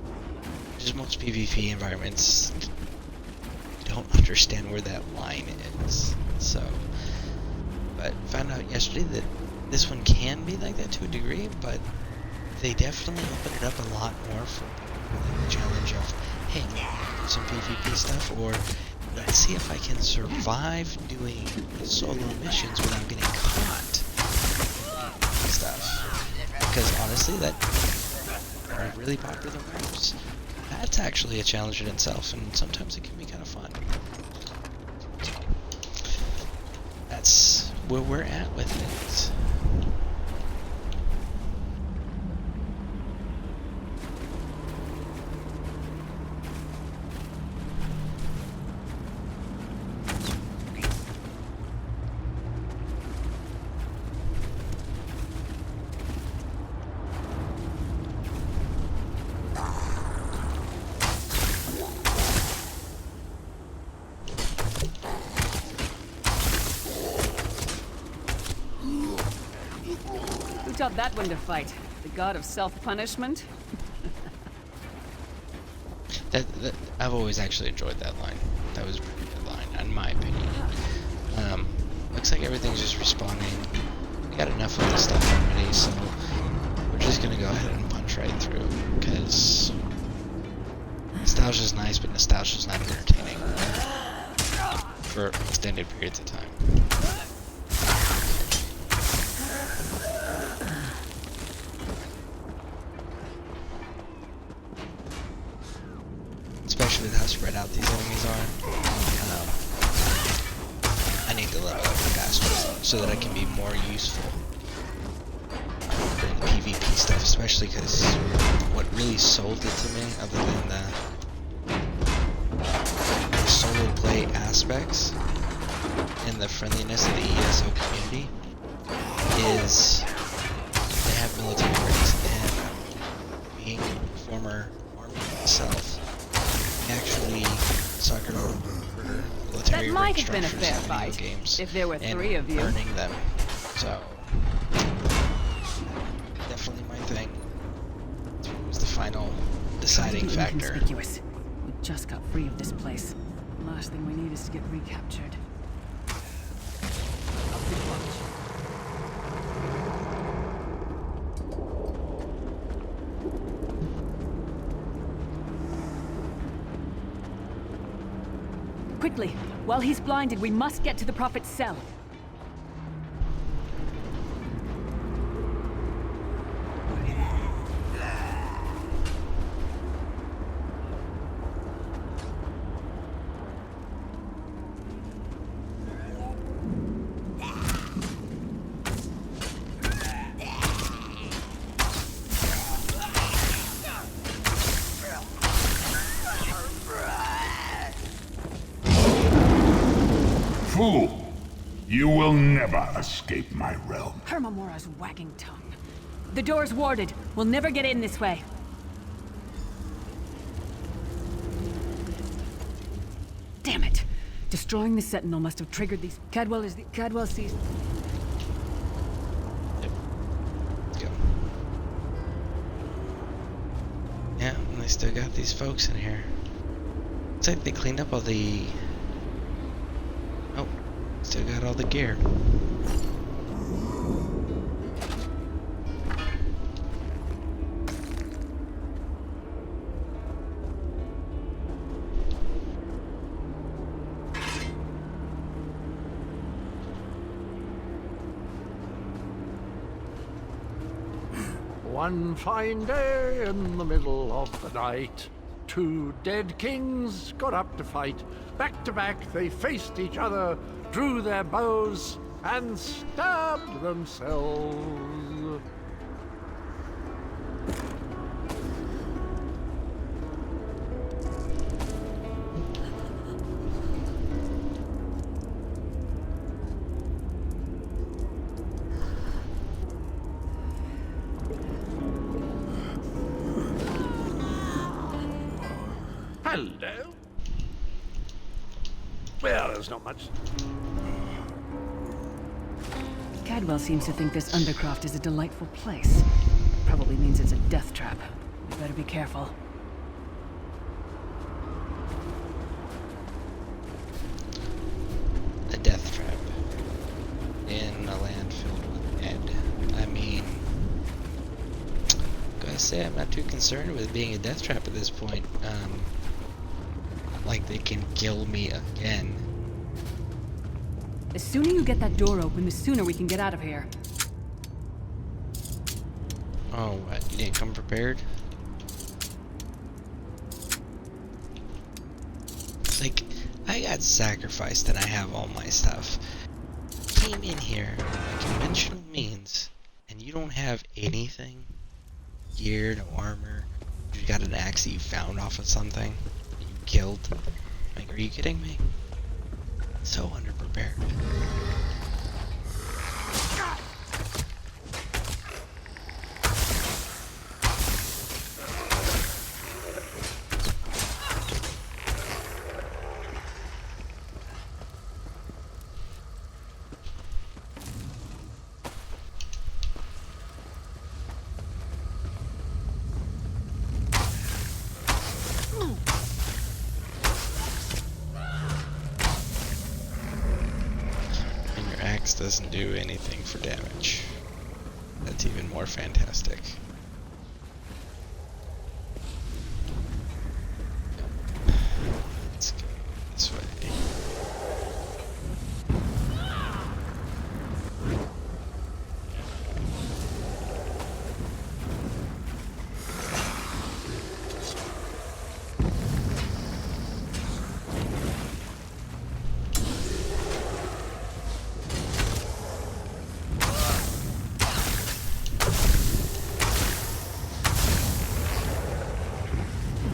just most PvP environments don't understand where that line is. So, but found out yesterday that this one can be like that to a degree, but they definitely open it up a lot more for people who like the challenge of, hey, do some PvP stuff, or let's see if I can survive doing solo missions without getting caught and stuff. Because honestly, that are really popular maps. That's actually a challenge in itself, and sometimes it can be kind of fun. So, that's where we're at with it. Who taught that one to fight? The god of self-punishment? I've always actually enjoyed that line. That was a pretty good line, in my opinion. Looks like everything's just respawning. We got enough of the stuff already, so we're just gonna go ahead and punch right through, because nostalgia's nice, but nostalgia's not entertaining for extended periods of time. Especially with how spread out these enemies are. I need to level up faster so that I can be more useful for the PvP stuff, especially because what really sold it to me, other than the solo play aspects and the friendliness of the ESO community, is they have military ranks, and being a former army myself, actually sucker for military That might rank have been a structures fair in video fight, games if there were and 3 of you. earning them. So definitely my thing. It was the final deciding factor. Inconspicuous. We just got free of this place. The last thing we need is to get recaptured. Quickly! While he's blinded, we must get to the Prophet's cell. will never escape my realm. Hermamora's wagging tongue. The door's warded. We'll never get in this way. Damn it! Destroying the Sentinel must have triggered these. Cadwell sees. Yep. Let's go. Yeah, and they still got these folks in here. Looks like they cleaned up all the. Oh, still got all the gear. One fine day in the middle of the night, two dead kings got up to fight. Back to back they faced each other, drew their bows, and stabbed themselves. Hello. Well, there's not much. Cadwell seems to think this Undercroft is a delightful place. Probably means it's a death trap. You better be careful. A death trap in a land filled with dead. I mean, gotta say, I'm not too concerned with it being a death trap at this point. Like they can kill me again. The sooner you get that door open, the sooner we can get out of here. Oh, what? You didn't come prepared? Like, I got sacrificed and I have all my stuff. Came in here by conventional means, and you don't have anything? Gear, no armor. You got an axe that you found off of something that you killed. Like, are you kidding me? So underprepared. Doesn't do anything for damage. That's even more fantastic. Let's go this way.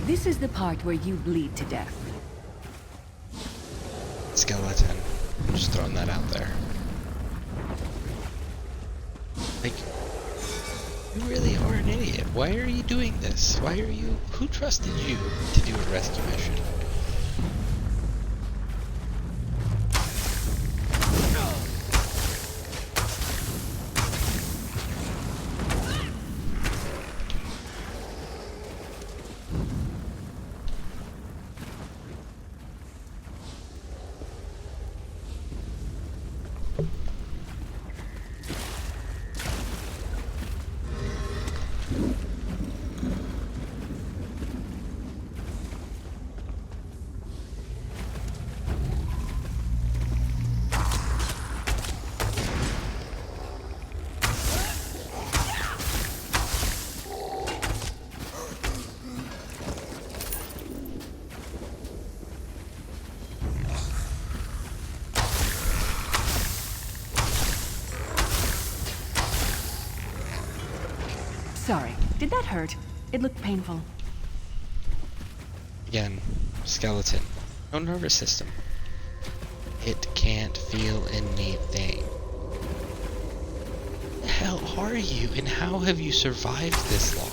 This is the part where you bleed to death. Skeleton. I'm just throwing that out there. Like, you really are an idiot. Why are you doing this? Why are you... Who trusted you to do a rescue mission? Sorry, did that hurt? It looked painful. Again, skeleton. No nervous system. It can't feel anything. Who the hell are you, and how have you survived this long?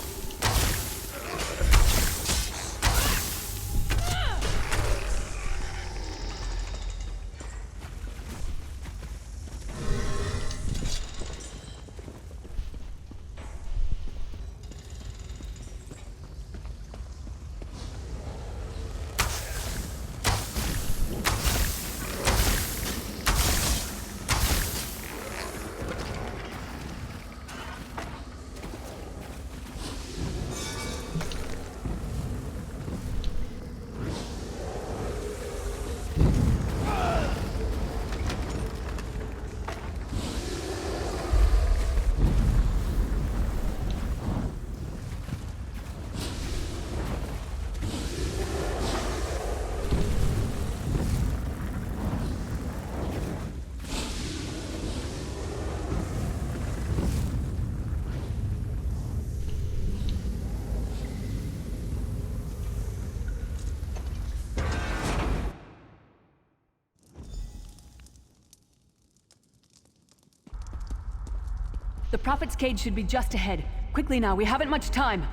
The Prophet's cage should be just ahead. Quickly now, we haven't much time.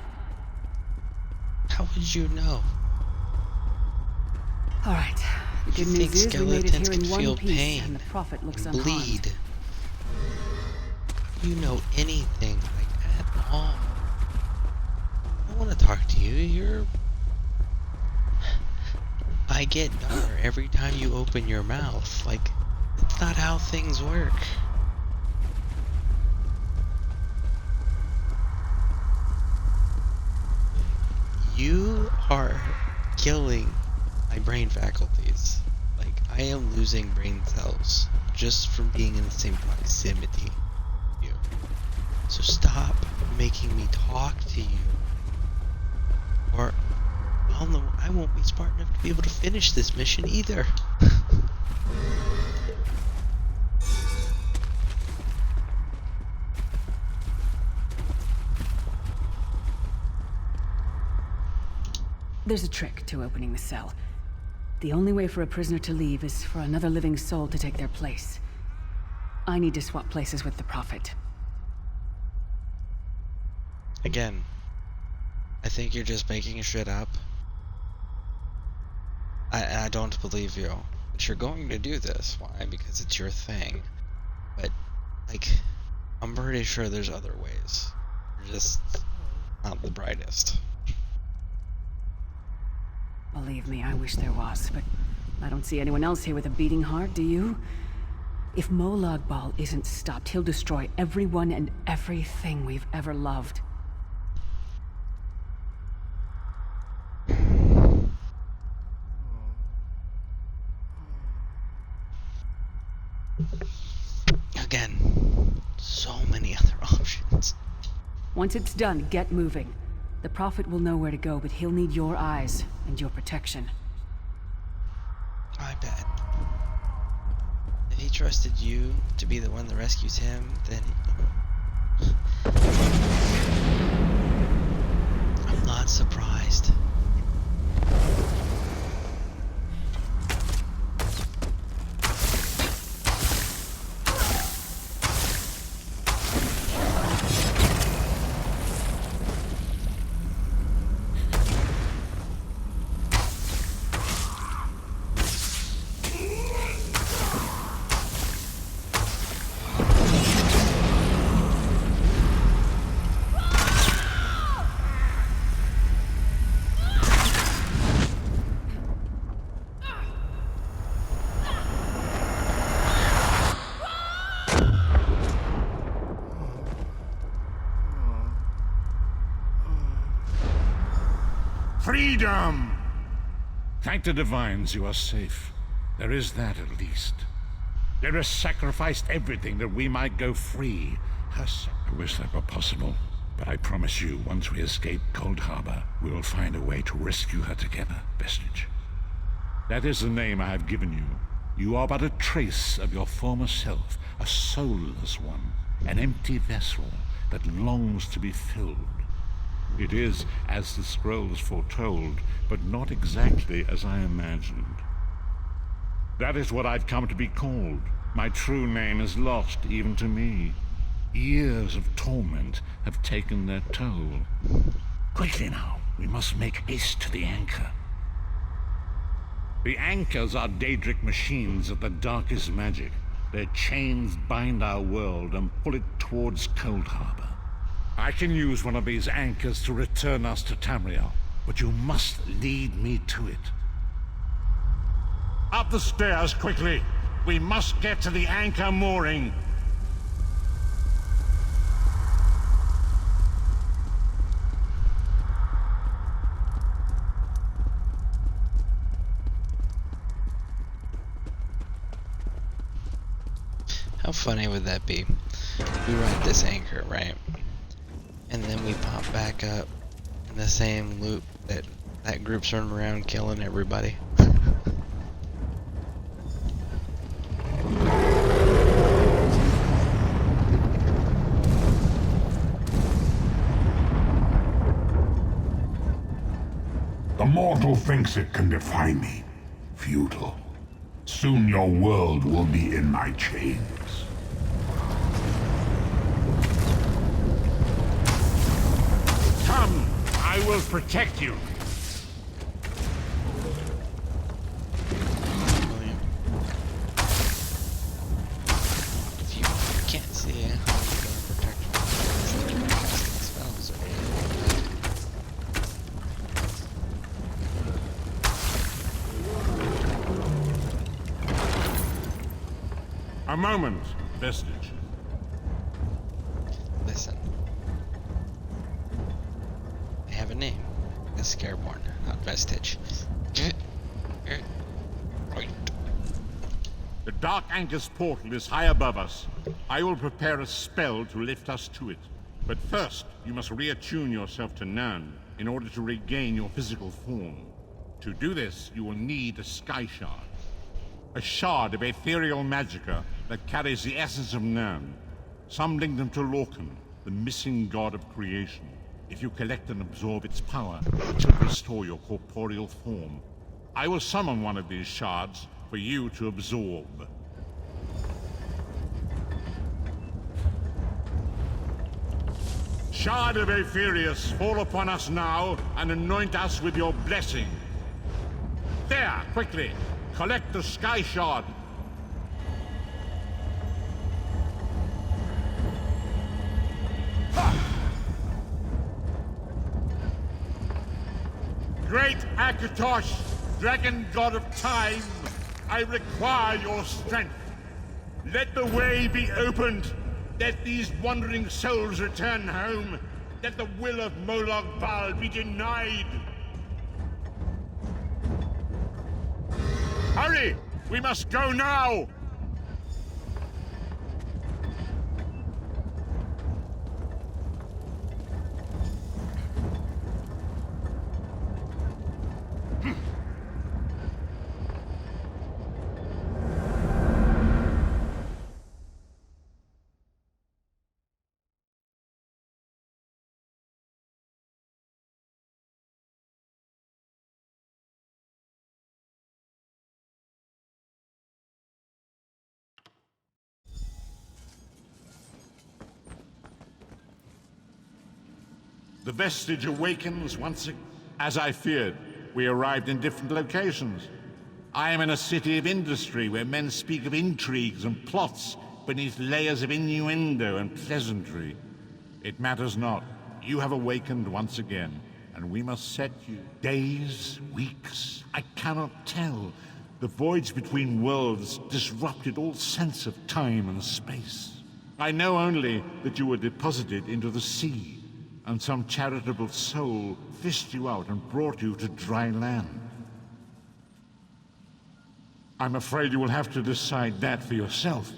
How would you know? All right. The good You think news is we made it skeletons here in can one feel piece, pain and the Prophet looks and unharmed. bleed? You know anything like at all? I don't want to talk to you. You're... I get dumber every time you open your mouth. Like, that's not how things work. You are killing my brain faculties. Like, I am losing brain cells just from being in the same proximity as you. So stop making me talk to you. Or I won't be smart enough to be able to finish this mission either. There's a trick to opening the cell. The only way for a prisoner to leave is for another living soul to take their place. I need to swap places with the Prophet. Again, I think you're just making shit up. I don't believe you. But you're going to do this. Why? Because it's your thing. But, like, I'm pretty sure there's other ways. You're just not the brightest. Believe me, I wish there was, but I don't see anyone else here with a beating heart, do you? If Molag Bal isn't stopped, he'll destroy everyone and everything we've ever loved. Again, so many other options. Once it's done, get moving. The Prophet will know where to go, but he'll need your eyes and your protection. I bet. If he trusted you to be the one that rescues him, then... I'm not surprised. Freedom! Thank the divines you are safe. There is that at least. Lyris sacrificed everything that we might go free. I wish that were possible. But I promise you, once we escape Cold Harbor, we will find a way to rescue her together, Vestige. That is the name I have given you. You are but a trace of your former self, a soulless one, an empty vessel that longs to be filled. It is as the scrolls foretold, but not exactly as I imagined. That is what I've come to be called. My true name is lost even to me. Years of torment have taken their toll. Quickly now, we must make haste to the anchor. The anchors are Daedric machines of the darkest magic. Their chains bind our world and pull it towards Cold Harbor. I can use one of these anchors to return us to Tamriel, but you must lead me to it. Up the stairs, quickly! We must get to the anchor mooring! How funny would that be? We ride this anchor, right? And then we pop back up in the same loop that group's running around killing everybody. The mortal thinks it can defy me. Futile. Soon your world will be in my chains. Come! I will protect you! If you can't see how you're gonna protect yourself, casting spells or A moment, Vestige. Listen. I have a name. It's Scareborn, not Vestige. Right. The Dark Anchor's portal is high above us. I will prepare a spell to lift us to it. But first, you must reattune yourself to Nirn in order to regain your physical form. To do this, you will need a Sky Shard. A shard of ethereal magicka that carries the essence of Nirn. Some link them to Lorcan, the missing god of creation. If you collect and absorb its power, it should restore your corporeal form. I will summon one of these shards for you to absorb. Shard of Aetherius, fall upon us now and anoint us with your blessing. There, quickly! Collect the Sky Shard. Great Akatosh, dragon god of time, I require your strength. Let the way be opened. Let these wandering souls return home. Let the will of Molag Bal be denied. Hurry! We must go now! The Vestige awakens once again. As I feared, we arrived in different locations. I am in a city of industry where men speak of intrigues and plots beneath layers of innuendo and pleasantry. It matters not. You have awakened once again, and we must set you. Days, weeks, I cannot tell. The voids between worlds disrupted all sense of time and space. I know only that you were deposited into the sea, and some charitable soul fished you out and brought you to dry land. I'm afraid you will have to decide that for yourself.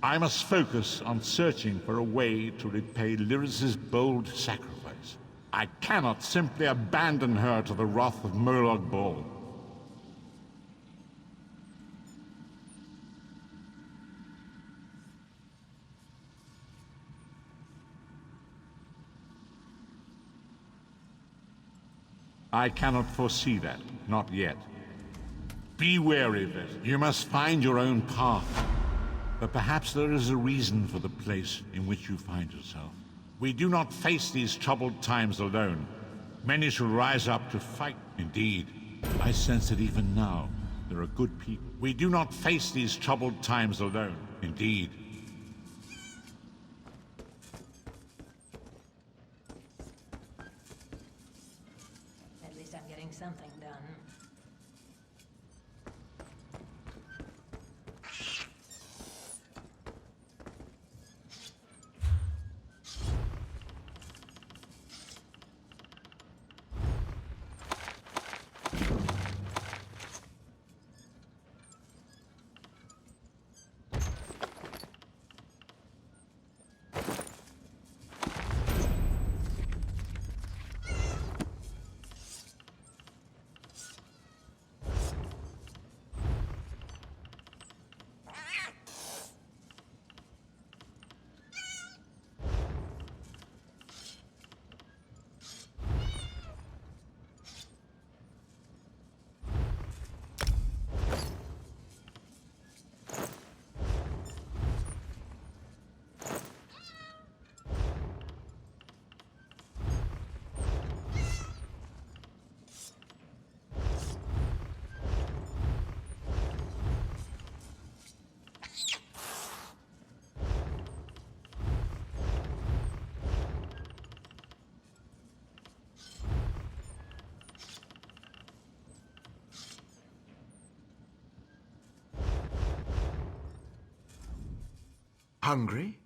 I must focus on searching for a way to repay Lyris's bold sacrifice. I cannot simply abandon her to the wrath of Molag Bal. I cannot foresee that, not yet. Be wary, Ves. You must find your own path. But perhaps there is a reason for the place in which you find yourself. We do not face these troubled times alone. Many shall rise up to fight. Indeed, I sense it even now. There are good people. We do not face these troubled times alone. Indeed. At least I'm getting something done. Hungry?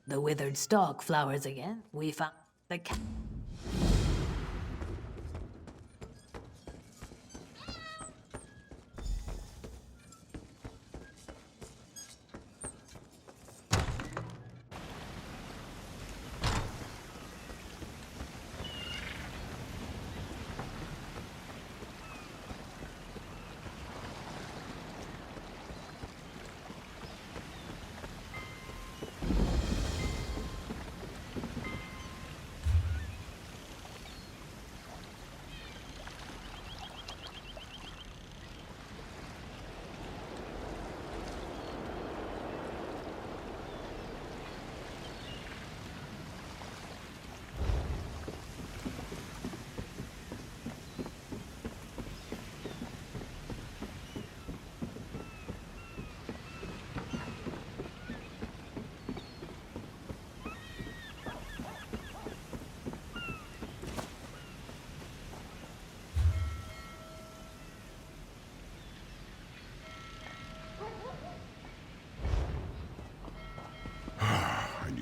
The withered stalk flowers again. We found the cat.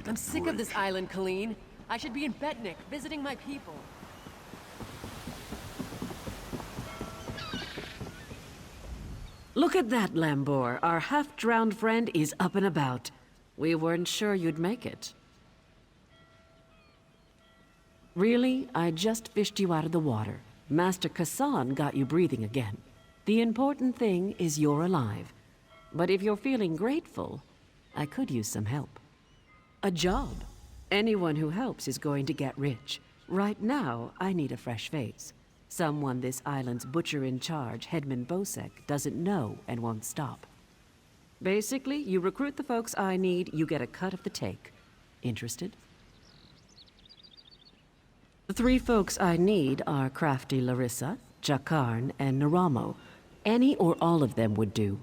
I'm sick of this island, Colleen. I should be in Betnik, visiting my people. Look at that, Lambor. Our half-drowned friend is up and about. We weren't sure you'd make it. Really? I just fished you out of the water. Master Kassan got you breathing again. The important thing is you're alive. But if you're feeling grateful, I could use some help. A job. Anyone who helps is going to get rich. Right now, I need a fresh face. Someone this island's butcher in charge, Headman Bosek, doesn't know and won't stop. Basically, you recruit the folks I need, you get a cut of the take. Interested? The 3 folks I need are Crafty Larissa, Jakarn, and Naramo. Any or all of them would do.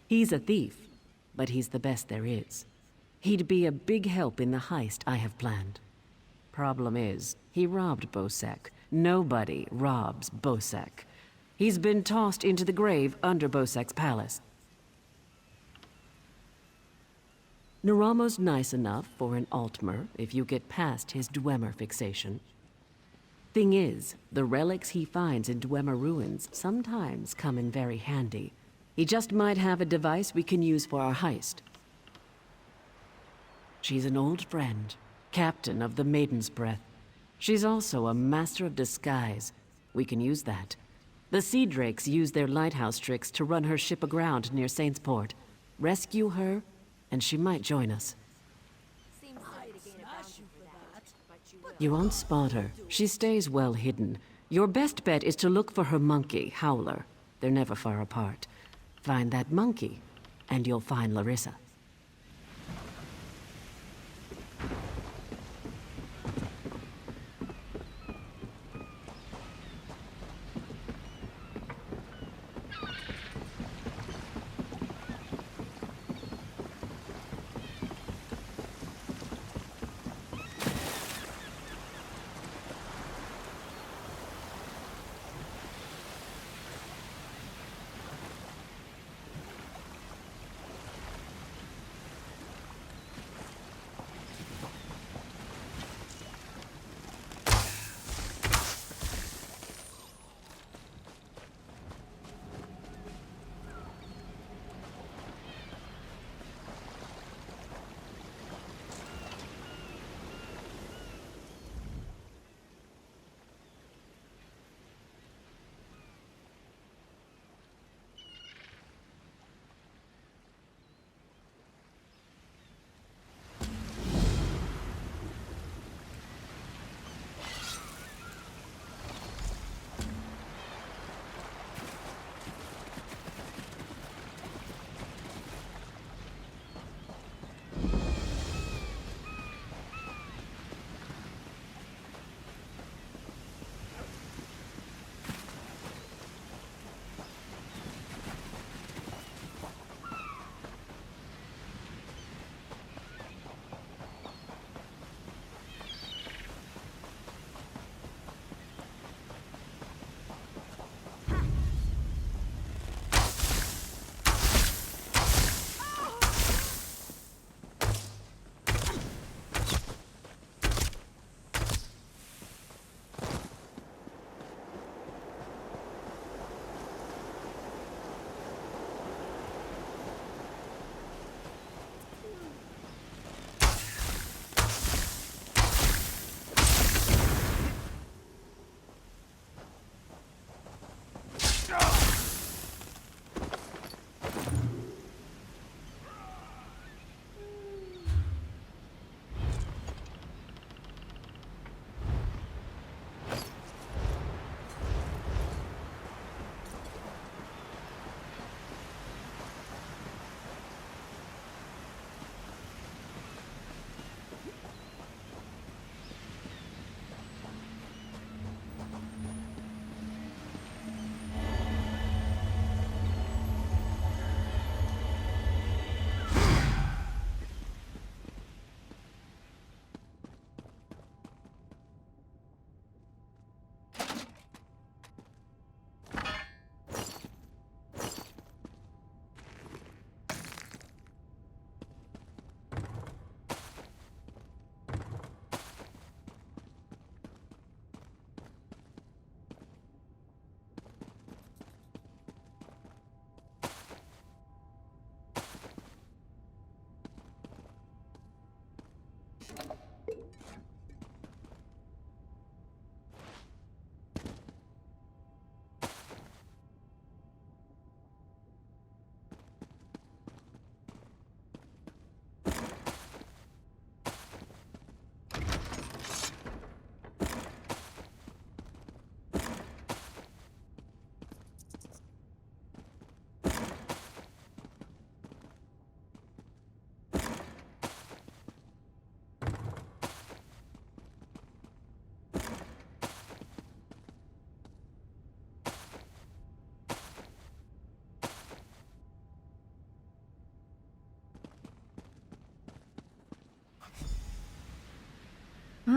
He's a thief, but he's the best there is. He'd be a big help in the heist I have planned. Problem is, he robbed Bosek. Nobody robs Bosek. He's been tossed into the grave under Bosek's palace. Naramo's nice enough for an Altmer if you get past his Dwemer fixation. Thing is, the relics he finds in Dwemer ruins sometimes come in very handy. He just might have a device we can use for our heist. She's an old friend, captain of the Maiden's Breath. She's also a master of disguise. We can use that. The Sea Drakes use their lighthouse tricks to run her ship aground near Saintsport. Rescue her, and she might join us. You won't spot her. She stays well hidden. Your best bet is to look for her monkey, Howler. They're never far apart. Find that monkey, and you'll find Larissa.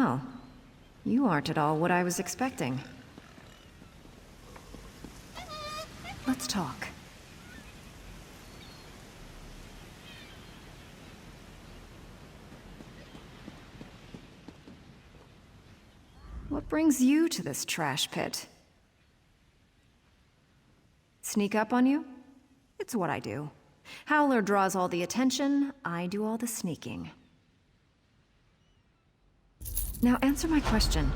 Well, you aren't at all what I was expecting. Let's talk. What brings you to this trash pit? Sneak up on you? It's what I do. Howler draws all the attention, I do all the sneaking. Now answer my question.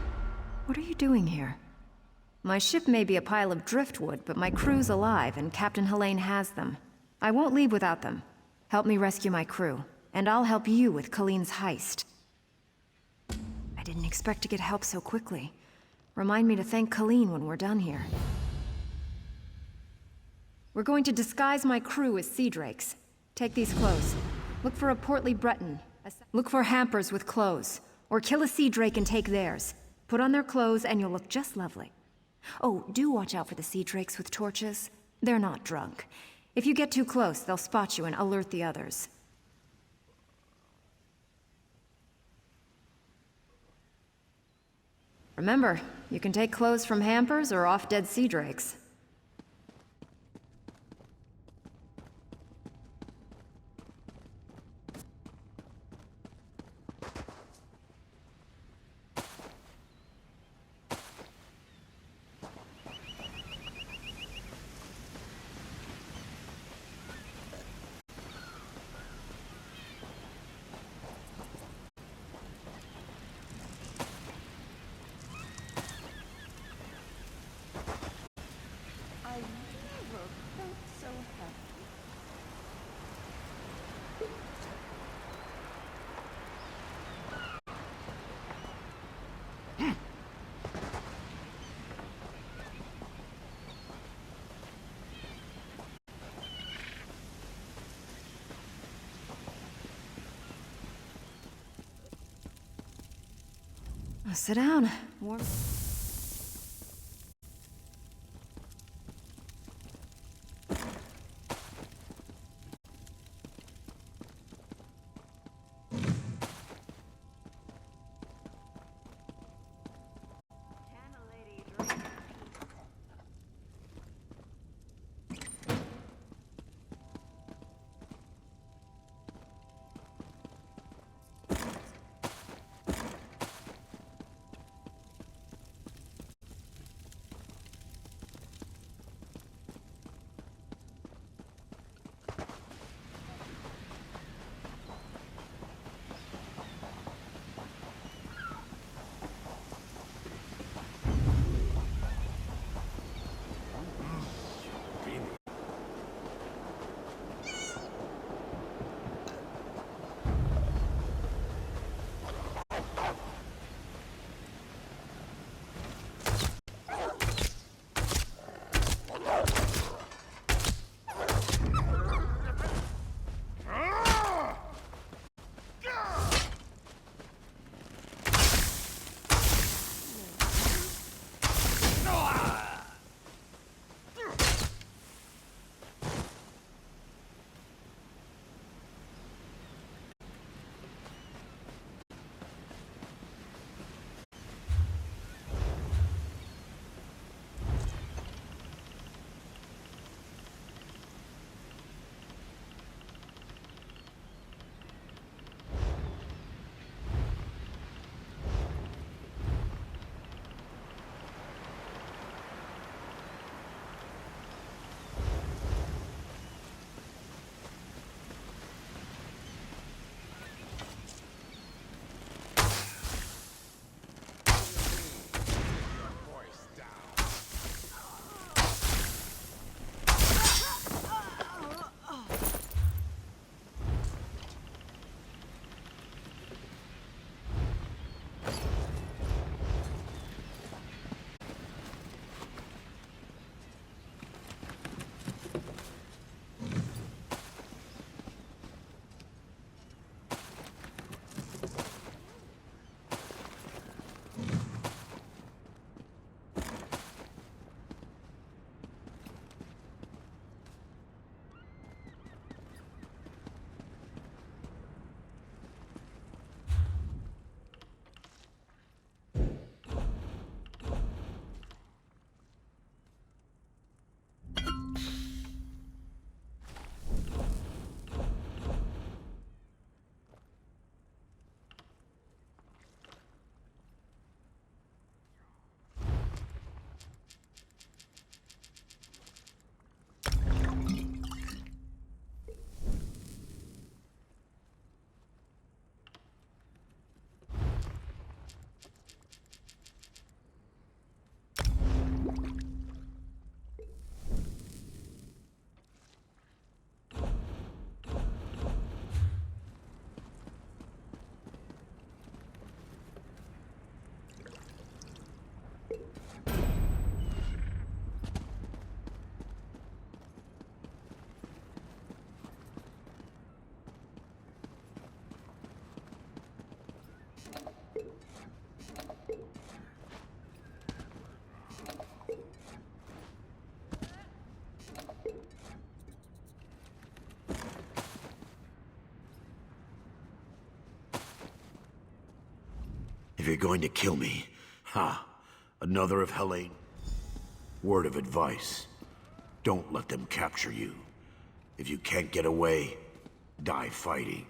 What are you doing here? My ship may be a pile of driftwood, but my crew's alive, and Captain Helene has them. I won't leave without them. Help me rescue my crew, and I'll help you with Colleen's heist. I didn't expect to get help so quickly. Remind me to thank Colleen when we're done here. We're going to disguise my crew as sea drakes. Take these clothes. Look for a portly Breton. Look for hampers with clothes. Or kill a sea drake and take theirs. Put on their clothes and you'll look just lovely. Oh, do watch out for the sea drakes with torches. They're not drunk. If you get too close, they'll spot you and alert the others. Remember, you can take clothes from hampers or off-dead sea drakes. Sit down. Warm. If you're going to kill me, another of Helene. Word of advice. Don't let them capture you. If you can't get away, die fighting.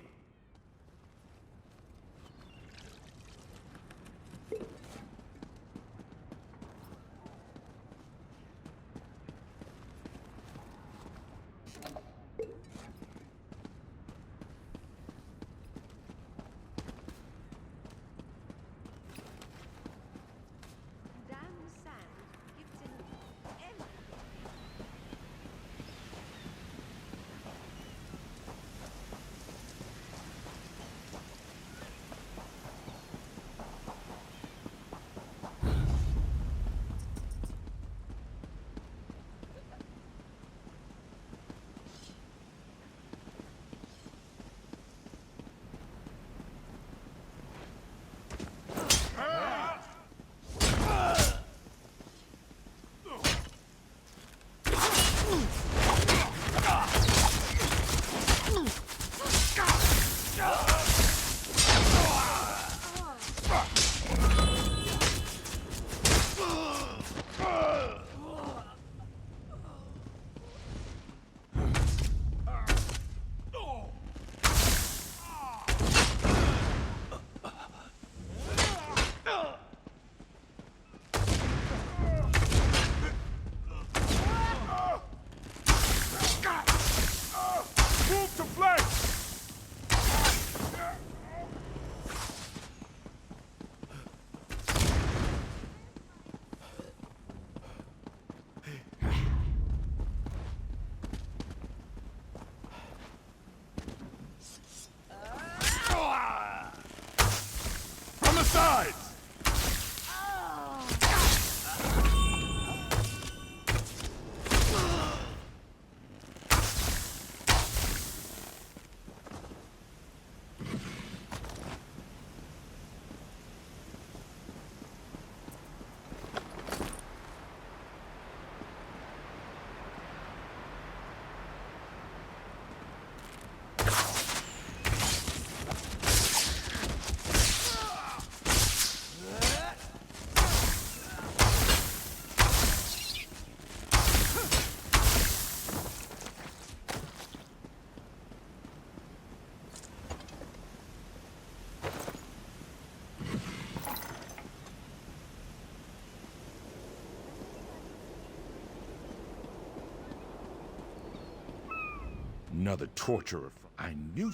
Another torturer. I knew.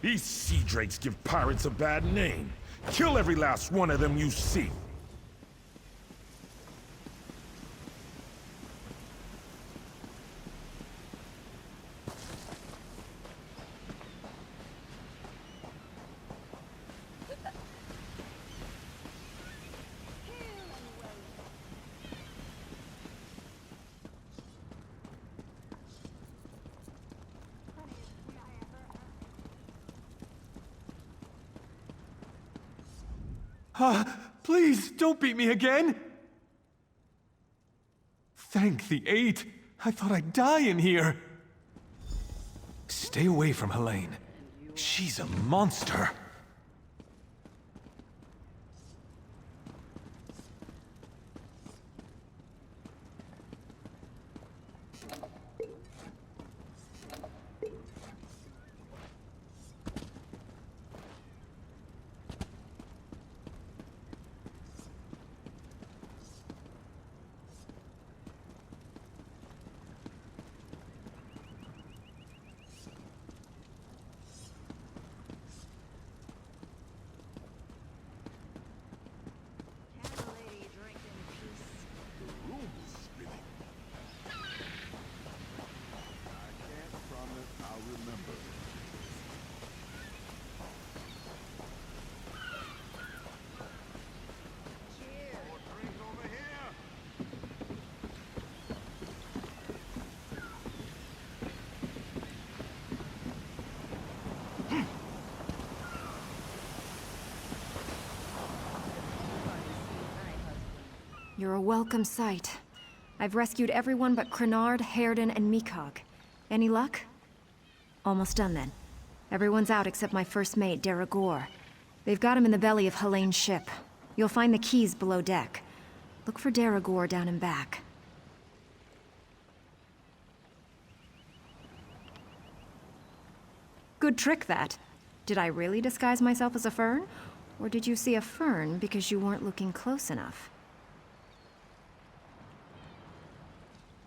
These sea drakes give pirates a bad name. Kill every last one of them you see. Please, don't beat me again! Thank the eight. I thought I'd die in here. Stay away from Helene. She's a monster. You're a welcome sight. I've rescued everyone but Crenard, Hairden, and Mikog. Any luck? Almost done then. Everyone's out except my first mate, Daragor. They've got him in the belly of Helene's ship. You'll find the keys below deck. Look for Daragor down and back. Good trick, that. Did I really disguise myself as a fern? Or did you see a fern because you weren't looking close enough?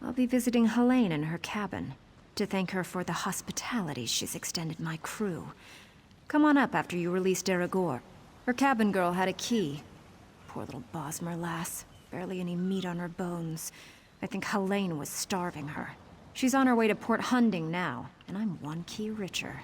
I'll be visiting Helene in her cabin to thank her for the hospitality she's extended my crew. Come on up after you release Daragor. Her cabin girl had a key. Poor little Bosmer lass. Barely any meat on her bones. I think Helene was starving her. She's on her way to Port Hunding now, and I'm one key richer.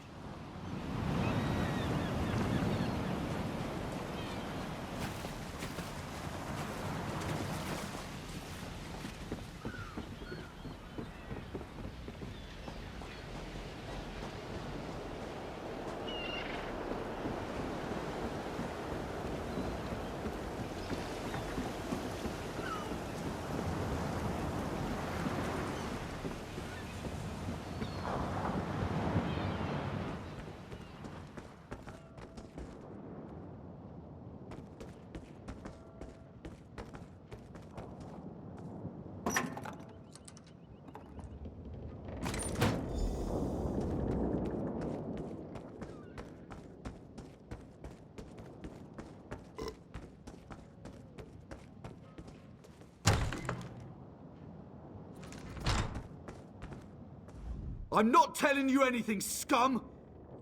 I'm not telling you anything, scum!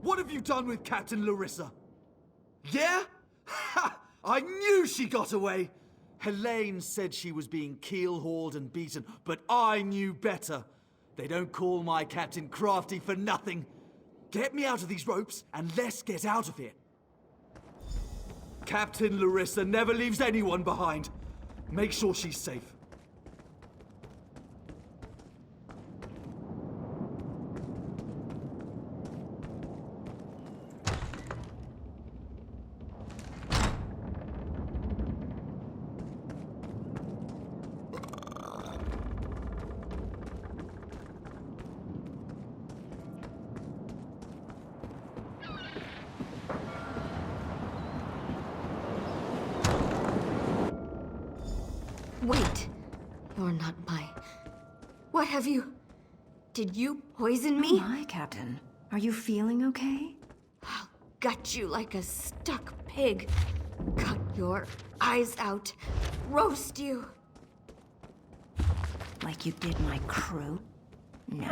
What have you done with Captain Larissa? Yeah? Ha! I knew she got away! Helene said she was being keel-hauled and beaten, but I knew better. They don't call my captain crafty for nothing. Get me out of these ropes, and let's get out of here. Captain Larissa never leaves anyone behind. Make sure she's safe. Wait. You're not my... What have you... Did you poison me? Oh my, Captain. Are you feeling okay? I'll gut you like a stuck pig. Cut your eyes out. Roast you. Like you did my crew? No.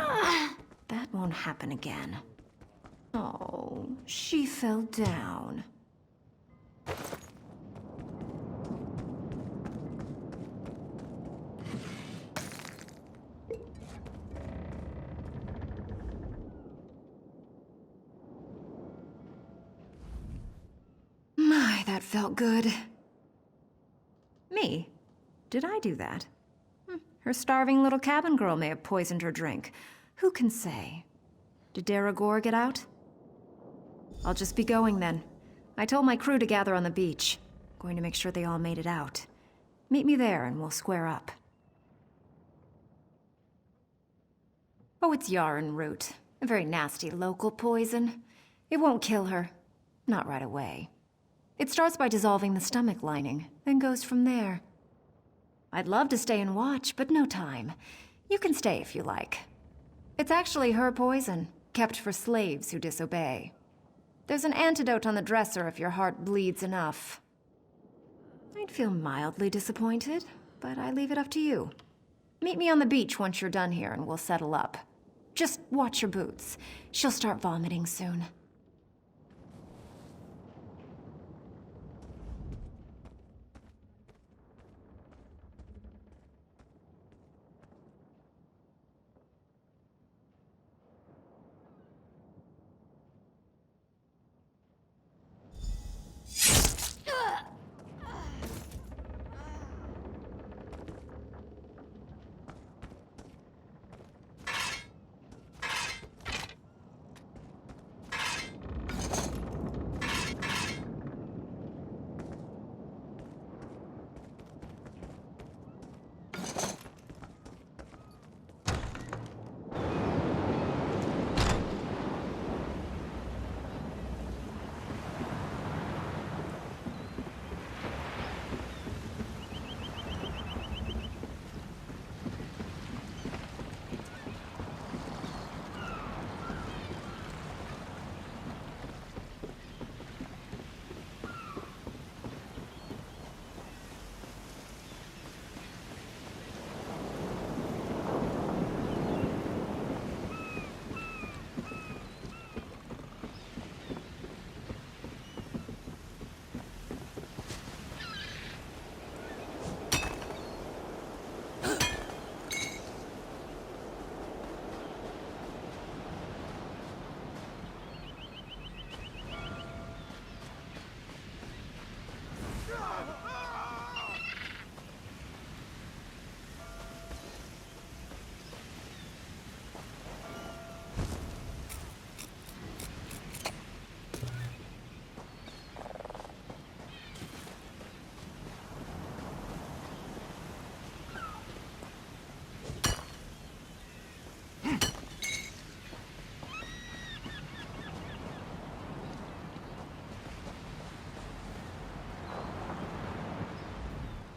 That won't happen again. Oh, she fell down. My, that felt good. Me? Did I do that? Her starving little cabin girl may have poisoned her drink. Who can say? Did Daragor get out? I'll just be going then. I told my crew to gather on the beach. Going to make sure they all made it out. Meet me there and we'll square up. Oh, it's yarn root. A very nasty local poison. It won't kill her. Not right away. It starts by dissolving the stomach lining, then goes from there. I'd love to stay and watch, but no time. You can stay if you like. It's actually her poison, kept for slaves who disobey. There's an antidote on the dresser if your heart bleeds enough. I'd feel mildly disappointed, but I leave it up to you. Meet me on the beach once you're done here and we'll settle up. Just watch your boots. She'll start vomiting soon.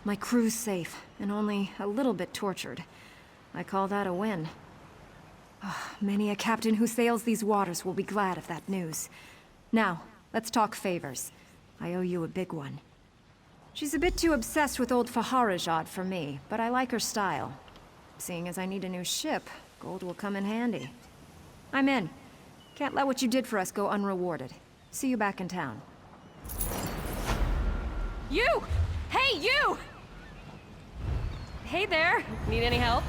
My crew's safe, and only a little bit tortured. I call that a win. Many a captain who sails these waters will be glad of that news. Now, let's talk favors. I owe you a big one. She's a bit too obsessed with old Faharajad for me, but I like her style. Seeing as I need a new ship, gold will come in handy. I'm in. Can't let what you did for us go unrewarded. See you back in town. You! Hey, you! Hey there. Need any help?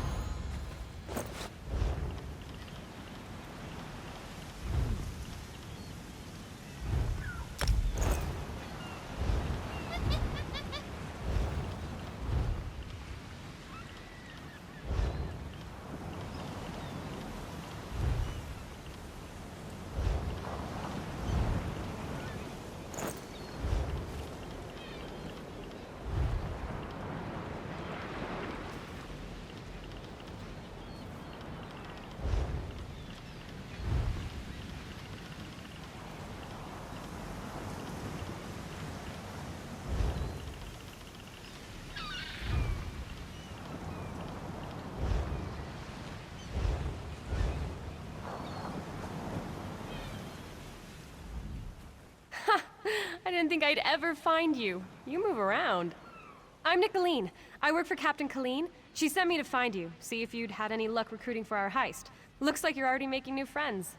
I didn't think I'd ever find you. You move around. I'm Nicolene. I work for Captain Colleen. She sent me to find you, see if you'd had any luck recruiting for our heist. Looks like you're already making new friends.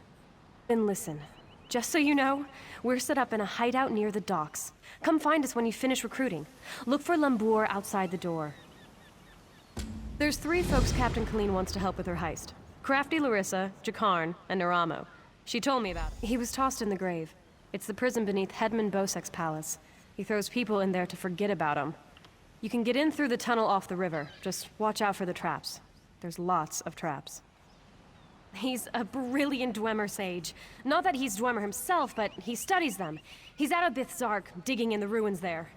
Then listen, just so you know, we're set up in a hideout near the docks. Come find us when you finish recruiting. Look for Lambour outside the door. There's 3 folks Captain Colleen wants to help with her heist. Crafty Larissa, Jakarn, and Naramo. She told me about it. He was tossed in the grave. It's the prison beneath Hedman Bosek's palace. He throws people in there to forget about him. You can get in through the tunnel off the river. Just watch out for the traps. There's lots of traps. He's a brilliant Dwemer sage. Not that he's Dwemer himself, but he studies them. He's out of Bithzark, digging in the ruins there.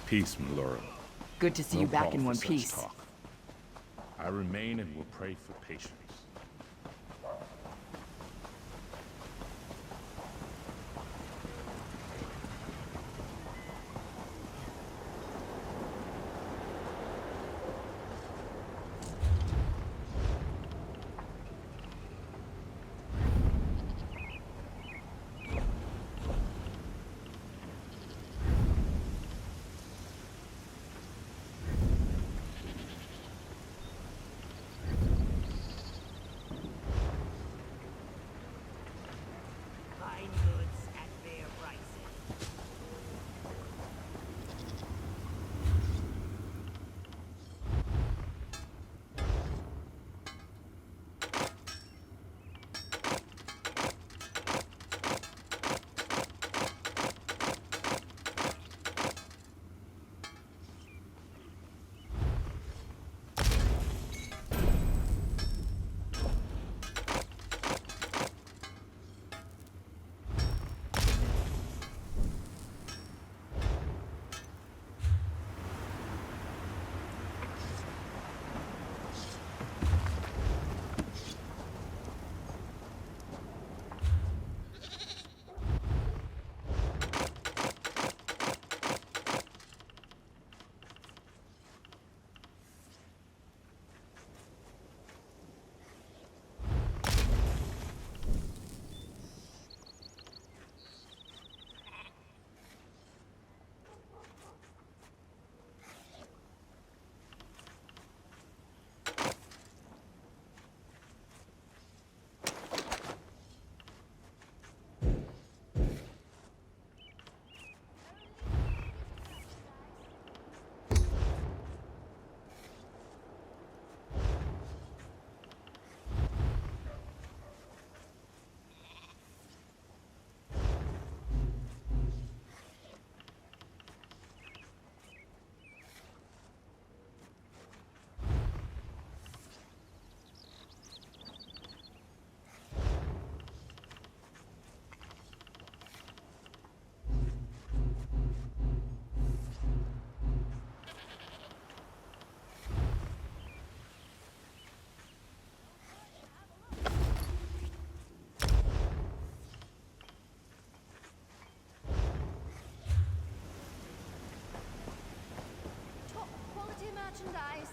Peace, Melora. Good to see you back in one such piece. talk. I remain and will pray for patience. merchandise.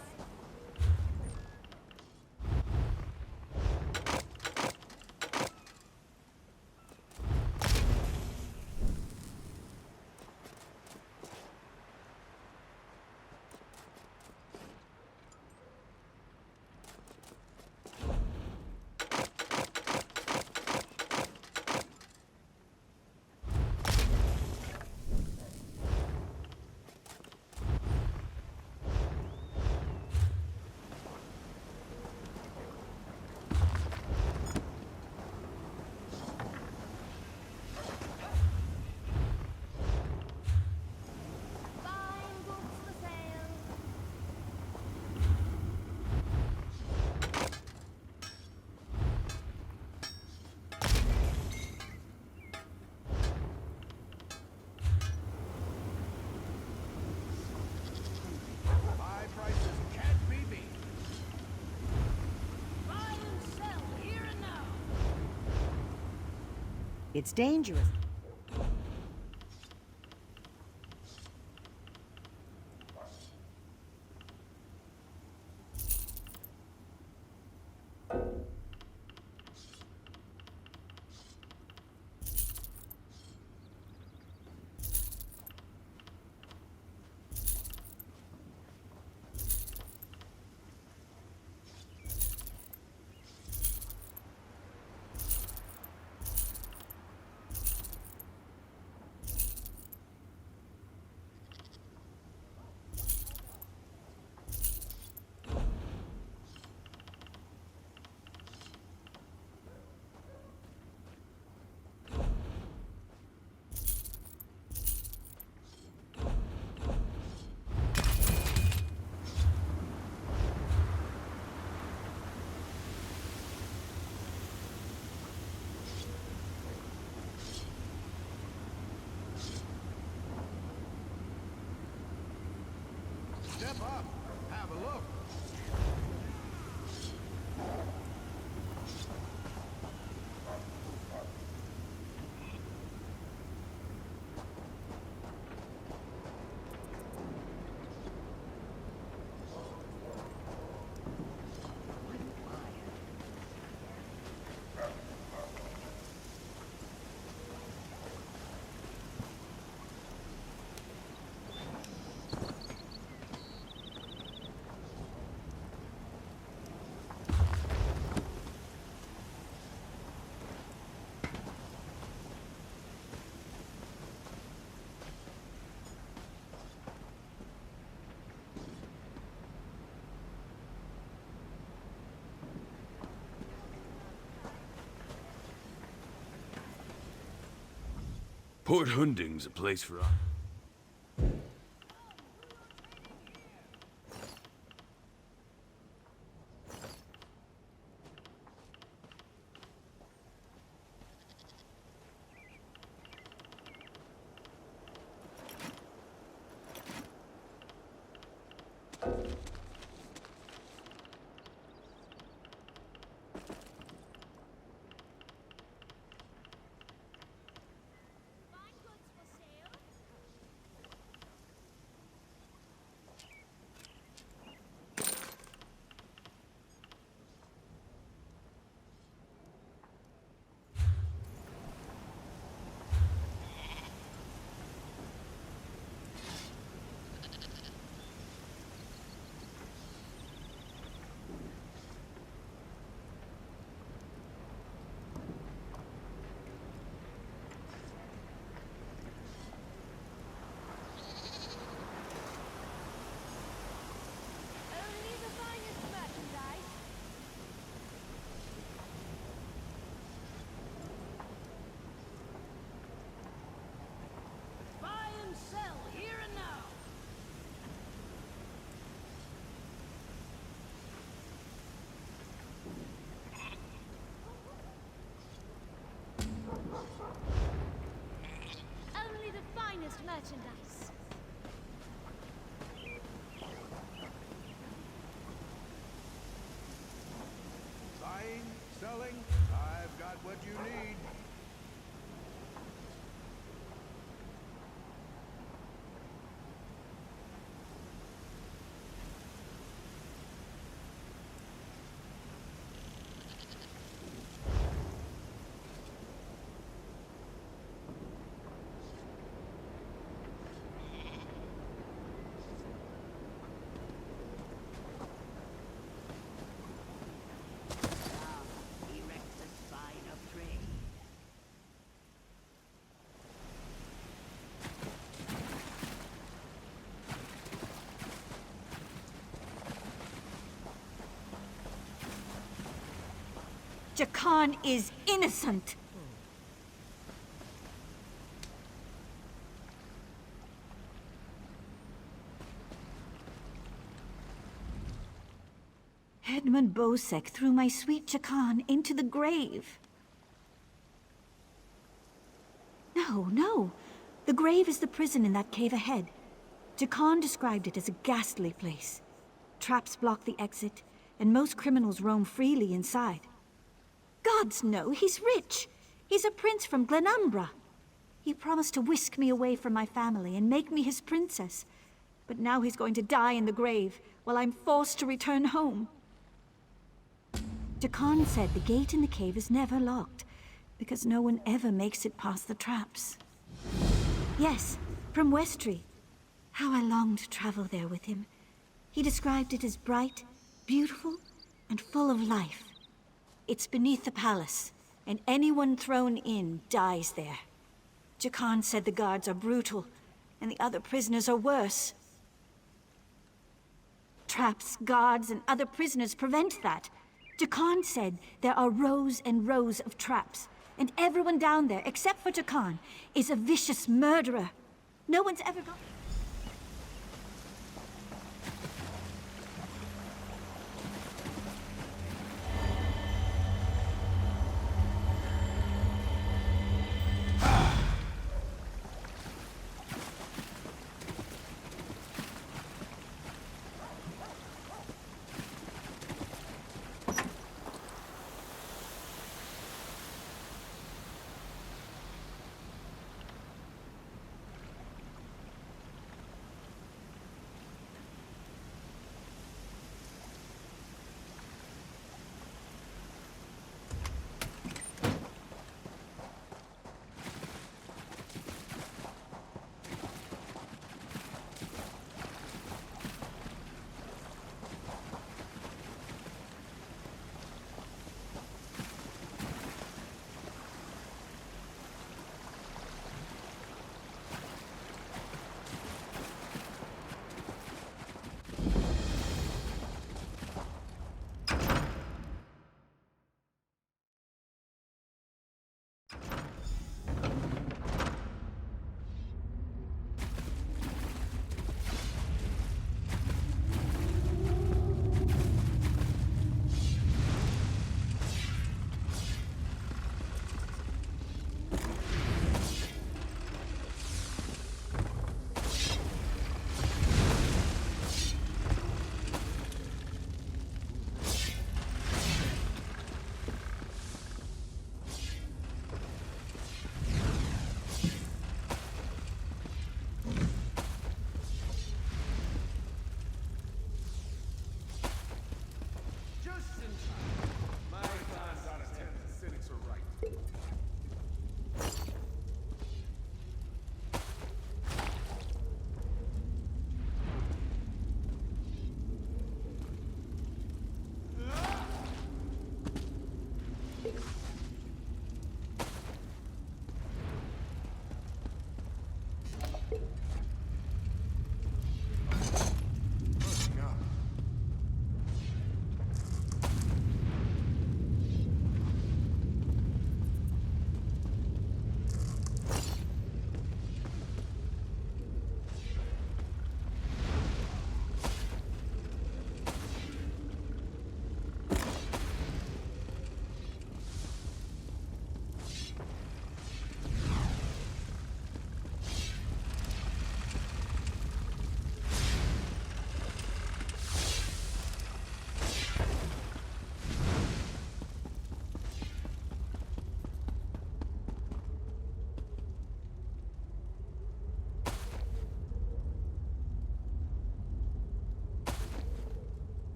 My prices can't be beat. Buy and sell here and now. It's dangerous. Step up. Have a look. Port Hunding's a place for us. Only the finest merchandise. Buy and sell here and now. Only the finest merchandise. Buying, selling, I've got what you need. Jakan is innocent. Edmund Bosek threw my sweet Jakan into the grave. No. The grave is the prison in that cave ahead. Jakan described it as a ghastly place. Traps block the exit, and most criminals roam freely inside. Gods no, he's rich. He's a prince from Glenumbra. He promised to whisk me away from my family and make me his princess. But now he's going to die in the grave, while I'm forced to return home. Jakan said the gate in the cave is never locked, because no one ever makes it past the traps. Yes, from Westry. How I longed to travel there with him. He described it as bright, beautiful, and full of life. It's beneath the palace, and anyone thrown in dies there. Jakan said the guards are brutal, and the other prisoners are worse. Traps, guards, and other prisoners prevent that. Jakan said there are rows and rows of traps, and everyone down there, except for Jakan, is a vicious murderer. No one's ever gone...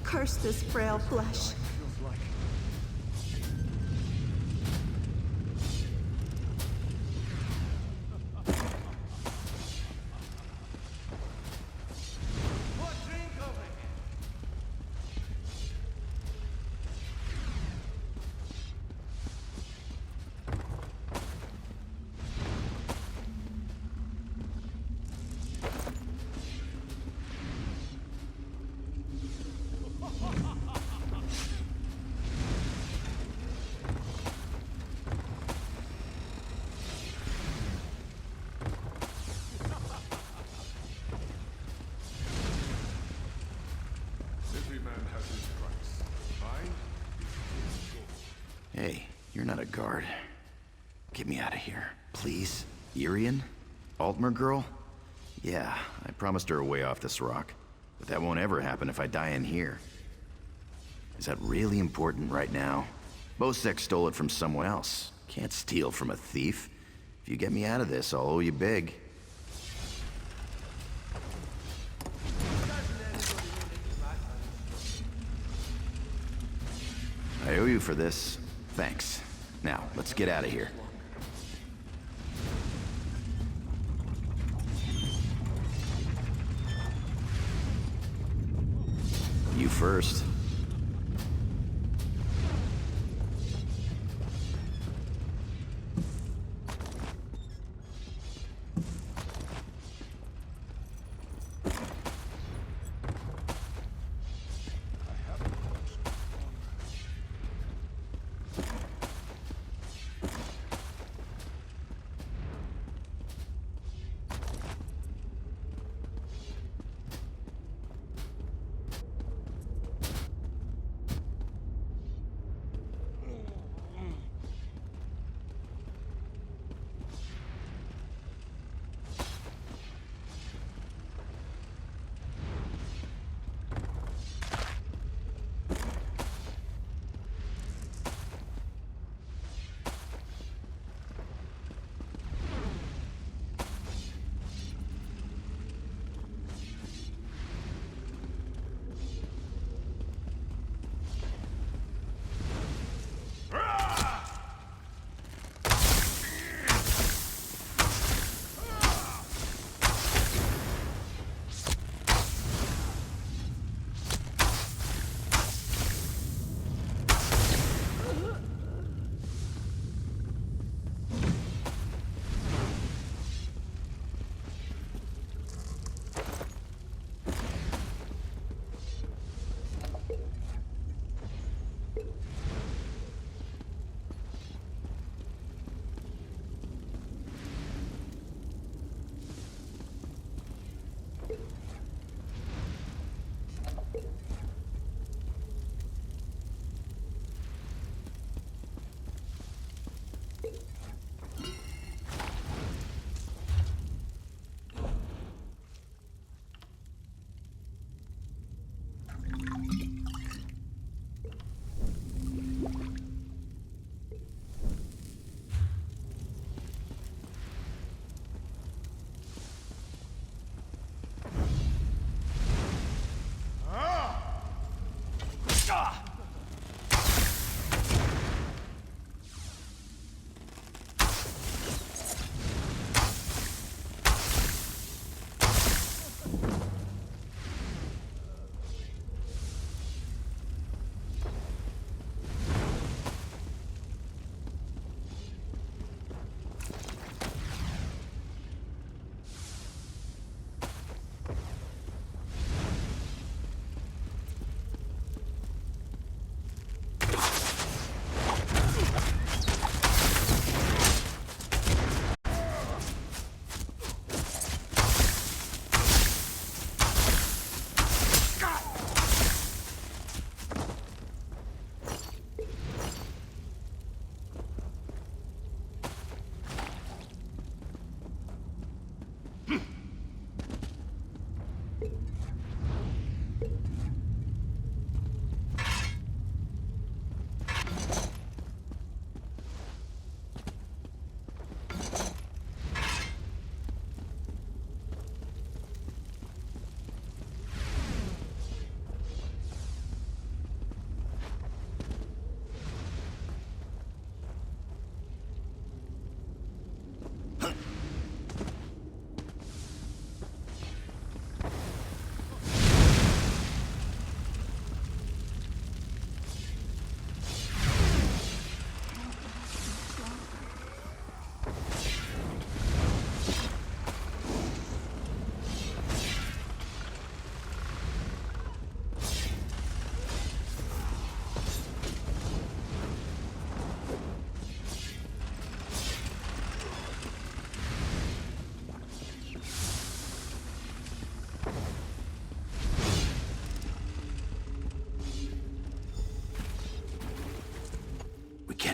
Curse this frail flesh. Every man has his price. Mine is gold. Hey, you're not a guard. Get me out of here, please. Irian? Altmer girl? Yeah, I promised her a way off this rock. But that won't ever happen if I die in here. Is that really important right now? Bosek stole it from someone else. Can't steal from a thief. If you get me out of this, I'll owe you big. I owe you for this. Thanks. Now, let's get out of here. You first.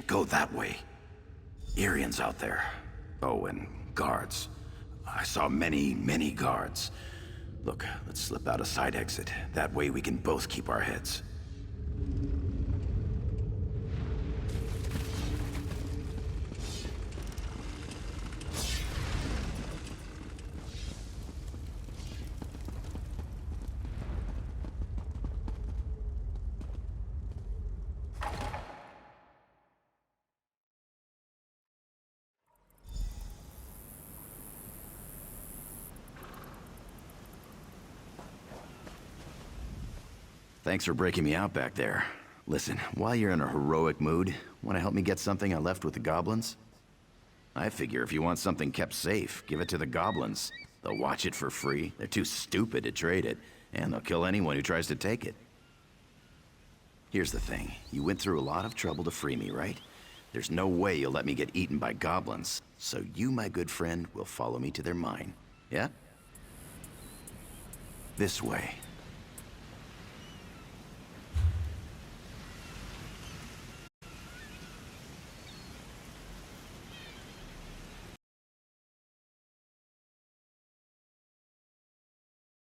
can't go that way. Irian's out there. Oh, and guards. I saw many, many guards. Look, let's slip out a side exit. That way we can both keep our heads. Thanks for breaking me out back there. Listen, while you're in a heroic mood, want to help me get something I left with the goblins? I figure if you want something kept safe, give it to the goblins. They'll watch it for free. They're too stupid to trade it, and they'll kill anyone who tries to take it. Here's the thing. You went through a lot of trouble to free me, right? There's no way you'll let me get eaten by goblins. So you, my good friend, will follow me to their mine. Yeah? This way.